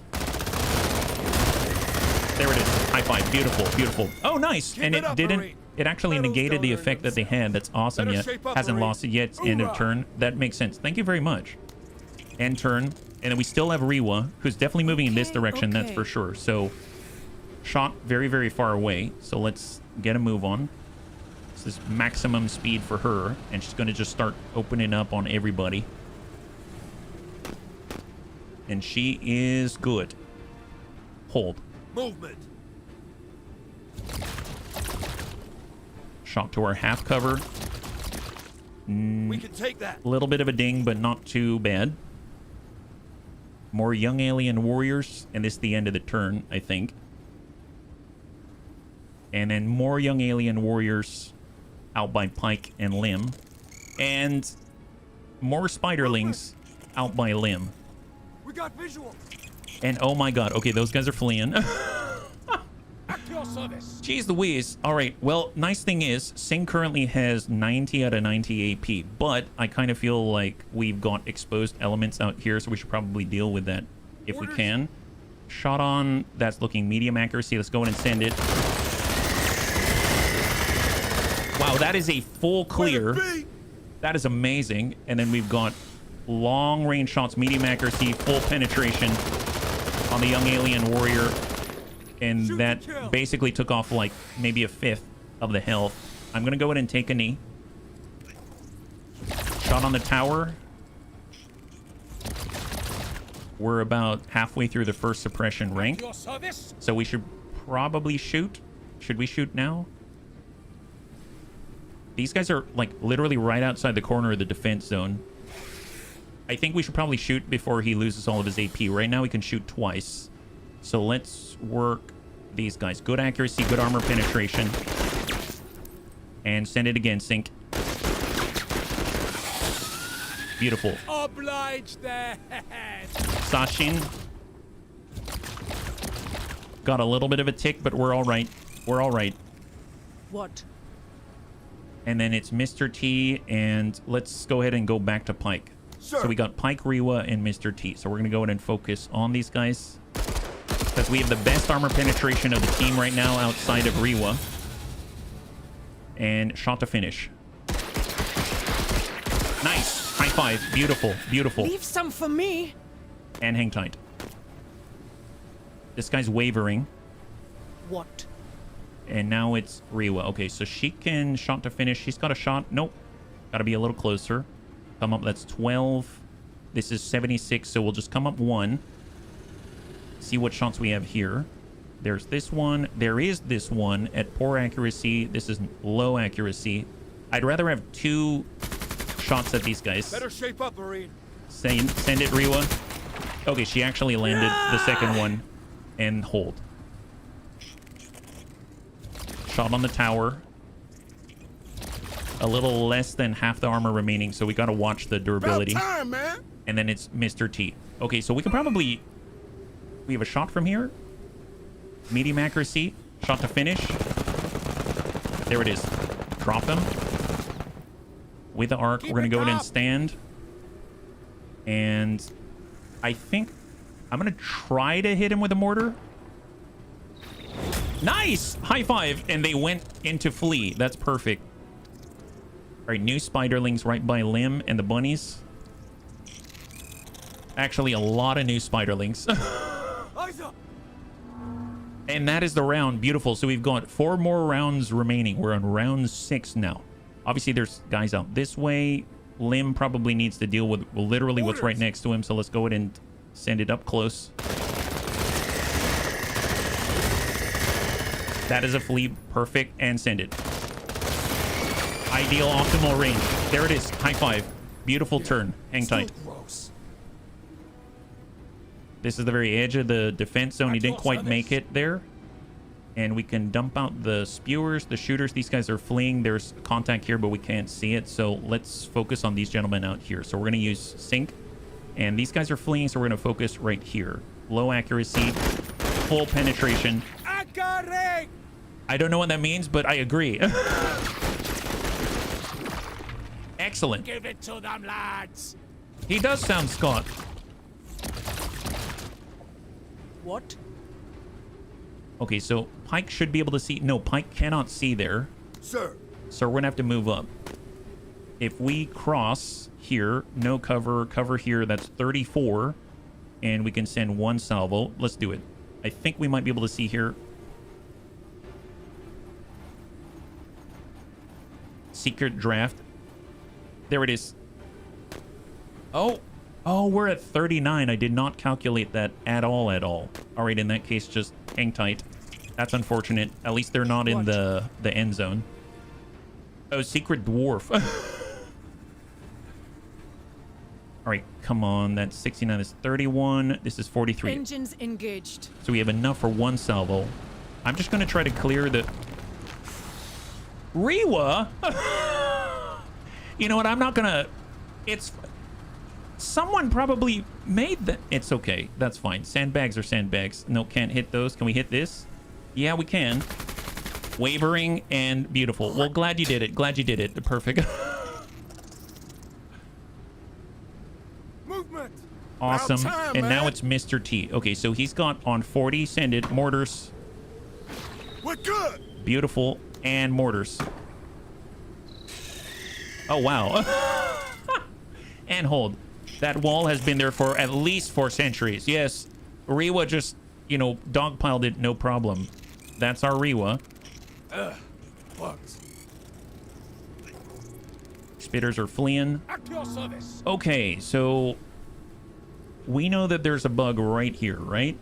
There it is. High five. Beautiful, beautiful. Oh, nice. And it didn't. It actually negated the effect that they had. That's awesome. Yet hasn't lost it yet. End of turn. That makes sense. Thank you very much. End turn. And then we still have Rewa, who's definitely moving in this direction. That's for sure. So shot very, very far away. So let's get a move on. This is maximum speed for her, and she's going to just start opening up on everybody. And she is good. Hold. Movement. Shot to our half cover. We can take that. A little bit of a ding, but not too bad. More young alien warriors, and this is the end of the turn, I think. And then more young alien warriors out by Pike and Lim. And more spiderlings out by Lim. We got visual. And oh my god, okay, those guys are fleeing. At your service. Jeez Louise. All right, well, nice thing is, Sing currently has 90 out of 90 AP, but I kind of feel like we've got exposed elements out here, so we should probably deal with that if we can. Shot on, that's looking medium accuracy. Let's go in and send it. Wow, that is a full clear. That is amazing. And then we've got long range shots, medium accuracy, full penetration on the young alien warrior. And that basically took off like maybe a fifth of the health. I'm going to go ahead and take a knee. Shot on the tower. We're about halfway through the first suppression rank. So we should probably shoot. Should we shoot now? These guys are like literally right outside the corner of the defense zone. I think we should probably shoot before he loses all of his AP. Right now we can shoot twice. So let's work these guys. Good accuracy, good armor penetration. And send it again, Sync. Beautiful. Obliged there. Sashin. Got a little bit of a tick, but we're all right. We're all right. What? And then it's Mr. T, and let's go ahead and go back to Pike. Sure. So we got Pike, Rewa, and Mr. T. So we're going to go ahead and focus on these guys. Because we have the best armor penetration of the team right now outside of Rewa. And shot to finish. Nice. High five. Beautiful. Beautiful. Leave some for me. And hang tight. This guy's wavering. What? And now it's Rewa. Okay, so she can shot to finish. She's got a shot. Nope. Got to be a little closer. Come up. That's 12. This is 76, so we'll just come up one. See what shots we have here. There's this one. There is this one at poor accuracy. This is low accuracy. I'd rather have two shots at these guys. Better shape up, Marine. Send it, Rewa. Okay, she actually landed the second one. And hold. Shot on the tower. A little less than half the armor remaining, so we got to watch the durability. About time, man. And then it's Mr. T. Okay, so we can probably... We have a shot from here. Medium accuracy. Shot to finish. There it is. Drop him. With the arc, we're going to go in and stand. And I think I'm going to try to hit him with a mortar. Nice! High five. And they went into flee. That's perfect. All right, new spiderlings right by Lim and the bunnies. Actually, a lot of new spiderlings. And that is the round. Beautiful. So we've got 4 more rounds remaining. We're on round 6 now. Obviously, there's guys out this way. Lim probably needs to deal with literally what's right next to him. So let's go ahead and send it up close. That is a flee. Perfect. And send it. Ideal optimal range. There it is. High five. Beautiful turn. Hang tight. This is the very edge of the defense zone. He didn't quite make it there. And we can dump out the spewers, the shooters. These guys are fleeing. There's contact here, but we can't see it. So let's focus on these gentlemen out here. So we're going to use Sync. And these guys are fleeing, so we're going to focus right here. Low accuracy. Full penetration. I don't know what that means, but I agree. Excellent. Give it to them, lads. He does sound Scott. What? Okay, so Pike should be able to see. No, Pike cannot see there. Sir. So we're going to have to move up. If we cross here, no cover, cover here, that's 34. And we can send 1 salvo. Let's do it. I think we might be able to see here. Secret draft. There it is. Oh, we're at 39. I did not calculate that at all. All right, in that case, just hang tight. That's unfortunate. At least they're not in the end zone. Oh, secret dwarf. All right, come on. That's 69. That's 31. This is 43. Engines engaged. So we have enough for one salvo. I'm just going to try to clear the... Rewa? You know what? I'm not going to... It's... Someone probably made that. It's okay. That's fine. Sandbags are sandbags. No, can't hit those. Can we hit this? Yeah, we can. Wavering and beautiful. Well, glad you did it. Glad you did it. Perfect. Movement. Awesome. About time, And now man. it's Mr. T. Okay, so he's got on 40. Send it. Mortars. We're good. Beautiful. And mortars. Oh, wow. And hold. That wall has been there for at least 4 centuries. Yes. Rewa just, you know, dogpiled it. No problem. That's our Rewa. Bugs. Spitters are fleeing. At your service. Okay, so we know that there's a bug right here, right?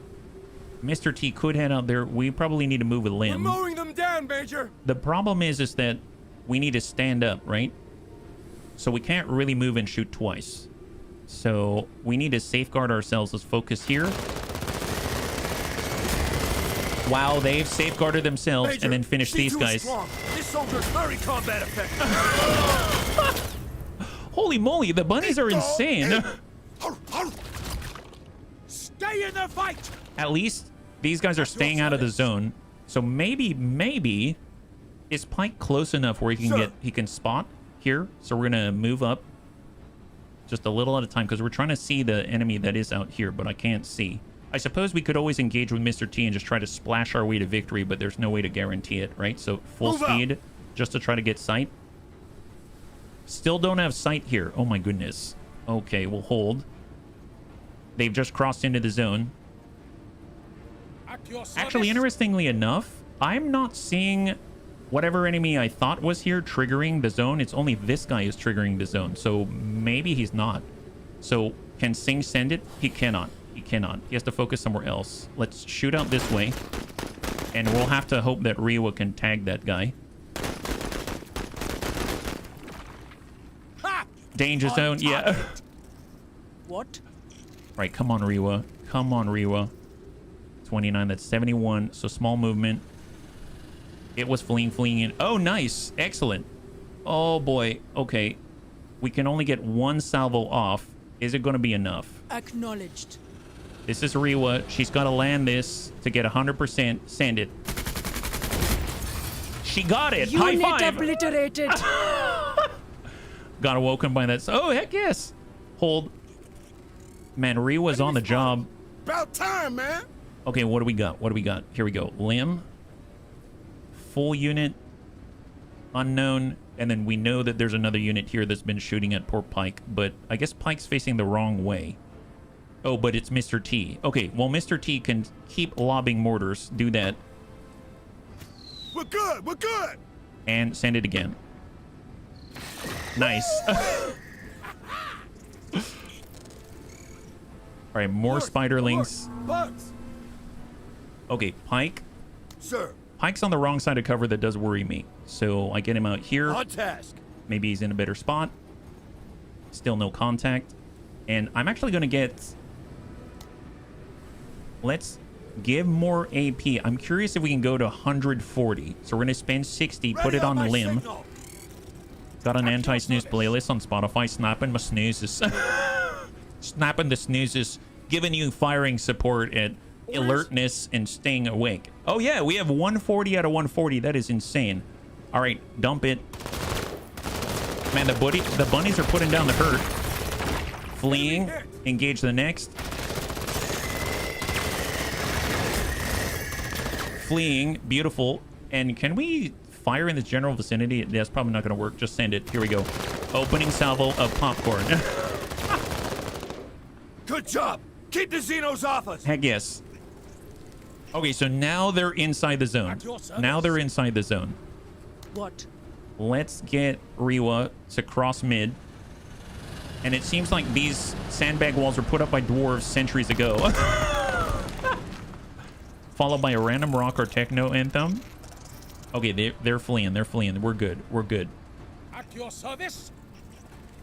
Mr. T could head out there. We probably need to move a We're limb. mowing them down, Major. The problem is that we need to stand up, right? So we can't really move and shoot twice. So we need to safeguard ourselves. Let's focus here. Wow, they've safeguarded themselves Major, and then finished these C2 is guys. strong. This soldier's very combat effective. Holy moly, the bunnies are insane. Stay in the fight. At least these guys are staying out of the zone. So maybe is Pike close enough where he can spot here? So we're gonna move up just a little at a time because we're trying to see the enemy that is out here, but I can't see. I suppose we could always engage with Mr. T and just try to splash our way to victory, but there's no way to guarantee it, right? So full speed just to try to get sight. Still don't have sight here. Oh my goodness. Okay, we'll hold. They've just crossed into the zone. At your service. Actually, interestingly enough, I'm not seeing whatever enemy I thought was here triggering the zone. It's only this guy is triggering the zone. So maybe he's not. So can Singh send it? He cannot. He cannot. He has to focus somewhere else. Let's shoot out this way. And we'll have to hope that Rewa can tag that guy. Ha! Danger zone. Yeah. What? Right, come on, Rewa. Come on, Rewa. 29, that's 71. So small movement. It was fleeing in. Oh, nice. Excellent. Oh, boy. Okay. We can only get one salvo off. Is it going to be enough? Acknowledged. This is Rewa. She's got to land this to get 100%. Send it. She got it. High Unit five. obliterated. Got awoken by that. Oh, heck yes. Hold. Man, Rewa's on the job. About time, man. Okay, what do we got? What do we got? Here we go. Limb. Full unit. Unknown. And then we know that there's another unit here that's been shooting at poor Pike. But I guess Pike's facing the wrong way. Oh, but it's Mr. T. Okay, well, Mr. T can keep lobbing mortars. Do that. We're good. We're good. And send it again. Nice. All right, more spiderlings. Bugs. Okay, Pike. Sir. Pike's on the wrong side of cover. That does worry me. So I get him out here. On task. Maybe he's in a better spot. Still no contact. And I'm actually going to get... Let's give more AP. I'm curious if we can go to 140. So we're going to spend 60, put it on the limb. Signal. Got an anti-snooze playlist on Spotify. Snapping my snoozes. Snapping the snoozes. Giving you firing support at alertness and staying awake. Oh yeah, we have 140 out of 140. That is insane. All right, dump it. Man, the bunnies are putting down the hurt. Fleeing. Engage the next. Fleeing. Beautiful. And can we fire in the general vicinity? That's probably not going to work. Just send it. Here we go. Opening salvo of popcorn. Good job. Keep the Xenos off us. Heck yes. Okay, so now they're inside the zone. Now they're inside the zone. What? Let's get Rewa to cross mid. And it seems like these sandbag walls were put up by dwarves centuries ago. Followed by a random rock or techno anthem. Okay, they're fleeing. They're fleeing. We're good. We're good. At your service.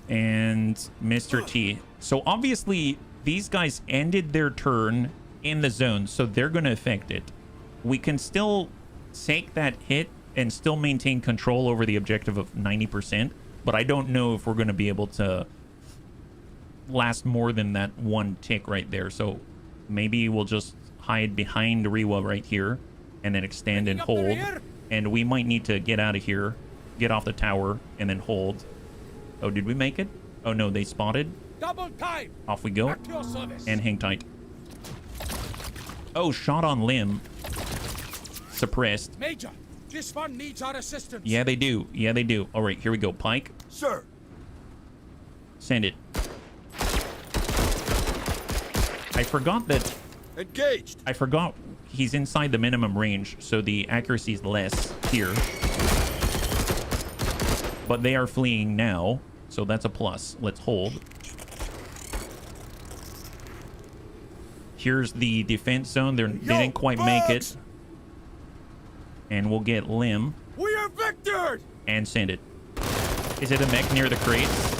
And Mr. T. So obviously, these guys ended their turn in the zone, so they're going to affect it. We can still take that hit and still maintain control over the objective of 90%, but I don't know if we're going to be able to last more than that one tick right there. So maybe we'll just hide behind Rewa right here and then extend and hold. And we might need to get out of here, get off the tower, and then hold. Oh, did we make it? Oh no, they spotted. Double time. Off we go. At your service. And hang tight. Oh, shot on limb. Suppressed. Major, this one needs our assistance. Yeah, they do. Yeah, they do. All right, here we go. Pike. Sir. Send it. I forgot that... Engaged. I forgot he's inside the minimum range, so the accuracy is less here. But they are fleeing now, so that's a plus. Let's hold. Here's the defense zone. They didn't quite make it. And we'll get limb. We are victored! And send it. Is it a mech near the crates?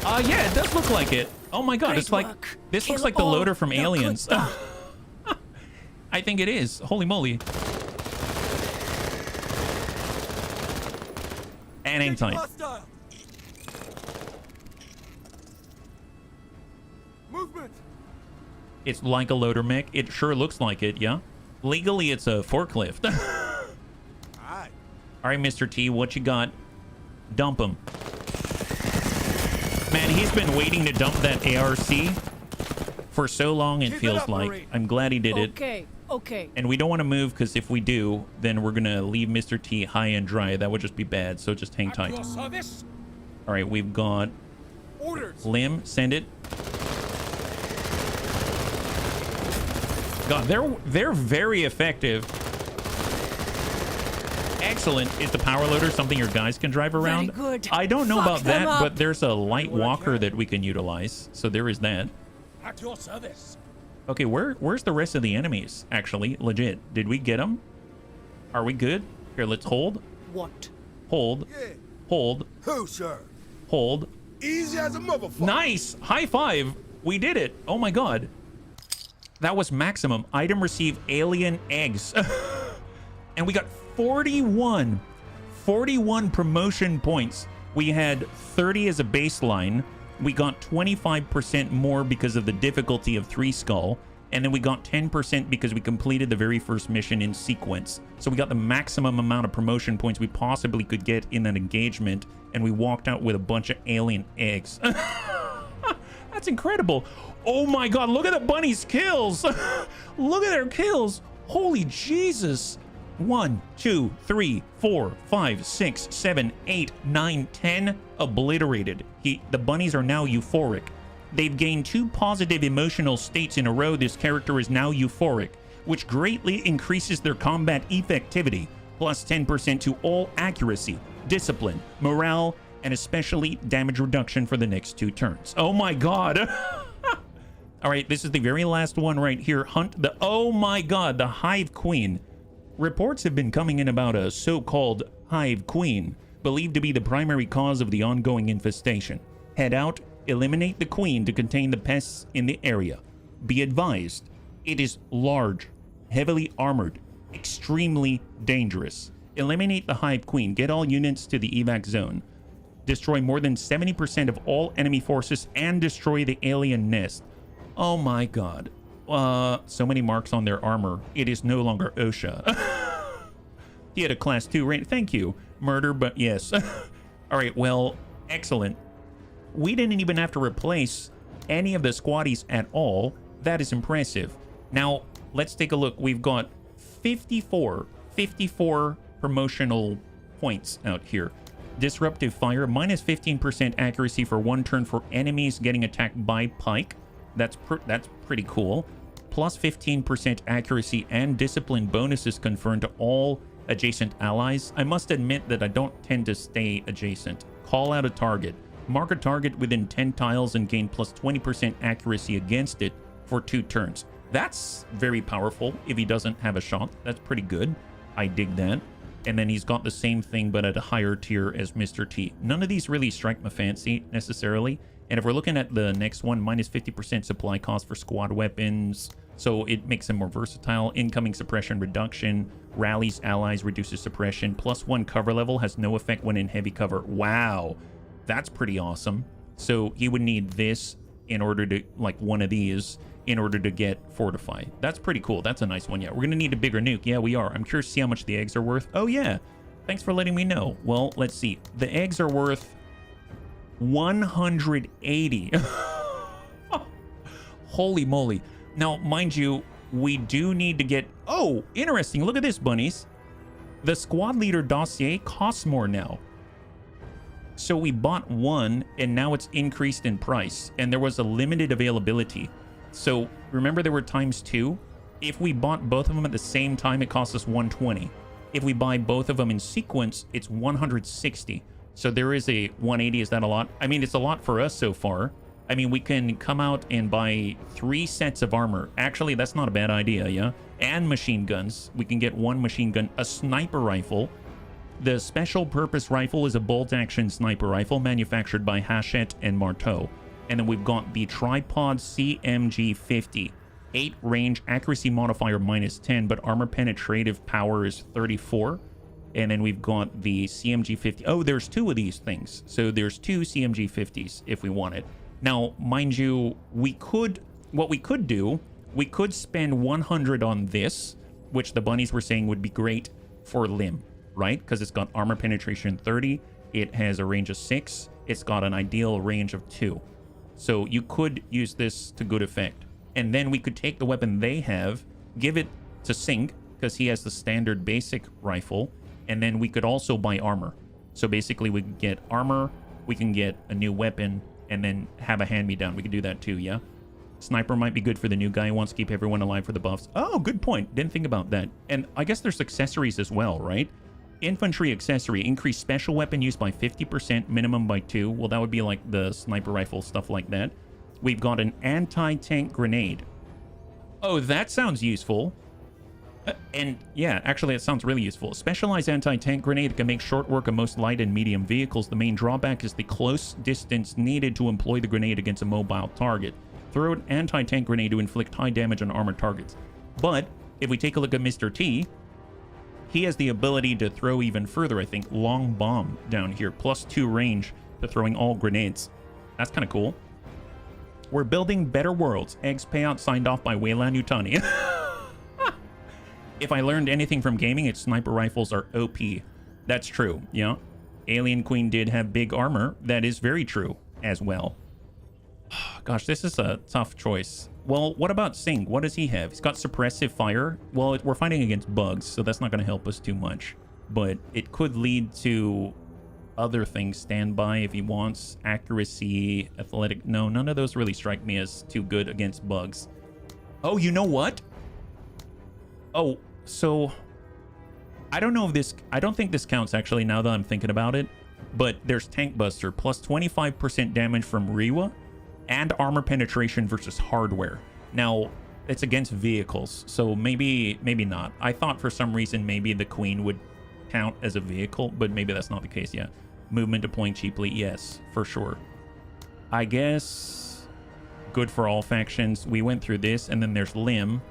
Yeah, it does look like it. Oh my god, it's like... This looks like the loader from Aliens. I think it is. Holy moly. And hang tight. Movement. It's like a loader mech. It sure looks like it, yeah? Legally, it's a forklift. All right, Mr. T, what you got? Dump him. Man, he's been waiting to dump that ARC for so long, it feels like. I'm glad he did it. Okay. And we don't want to move, because if we do, then we're going to leave Mr. T high and dry. That would just be bad, so just hang tight. All right, we've got orders. Limb, send it. God, they're very effective. Excellent. Is the power loader something your guys can drive around? Very good. I don't know Fuck about that, them but up. there's a light walker that we can utilize. So there is that. At your service. Okay, where's the rest of the enemies, actually? Legit. Did we get them? Are we good? Here, let's hold. What? Hold. Yeah. Hold. Who, sir? Hold. Easy as a motherfucker. Nice! High five! We did it! Oh my god. That was maximum. Item receive alien eggs. And we got 41 promotion points. We had 30 as a baseline. We got 25% more because of the difficulty of 3 Skull. And then we got 10% because we completed the very first mission in sequence. So we got the maximum amount of promotion points we possibly could get in that engagement. And we walked out with a bunch of alien eggs. That's incredible. Oh my god, look at the bunny's kills. Look at their kills. Holy Jesus. 1, 2, 3, 4, 5, 6, 7, 8, 9, 10 obliterated. The bunnies are now euphoric. They've gained 2 positive emotional states in a row. This character is now euphoric, which greatly increases their combat effectivity, plus 10% to all accuracy, discipline, morale, and especially damage reduction for the next 2 turns. Oh my god. All right, this is the very last one right here. Hunt the... Oh my god, the Hive Queen. Reports have been coming in about a so-called Hive Queen, believed to be the primary cause of the ongoing infestation. Head out, eliminate the queen to contain the pests in the area. Be advised, it is large, heavily armored, extremely dangerous. Eliminate the Hive Queen, get all units to the evac zone. Destroy more than 70% of all enemy forces and destroy the alien nest. Oh my god. So many marks on their armor. It is no longer OSHA. He had a class 2 rank. Thank you. Murder, but yes. All right, well, excellent. We didn't even have to replace any of the squaddies at all. That is impressive. Now, let's take a look. We've got 54 promotional points out here. Disruptive fire, minus 15% accuracy for 1 turn for enemies getting attacked by Pike. That's pretty cool. Plus 15% accuracy and discipline bonuses conferred to all adjacent allies. I must admit that I don't tend to stay adjacent. Call out a target. Mark a target within 10 tiles and gain plus 20% accuracy against it for 2 turns. That's very powerful if he doesn't have a shot. That's pretty good. I dig that. And then he's got the same thing, but at a higher tier as Mr. T. None of these really strike my fancy, necessarily. And if we're looking at the next one, minus 50% supply cost for squad weapons. So it makes them more versatile. Incoming suppression reduction. Rallies allies, reduces suppression. +1 cover level, has no effect when in heavy cover. Wow. That's pretty awesome. So he would need this in order to, like one of these, in order to get Fortify. That's pretty cool. That's a nice one. Yeah, we're going to need a bigger nuke. Yeah, we are. I'm curious to see how much the eggs are worth. Oh, yeah. Thanks for letting me know. Well, let's see. The eggs are worth 180. Holy moly. Now, mind you, we do need to get... Oh, interesting. Look at this, bunnies. The squad leader dossier costs more now. So we bought one, and now it's increased in price. And there was a limited availability. So remember there were ×2? If we bought both of them at the same time, it costs us 120. If we buy both of them in sequence, it's 160. So there is a 180. Is that a lot? I mean, it's a lot for us so far. I mean, we can come out and buy 3 sets of armor. Actually, that's not a bad idea, yeah? And machine guns. We can get 1 machine gun, a sniper rifle. The special purpose rifle is a bolt-action sniper rifle manufactured by Hachette and Marteau. And then we've got the tripod CMG-50. 8 range, accuracy modifier -10, but armor penetrative power is 34. And then we've got the CMG-50. Oh, there's 2 of these things. So there's 2 CMG-50s if we want it. Now, mind you, what we could do, we could spend 100 on this, which the bunnies were saying would be great for Lim, right? Because it's got armor penetration 30, it has a range of 6, it's got an ideal range of 2. So you could use this to good effect. And then we could take the weapon they have, give it to Singh, because he has the standard basic rifle, and then we could also buy armor. So basically we could get armor, we can get a new weapon, and then have a hand-me-down. We could do that too, yeah? Sniper might be good for the new guy who wants to keep everyone alive for the buffs. Oh, good point. Didn't think about that. And I guess there's accessories as well, right? Infantry accessory. Increase special weapon use by 50%, minimum by 2. Well, that would be like the sniper rifle, stuff like that. We've got an anti-tank grenade. Oh, that sounds useful. And yeah, actually, it sounds really useful. Specialized anti-tank grenade can make short work of most light and medium vehicles. The main drawback is the close distance needed to employ the grenade against a mobile target. Throw an anti-tank grenade to inflict high damage on armored targets. But if we take a look at Mr. T, he has the ability to throw even further, I think. Long bomb down here, +2 range to throwing all grenades. That's kind of cool. We're building better worlds. Eggs payout signed off by Weyland Yutani. If I learned anything from gaming, it's sniper rifles are OP. That's true, yeah. Alien Queen did have big armor. That is very true as well. Gosh, this is a tough choice. Well, what about Singh? What does he have? He's got suppressive fire. Well, we're fighting against bugs, so that's not going to help us too much. But it could lead to other things. Standby if he wants. Accuracy, athletic. No, none of those really strike me as too good against bugs. Oh, you know what? Oh, so I don't know if this... I don't think this counts, actually, now that I'm thinking about it. But there's Tank Buster, plus 25% damage from Rewa, and armor penetration versus hardware. Now, it's against vehicles, so maybe not. I thought for some reason maybe the Queen would count as a vehicle, but maybe that's not the case yet. Movement deploying cheaply, yes, for sure. I guess good for all factions. We went through this, and then there's Lim,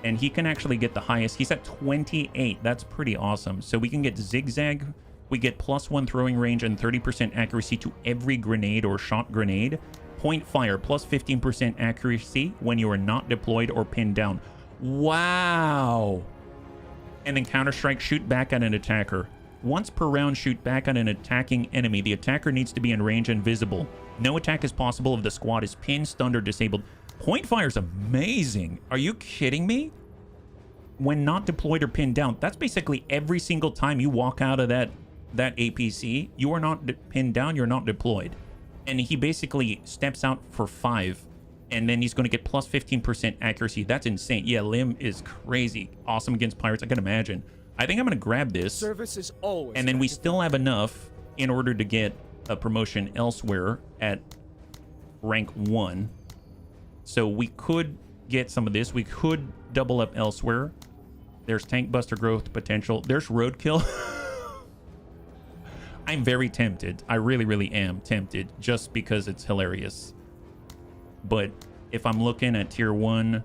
and he can actually get the highest. He's at 28. That's pretty awesome. So we can get Zigzag. We get +1 throwing range and 30% accuracy to every grenade or shot grenade. Point fire, plus 15% accuracy when you are not deployed or pinned down. Wow. And then Counter-Strike, shoot back at an attacker. Once per round, shoot back at an attacking enemy. The attacker needs to be in range and visible. No attack is possible if the squad is pinned, stunned, or disabled. Point fire is amazing. Are you kidding me? When not deployed or pinned down, that's basically every single time you walk out of that APC, you are not pinned down, you're not deployed. And he basically steps out for 5, and then he's going to get plus 15% accuracy. That's insane. Yeah, Lim is crazy. Awesome against pirates, I can imagine. I think I'm going to grab this. Service is always and then we still have enough in order to get a promotion elsewhere at rank 1. So we could get some of this. We could double up elsewhere. There's tank buster growth potential. There's roadkill. I'm very tempted. I really, really am tempted just because it's hilarious. But if I'm looking at tier 1,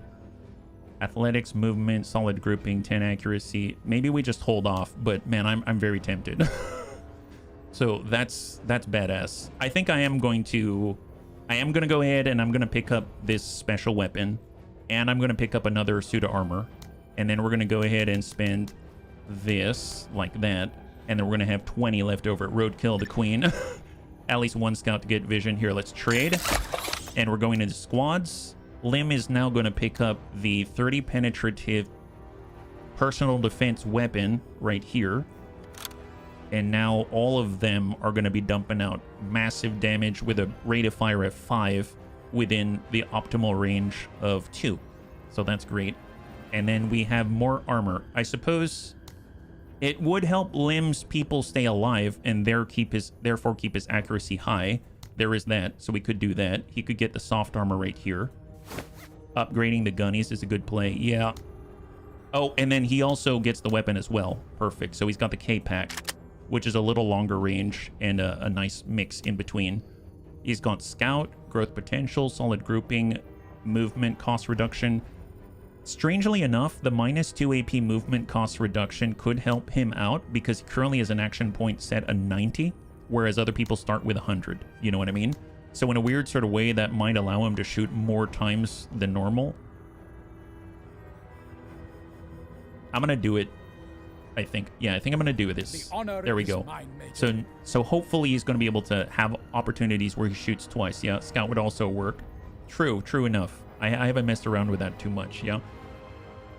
athletics, movement, solid grouping, 10 accuracy, maybe we just hold off. But man, I'm very tempted. So that's badass. I think I am going to go ahead and I'm going to pick up this special weapon, and I'm going to pick up another suit of armor, and then we're going to go ahead and spend this like that, and then we're going to have 20 left over. Roadkill the queen. At least one scout to get vision. Here, let's trade. And we're going into squads. Lim is now going to pick up the 30 penetrative personal defense weapon right here. And now all of them are going to be dumping out massive damage with a rate of fire of 5 within the optimal range of 2. So that's great. And then we have more armor. I suppose it would help Lim's people stay alive and therefore keep his accuracy high. There is that, so we could do that. He could get the soft armor right here. Upgrading the gunnies is a good play. Yeah. Oh, and then he also gets the weapon as well. Perfect. So he's got the K-Pack, which is a little longer range and a nice mix in between. He's got Scout, growth potential, solid grouping, movement cost reduction. Strangely enough, the -2 AP movement cost reduction could help him out because he currently has an action point set a 90, whereas other people start with 100. You know what I mean? So in a weird sort of way, that might allow him to shoot more times than normal. I'm going to do it. I think I'm going to do this. There we go. So hopefully he's going to be able to have opportunities where he shoots twice. Yeah, Scout would also work. True enough. I haven't messed around with that too much. Yeah.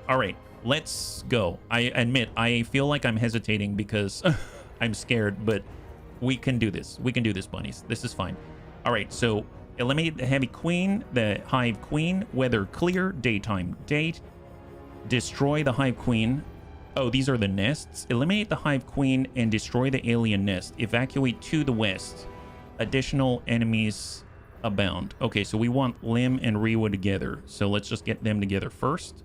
All right, let's go. I admit I feel like I'm hesitating because I'm scared, but we can do this. We can do this, bunnies. This is fine. All right, so eliminate the heavy queen, the hive queen, weather clear, daytime date, destroy the hive queen. Oh, these are the nests. Eliminate the hive queen and destroy the alien nest. Evacuate to the west. Additional enemies abound. Okay, so we want Lim and Rewa together. So let's just get them together first.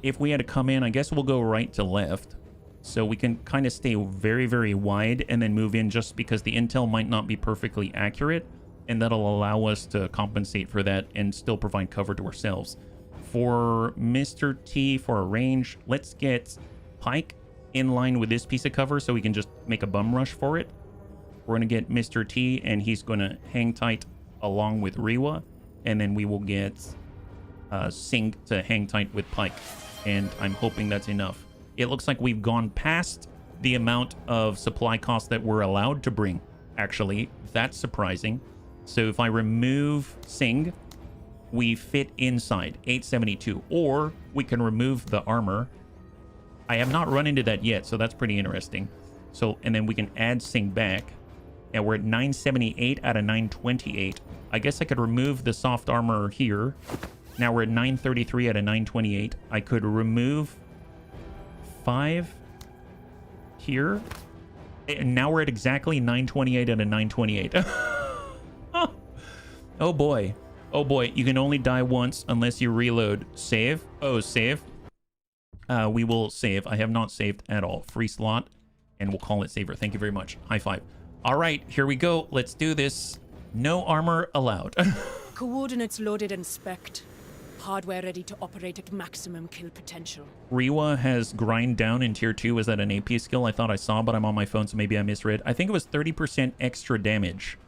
If we had to come in, I guess we'll go right to left. So we can kind of stay very, very wide and then move in just because the intel might not be perfectly accurate. And that'll allow us to compensate for that and still provide cover to ourselves. For Mr. T, for a range, let's get Pike in line with this piece of cover so we can just make a bum rush for it. We're going to get Mr. T, and he's going to hang tight along with Rewa. And then we will get Singh to hang tight with Pike. And I'm hoping that's enough. It looks like we've gone past the amount of supply costs that we're allowed to bring. Actually, that's surprising. So if I remove Singh, we fit inside 872, or we can remove the armor. I have not run into that yet, so that's pretty interesting. So, and then we can add Singh back. And we're at 978 out of 928. I guess I could remove the soft armor here. Now we're at 933 out of 928. I could remove 5 here. And now we're at exactly 928 out of 928. Oh boy. Oh boy, you can only die once unless you reload. Save. Oh, save. We will save. I have not saved at all. Free slot, and we'll call it saver. Thank you very much. High five. All right, here we go. Let's do this. No armor allowed. Coordinates loaded and spec'd. Hardware ready to operate at maximum kill potential. Rewa has grind down in tier 2. Is that an AP skill? I thought I saw, but I'm on my phone, so maybe I misread. I think it was 30% extra damage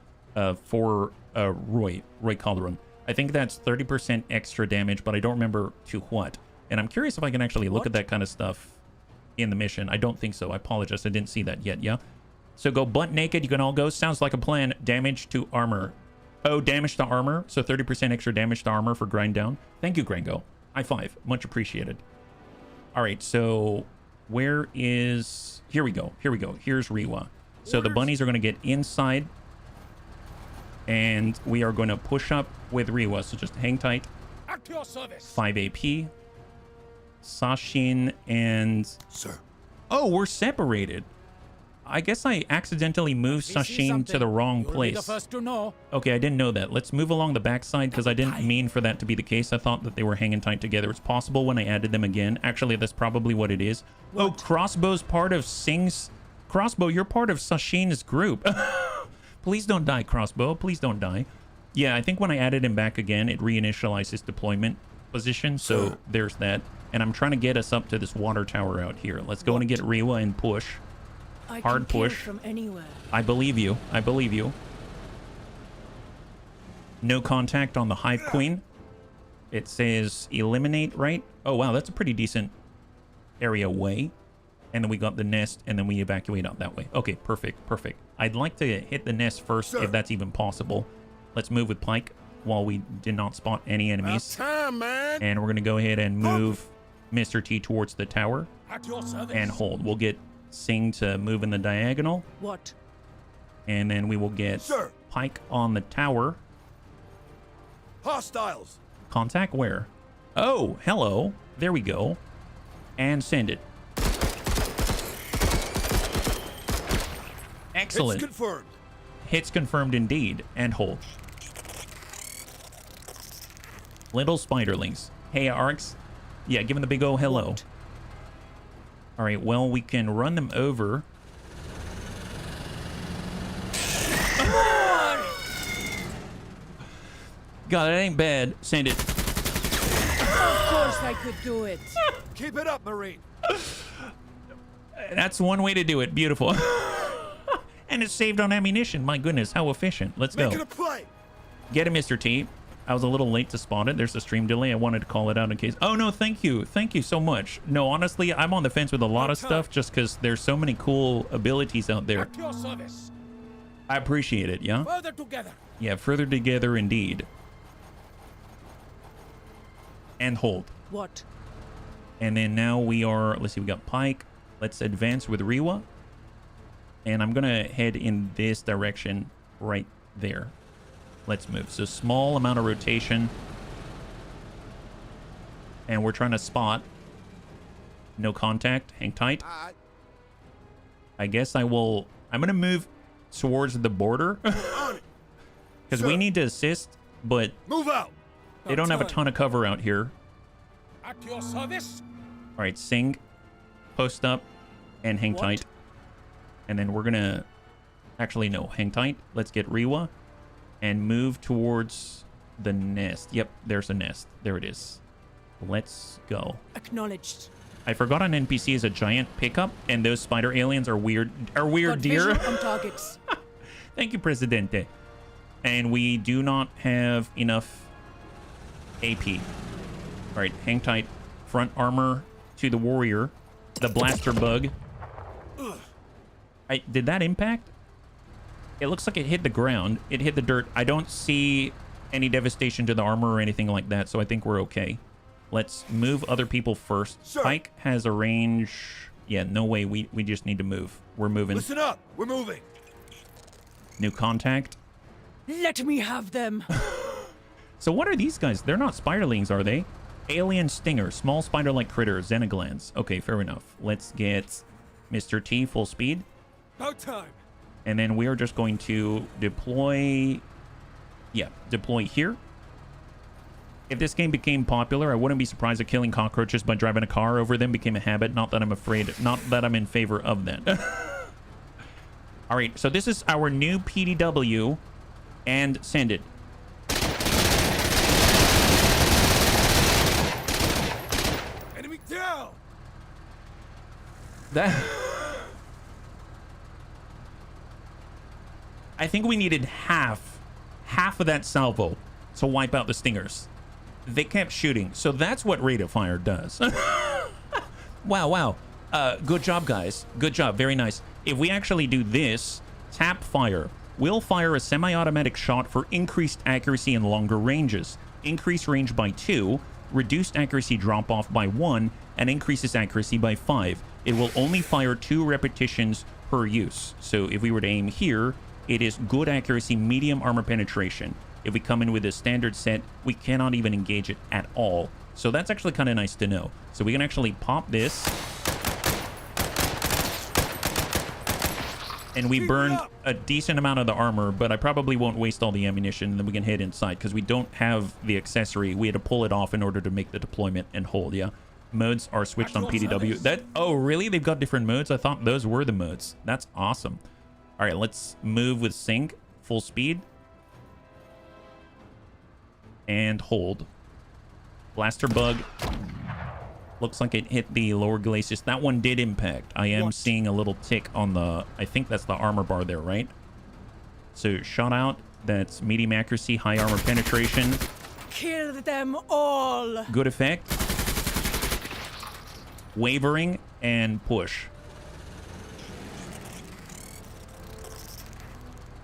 for Roy Calderon. I think that's 30% extra damage, but I don't remember to what. And I'm curious if I can actually look at that kind of stuff in the mission. I don't think so. I apologize. I didn't see that yet. Yeah. So go butt naked. You can all go. Sounds like a plan. Damage to armor. Oh, damage to armor. So 30% extra damage to armor for grind down. Thank you, Grango. High five. Much appreciated. All right. So where is... Here we go. Here we go. Here's Rewa. So the bunnies are going to get inside. And we are going to push up with Rewa. So just hang tight. At your service. 5 AP. Sashin and... Sir. Oh, we're separated. I guess I accidentally moved Sashin to the wrong You'll be place. the first to know. Okay, I didn't know that. Let's move along the backside because I didn't mean for that to be the case. I thought that they were hanging tight together. It's possible when I added them again. Actually, that's probably what it is. What? Oh, Crossbow's part of Sing's... Crossbow, you're part of Sashin's group. Please don't die, Crossbow. Please don't die. Yeah, I think when I added him back again, it reinitialized his deployment position. So there's that. And I'm trying to get us up to this water tower out here. Let's go and get Rewa and push. Hard push. From anywhere. I believe you. I believe you. No contact on the Hive Queen. It says eliminate, right? Oh, wow. That's a pretty decent area away. And then we got the nest, and then we evacuate out that way. Okay, perfect, perfect. I'd like to hit the nest first, if that's even possible. Let's move with Pike while we did not spot any enemies. Time, man. And we're going to go ahead and move Mr. T towards the tower. At your service. And hold. We'll get Sing to move in the diagonal. What? And then we will get Pike on the tower. Hostiles. Contact where? Oh, hello. There we go. And send it. Excellent. Hits confirmed. Hits confirmed indeed. And hold. Little spiderlings. Hey, Arx. Yeah, give him the big O hello. What? All right, well, we can run them over. God, that ain't bad. Send it. Of course I could do it. Keep it up, Marine. That's one way to do it. Beautiful. And it's saved on ammunition. My goodness, how efficient. Let's go. Making a play. Get it, Mr. T. I was a little late to spot it. There's a stream delay. I wanted to call it out in case. Oh, no, thank you. Thank you so much. No, honestly, I'm on the fence with a lot of stuff just because there's so many cool abilities out there. At your service. I appreciate it, yeah? Further together. Yeah, further together indeed. And hold. What? And then now we are, let's see, we got Pike. Let's advance with Rewa. And I'm going to head in this direction right there. Let's move. So small amount of rotation. And we're trying to spot. No contact. Hang tight. I guess I will, I'm going to move towards the border. Because we need to assist, but move out. They don't have a ton of cover out here. At your service. All right, Sing, post up, and hang tight. And then we're gonna, actually no, hang tight. Let's get Rewa, and move towards the nest. Yep, there's a nest. There it is. Let's go. Acknowledged. I forgot an NPC is a giant pickup, and those spider aliens are weird. Got deer. visual on targets. Thank you, Presidente. And we do not have enough AP. All right, hang tight. Front armor to the warrior. The blaster bug. Did that impact? It looks like it hit the ground. It hit the dirt. I don't see any devastation to the armor or anything like that, so I think we're okay. Let's move other people first. Pike has a range. Yeah, no way. We just need to move. We're moving. Listen up. We're moving. New contact. Let me have them. So what are these guys? They're not spiderlings, are they? Alien stinger. Small spider-like critter. Xenoglands. Okay, fair enough. Let's get Mr. T full speed. About time. And then we are just going to deploy... Yeah, deploy here. If this game became popular, I wouldn't be surprised if killing cockroaches by driving a car over them became a habit. Not that I'm afraid... Not that I'm in favor of that. All right, so this is our new PDW. And send it. Enemy down. That... I think we needed half of that salvo to wipe out the stingers. They kept shooting. So that's what rate of fire does. Wow. Good job, guys. Good job. Very nice. If we actually do this, tap fire. We'll fire a semi-automatic shot for increased accuracy and longer ranges. Increase range by 2, reduced accuracy drop-off by 1, and increases accuracy by 5. It will only fire 2 repetitions per use. So if we were to aim here, it is good accuracy, medium armor penetration. If we come in with a standard set, we cannot even engage it at all. So that's actually kind of nice to know. So we can actually pop this. And we burned a decent amount of the armor, but I probably won't waste all the ammunition, and then we can head inside because we don't have the accessory. We had to pull it off in order to make the deployment and hold, yeah. Modes are switched on PDW. Oh, really? They've got different modes? I thought those were the modes. That's awesome. All right, let's move with sync, full speed. And hold. Blaster bug. Looks like it hit the lower glacis. That one did impact. I am seeing a little tick on the... I think that's the armor bar there, right? So, shot out. That's medium accuracy, high armor penetration. Kill them all. Good effect. Wavering and push.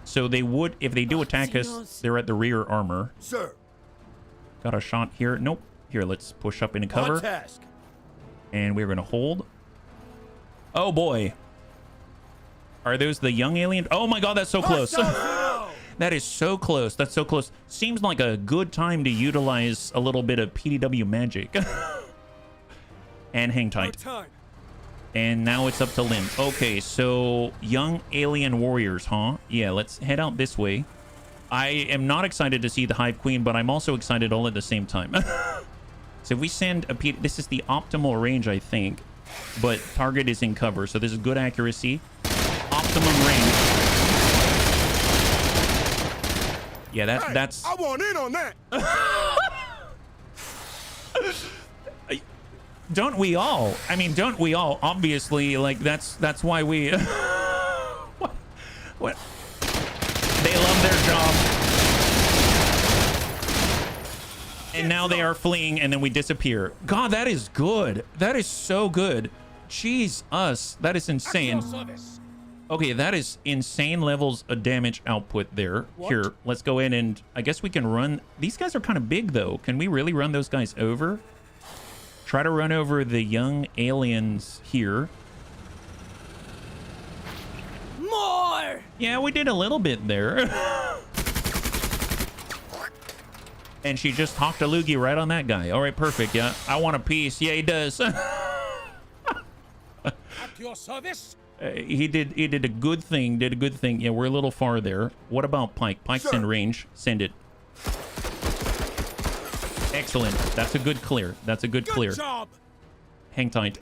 So they would... If they do attack us, they're at the rear armor. Sir. Got a shot here. Nope. Here, let's push up into cover. Task. And we're going to hold. Oh, boy. Are those the young alien? Oh, my God, that's so close. That is so close. That's so close. Seems like a good time to utilize a little bit of PDW magic. And hang tight. And now it's up to Lim. Okay, so young alien warriors, huh? Yeah, let's head out this way. I am not excited to see the Hive Queen, but I'm also excited all at the same time. So if we send a this is the optimal range, I think, but target is in cover, so this is good accuracy. Optimum range. Yeah, that's. I want in on that. Don't we all? I mean, don't we all? Obviously, like that's why we. What? They love their job. And now they are fleeing, and then we disappear. God, that is good. That is so good. Jeez, that is insane. Okay, that is insane levels of damage output there. What? Here, let's go in and I guess we can run. These guys are kind of big, though. Can we really run those guys over? Try to run over the young aliens here. More! Yeah, we did a little bit there. And she just hocked a loogie right on that guy. All right, perfect. Yeah, I want a piece. Yeah, he does. At your service. He did a good thing. Did a good thing. Yeah, we're a little far there. What about Pike? Pike's in range. Send it. Excellent. That's a good clear. That's a good clear. Job. Hang tight.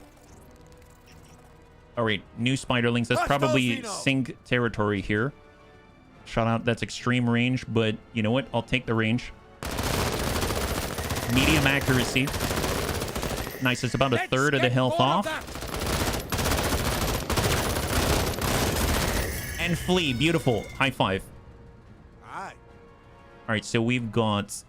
All right, new spiderlings. That's probably sync territory here. Shot out. That's extreme range, but you know what? I'll take the range. Medium accuracy. Nice. It's about a third of the health off. And flee. Beautiful. High five. All right, so we've got...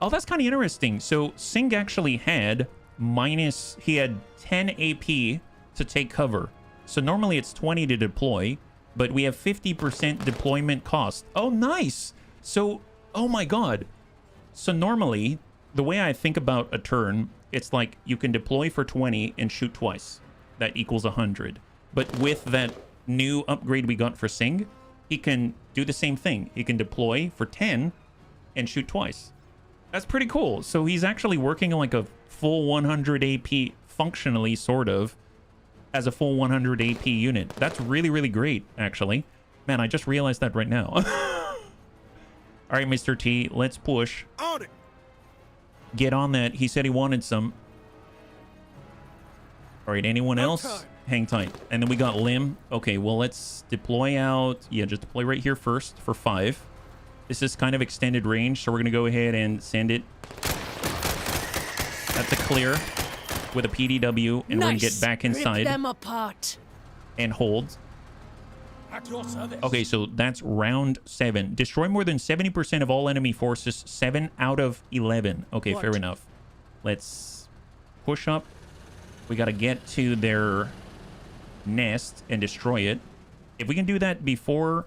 Oh, that's kind of interesting. So Singh actually had minus... He had 10 AP to take cover. So normally it's 20 to deploy, but we have 50% deployment cost. Oh, nice. So, oh my God. So normally, the way I think about a turn, it's like you can deploy for 20 and shoot twice. That equals 100. But with that new upgrade we got for Singh, he can do the same thing. He can deploy for 10 and shoot twice. That's pretty cool. So he's actually working like a full 100 AP functionally, sort of, as a full 100 AP unit. That's really, really great, actually. Man, I just realized that right now. All right, Mr. T, let's push. On it. Get on that. He said he wanted some. All right, anyone else? Hang tight. And then we got Lim. Okay, well, let's deploy out. Yeah, just deploy right here first for 5. This is kind of extended range, so we're going to go ahead and send it. That's a clear with a PDW, and we're going to get back inside. Rip them apart. And hold. At your service. Okay, so that's round 7. Destroy more than 70% of all enemy forces. 7 out of 11. Okay, fair enough. Let's push up. We got to get to their nest and destroy it. If we can do that before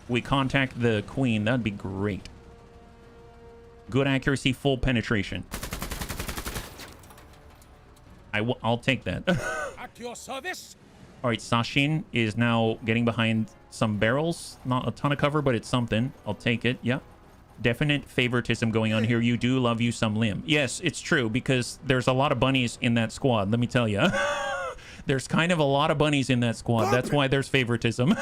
we contact the queen, that'd be great. Good accuracy, full penetration. I'll take that. At your service. All right, Sashin is now getting behind some barrels. Not a ton of cover, but it's something. I'll take it. Yeah. Definite favoritism going on here. You do love you some Lim. Yes, it's true, because there's a lot of bunnies in that squad, let me tell you. There's kind of a lot of bunnies in that squad. That's why there's favoritism.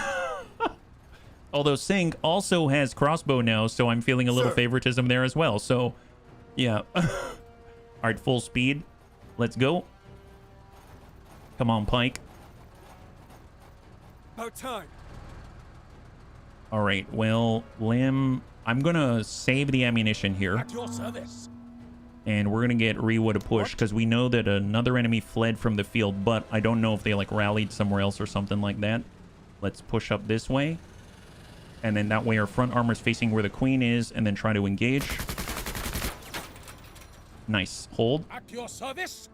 Although Singh also has crossbow now, so I'm feeling a little favoritism there as well. So, yeah. All right, full speed. Let's go. Come on, Pike. About time. All right, well, Lim, I'm going to save the ammunition here. At your service. And we're going to get Rewa to push because we know that another enemy fled from the field, but I don't know if they like rallied somewhere else or something like that. Let's push up this way. And then that way our front armor is facing where the queen is, and then try to engage. Nice. Hold. At your service.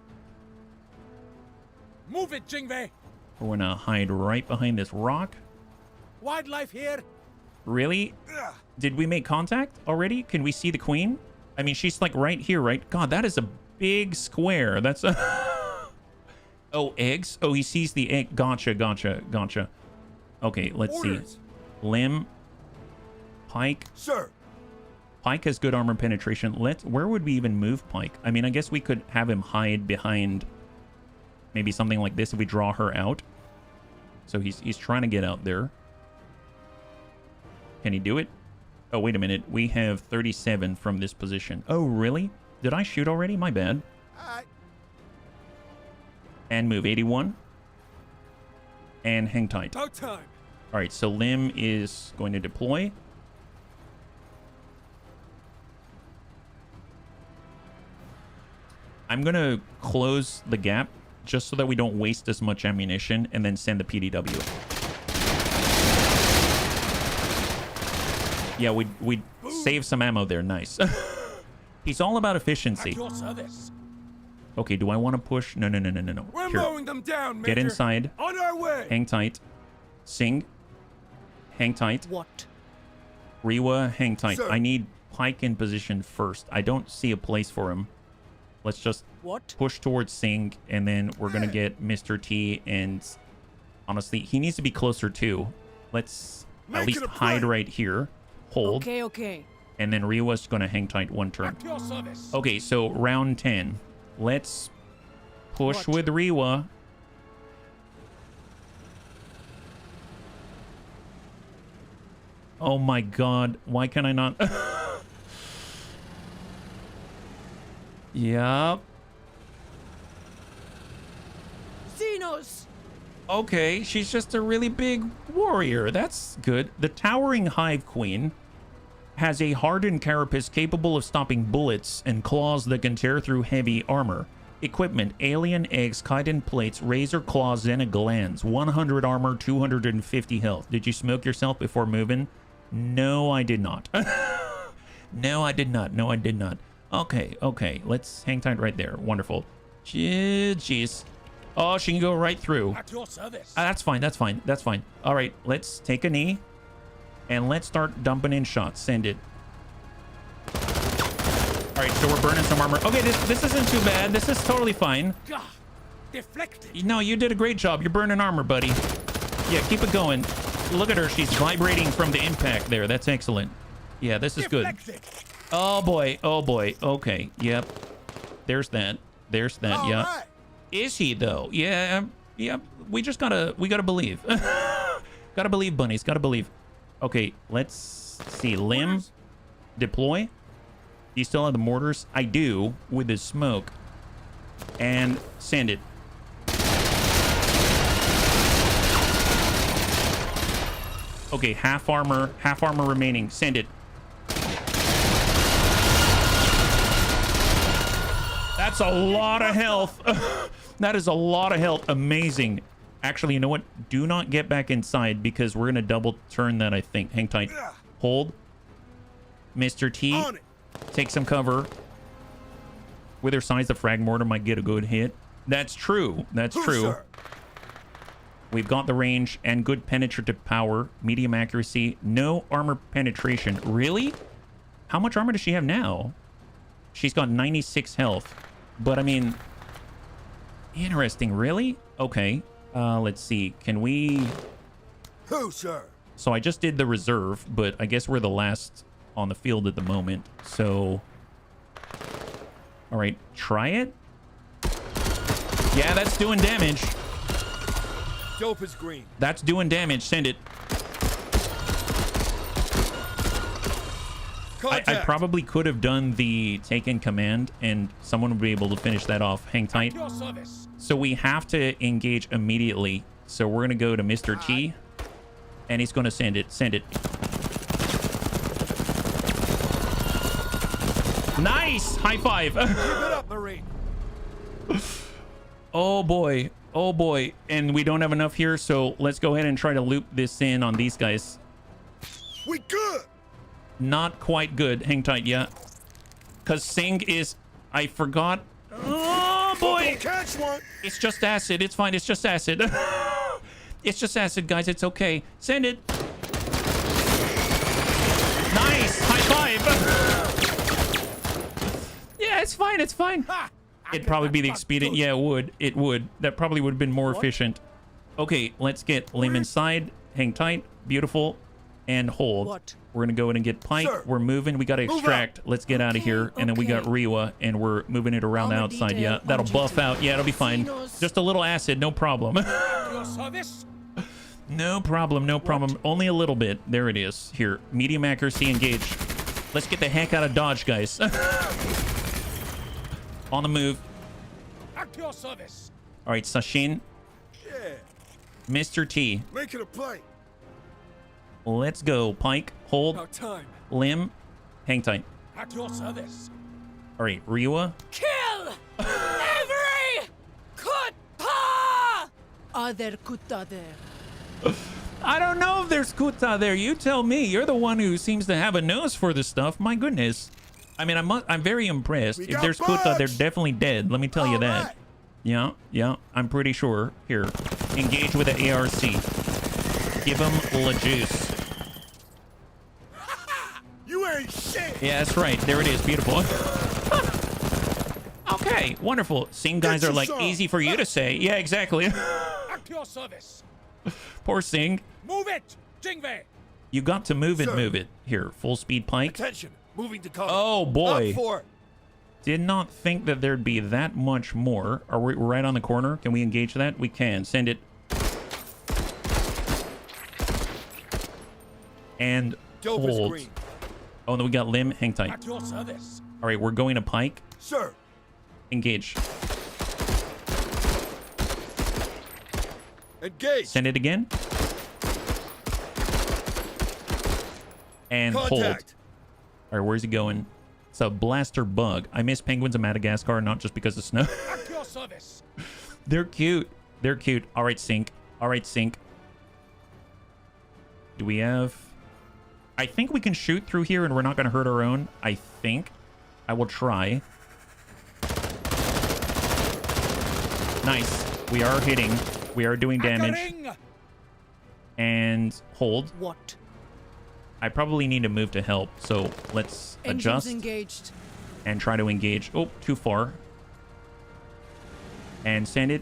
Move it, Jingwei. We're going to hide right behind this rock. Wildlife here. Really? Did we make contact already? Can we see the queen? I mean, she's like right here, right? God, that is a big square. That's a... Oh, eggs? Oh, he sees the egg. Gotcha, gotcha, gotcha. Okay, let's see. Lim. Pike. Sir. Pike has good armor penetration. Where would we even move Pike? I mean, I guess we could have him hide behind maybe something like this if we draw her out. So he's trying to get out there. Can he do it? Oh, wait a minute. We have 37 from this position. Oh, really? Did I shoot already? My bad. And move 81. And hang tight. About time. All right, so Lim is going to deploy. I'm going to close the gap just so that we don't waste as much ammunition and then send the PDW. Yeah, we save some ammo there. Nice. He's all about efficiency. At your service. Okay, do I want to push? No. We're Here. mowing them down, Major. Get inside. On our way. Hang tight. Sing. Hang tight. What? Rewa, hang tight. Sir. I need Pike in position first. I don't see a place for him. Let's just What? push towards Sing, and then we're going to get Mr. T, and honestly, he needs to be closer too. Let's at least hide right here. Hold. Okay. And then Rewa's going to hang tight one turn. At your service. Okay, so round 10. Let's push What? with Rewa. Oh my god. Why can I not? Yep. Xenos! Okay, she's just a really big warrior. That's good. The towering Hive Queen has a hardened carapace capable of stopping bullets and claws that can tear through heavy armor. Equipment: alien eggs, chitin plates, razor claws, Xena glands, 100 armor, 250 health. Did you smoke yourself before moving? No, I did not. No, I did not. Okay. Let's hang tight right there. Wonderful. Jeez. Oh, she can go right through. At your service. That's fine. All right, let's take a knee. And let's start dumping in shots. Send it. All right, so we're burning some armor. Okay, this isn't too bad. This is totally fine. Gah, deflected. No, you did a great job. You're burning armor, buddy. Yeah, keep it going. Look at her. She's vibrating from the impact there. That's excellent. Yeah, this is good. Deflected. Oh, boy. Okay. Yep. There's that. All Yeah. right. Is he, though? Yeah. We just gotta believe. Gotta believe, bunnies. Gotta believe. Okay, let's see. Lim, deploy. Do you still have the mortars? I do, with the smoke. And send it. Okay, half armor remaining. Send it. That's a lot of health. That is a lot of health. Amazing. Actually, you know what? Do not get back inside because we're going to double turn that, I think. Hang tight. Hold. Mr. T, On it. take some cover. With her size, the frag mortar might get a good hit. That's true. That's true. Sir. We've got the range and good penetrative power, medium accuracy, no armor penetration. Really? How much armor does she have now? She's got 96 health. But, I mean, interesting. Really? Okay. Let's see. Can we... Who, sir? So I just did the reserve, but I guess we're the last on the field at the moment. So... All right. Try it. Yeah, that's doing damage. Dope is green. That's doing damage. Send it. I probably could have done the take in command and someone would be able to finish that off. Hang tight. So we have to engage immediately. So we're going to go to Mr. T and he's going to send it. Send it. Nice. High five. Keep it up, Marine. Oh boy. Oh boy. And we don't have enough here. So let's go ahead and try to loop this in on these guys. We good. Not quite good. Hang tight, yeah. Because Sing is... I forgot. Oh, boy. Catch one. It's just acid. It's fine. It's just acid. It's just acid, guys. It's okay. Send it. Nice. High five. Yeah, it's fine. It's fine. It'd probably be the expedient. Yeah, it would. It would. That probably would have been more efficient. Okay, let's get Lim inside. Hang tight. Beautiful. And hold. What? We're gonna go in and get Pike. Sir, we're moving. We gotta extract. Let's get out of here. And then we got Riwa, and we're moving it around the outside. Yeah, that'll buff out. Yeah, it'll be fine. Just a little acid, no problem. No problem, no problem. Only a little bit. There it is. Here, medium accuracy, engage. Let's get the heck out of dodge, guys. On the move. At your service. All right, Sashin. Yeah. Mr. T. Make it a play. Let's go. Pike, hold. About time. Lim, hang tight. At your service. All right, Riwa. Kill every Kutta! Are there Kutta there? I don't know if there's Kuta there. You tell me. You're the one who seems to have a nose for this stuff. My goodness. I mean, I'm very impressed. If there's Kuta, they're definitely dead. Let me tell you that. Right. Yeah, yeah. I'm pretty sure. Here, engage with the ARC. Give him la juice. You ain't shit. Yeah, that's right. There it is. Beautiful. Okay, wonderful. Sing guys Get are you like some. easy for you to say. Yeah, exactly. At your service. Poor Sing. Move it, Jingwei. You got to move it, Sir. move it. Here, full speed Pike. Attention. Moving to cover. Oh boy. Up for it. Did not think that there'd be that much more. Are we right on the corner? Can we engage that? We can. Send it. And Dope is hold. green. Oh, and then we got Lim. Hang tight. At your service. All right, we're going to Pike. Sir. Engage. Engage. Send it again. And hold. Contact. All right, where's he going? It's a blaster bug. I miss penguins in Madagascar, not just because of snow. At your service. They're cute. They're cute. All right, Sync. All right, Sync. Do we have... I think we can shoot through here and we're not going to hurt our own. I think. I will try. Nice. We are hitting. We are doing damage. Hackering. And hold. What? I probably need to move to help. So let's Engines adjust engaged. and try to engage. Oh, too far. And send it.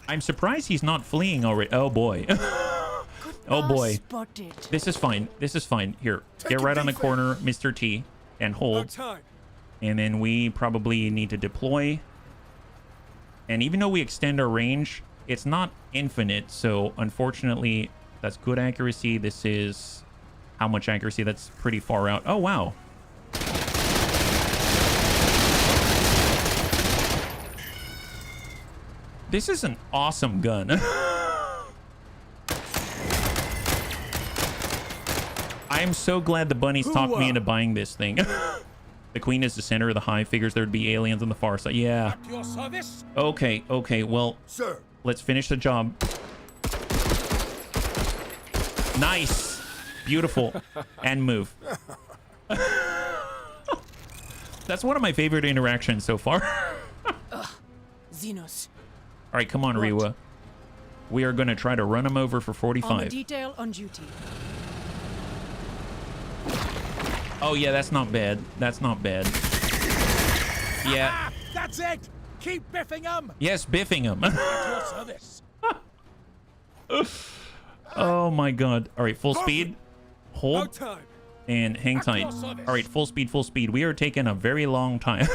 I'm surprised he's not fleeing already. Oh boy. Oh boy. Spotted. This is fine. This is fine. Here, get right on the corner, Mr. T, and About hold. time. And then we probably need to deploy. And even though we extend our range, it's not infinite. So unfortunately, that's good accuracy. This is how much accuracy? That's pretty far out. Oh, wow. This is an awesome gun. I am so glad the bunnies talked me into buying this thing. The queen is the center of the hive. Figures there'd be aliens on the far side. Yeah. At your service. Okay, okay. Well, Sir. let's finish the job. Nice. Beautiful. And move. That's one of my favorite interactions so far. Xenos. All right, come on, What? Riwa. We are going to try to run him over for Armor 45. detail on duty. Oh, yeah, that's not bad. That's not bad. Yeah. Ah, that's it. Keep biffing them. Yes, biffing him. At your service. Oh, my God. All right, full speed. Hold About time. and hang At tight. your service. All right, full speed, full speed. We are taking a very long time.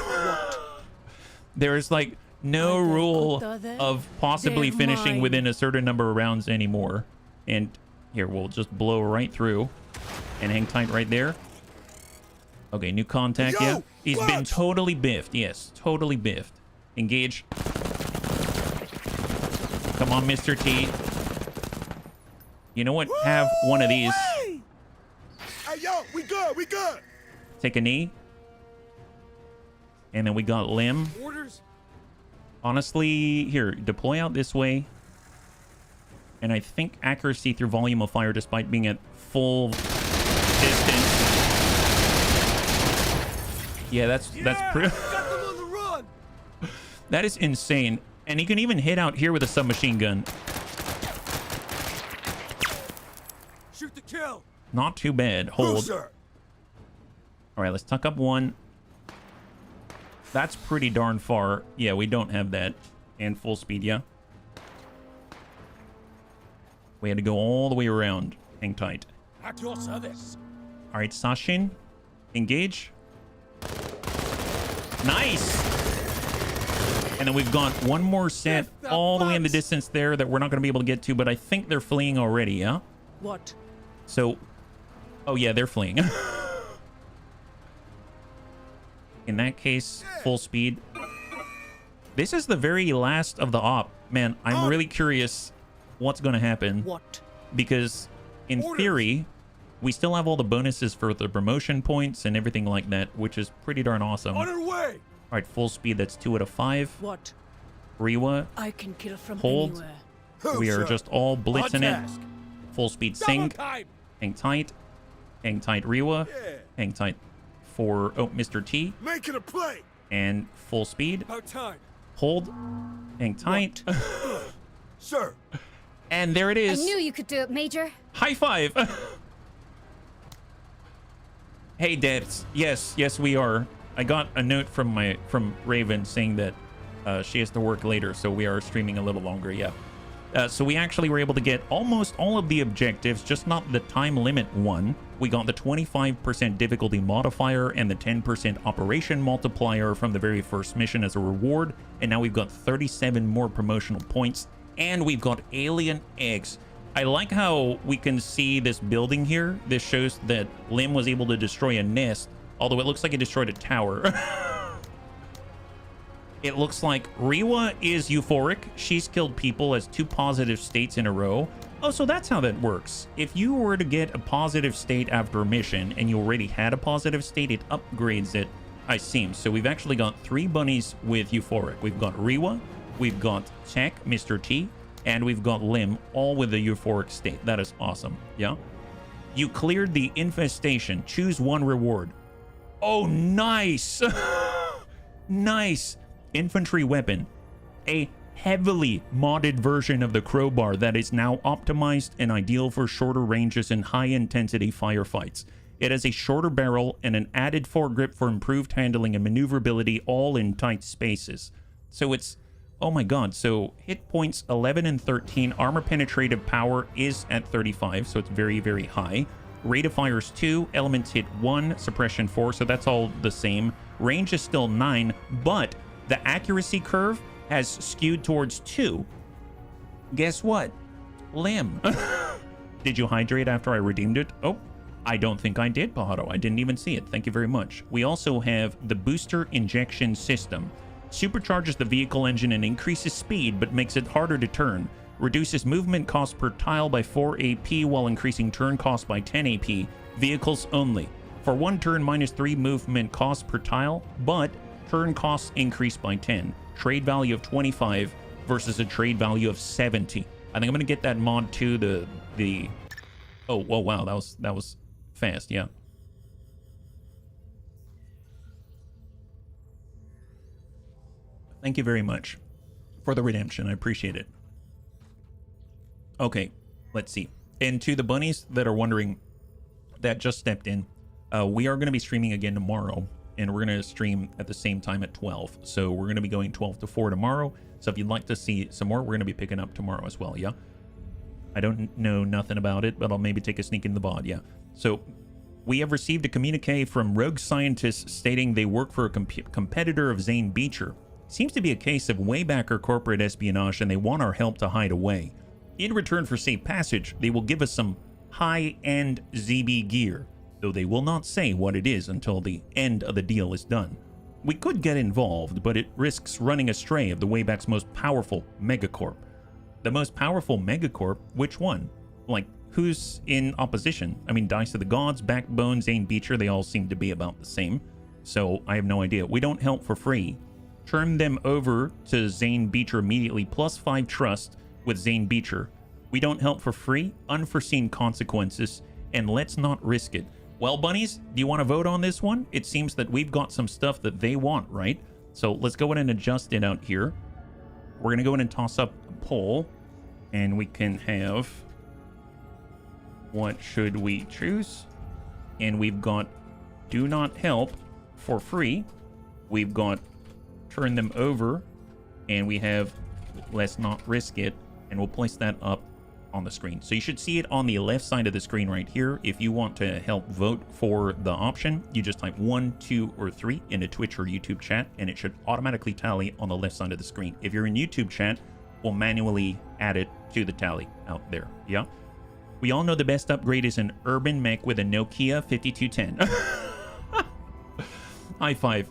There's like no rule Other, of possibly they're finishing mine. within a certain number of rounds anymore. And here, we'll just blow right through and hang tight right there. Okay, new contact, Yo, yeah. He's been watch! totally biffed. Yes, totally biffed. Engage. Come on, Mr. T. You know what? Have one of these. Hey, yo, we good, we good. Take a knee. And then we got Limb. Orders? Honestly, here, deploy out this way. And I think accuracy through volume of fire despite being at full distance. Yeah, that's pretty. Got them on the run. That is insane. And he can even hit out here with a submachine gun. Shoot to kill. Not too bad. Hold. Sir. All right, let's tuck up one. That's pretty darn far. Yeah, we don't have that. And full speed, yeah. We had to go all the way around. Hang tight. At your service. All right, Sashin. Engage. Nice. And then we've got one more set all the way in the distance there that we're not going to be able to get to, but I think they're fleeing already, yeah? What? So, oh yeah, they're fleeing. In that case, full speed. This is the very last of the op. Man, I'm really curious what's going to happen. What? Because in theory, we still have all the bonuses for the promotion points and everything like that, which is pretty darn awesome. On All our way. right, full speed, that's 2 out of 5. What? Riwa, I can kill from Hold. anywhere. we are just all blitzing it. task. Full speed Double sing. time. Hang tight. Hang tight, Riwa. Hang tight for, oh, Mr. T. Make it a play. And full speed. About time. Hold. Hang tight. Sir. And there it I is. knew you could do it, Major. High five. Hey, Debs. Yes, we are. I got a note from Raven saying that she has to work later, so we are streaming a little longer. Yeah. So we actually were able to get almost all of the objectives, just not the time limit one. We got the 25% difficulty modifier and the 10% operation multiplier from the very first mission as a reward. And now we've got 37 more promotional points. And we've got alien eggs. I like how we can see this building here. This shows that Lim was able to destroy a nest, although it looks like he destroyed a tower. It looks like Riwa is euphoric. She's killed people as 2 positive states in a row. Oh, so that's how that works. If you were to get a positive state after a mission and you already had a positive state, it upgrades it, I seem. So we've actually got 3 bunnies with euphoric. We've got Riwa, we've got Tech, Mr. T, and we've got Lim, all with a euphoric state. That is awesome. Yeah. You cleared the infestation. Choose 1 reward. Oh, nice. Nice. Infantry weapon. A heavily modded version of the crowbar that is now optimized and ideal for shorter ranges and high intensity firefights. It has a shorter barrel and an added foregrip for improved handling and maneuverability, all in tight spaces. So it's, oh my god, so hit points 11 and 13, armor penetrative power is at 35, so it's very, very high. Rate of fire is 2, elements hit 1, suppression 4, so that's all the same. Range is still 9, but the accuracy curve has skewed towards 2. Guess what? Lim. Did you hydrate after I redeemed it? Oh, I don't think I did, Paharo. I didn't even see it. Thank you very much. We also have the booster injection system. Supercharges the vehicle engine and increases speed, but makes it harder to turn. Reduces movement cost per tile by 4 AP while increasing turn cost by 10 AP. Vehicles only. For 1 turn, -3 movement cost per tile, but turn costs increased by 10. Trade value of 25 versus a trade value of 70. I think I'm gonna get that mod too. The oh wow, that was fast. Yeah. Thank you very much for the redemption. I appreciate it. Okay, let's see. And to the bunnies that are wondering, that just stepped in, we are going to be streaming again tomorrow, and we're going to stream at the same time at 12. So we're going to be going 12 to 4 tomorrow. So if you'd like to see some more, we're going to be picking up tomorrow as well, yeah? I don't know nothing about it, but I'll maybe take a sneak in the bod, yeah. So we have received a communique from rogue scientists stating they work for a competitor of Zane Beecher. seems to be a case of waybacker corporate espionage, and they want our help to hide away. In return for safe passage, they will give us some high-end ZB gear, though they will not say what it is until the end of the deal is done. We could get involved, but it risks running astray of the Wayback's most powerful megacorp. The most powerful megacorp? Which one? Like, who's in opposition? I mean, Dice of the Gods, Backbone, Zane Beecher, they all seem to be about the same. So I have no idea. We don't help for free. Turn them over to Zane Beecher immediately, plus 5 trust with Zane Beecher. We don't help for free, unforeseen consequences, and let's not risk it. Well, bunnies, do you want to vote on this one? It seems that we've got some stuff that they want, right? So let's go ahead and adjust it out here. We're going to go ahead and toss up a poll, and we can have, what should we choose? And we've got do not help for free. We've got turn them over, and we have let's not risk it, and we'll place that up on the screen. So you should see it on the left side of the screen right here. If you want to help vote for the option, you just type 1, 2, or 3 in a Twitch or YouTube chat, and it should automatically tally on the left side of the screen. If you're in YouTube chat, we'll manually add it to the tally out there. Yeah. We all know the best upgrade is an urban mech with a Nokia 5210. High five,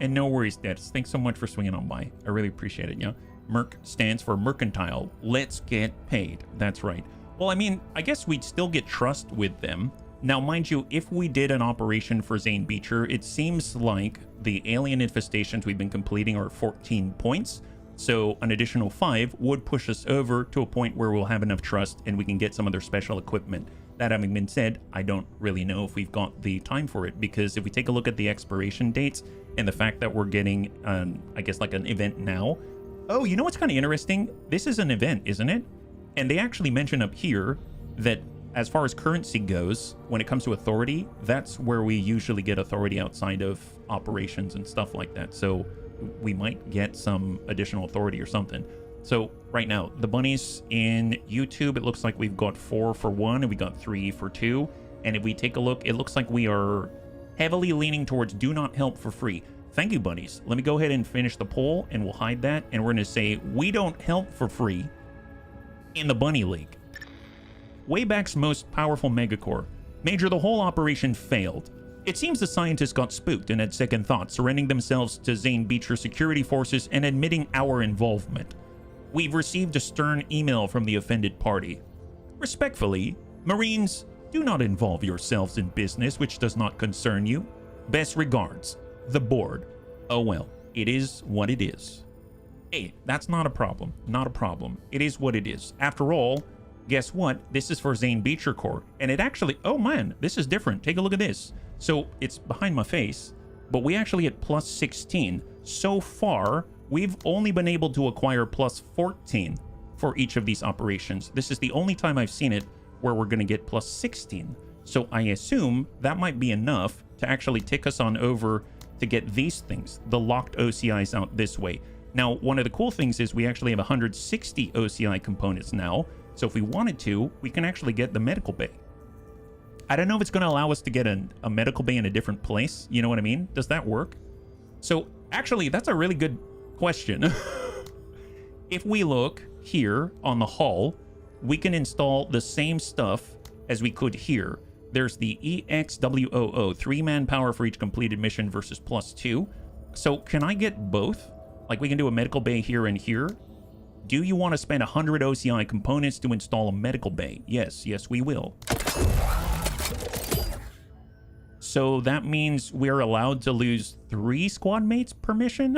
and no worries, Debs. Thanks so much for swinging on by. I really appreciate it, yeah? Merc stands for mercantile. Let's get paid. That's right. Well, I mean, I guess we'd still get trust with them. Now, mind you, if we did an operation for Zane Beecher, it seems like the alien infestations we've been completing are 14 points. So an additional 5 would push us over to a point where we'll have enough trust and we can get some of their special equipment. That having been said, I don't really know if we've got the time for it, because if we take a look at the expiration dates and the fact that we're getting, I guess, like an event now. Oh, you know what's kind of interesting? This is an event, isn't it? And they actually mention up here that as far as currency goes, when it comes to authority, that's where we usually get authority outside of operations and stuff like that. So we might get some additional authority or something. So right now, the bunnies in YouTube, it looks like we've got 4 for 1 and we got 3 for 2. And if we take a look, it looks like we are heavily leaning towards do not help for free. Thank you, bunnies. Let me go ahead and finish the poll, and we'll hide that. And we're going to say we don't help for free in the Bunny League. Wayback's most powerful megacore. Major, the whole operation failed. It seems the scientists got spooked and had second thoughts, surrendering themselves to Zane Beecher security forces and admitting our involvement. We've received a stern email from the offended party. Respectfully, Marines, do not involve yourselves in business which does not concern you. Best regards, the board. Oh well, it is what it is. Hey, that's not a problem. Not a problem. It is what it is. After all, guess what? This is for Zane Beecher Corps. And it actually, oh man, this is different. Take a look at this. So it's behind my face, but we actually get plus 16. So far, we've only been able to acquire plus 14 for each of these operations. This is the only time I've seen it where we're going to get plus 16. So I assume that might be enough to actually tick us on over to get these things, the locked OCIs, out this way. Now, one of the cool things is we actually have 160 OCI components now. So if we wanted to, we can actually get the medical bay. I don't know if it's going to allow us to get a medical bay in a different place. You know what I mean? Does that work? So actually, that's a really good question. If we look here on the hull, we can install the same stuff as we could here. There's the EXWOO, 3 manpower for each completed mission versus plus 2. So can I get both? Like we can do a medical bay here and here. Do you want to spend 100 OCI components to install a medical bay? Yes, yes, we will. So that means we're allowed to lose 3 squad mates per mission?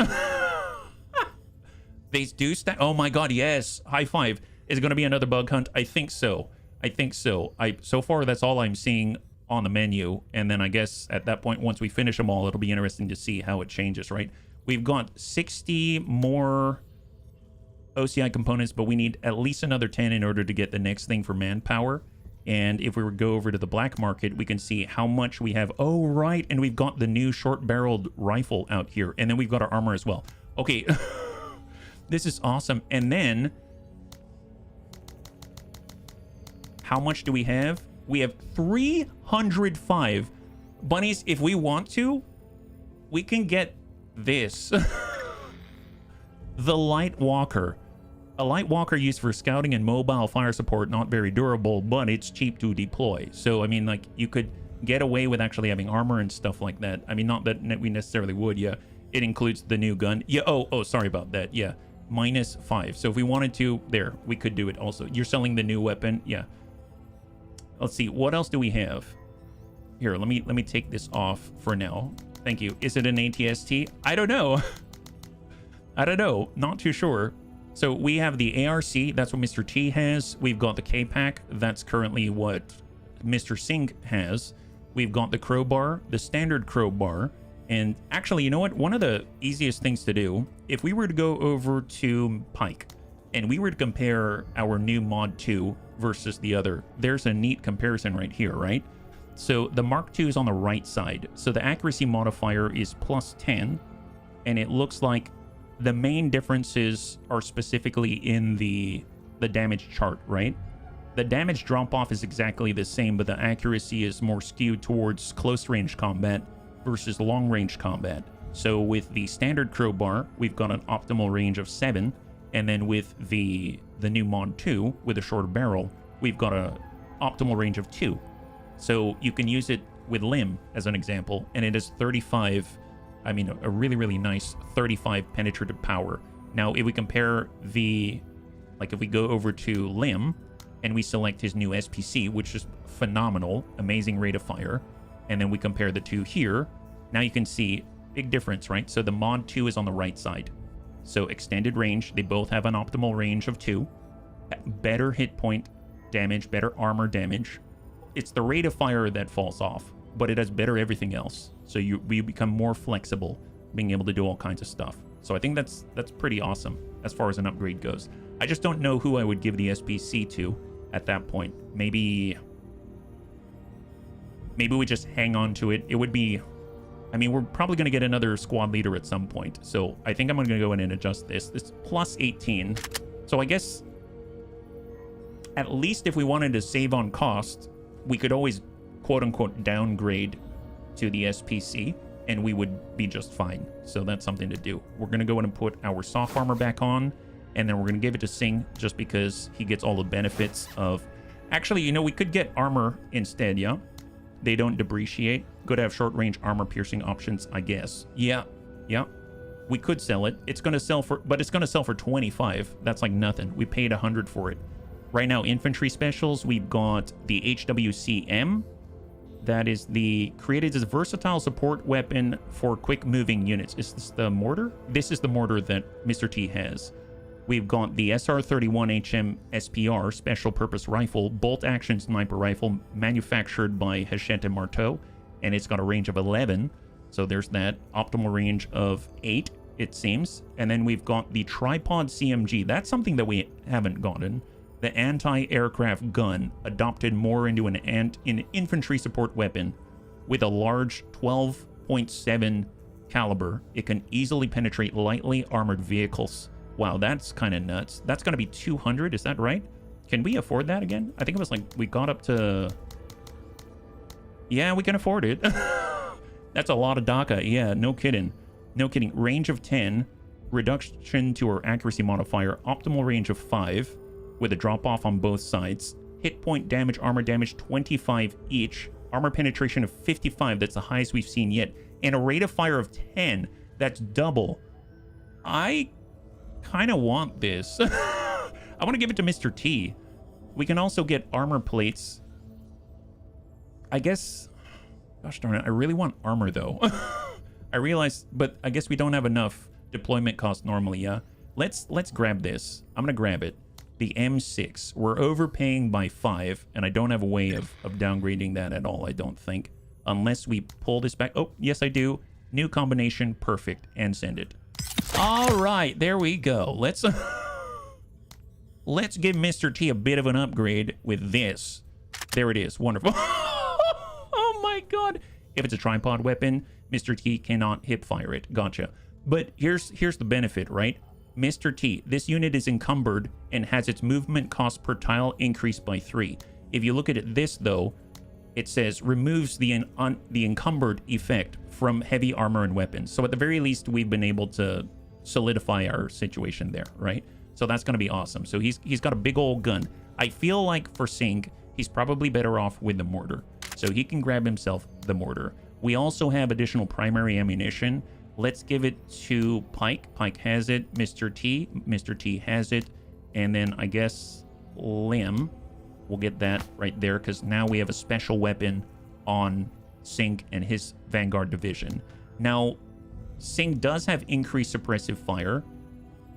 They do stack. Oh my god, yes. High five. Is it going to be another bug hunt? I think so. I think so. So far, that's all I'm seeing on the menu. And then I guess at that point, once we finish them all, it'll be interesting to see how it changes, right? We've got 60 more OCI components, but we need at least another 10 in order to get the next thing for manpower. And if we were to go over to the black market, we can see how much we have. Oh, right. And we've got the new short-barreled rifle out here. And then we've got our armor as well. Okay. This is awesome. And then how much do we have? We have 305. Bunnies, if we want to, we can get this. The Light Walker. A light walker used for scouting and mobile fire support, not very durable, but it's cheap to deploy. So, I mean, like, you could get away with actually having armor and stuff like that. I mean, not that we necessarily would, yeah. It includes the new gun. Yeah, oh, sorry about that, yeah. -5. So if we wanted to, there, we could do it also. You're selling the new weapon, yeah. Let's see, what else do we have? Here, let me take this off for now. Thank you. Is it an ATST? I don't know. I don't know, not too sure. So we have the ARC, that's what Mr. T has. We've got the K-Pack, that's currently what Mr. Singh has. We've got the crowbar, the standard crowbar. And actually, you know what? One of the easiest things to do, if we were to go over to Pike and we were to compare our new Mod 2 versus the other, there's a neat comparison right here, right? So the Mark II is on the right side. So the accuracy modifier is +10. And it looks like the main differences are specifically in the damage chart, right? The damage drop-off is exactly the same, but the accuracy is more skewed towards close-range combat versus long-range combat. So with the standard crowbar, we've got an optimal range of 7, and then with the new Mod 2, with a shorter barrel, we've got a optimal range of 2. So you can use it with Limb, as an example, and it is 35... I mean, a really, really nice 35 penetrative power. Now, if we compare if we go over to Limb and we select his new SPC, which is phenomenal, amazing rate of fire, and then we compare the two here, now you can see big difference, right? So the Mod 2 is on the right side. So extended range, they both have an optimal range of 2. Better hit point damage, better armor damage. It's the rate of fire that falls off, but it has better everything else. So we become more flexible, being able to do all kinds of stuff. So I think that's pretty awesome as far as an upgrade goes. I just don't know who I would give the SPC to at that point. Maybe we just hang on to it. It would be... I mean, we're probably going to get another squad leader at some point. So I think I'm going to go in and adjust this. This +18. So I guess at least if we wanted to save on cost, we could always quote-unquote downgrade to the SPC, and we would be just fine. So that's something to do. We're going to go in and put our soft armor back on, and then we're going to give it to Singh just because he gets all the benefits of... Actually, you know, we could get armor instead, yeah? They don't depreciate. Good to have short-range armor-piercing options, I guess. Yeah. We could sell it. It's going to sell for... But it's going to sell for 25. That's like nothing. We paid 100 for it. Right now, infantry specials, we've got the HWCM. That is created as a versatile support weapon for quick-moving units. Is this the mortar? This is the mortar that Mr. T has. We've got the SR-31HM SPR, Special Purpose Rifle, bolt-action sniper rifle, manufactured by Hachette Marteau, and it's got a range of 11. So there's that. Optimal range of 8, it seems. And then we've got the tripod CMG. That's something that we haven't gotten. The anti-aircraft gun, adopted more into an infantry support weapon. With a large 12.7 caliber, it can easily penetrate lightly armored vehicles. Wow, that's kind of nuts. That's going to be 200, is that right? Can we afford that again? I think it was like, we got up to... Yeah, we can afford it. That's a lot of DACA, yeah, no kidding. No kidding. Range of 10, reduction to our accuracy modifier, optimal range of 5, with a drop-off on both sides. Hit point damage, armor damage, 25 each. Armor penetration of 55, that's the highest we've seen yet. And a rate of fire of 10, that's double. I kind of want this. I want to give it to Mr. T. We can also get armor plates. I guess... Gosh darn it, I really want armor, though. I realize, but I guess we don't have enough deployment cost normally, yeah? Let's grab this. I'm going to grab it. The M6. We're overpaying by 5, and I don't have a way of downgrading that at all, I don't think. Unless we pull this back. Oh, yes, I do. New combination. Perfect. And send it. All right, there we go. Let's give Mr. T a bit of an upgrade with this. There it is. Wonderful. Oh, my God. If it's a tripod weapon, Mr. T cannot hip fire it. Gotcha. But here's the benefit, right? Mr. T, this unit is encumbered and has its movement cost per tile increased by 3. If you look at it this, though, it says removes the encumbered effect from heavy armor and weapons. So at the very least, we've been able to solidify our situation there, right? So that's going to be awesome. So he's got a big old gun. I feel like for Sing, he's probably better off with the mortar. So he can grab himself the mortar. We also have additional primary ammunition. Let's give it to Pike. Pike has it. Mr. T has it. And then I guess Lim will get that right there, because now we have a special weapon on Sing and his Vanguard division. Now, Sing does have increased suppressive fire.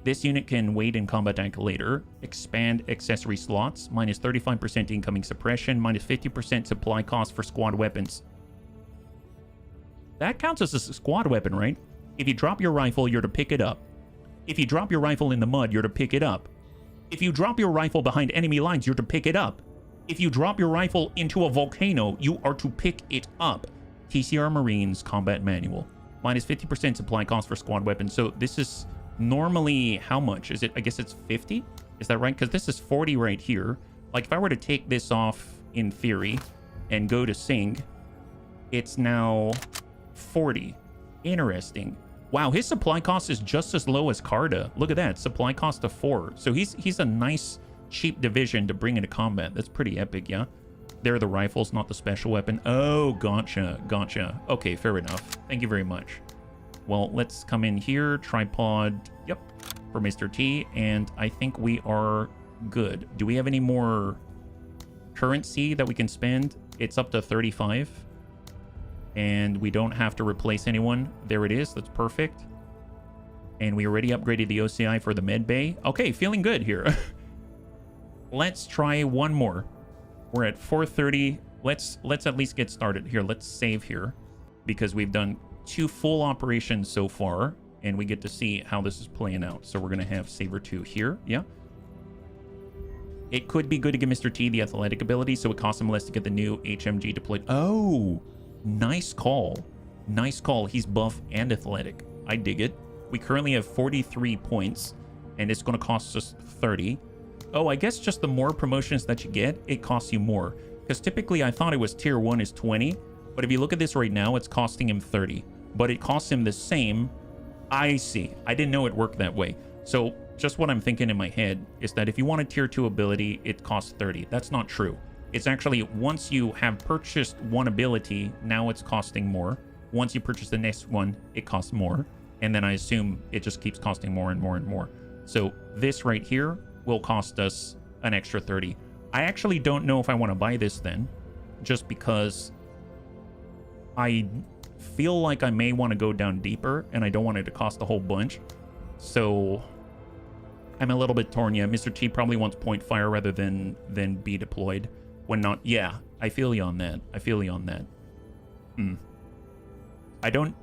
This unit can wait in combat tank later. Expand accessory slots. Minus 35% incoming suppression. Minus 50% supply cost for squad weapons. That counts as a squad weapon, right? If you drop your rifle, you're to pick it up. If you drop your rifle in the mud, you're to pick it up. If you drop your rifle behind enemy lines, you're to pick it up. If you drop your rifle into a volcano, you are to pick it up. TCR Marines Combat Manual. Minus 50% supply cost for squad weapons. So this is normally how much? Is it? I guess it's 50? Is that right? Because this is 40 right here. Like if I were to take this off in theory and go to Sing, it's now 40. Interesting. Wow, his supply cost is just as low as Carda. Look at that, supply cost of 4. So he's a nice, cheap division to bring into combat. That's pretty epic, yeah? They're the rifles, not the special weapon. Oh, gotcha. Okay, fair enough. Thank you very much. Well, let's come in here. Tripod, yep, for Mr. T. And I think we are good. Do we have any more currency that we can spend? It's up to 35. And we don't have to replace anyone. There it is. That's perfect. And we already upgraded the OCI for the med bay. Okay, feeling good here. Let's try one more. We're at 430. Let's at least get started here. Let's save here because we've done 2 full operations so far, and we get to see how this is playing out. So we're gonna have Saber 2 here. Yeah. It could be good to give Mr. T the athletic ability, so it costs him less to get the new HMG deployed. Oh. Nice call. Nice call. He's buff and athletic. I dig it. We currently have 43 points, and it's going to cost us 30. Oh, I guess just the more promotions that you get, it costs you more. Because typically I thought it was tier 1 is 20, but if you look at this right now, it's costing him 30. But it costs him the same. I see. I didn't know it worked that way. So just what I'm thinking in my head is that if you want a tier 2 ability, it costs 30. That's not true. It's actually, once you have purchased one ability, now it's costing more. Once you purchase the next one, it costs more. And then I assume it just keeps costing more and more and more. So this right here will cost us an extra 30. I actually don't know if I want to buy this then, just because I feel like I may want to go down deeper and I don't want it to cost a whole bunch. So I'm a little bit torn. Yeah, Mr. T probably wants point fire rather than be deployed. When not, yeah, I feel you on that. I don't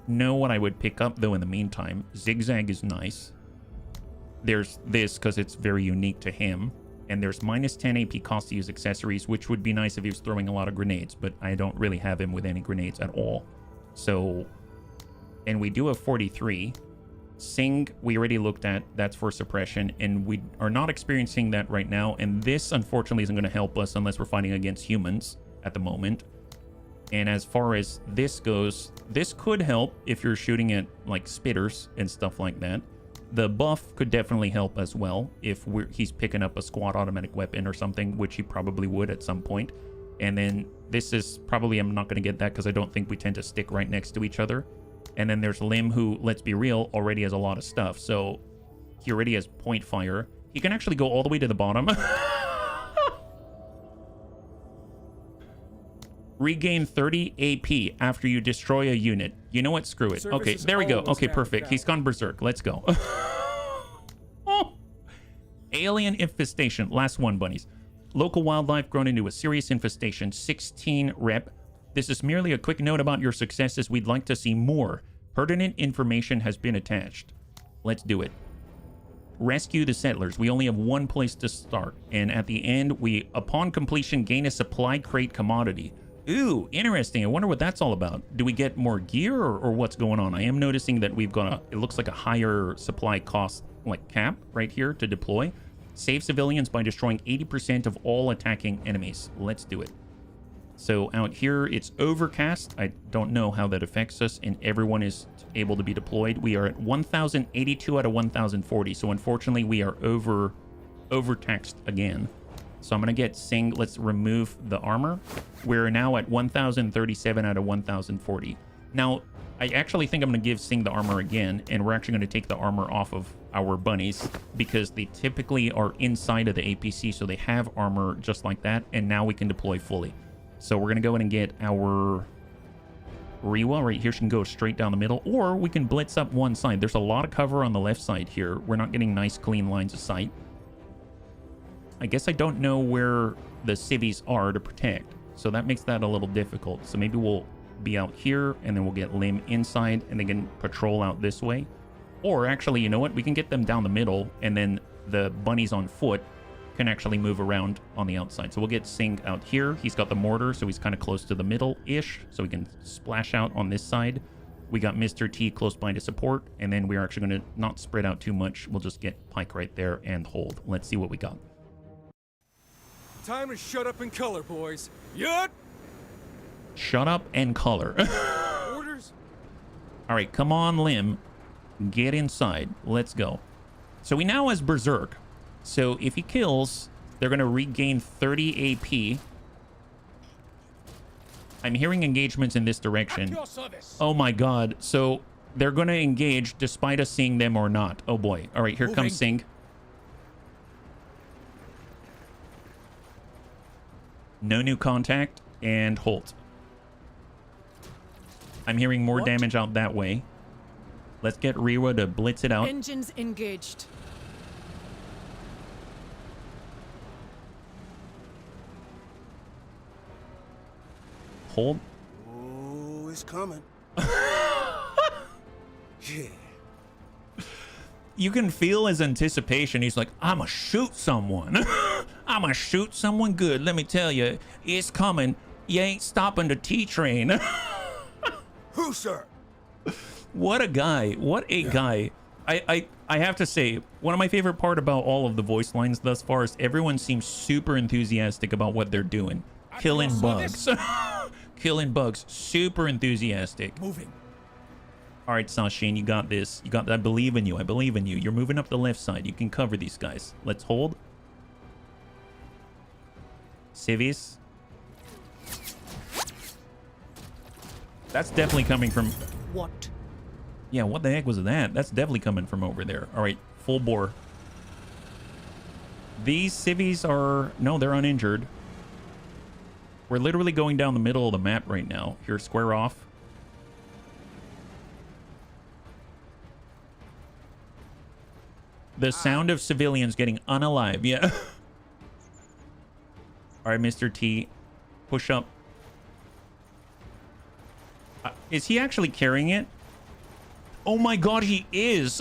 know what I would pick up, though, in the meantime. Zigzag is nice. There's this, because it's very unique to him. And there's minus 10 AP cost to use accessories, which would be nice if he was throwing a lot of grenades. But I don't really have him with any grenades at all. So, and we do have 43. Sing, we already looked at. That's for suppression, and we are not experiencing that right now, and this unfortunately isn't going to help us unless we're fighting against humans at the moment. And as far as this goes, this could help if you're shooting at like spitters and stuff like that. The buff could definitely help as well if he's picking up a squad automatic weapon or something, which he probably would at some point. And then this is probably, I'm not going to get that because I don't think we tend to stick right next to each other. And then there's Lim, who, let's be real, already has a lot of stuff. So he already has point fire. He can actually go all the way to the bottom. Regain 30 AP after you destroy a unit. You know what? Screw it. Okay, there we go. Okay, perfect. He's gone berserk. Let's go. Oh. Alien infestation. Last one, bunnies. Local wildlife grown into a serious infestation. 16 rep. This is merely a quick note about your successes. We'd like to see more. Pertinent information has been attached. Let's do it. Rescue the settlers. We only have one place to start. And at the end, we, upon completion, gain a supply crate commodity. Ooh, interesting. I wonder what that's all about. Do we get more gear or what's going on? I am noticing that we've got it looks like a higher supply cost, like cap right here to deploy. Save civilians by destroying 80% of all attacking enemies. Let's do it. So out here, it's overcast. I don't know how that affects us, and everyone is able to be deployed. We are at 1,082 out of 1,040. So unfortunately, we are overtaxed again. So I'm going to get Sing. Let's remove the armor. We're now at 1,037 out of 1,040. Now, I actually think I'm going to give Sing the armor again, and we're actually going to take the armor off of our bunnies because they typically are inside of the APC, so they have armor just like that, and now we can deploy fully. So we're going to go in and get our Rewa right here. She can go straight down the middle, or we can blitz up one side. There's a lot of cover on the left side here. We're not getting nice, clean lines of sight. I guess I don't know where the civvies are to protect, so that makes that a little difficult. So maybe we'll be out here, and then we'll get Lim inside, and they can patrol out this way. Or actually, you know what? We can get them down the middle, and then the bunnies on foot can actually move around on the outside. So we'll get Sing out here. He's got the mortar, so he's kind of close to the middle-ish, so we can splash out on this side. We got Mr. T close by to support, and then we're actually going to not spread out too much. We'll just get Pike right there and hold. Let's see what we got. Time to shut up and color, boys. Yut! Shut up and color. Orders? All right, come on, Lim. Get inside. Let's go. So he now has Berserk. So if he kills, they're going to regain 30 AP. I'm hearing engagements in this direction. Oh my god. So they're going to engage despite us seeing them or not. Oh boy. All right, here comes Sing. No new contact and Holt. I'm hearing more damage out that way. Let's get Rewa to blitz it out. Engines engaged. Hold. Oh, it's coming. Yeah. You can feel his anticipation. He's like, I'ma shoot someone. I'ma shoot someone good. Let me tell you, it's coming. You ain't stopping the T-train. Who, sir? What a guy. What a guy. I have to say, one of my favorite part about all of the voice lines thus far is everyone seems super enthusiastic about what they're doing. Killing bugs. Killing bugs. Super enthusiastic. Moving. All right, Sashin, you got this. You got. I believe in you. I believe in you. You're moving up the left side. You can cover these guys. Let's hold. Civis. That's definitely coming from... What? Yeah, what the heck was that? That's definitely coming from over there. All right, full bore. These civies are... No, they're uninjured. We're literally going down the middle of the map right now. Here, square off. The sound of civilians getting unalive. Yeah. All right, Mr. T. Push up. Is he actually carrying it? Oh my god, he is.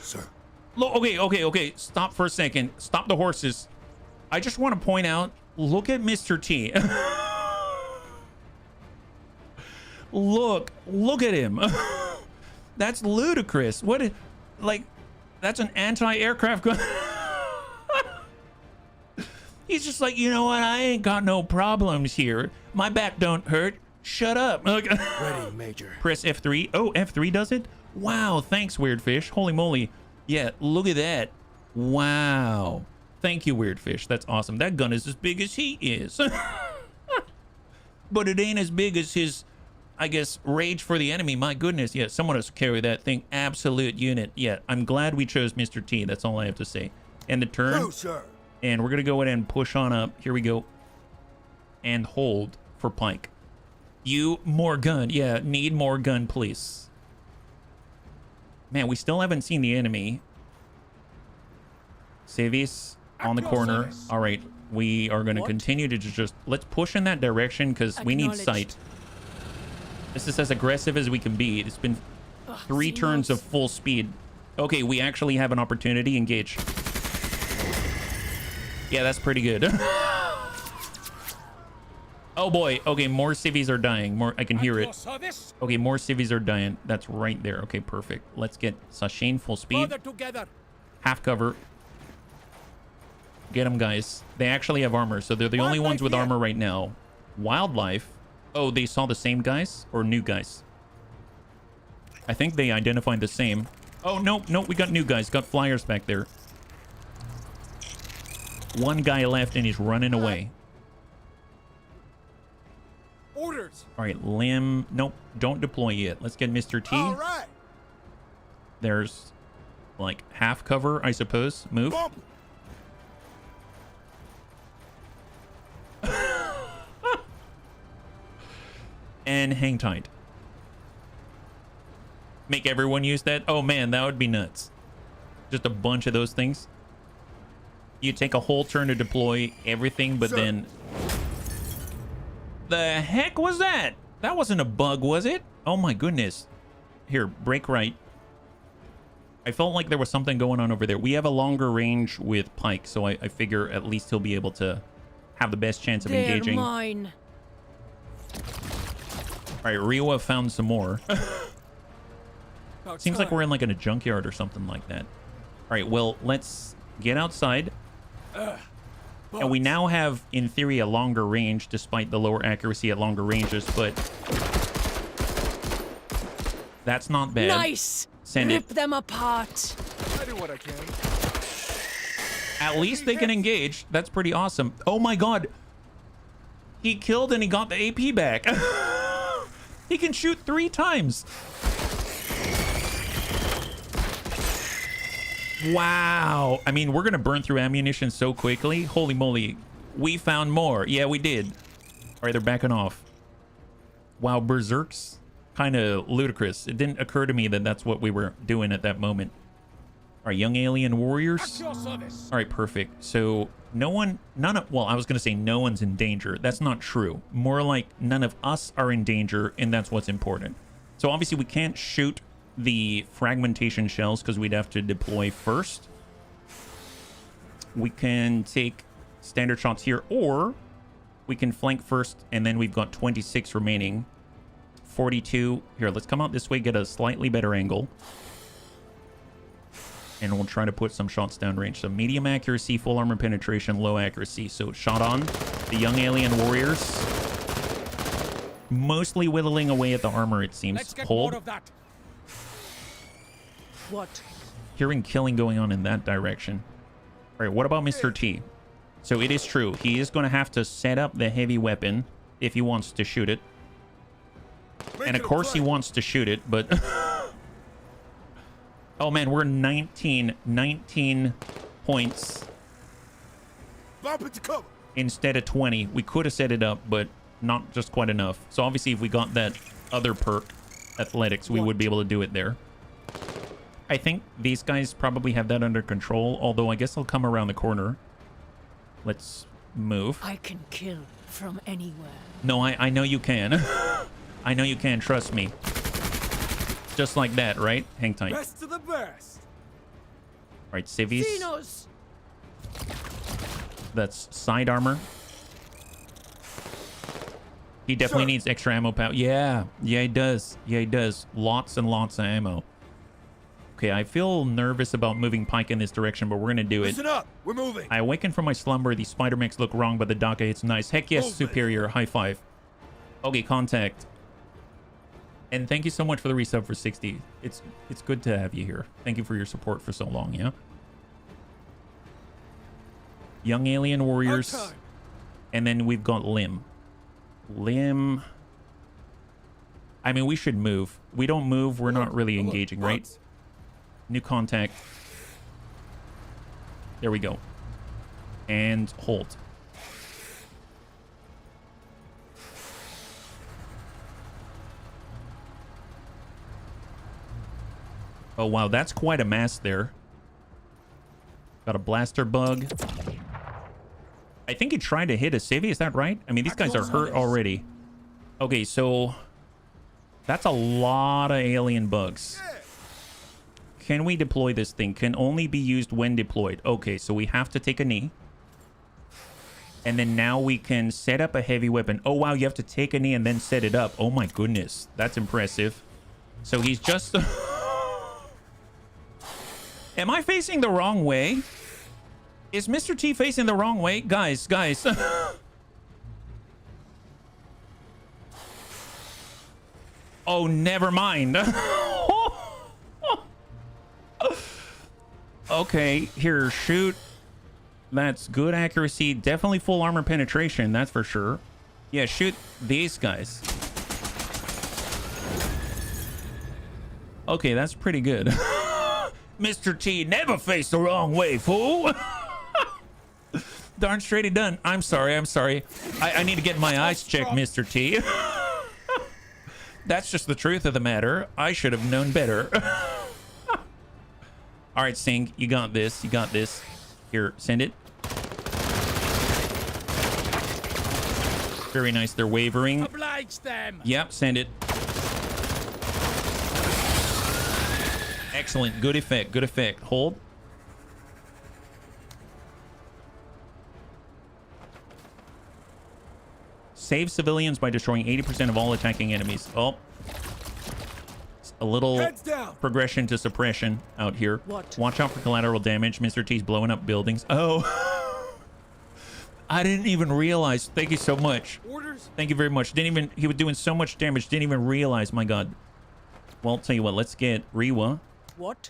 Sir. Look, okay. Stop for a second. Stop the horses. I just want to point out, look at Mr. T. Look at him. That's ludicrous. What, like, that's an anti-aircraft gun. He's just like, you know what? I ain't got no problems here. My back don't hurt. Shut up. Ready, Major. Press F3. Oh, F3 does it? Wow, thanks, Weird Fish. Holy moly. Yeah, look at that. Wow. Thank you, Weird Fish. That's awesome. That gun is as big as he is. But it ain't as big as his, I guess, rage for the enemy. My goodness. Yeah, someone has to carry that thing. Absolute unit. Yeah, I'm glad we chose Mr. T. That's all I have to say. And the turn. Who, sir? And we're going to go ahead and push on up. Here we go. And hold for Pike. You, more gun. Yeah, need more gun, please. Man, we still haven't seen the enemy. Civis on the corner. All right, we are going to continue to just... Let's push in that direction because we need sight. This is as aggressive as we can be. It's been 3 turns of full speed. Okay, we actually have an opportunity. Engage. Yeah, that's pretty good. Oh boy. Okay, more civies are dying. More, I can hear it. Okay, more civies are dying. That's right there. Okay, perfect. Let's get Sashin full speed. Half cover. Get them, guys. They actually have armor, so they're the only ones with armor right now. Wildlife. Oh, they saw the same guys or new guys? I think they identified the same. Oh, no, no, we got new guys. Got flyers back there. One guy left and he's running away. Orders. All right, Lim. Nope, don't deploy yet. Let's get Mr. T. All right. There's like half cover, I suppose. Move. Bump. And hang tight. Make everyone use that. Oh man, that would be nuts. Just a bunch of those things. You take a whole turn to deploy everything, but then... The heck was that? That wasn't a bug, was it? Oh my goodness. Here, break right. I felt like there was something going on over there. We have a longer range with Pike, so I figure at least he'll be able to have the best chance of engaging. They're mine. All right, Riwa found some more. About Seems like time. we're in like in a junkyard or something like that. All right, well, let's get outside. And we now have, in theory, a longer range, despite the lower accuracy at longer ranges, but that's not bad. Nice. Send Rip it. them apart. I do what I can. At least they can engage. That's pretty awesome. Oh my god. He killed and he got the AP back. He can shoot 3 times. Wow. I mean, we're going to burn through ammunition so quickly. Holy moly. We found more. Yeah, we did. All right, they're backing off. Wow, Berserk's kind of ludicrous. It didn't occur to me that that's what we were doing at that moment. All right, young alien warriors. Your service. All right, perfect. So none of, well, I was going to say no one's in danger. That's not true. More like none of us are in danger, and that's what's important. So obviously we can't shoot the fragmentation shells because we'd have to deploy first. We can take standard shots here, or we can flank first, and then we've got 26 remaining. 42. Here, let's come out this way, get a slightly better angle. And we'll try to put some shots downrange. So medium accuracy, full armor penetration, low accuracy. So shot on the young alien warriors. Mostly whittling away at the armor, it seems. Let's get Hold. more of that. What? Hearing killing going on in that direction. All right, what about Mr. T? So it is true. He is going to have to set up the heavy weapon if he wants to shoot it. And of course he wants to shoot it, but... Oh man, we're 19 points Bump it to cover. instead of 20. We could have set it up, but not just quite enough. So obviously if we got that other perk, athletics, we would be able to do it there. I think these guys probably have that under control, although I guess I'll come around the corner. Let's move. I can kill from anywhere. No, I know you can. I know you can, trust me. Just like that, right? Hang tight. All Best of the best. right, civvies. Xenos! That's side armor. He definitely needs extra ammo power. Yeah, he does. Yeah, he does. Lots and lots of ammo. Okay, I feel nervous about moving Pike in this direction, but we're going to do it. Listen up. We're moving. I awaken from my slumber. These spider mechs look wrong, but the Daka hits nice. Heck yes, Movement. superior. High five. Okay, contact. And thank you so much for the resub for 60. It's good to have you here. Thank you for your support for so long, yeah? Young alien warriors. Our time. And then we've got Lim. Lim. I mean, we should move. We don't move, we're not really engaging, right? New contact. There we go. And hold. Oh, wow. That's quite a mass there. Got a blaster bug. I think he tried to hit a civvy. Is that right? I mean, these guys are hurt already. Okay, so that's a lot of alien bugs. Can we deploy this thing? Can only be used when deployed. Okay, so we have to take a knee. And then now we can set up a heavy weapon. Oh, wow. You have to take a knee and then set it up. Oh, my goodness. That's impressive. So he's just... Am I facing the wrong way? Is Mr. T facing the wrong way? Guys. Oh, never mind. Okay, here, shoot. That's good accuracy. Definitely full armor penetration, that's for sure. Yeah, shoot these guys. Okay, that's pretty good. Mr. T, never face the wrong way, fool. Darn straight he done. I'm sorry. I need to get my eyes checked, Mr. T. That's just the truth of the matter. I should have known better. All right, Sing, you got this. Here, send it. Very nice. They're wavering. Oblige them. Yep, send it. Excellent. Good effect. Hold. Save civilians by destroying 80% of all attacking enemies. Oh. A little progression to suppression out here. What? Watch out for collateral damage. Mr. T's blowing up buildings. Oh. I didn't even realize. Thank you so much. Orders? Thank you very much. He was doing so much damage. Didn't even realize. My God. Well, tell you what. Let's get Rewa. What?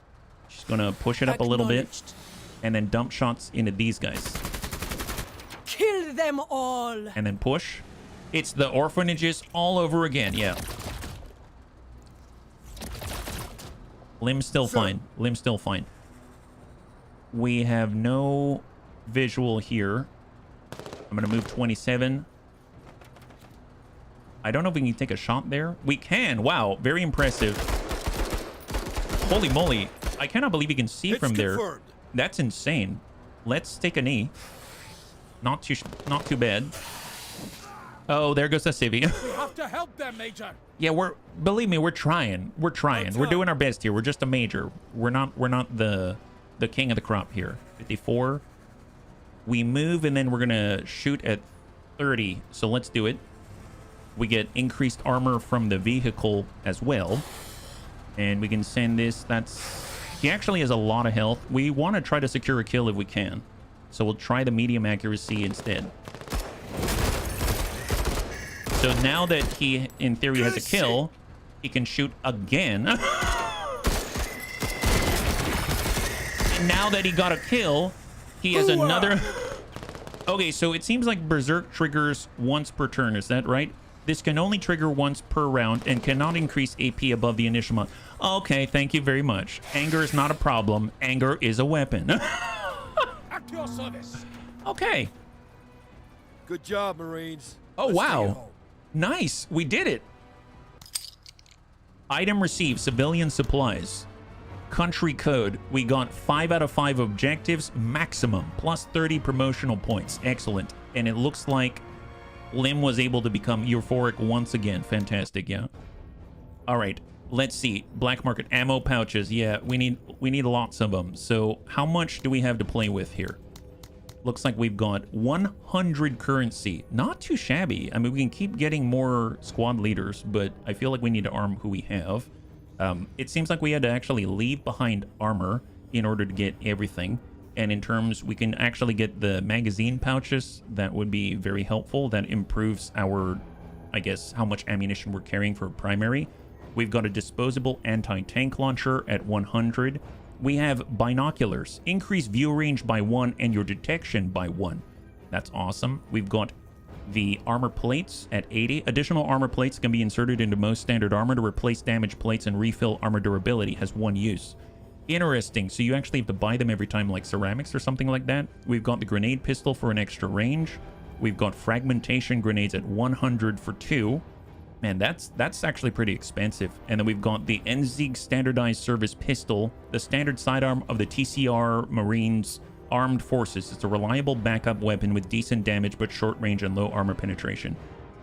She's going to push it up a little bit. And then dump shots into these guys. Kill them all. And then push. It's the orphanages all over again. Yeah. Lim's still fine. We have no visual here. I'm going to move 27. I don't know if we can take a shot there. We can. Wow. Very impressive. Holy moly. I cannot believe you can see from there. That's insane. Let's take a knee. Not too bad. Oh, there goes the civvy. We have to help them, Major. Yeah, believe me, we're trying. We're doing our best here. We're just a major. We're not the king of the crop here. 54. We move and then we're gonna shoot at 30. So let's do it. We get increased armor from the vehicle as well. And we can send this. He actually has a lot of health. We want to try to secure a kill if we can. So we'll try the medium accuracy instead. So now that he, in theory, has a kill, he can shoot again. And now that he got a kill, he has another... Okay, so it seems like Berserk triggers once per turn. Is that right? This can only trigger once per round and cannot increase AP above the initial amount. Okay, thank you very much. Anger is not a problem. Anger is a weapon. At your service. Okay. Good job, Marines. Oh, wow. Nice. We did it. Item received. Civilian supplies. Country code. We got 5 out of 5 objectives maximum. Plus 30 promotional points. Excellent. And it looks like Lim was able to become euphoric once again. Fantastic, yeah. All right. Let's see. Black market ammo pouches. Yeah, we need lots of them. So how much do we have to play with here? Looks like we've got 100 currency. Not too shabby. I mean, we can keep getting more squad leaders, but I feel like we need to arm who we have. It seems like we had to actually leave behind armor in order to get everything. And in terms, we can actually get the magazine pouches. That would be very helpful. That improves our, I guess, how much ammunition we're carrying for primary. We've got a disposable anti-tank launcher at 100. We have binoculars. Increase view range by 1 and your detection by 1. That's awesome. We've got the armor plates at 80. Additional armor plates can be inserted into most standard armor to replace damaged plates and refill armor durability. Has 1 use. Interesting. So you actually have to buy them every time, like ceramics or something like that. We've got the grenade pistol for an extra range. We've got fragmentation grenades at 100 for 2. Man, that's actually pretty expensive. And then we've got the NZIG standardized service pistol, the standard sidearm of the TCR Marines Armed Forces. It's a reliable backup weapon with decent damage but short range and low armor penetration.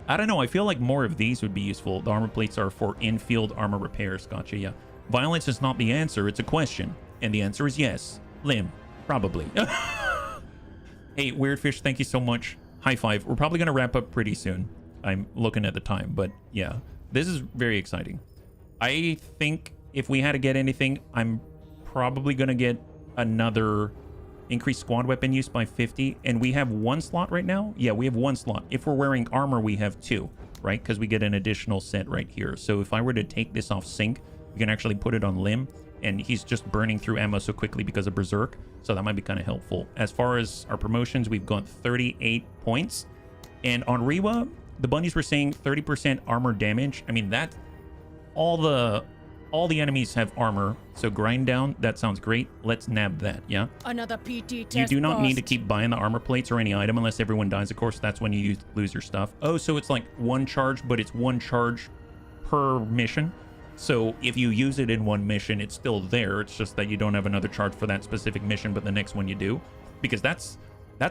I don't know, I feel like more of these would be useful. The armor plates are for in-field armor repairs. Gotcha, yeah. Violence is not the answer, it's a question. And the answer is yes. Lim, probably. Hey, Weirdfish, thank you so much. High five. We're probably going to wrap up pretty soon. I'm looking at the time, but yeah, this is very exciting. I think if we had to get anything, I'm probably going to get another increased squad weapon use by 50. And we have 1 slot right now. Yeah, we have 1 slot. If we're wearing armor, we have 2. right? Because we get an additional set right here. So if I were to take this off sync, we can actually put it on limb, and he's just burning through ammo so quickly because of Berserk. So that might be kind of helpful. As far as our promotions, we've got 38 points. And on Rewa, the bunnies were saying 30% armor damage. I mean, that all the enemies have armor, so grind down. That sounds great. Let's nab that. Yeah, Another PT test. you do not need to bust. keep buying the armor plates or any item unless everyone dies. Of course, that's when you lose your stuff. Oh, so it's like one charge, but it's one charge per mission. So if you use it in one mission, it's still there. It's just that you don't have another charge for that specific mission, but the next one you do, because that's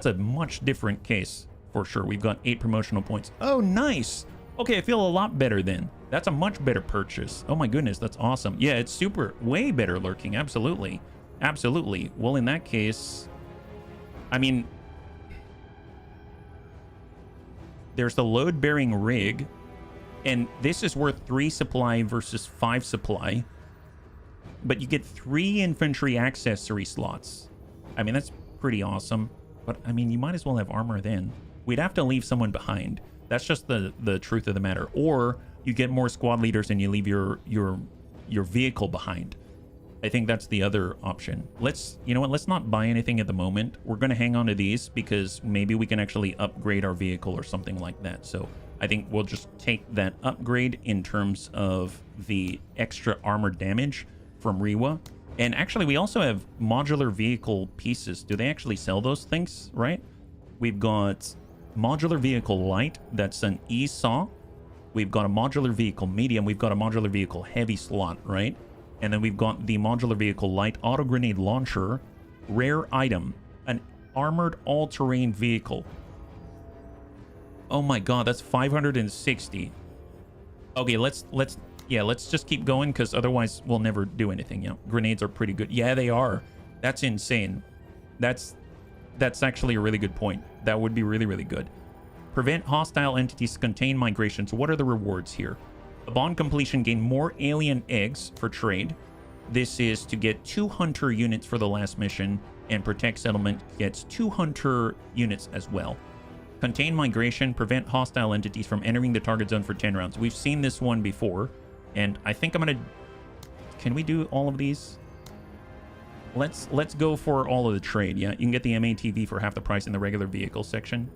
a much different case for sure. We've got 8 promotional points. Oh, nice. Okay, I feel a lot better then. That's a much better purchase. Oh my goodness, that's awesome. Yeah, it's super, way better lurking. Absolutely. Absolutely. Well, in that case, I mean, there's the load-bearing rig, and this is worth 3 supply versus 5 supply, but you get 3 infantry accessory slots. I mean, that's pretty awesome, but I mean, you might as well have armor then. We'd have to leave someone behind. That's just the truth of the matter. Or you get more squad leaders and you leave your vehicle behind. I think that's the other option. You know what, let's not buy anything at the moment. We're going to hang on to these because maybe we can actually upgrade our vehicle or something like that. So I think we'll just take that upgrade in terms of the extra armor damage from Rewa. And actually, we also have modular vehicle pieces. Do they actually sell those things, right? We've got modular vehicle light. That's an E-saw. We've got a modular vehicle medium. We've got a modular vehicle heavy slot, right? And then we've got the modular vehicle light auto grenade launcher. Rare item. An armored all-terrain vehicle. Oh my god, that's 560. Okay, let's just keep going because otherwise we'll never do anything. Yeah, grenades are pretty good. Yeah, they are. That's insane. That's actually a really good point. That would be really, really good. Prevent hostile entities to contain migration. So what are the rewards here? Upon completion, gain more alien eggs for trade. This is to get 2 hunter units for the last mission, and protect settlement gets 2 hunter units as well. Contain migration, prevent hostile entities from entering the target zone for 10 rounds. We've seen this one before, and I think I'm gonna... Can we do all of these? Let's go for all of the trade. Yeah, you can get the MATV for half the price in the regular vehicle section.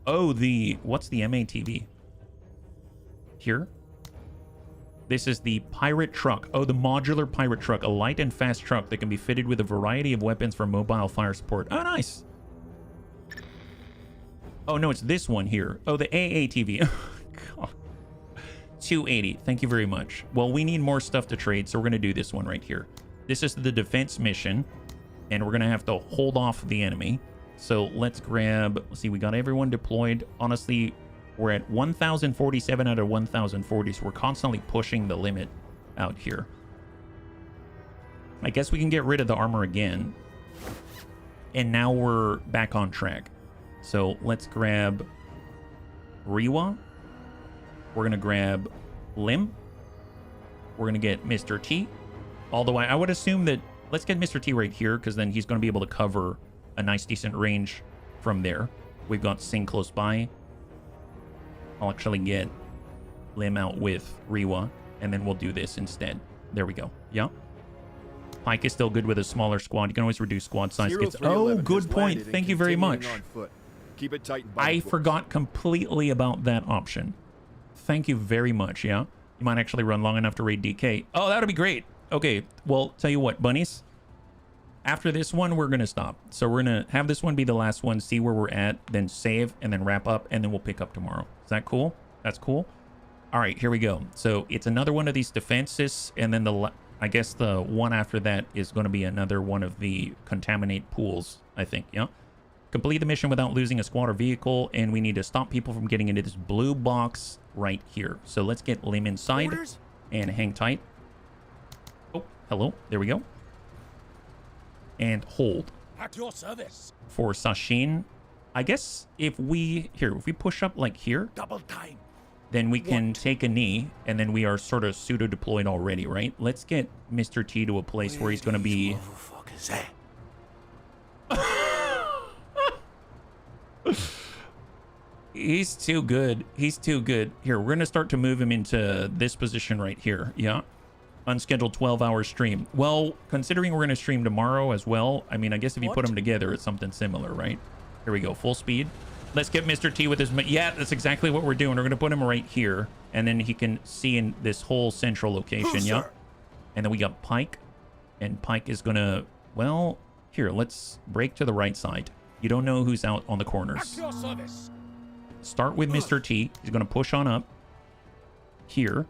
Oh, what's the MATV? Here? This is the pirate truck. Oh, the modular pirate truck, a light and fast truck that can be fitted with a variety of weapons for mobile fire support. Oh, nice. Oh, no, it's this one here. Oh, the AATV. God. 280. Thank you very much. Well, we need more stuff to trade, so we're going to do this one right here. This is the defense mission, and we're going to have to hold off the enemy. So let's grab... Let's see, we got everyone deployed. Honestly, we're at 1,047 out of 1,040, so we're constantly pushing the limit out here. I guess we can get rid of the armor again. And now we're back on track. So let's grab Rewa. We're going to grab Lim. We're going to get Mr. T. Although I would assume that... Let's get Mr. T right here, because then he's going to be able to cover a nice, decent range from there. We've got Sing close by. I'll actually get Lim out with Rewa, and then we'll do this instead. There we go. Yeah. Pike is still good with a smaller squad. You can always reduce squad size. Oh, good point. Thank you very much. Keep it tight and I forgot completely about that option. Thank you very much, yeah? You might actually run long enough to raid DK. Oh, that would be great. Okay, well, tell you what, bunnies. After this one, we're going to stop. So we're going to have this one be the last one, see where we're at, then save, and then wrap up, and then we'll pick up tomorrow. Is that cool? That's cool? All right, here we go. So it's another one of these defenses, and then I guess the one after that is going to be another one of the contaminate pools, I think, yeah? Complete the mission without losing a squad or vehicle, and we need to stop people from getting into this blue box right here. So let's get Lim inside and hang tight. Oh, hello. There we go. And hold. At your service. For Sashin. I guess if we push up like here, Double time. then we can take a knee, and then we are sort of pseudo deployed already, right? Let's get Mr. T to a place where he's going to be. He's too good. He's too good. Here, we're going to start to move him into this position right here. Yeah. Unscheduled 12-hour stream. Well, considering we're going to stream tomorrow as well, I mean, I guess if you put them together, it's something similar, right? Here we go. Full speed. Let's get Mr. T with his... Yeah, that's exactly what we're doing. We're going to put him right here, and then he can see in this whole central location. Yeah. And then we got Pike, and Pike is going to... Well, here, let's break to the right side. You don't know who's out on the corners. Start with Mr. T. He's going to push on up. Here.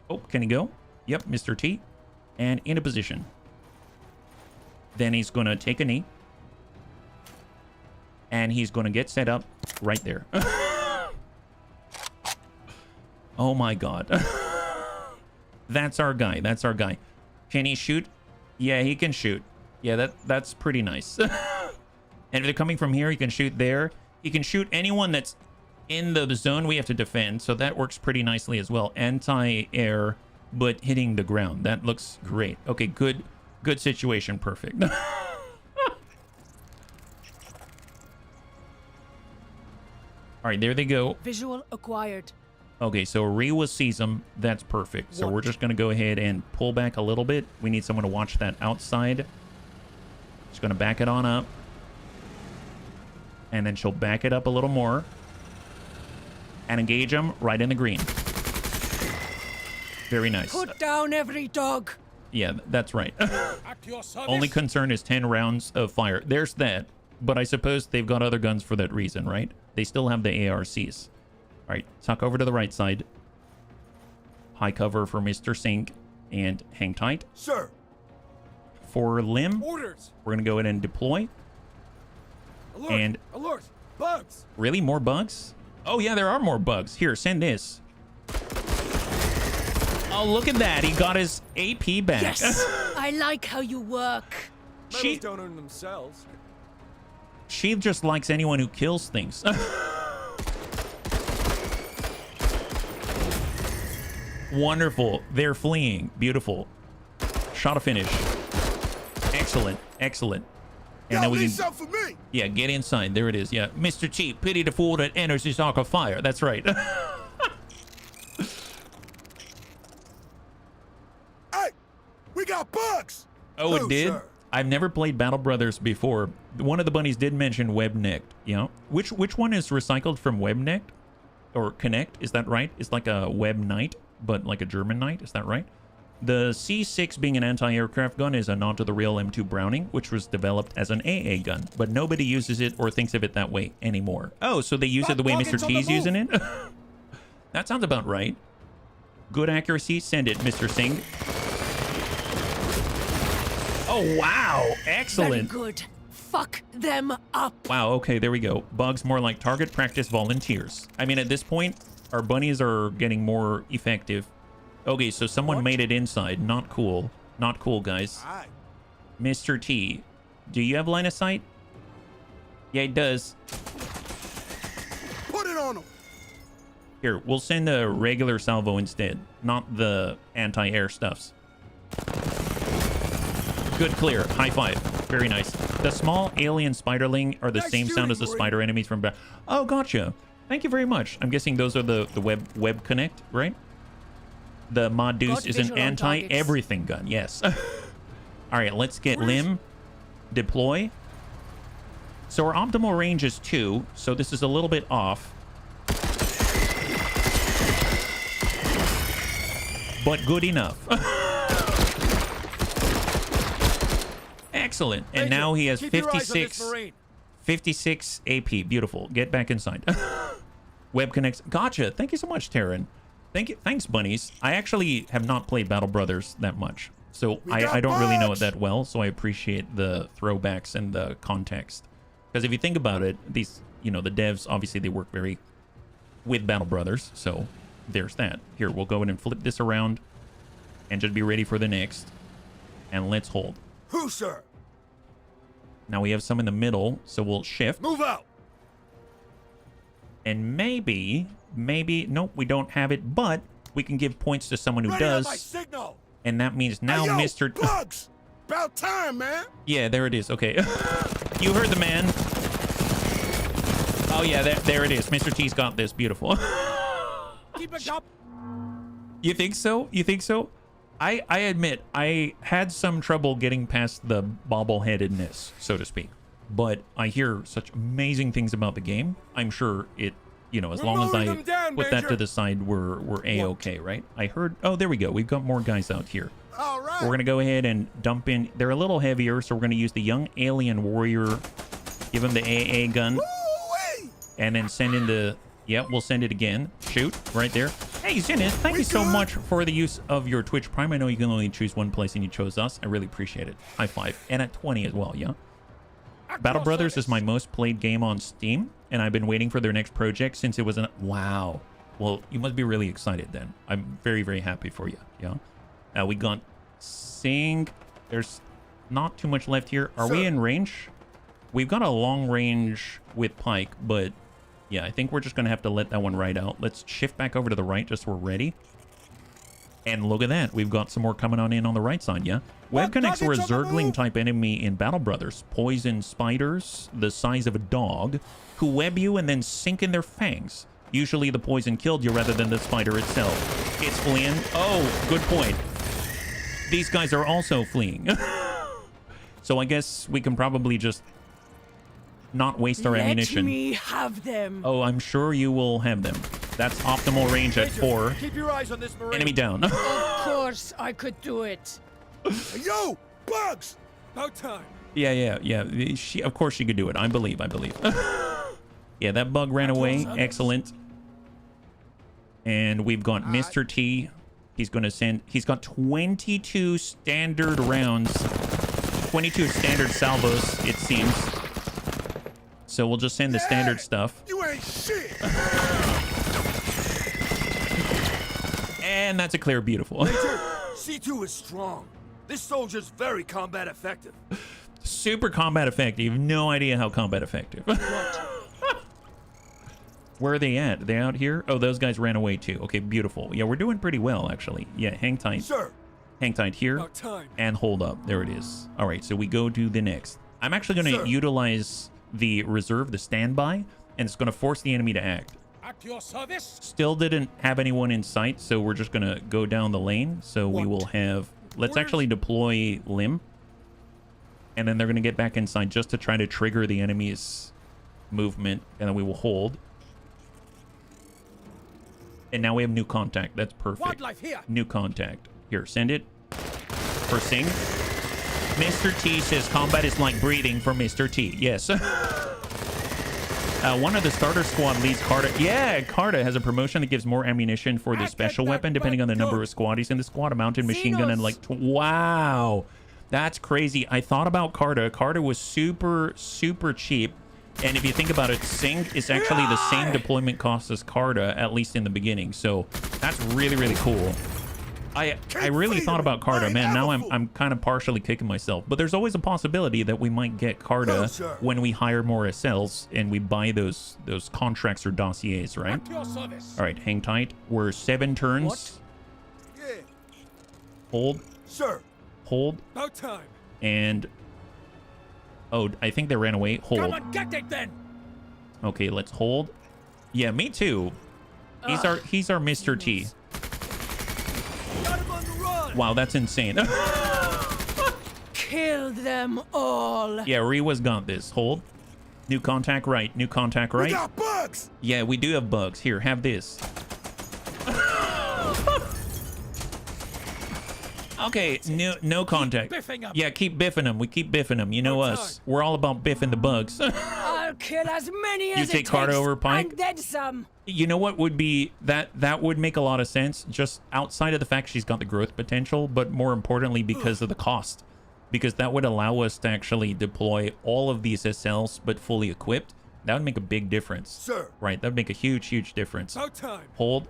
Oh, can he go? Yep, Mr. T. And into position. Then he's going to take a knee. And he's going to get set up right there. Oh my god. That's our guy. That's our guy. Can he shoot? Yeah, he can shoot. Yeah, that's pretty nice. And if they're coming from here, he can shoot there. He can shoot anyone that's in the zone we have to defend. So that works pretty nicely as well. Anti-air, but hitting the ground. That looks great. Okay, good situation. Perfect. All right, there they go. Visual acquired. Okay, so Rewa sees them. That's perfect. So we're just going to go ahead and pull back a little bit. We need someone to watch that outside. Just going to back it on up. And then she'll back it up a little more. And engage them right in the green. Very nice. Put down every dog. Yeah, that's right. Only concern is 10 rounds of fire. There's that. But I suppose they've got other guns for that reason, right? They still have the ARCs. All right, tuck over to the right side. High cover for Mr. Sink. And hang tight. Sir. For Lim, Orders. we're going to go ahead and deploy. Alert. And Alert. Bugs. really, more bugs? Oh, yeah, there are more bugs. Here, send this. Oh, look at that. He got his AP back. Yes. I like how you work. Medals don't earn themselves. She just likes anyone who kills things. Wonderful. They're fleeing. Beautiful. Shot a finish. Excellent. Excellent. And then we can... for me. Yeah, get inside. There it is. Yeah. Mr. T, pity the fool that enters his arc of fire. That's right. Hey, we got bugs. Oh, it did? Sir. I've never played Battle Brothers before. One of the bunnies did mention Webnecked. You know, which one is recycled from Webnecked or Connect? Is that right? It's like a Web Knight, but like a German Knight. Is that right? The C6 being an anti-aircraft gun is a nod to the real M2 Browning, which was developed as an AA gun, but nobody uses it or thinks of it that way anymore. Oh, so they use it the way Mr. T's using it? That sounds about right. Good accuracy. Send it, Mr. Singh. Oh, wow. Excellent. Very good. Fuck them up. Wow, okay, there we go. Bugs more like target practice volunteers. I mean, at this point, our bunnies are getting more effective. Okay, so someone made it inside. Not cool. Not cool, guys. Aye. Mr. T, do you have line of sight? Yeah, it does. Put it on him. Here, we'll send a regular salvo instead, not the anti-air stuffs. Good clear. High five. Very nice. The small alien spiderling are the same sound as the spider enemies from... Oh, gotcha. Thank you very much. I'm guessing those are the web connect, right? The Mod Deuce is an anti-everything gun. Yes. All right, let's get Lim. Deploy. So our optimal range is 2, so this is a little bit off. But good enough. Excellent. And now he has 56 AP. Beautiful. Get back inside. Web connects. Gotcha. Thank you so much, Taryn. Thank you. Thanks, bunnies. I actually have not played Battle Brothers that much, so I don't really know it that well, so I appreciate the throwbacks and the context. Because if you think about it, these, you know, the devs, obviously they work very with Battle Brothers, so there's that. Here, we'll go in and flip this around and just be ready for the next. And let's hold. Who, sir? Now we have some in the middle, so we'll shift. Move out. And maybe, nope, we don't have it, but we can give points to someone who does. Signal. And that means now hey, yo, Mr. Bugs. About time, man. Yeah, there it is. Okay. You heard the man. Oh yeah, there it is. Mr. T's got this. Beautiful. Keep it up. You think so? You think so? I admit I had some trouble getting past the bobbleheadedness, so to speak. But I hear such amazing things about the game. I'm sure it, you know, as long as I put that to the side, we're a-okay, right? I heard. Oh, there we go. We've got more guys out here. All right. We're gonna go ahead and dump in. They're a little heavier, so we're gonna use the young alien warrior. Give him the AA gun, and then send in the. Yep, we'll send it again. Shoot right there. Hey, Zinnis, thank you so much for the use of your Twitch Prime. I know you can only choose one place, and you chose us. I really appreciate it. High five, and at 20 as well. Yeah. Battle Brothers is my most played game on Steam, and I've been waiting for their next project since it was an. Wow. Well, you must be really excited then. I'm very, very happy for you. Yeah. We got Sing. There's not too much left here. Are we in range? We've got a long range with Pike, but yeah, I think we're just going to have to let that one ride out. Let's shift back over to the right just so we're ready. And look at that. We've got some more coming on in on the right side, yeah? Web connects were a Zergling type enemy in Battle Brothers. Poison spiders the size of a dog who web you and then sink in their fangs. Usually the poison killed you rather than the spider itself. It's fleeing. Oh, good point. These guys are also fleeing. So I guess we can probably just not waste our ammunition. Let me have them. Oh, I'm sure you will have them. That's optimal range at 4. Keep your eyes on this marine. Enemy down. Of course I could do it. Yo, bugs! About time. Yeah. Of course she could do it. I believe. Yeah, that bug ran away. Excellent. And we've got Mr. T. He's going to send. He's got 22 standard rounds. 22 standard salvos, it seems. So we'll just send the standard stuff. You ain't shit. And that's a clear. Beautiful. C2 is strong. This soldier's very combat effective. Super combat effective. You have no idea how combat effective. Where are they at? Are they out here? Oh, those guys ran away too. Okay, beautiful. Yeah, we're doing pretty well, actually. Yeah, hang tight. Sir. Hang tight here. About time. And hold up. There it is. All right, so we go to the next. I'm actually going to utilize the reserve, the standby, and it's going to force the enemy to act. At your service. Still didn't have anyone in sight, so we're just going to go down the lane. So we will have... Let's actually deploy Lim. And then they're going to get back inside just to try to trigger the enemy's movement. And then we will hold. And now we have new contact. That's perfect. Wildlife here. New contact. Here, send it. For Sing. Mr. T says combat is like breathing for Mr. T. Yes. One of the starter squad leads Carta. Yeah, Carta has a promotion that gives more ammunition for the special weapon depending on the number of squaddies in the squad. A mounted machine gun and like... Wow. That's crazy. I thought about Carta. Carta was super, super cheap. And if you think about it, Sing is actually the same deployment cost as Carta, at least in the beginning. So that's really, really cool. I really thought about Carta, man. Now I'm kind of partially kicking myself. But there's always a possibility that we might get Carta when we hire more SLs and we buy those contracts or dossiers, right? All right, hang tight. We're 7 turns. What? Yeah. Hold. Sir. Hold. About time. And... Oh, I think they ran away. Hold. Come on, get it then. Okay, let's hold. Yeah, me too. He's our Mr. T. Got him on the run. Wow, that's insane. Kill them all. Yeah, Rewa's got this. Hold. New contact right. New contact right. We got bugs. Yeah, we do have bugs. Here, have this. Okay, no contact. biffing 'em. Yeah, keep biffing them. We keep biffing them. You know us. We're all about biffing the bugs. I'll kill as many as take Carta over Pike? and then some. You know what would be that would make a lot of sense, just outside of the fact she's got the growth potential, but more importantly because of the cost. Because that would allow us to actually deploy all of these SLs but fully equipped. That would make a big difference. Sir. Right, that would make a huge difference. About time. Hold,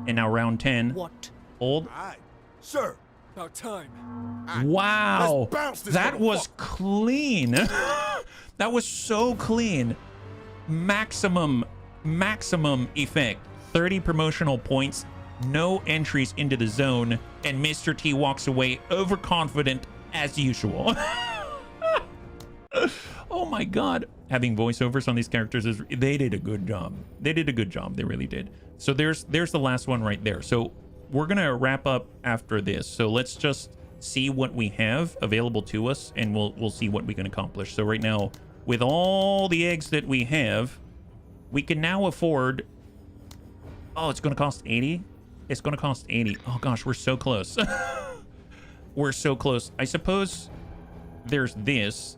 and now round 10. What? Hold. All right. Sir. About time. Wow. Let's bounce this That was motherfucker. clean. That was so clean. Maximum effect. 30 promotional points, no entries into the zone, and Mr. T walks away overconfident as usual. Oh my god. Having voiceovers on these characters is, they did a good job. They did a good job. They really did. So there's the last one right there. So we're gonna wrap up after this. So let's just see what we have available to us, and we'll see what we can accomplish. So right now, with all the eggs that we have, we can now afford... Oh, it's gonna cost 80? It's gonna cost 80. Oh gosh, we're so close. We're so close. I suppose there's this.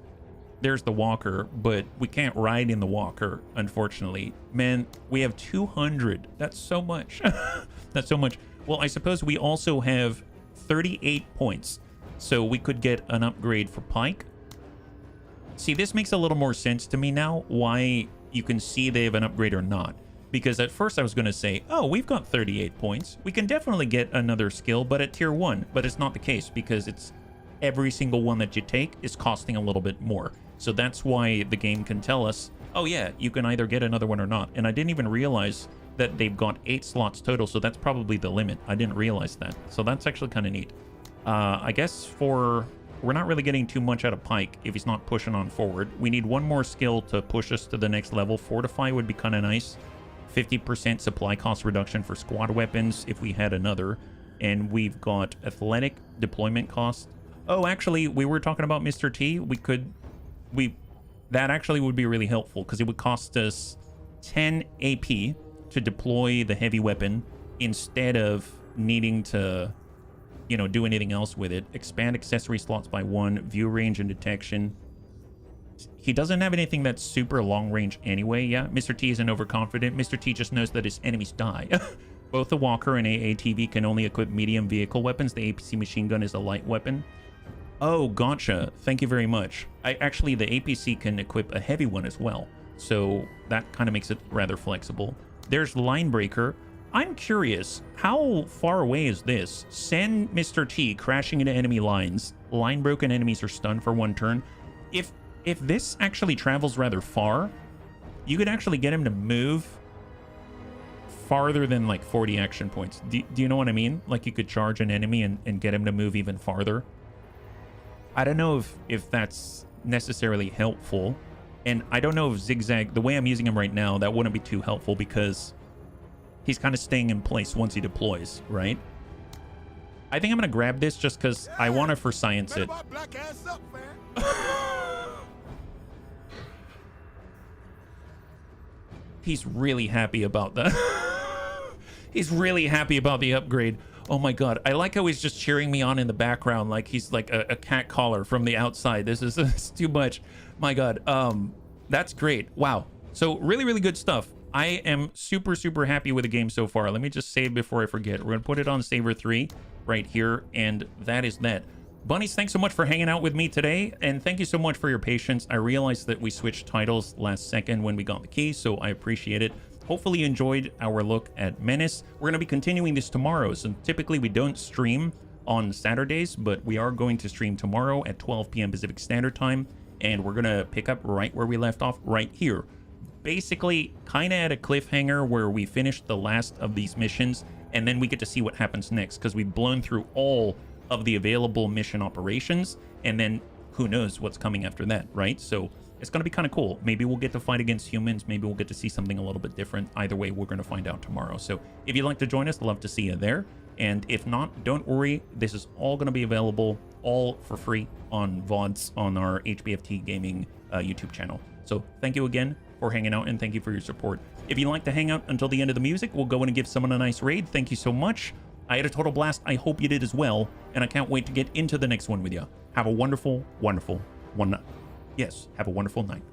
There's the walker, but we can't ride in the walker, unfortunately. Man, we have 200. That's so much. That's so much. Well, I suppose we also have 38 points, so we could get an upgrade for Pike. See, this makes a little more sense to me now, why you can see they have an upgrade or not. Because at first I was going to say, oh, we've got 38 points. We can definitely get another skill, but at tier 1. But it's not the case, because it's every single one that you take is costing a little bit more. So that's why the game can tell us, oh yeah, you can either get another one or not. And I didn't even realize that they've got 8 slots total, so that's probably the limit. I didn't realize that. So that's actually kind of neat. I guess we're not really getting too much out of Pike if he's not pushing on forward. We need one more skill to push us to the next level. Fortify would be kind of nice. 50% supply cost reduction for squad weapons if we had another. And we've got athletic deployment cost. Oh, actually, we were talking about Mr. T. That actually would be really helpful, because it would cost us 10 AP to deploy the heavy weapon instead of needing to, you know, do anything else with it. Expand accessory slots by 1, view range and detection. He doesn't have anything that's super long range anyway. Yeah, Mr. T isn't overconfident. Mr. T just knows that his enemies die. Both the Walker and AATV can only equip medium vehicle weapons. The APC machine gun is a light weapon. Oh, gotcha. Thank you very much. Actually, the APC can equip a heavy one as well, so that kind of makes it rather flexible. There's Line Breaker. I'm curious, how far away is this? Send Mr. T crashing into enemy lines. Line broken enemies are stunned for 1 turn. If this actually travels rather far, you could actually get him to move farther than like 40 action points. Do you know what I mean? Like, you could charge an enemy and get him to move even farther. I don't know if that's necessarily helpful. And I don't know if Zigzag, the way I'm using him right now, that wouldn't be too helpful, because he's kind of staying in place once he deploys, right? I think I'm going to grab this just because I want to for science it. He's really happy about that. He's really happy about the upgrade. Oh my god, I like how he's just cheering me on in the background like he's like a cat caller from the outside. This is too much. My god, that's great. Wow. So really good stuff. I am super happy with the game so far. Let me just save before I forget. We're gonna put it on Saber 3 right here, and that is that. Bunnies, thanks so much for hanging out with me today, and thank you so much for your patience. I realized that we switched titles last second when we got the key, so I appreciate it. Hopefully you enjoyed our look at Menace. We're going to be continuing this tomorrow, so typically we don't stream on Saturdays, but we are going to stream tomorrow at 12 p.m. Pacific Standard Time, and we're going to pick up right where we left off right here. Basically, kind of at a cliffhanger where we finished the last of these missions, and then we get to see what happens next, because we've blown through all of the available mission operations, and then who knows what's coming after that, right? So it's going to be kind of cool. Maybe we'll get to fight against humans. Maybe we'll get to see something a little bit different. Either way, we're going to find out tomorrow. So if you'd like to join us, I'd love to see you there. And if not, don't worry. This is all going to be available all for free on VODs on our HBFT Gaming YouTube channel. So thank you again for hanging out, and thank you for your support. If you'd like to hang out until the end of the music, we'll go in and give someone a nice raid. Thank you so much. I had a total blast. I hope you did as well. And I can't wait to get into the next one with you. Have a wonderful, wonderful one. Yes, have a wonderful night.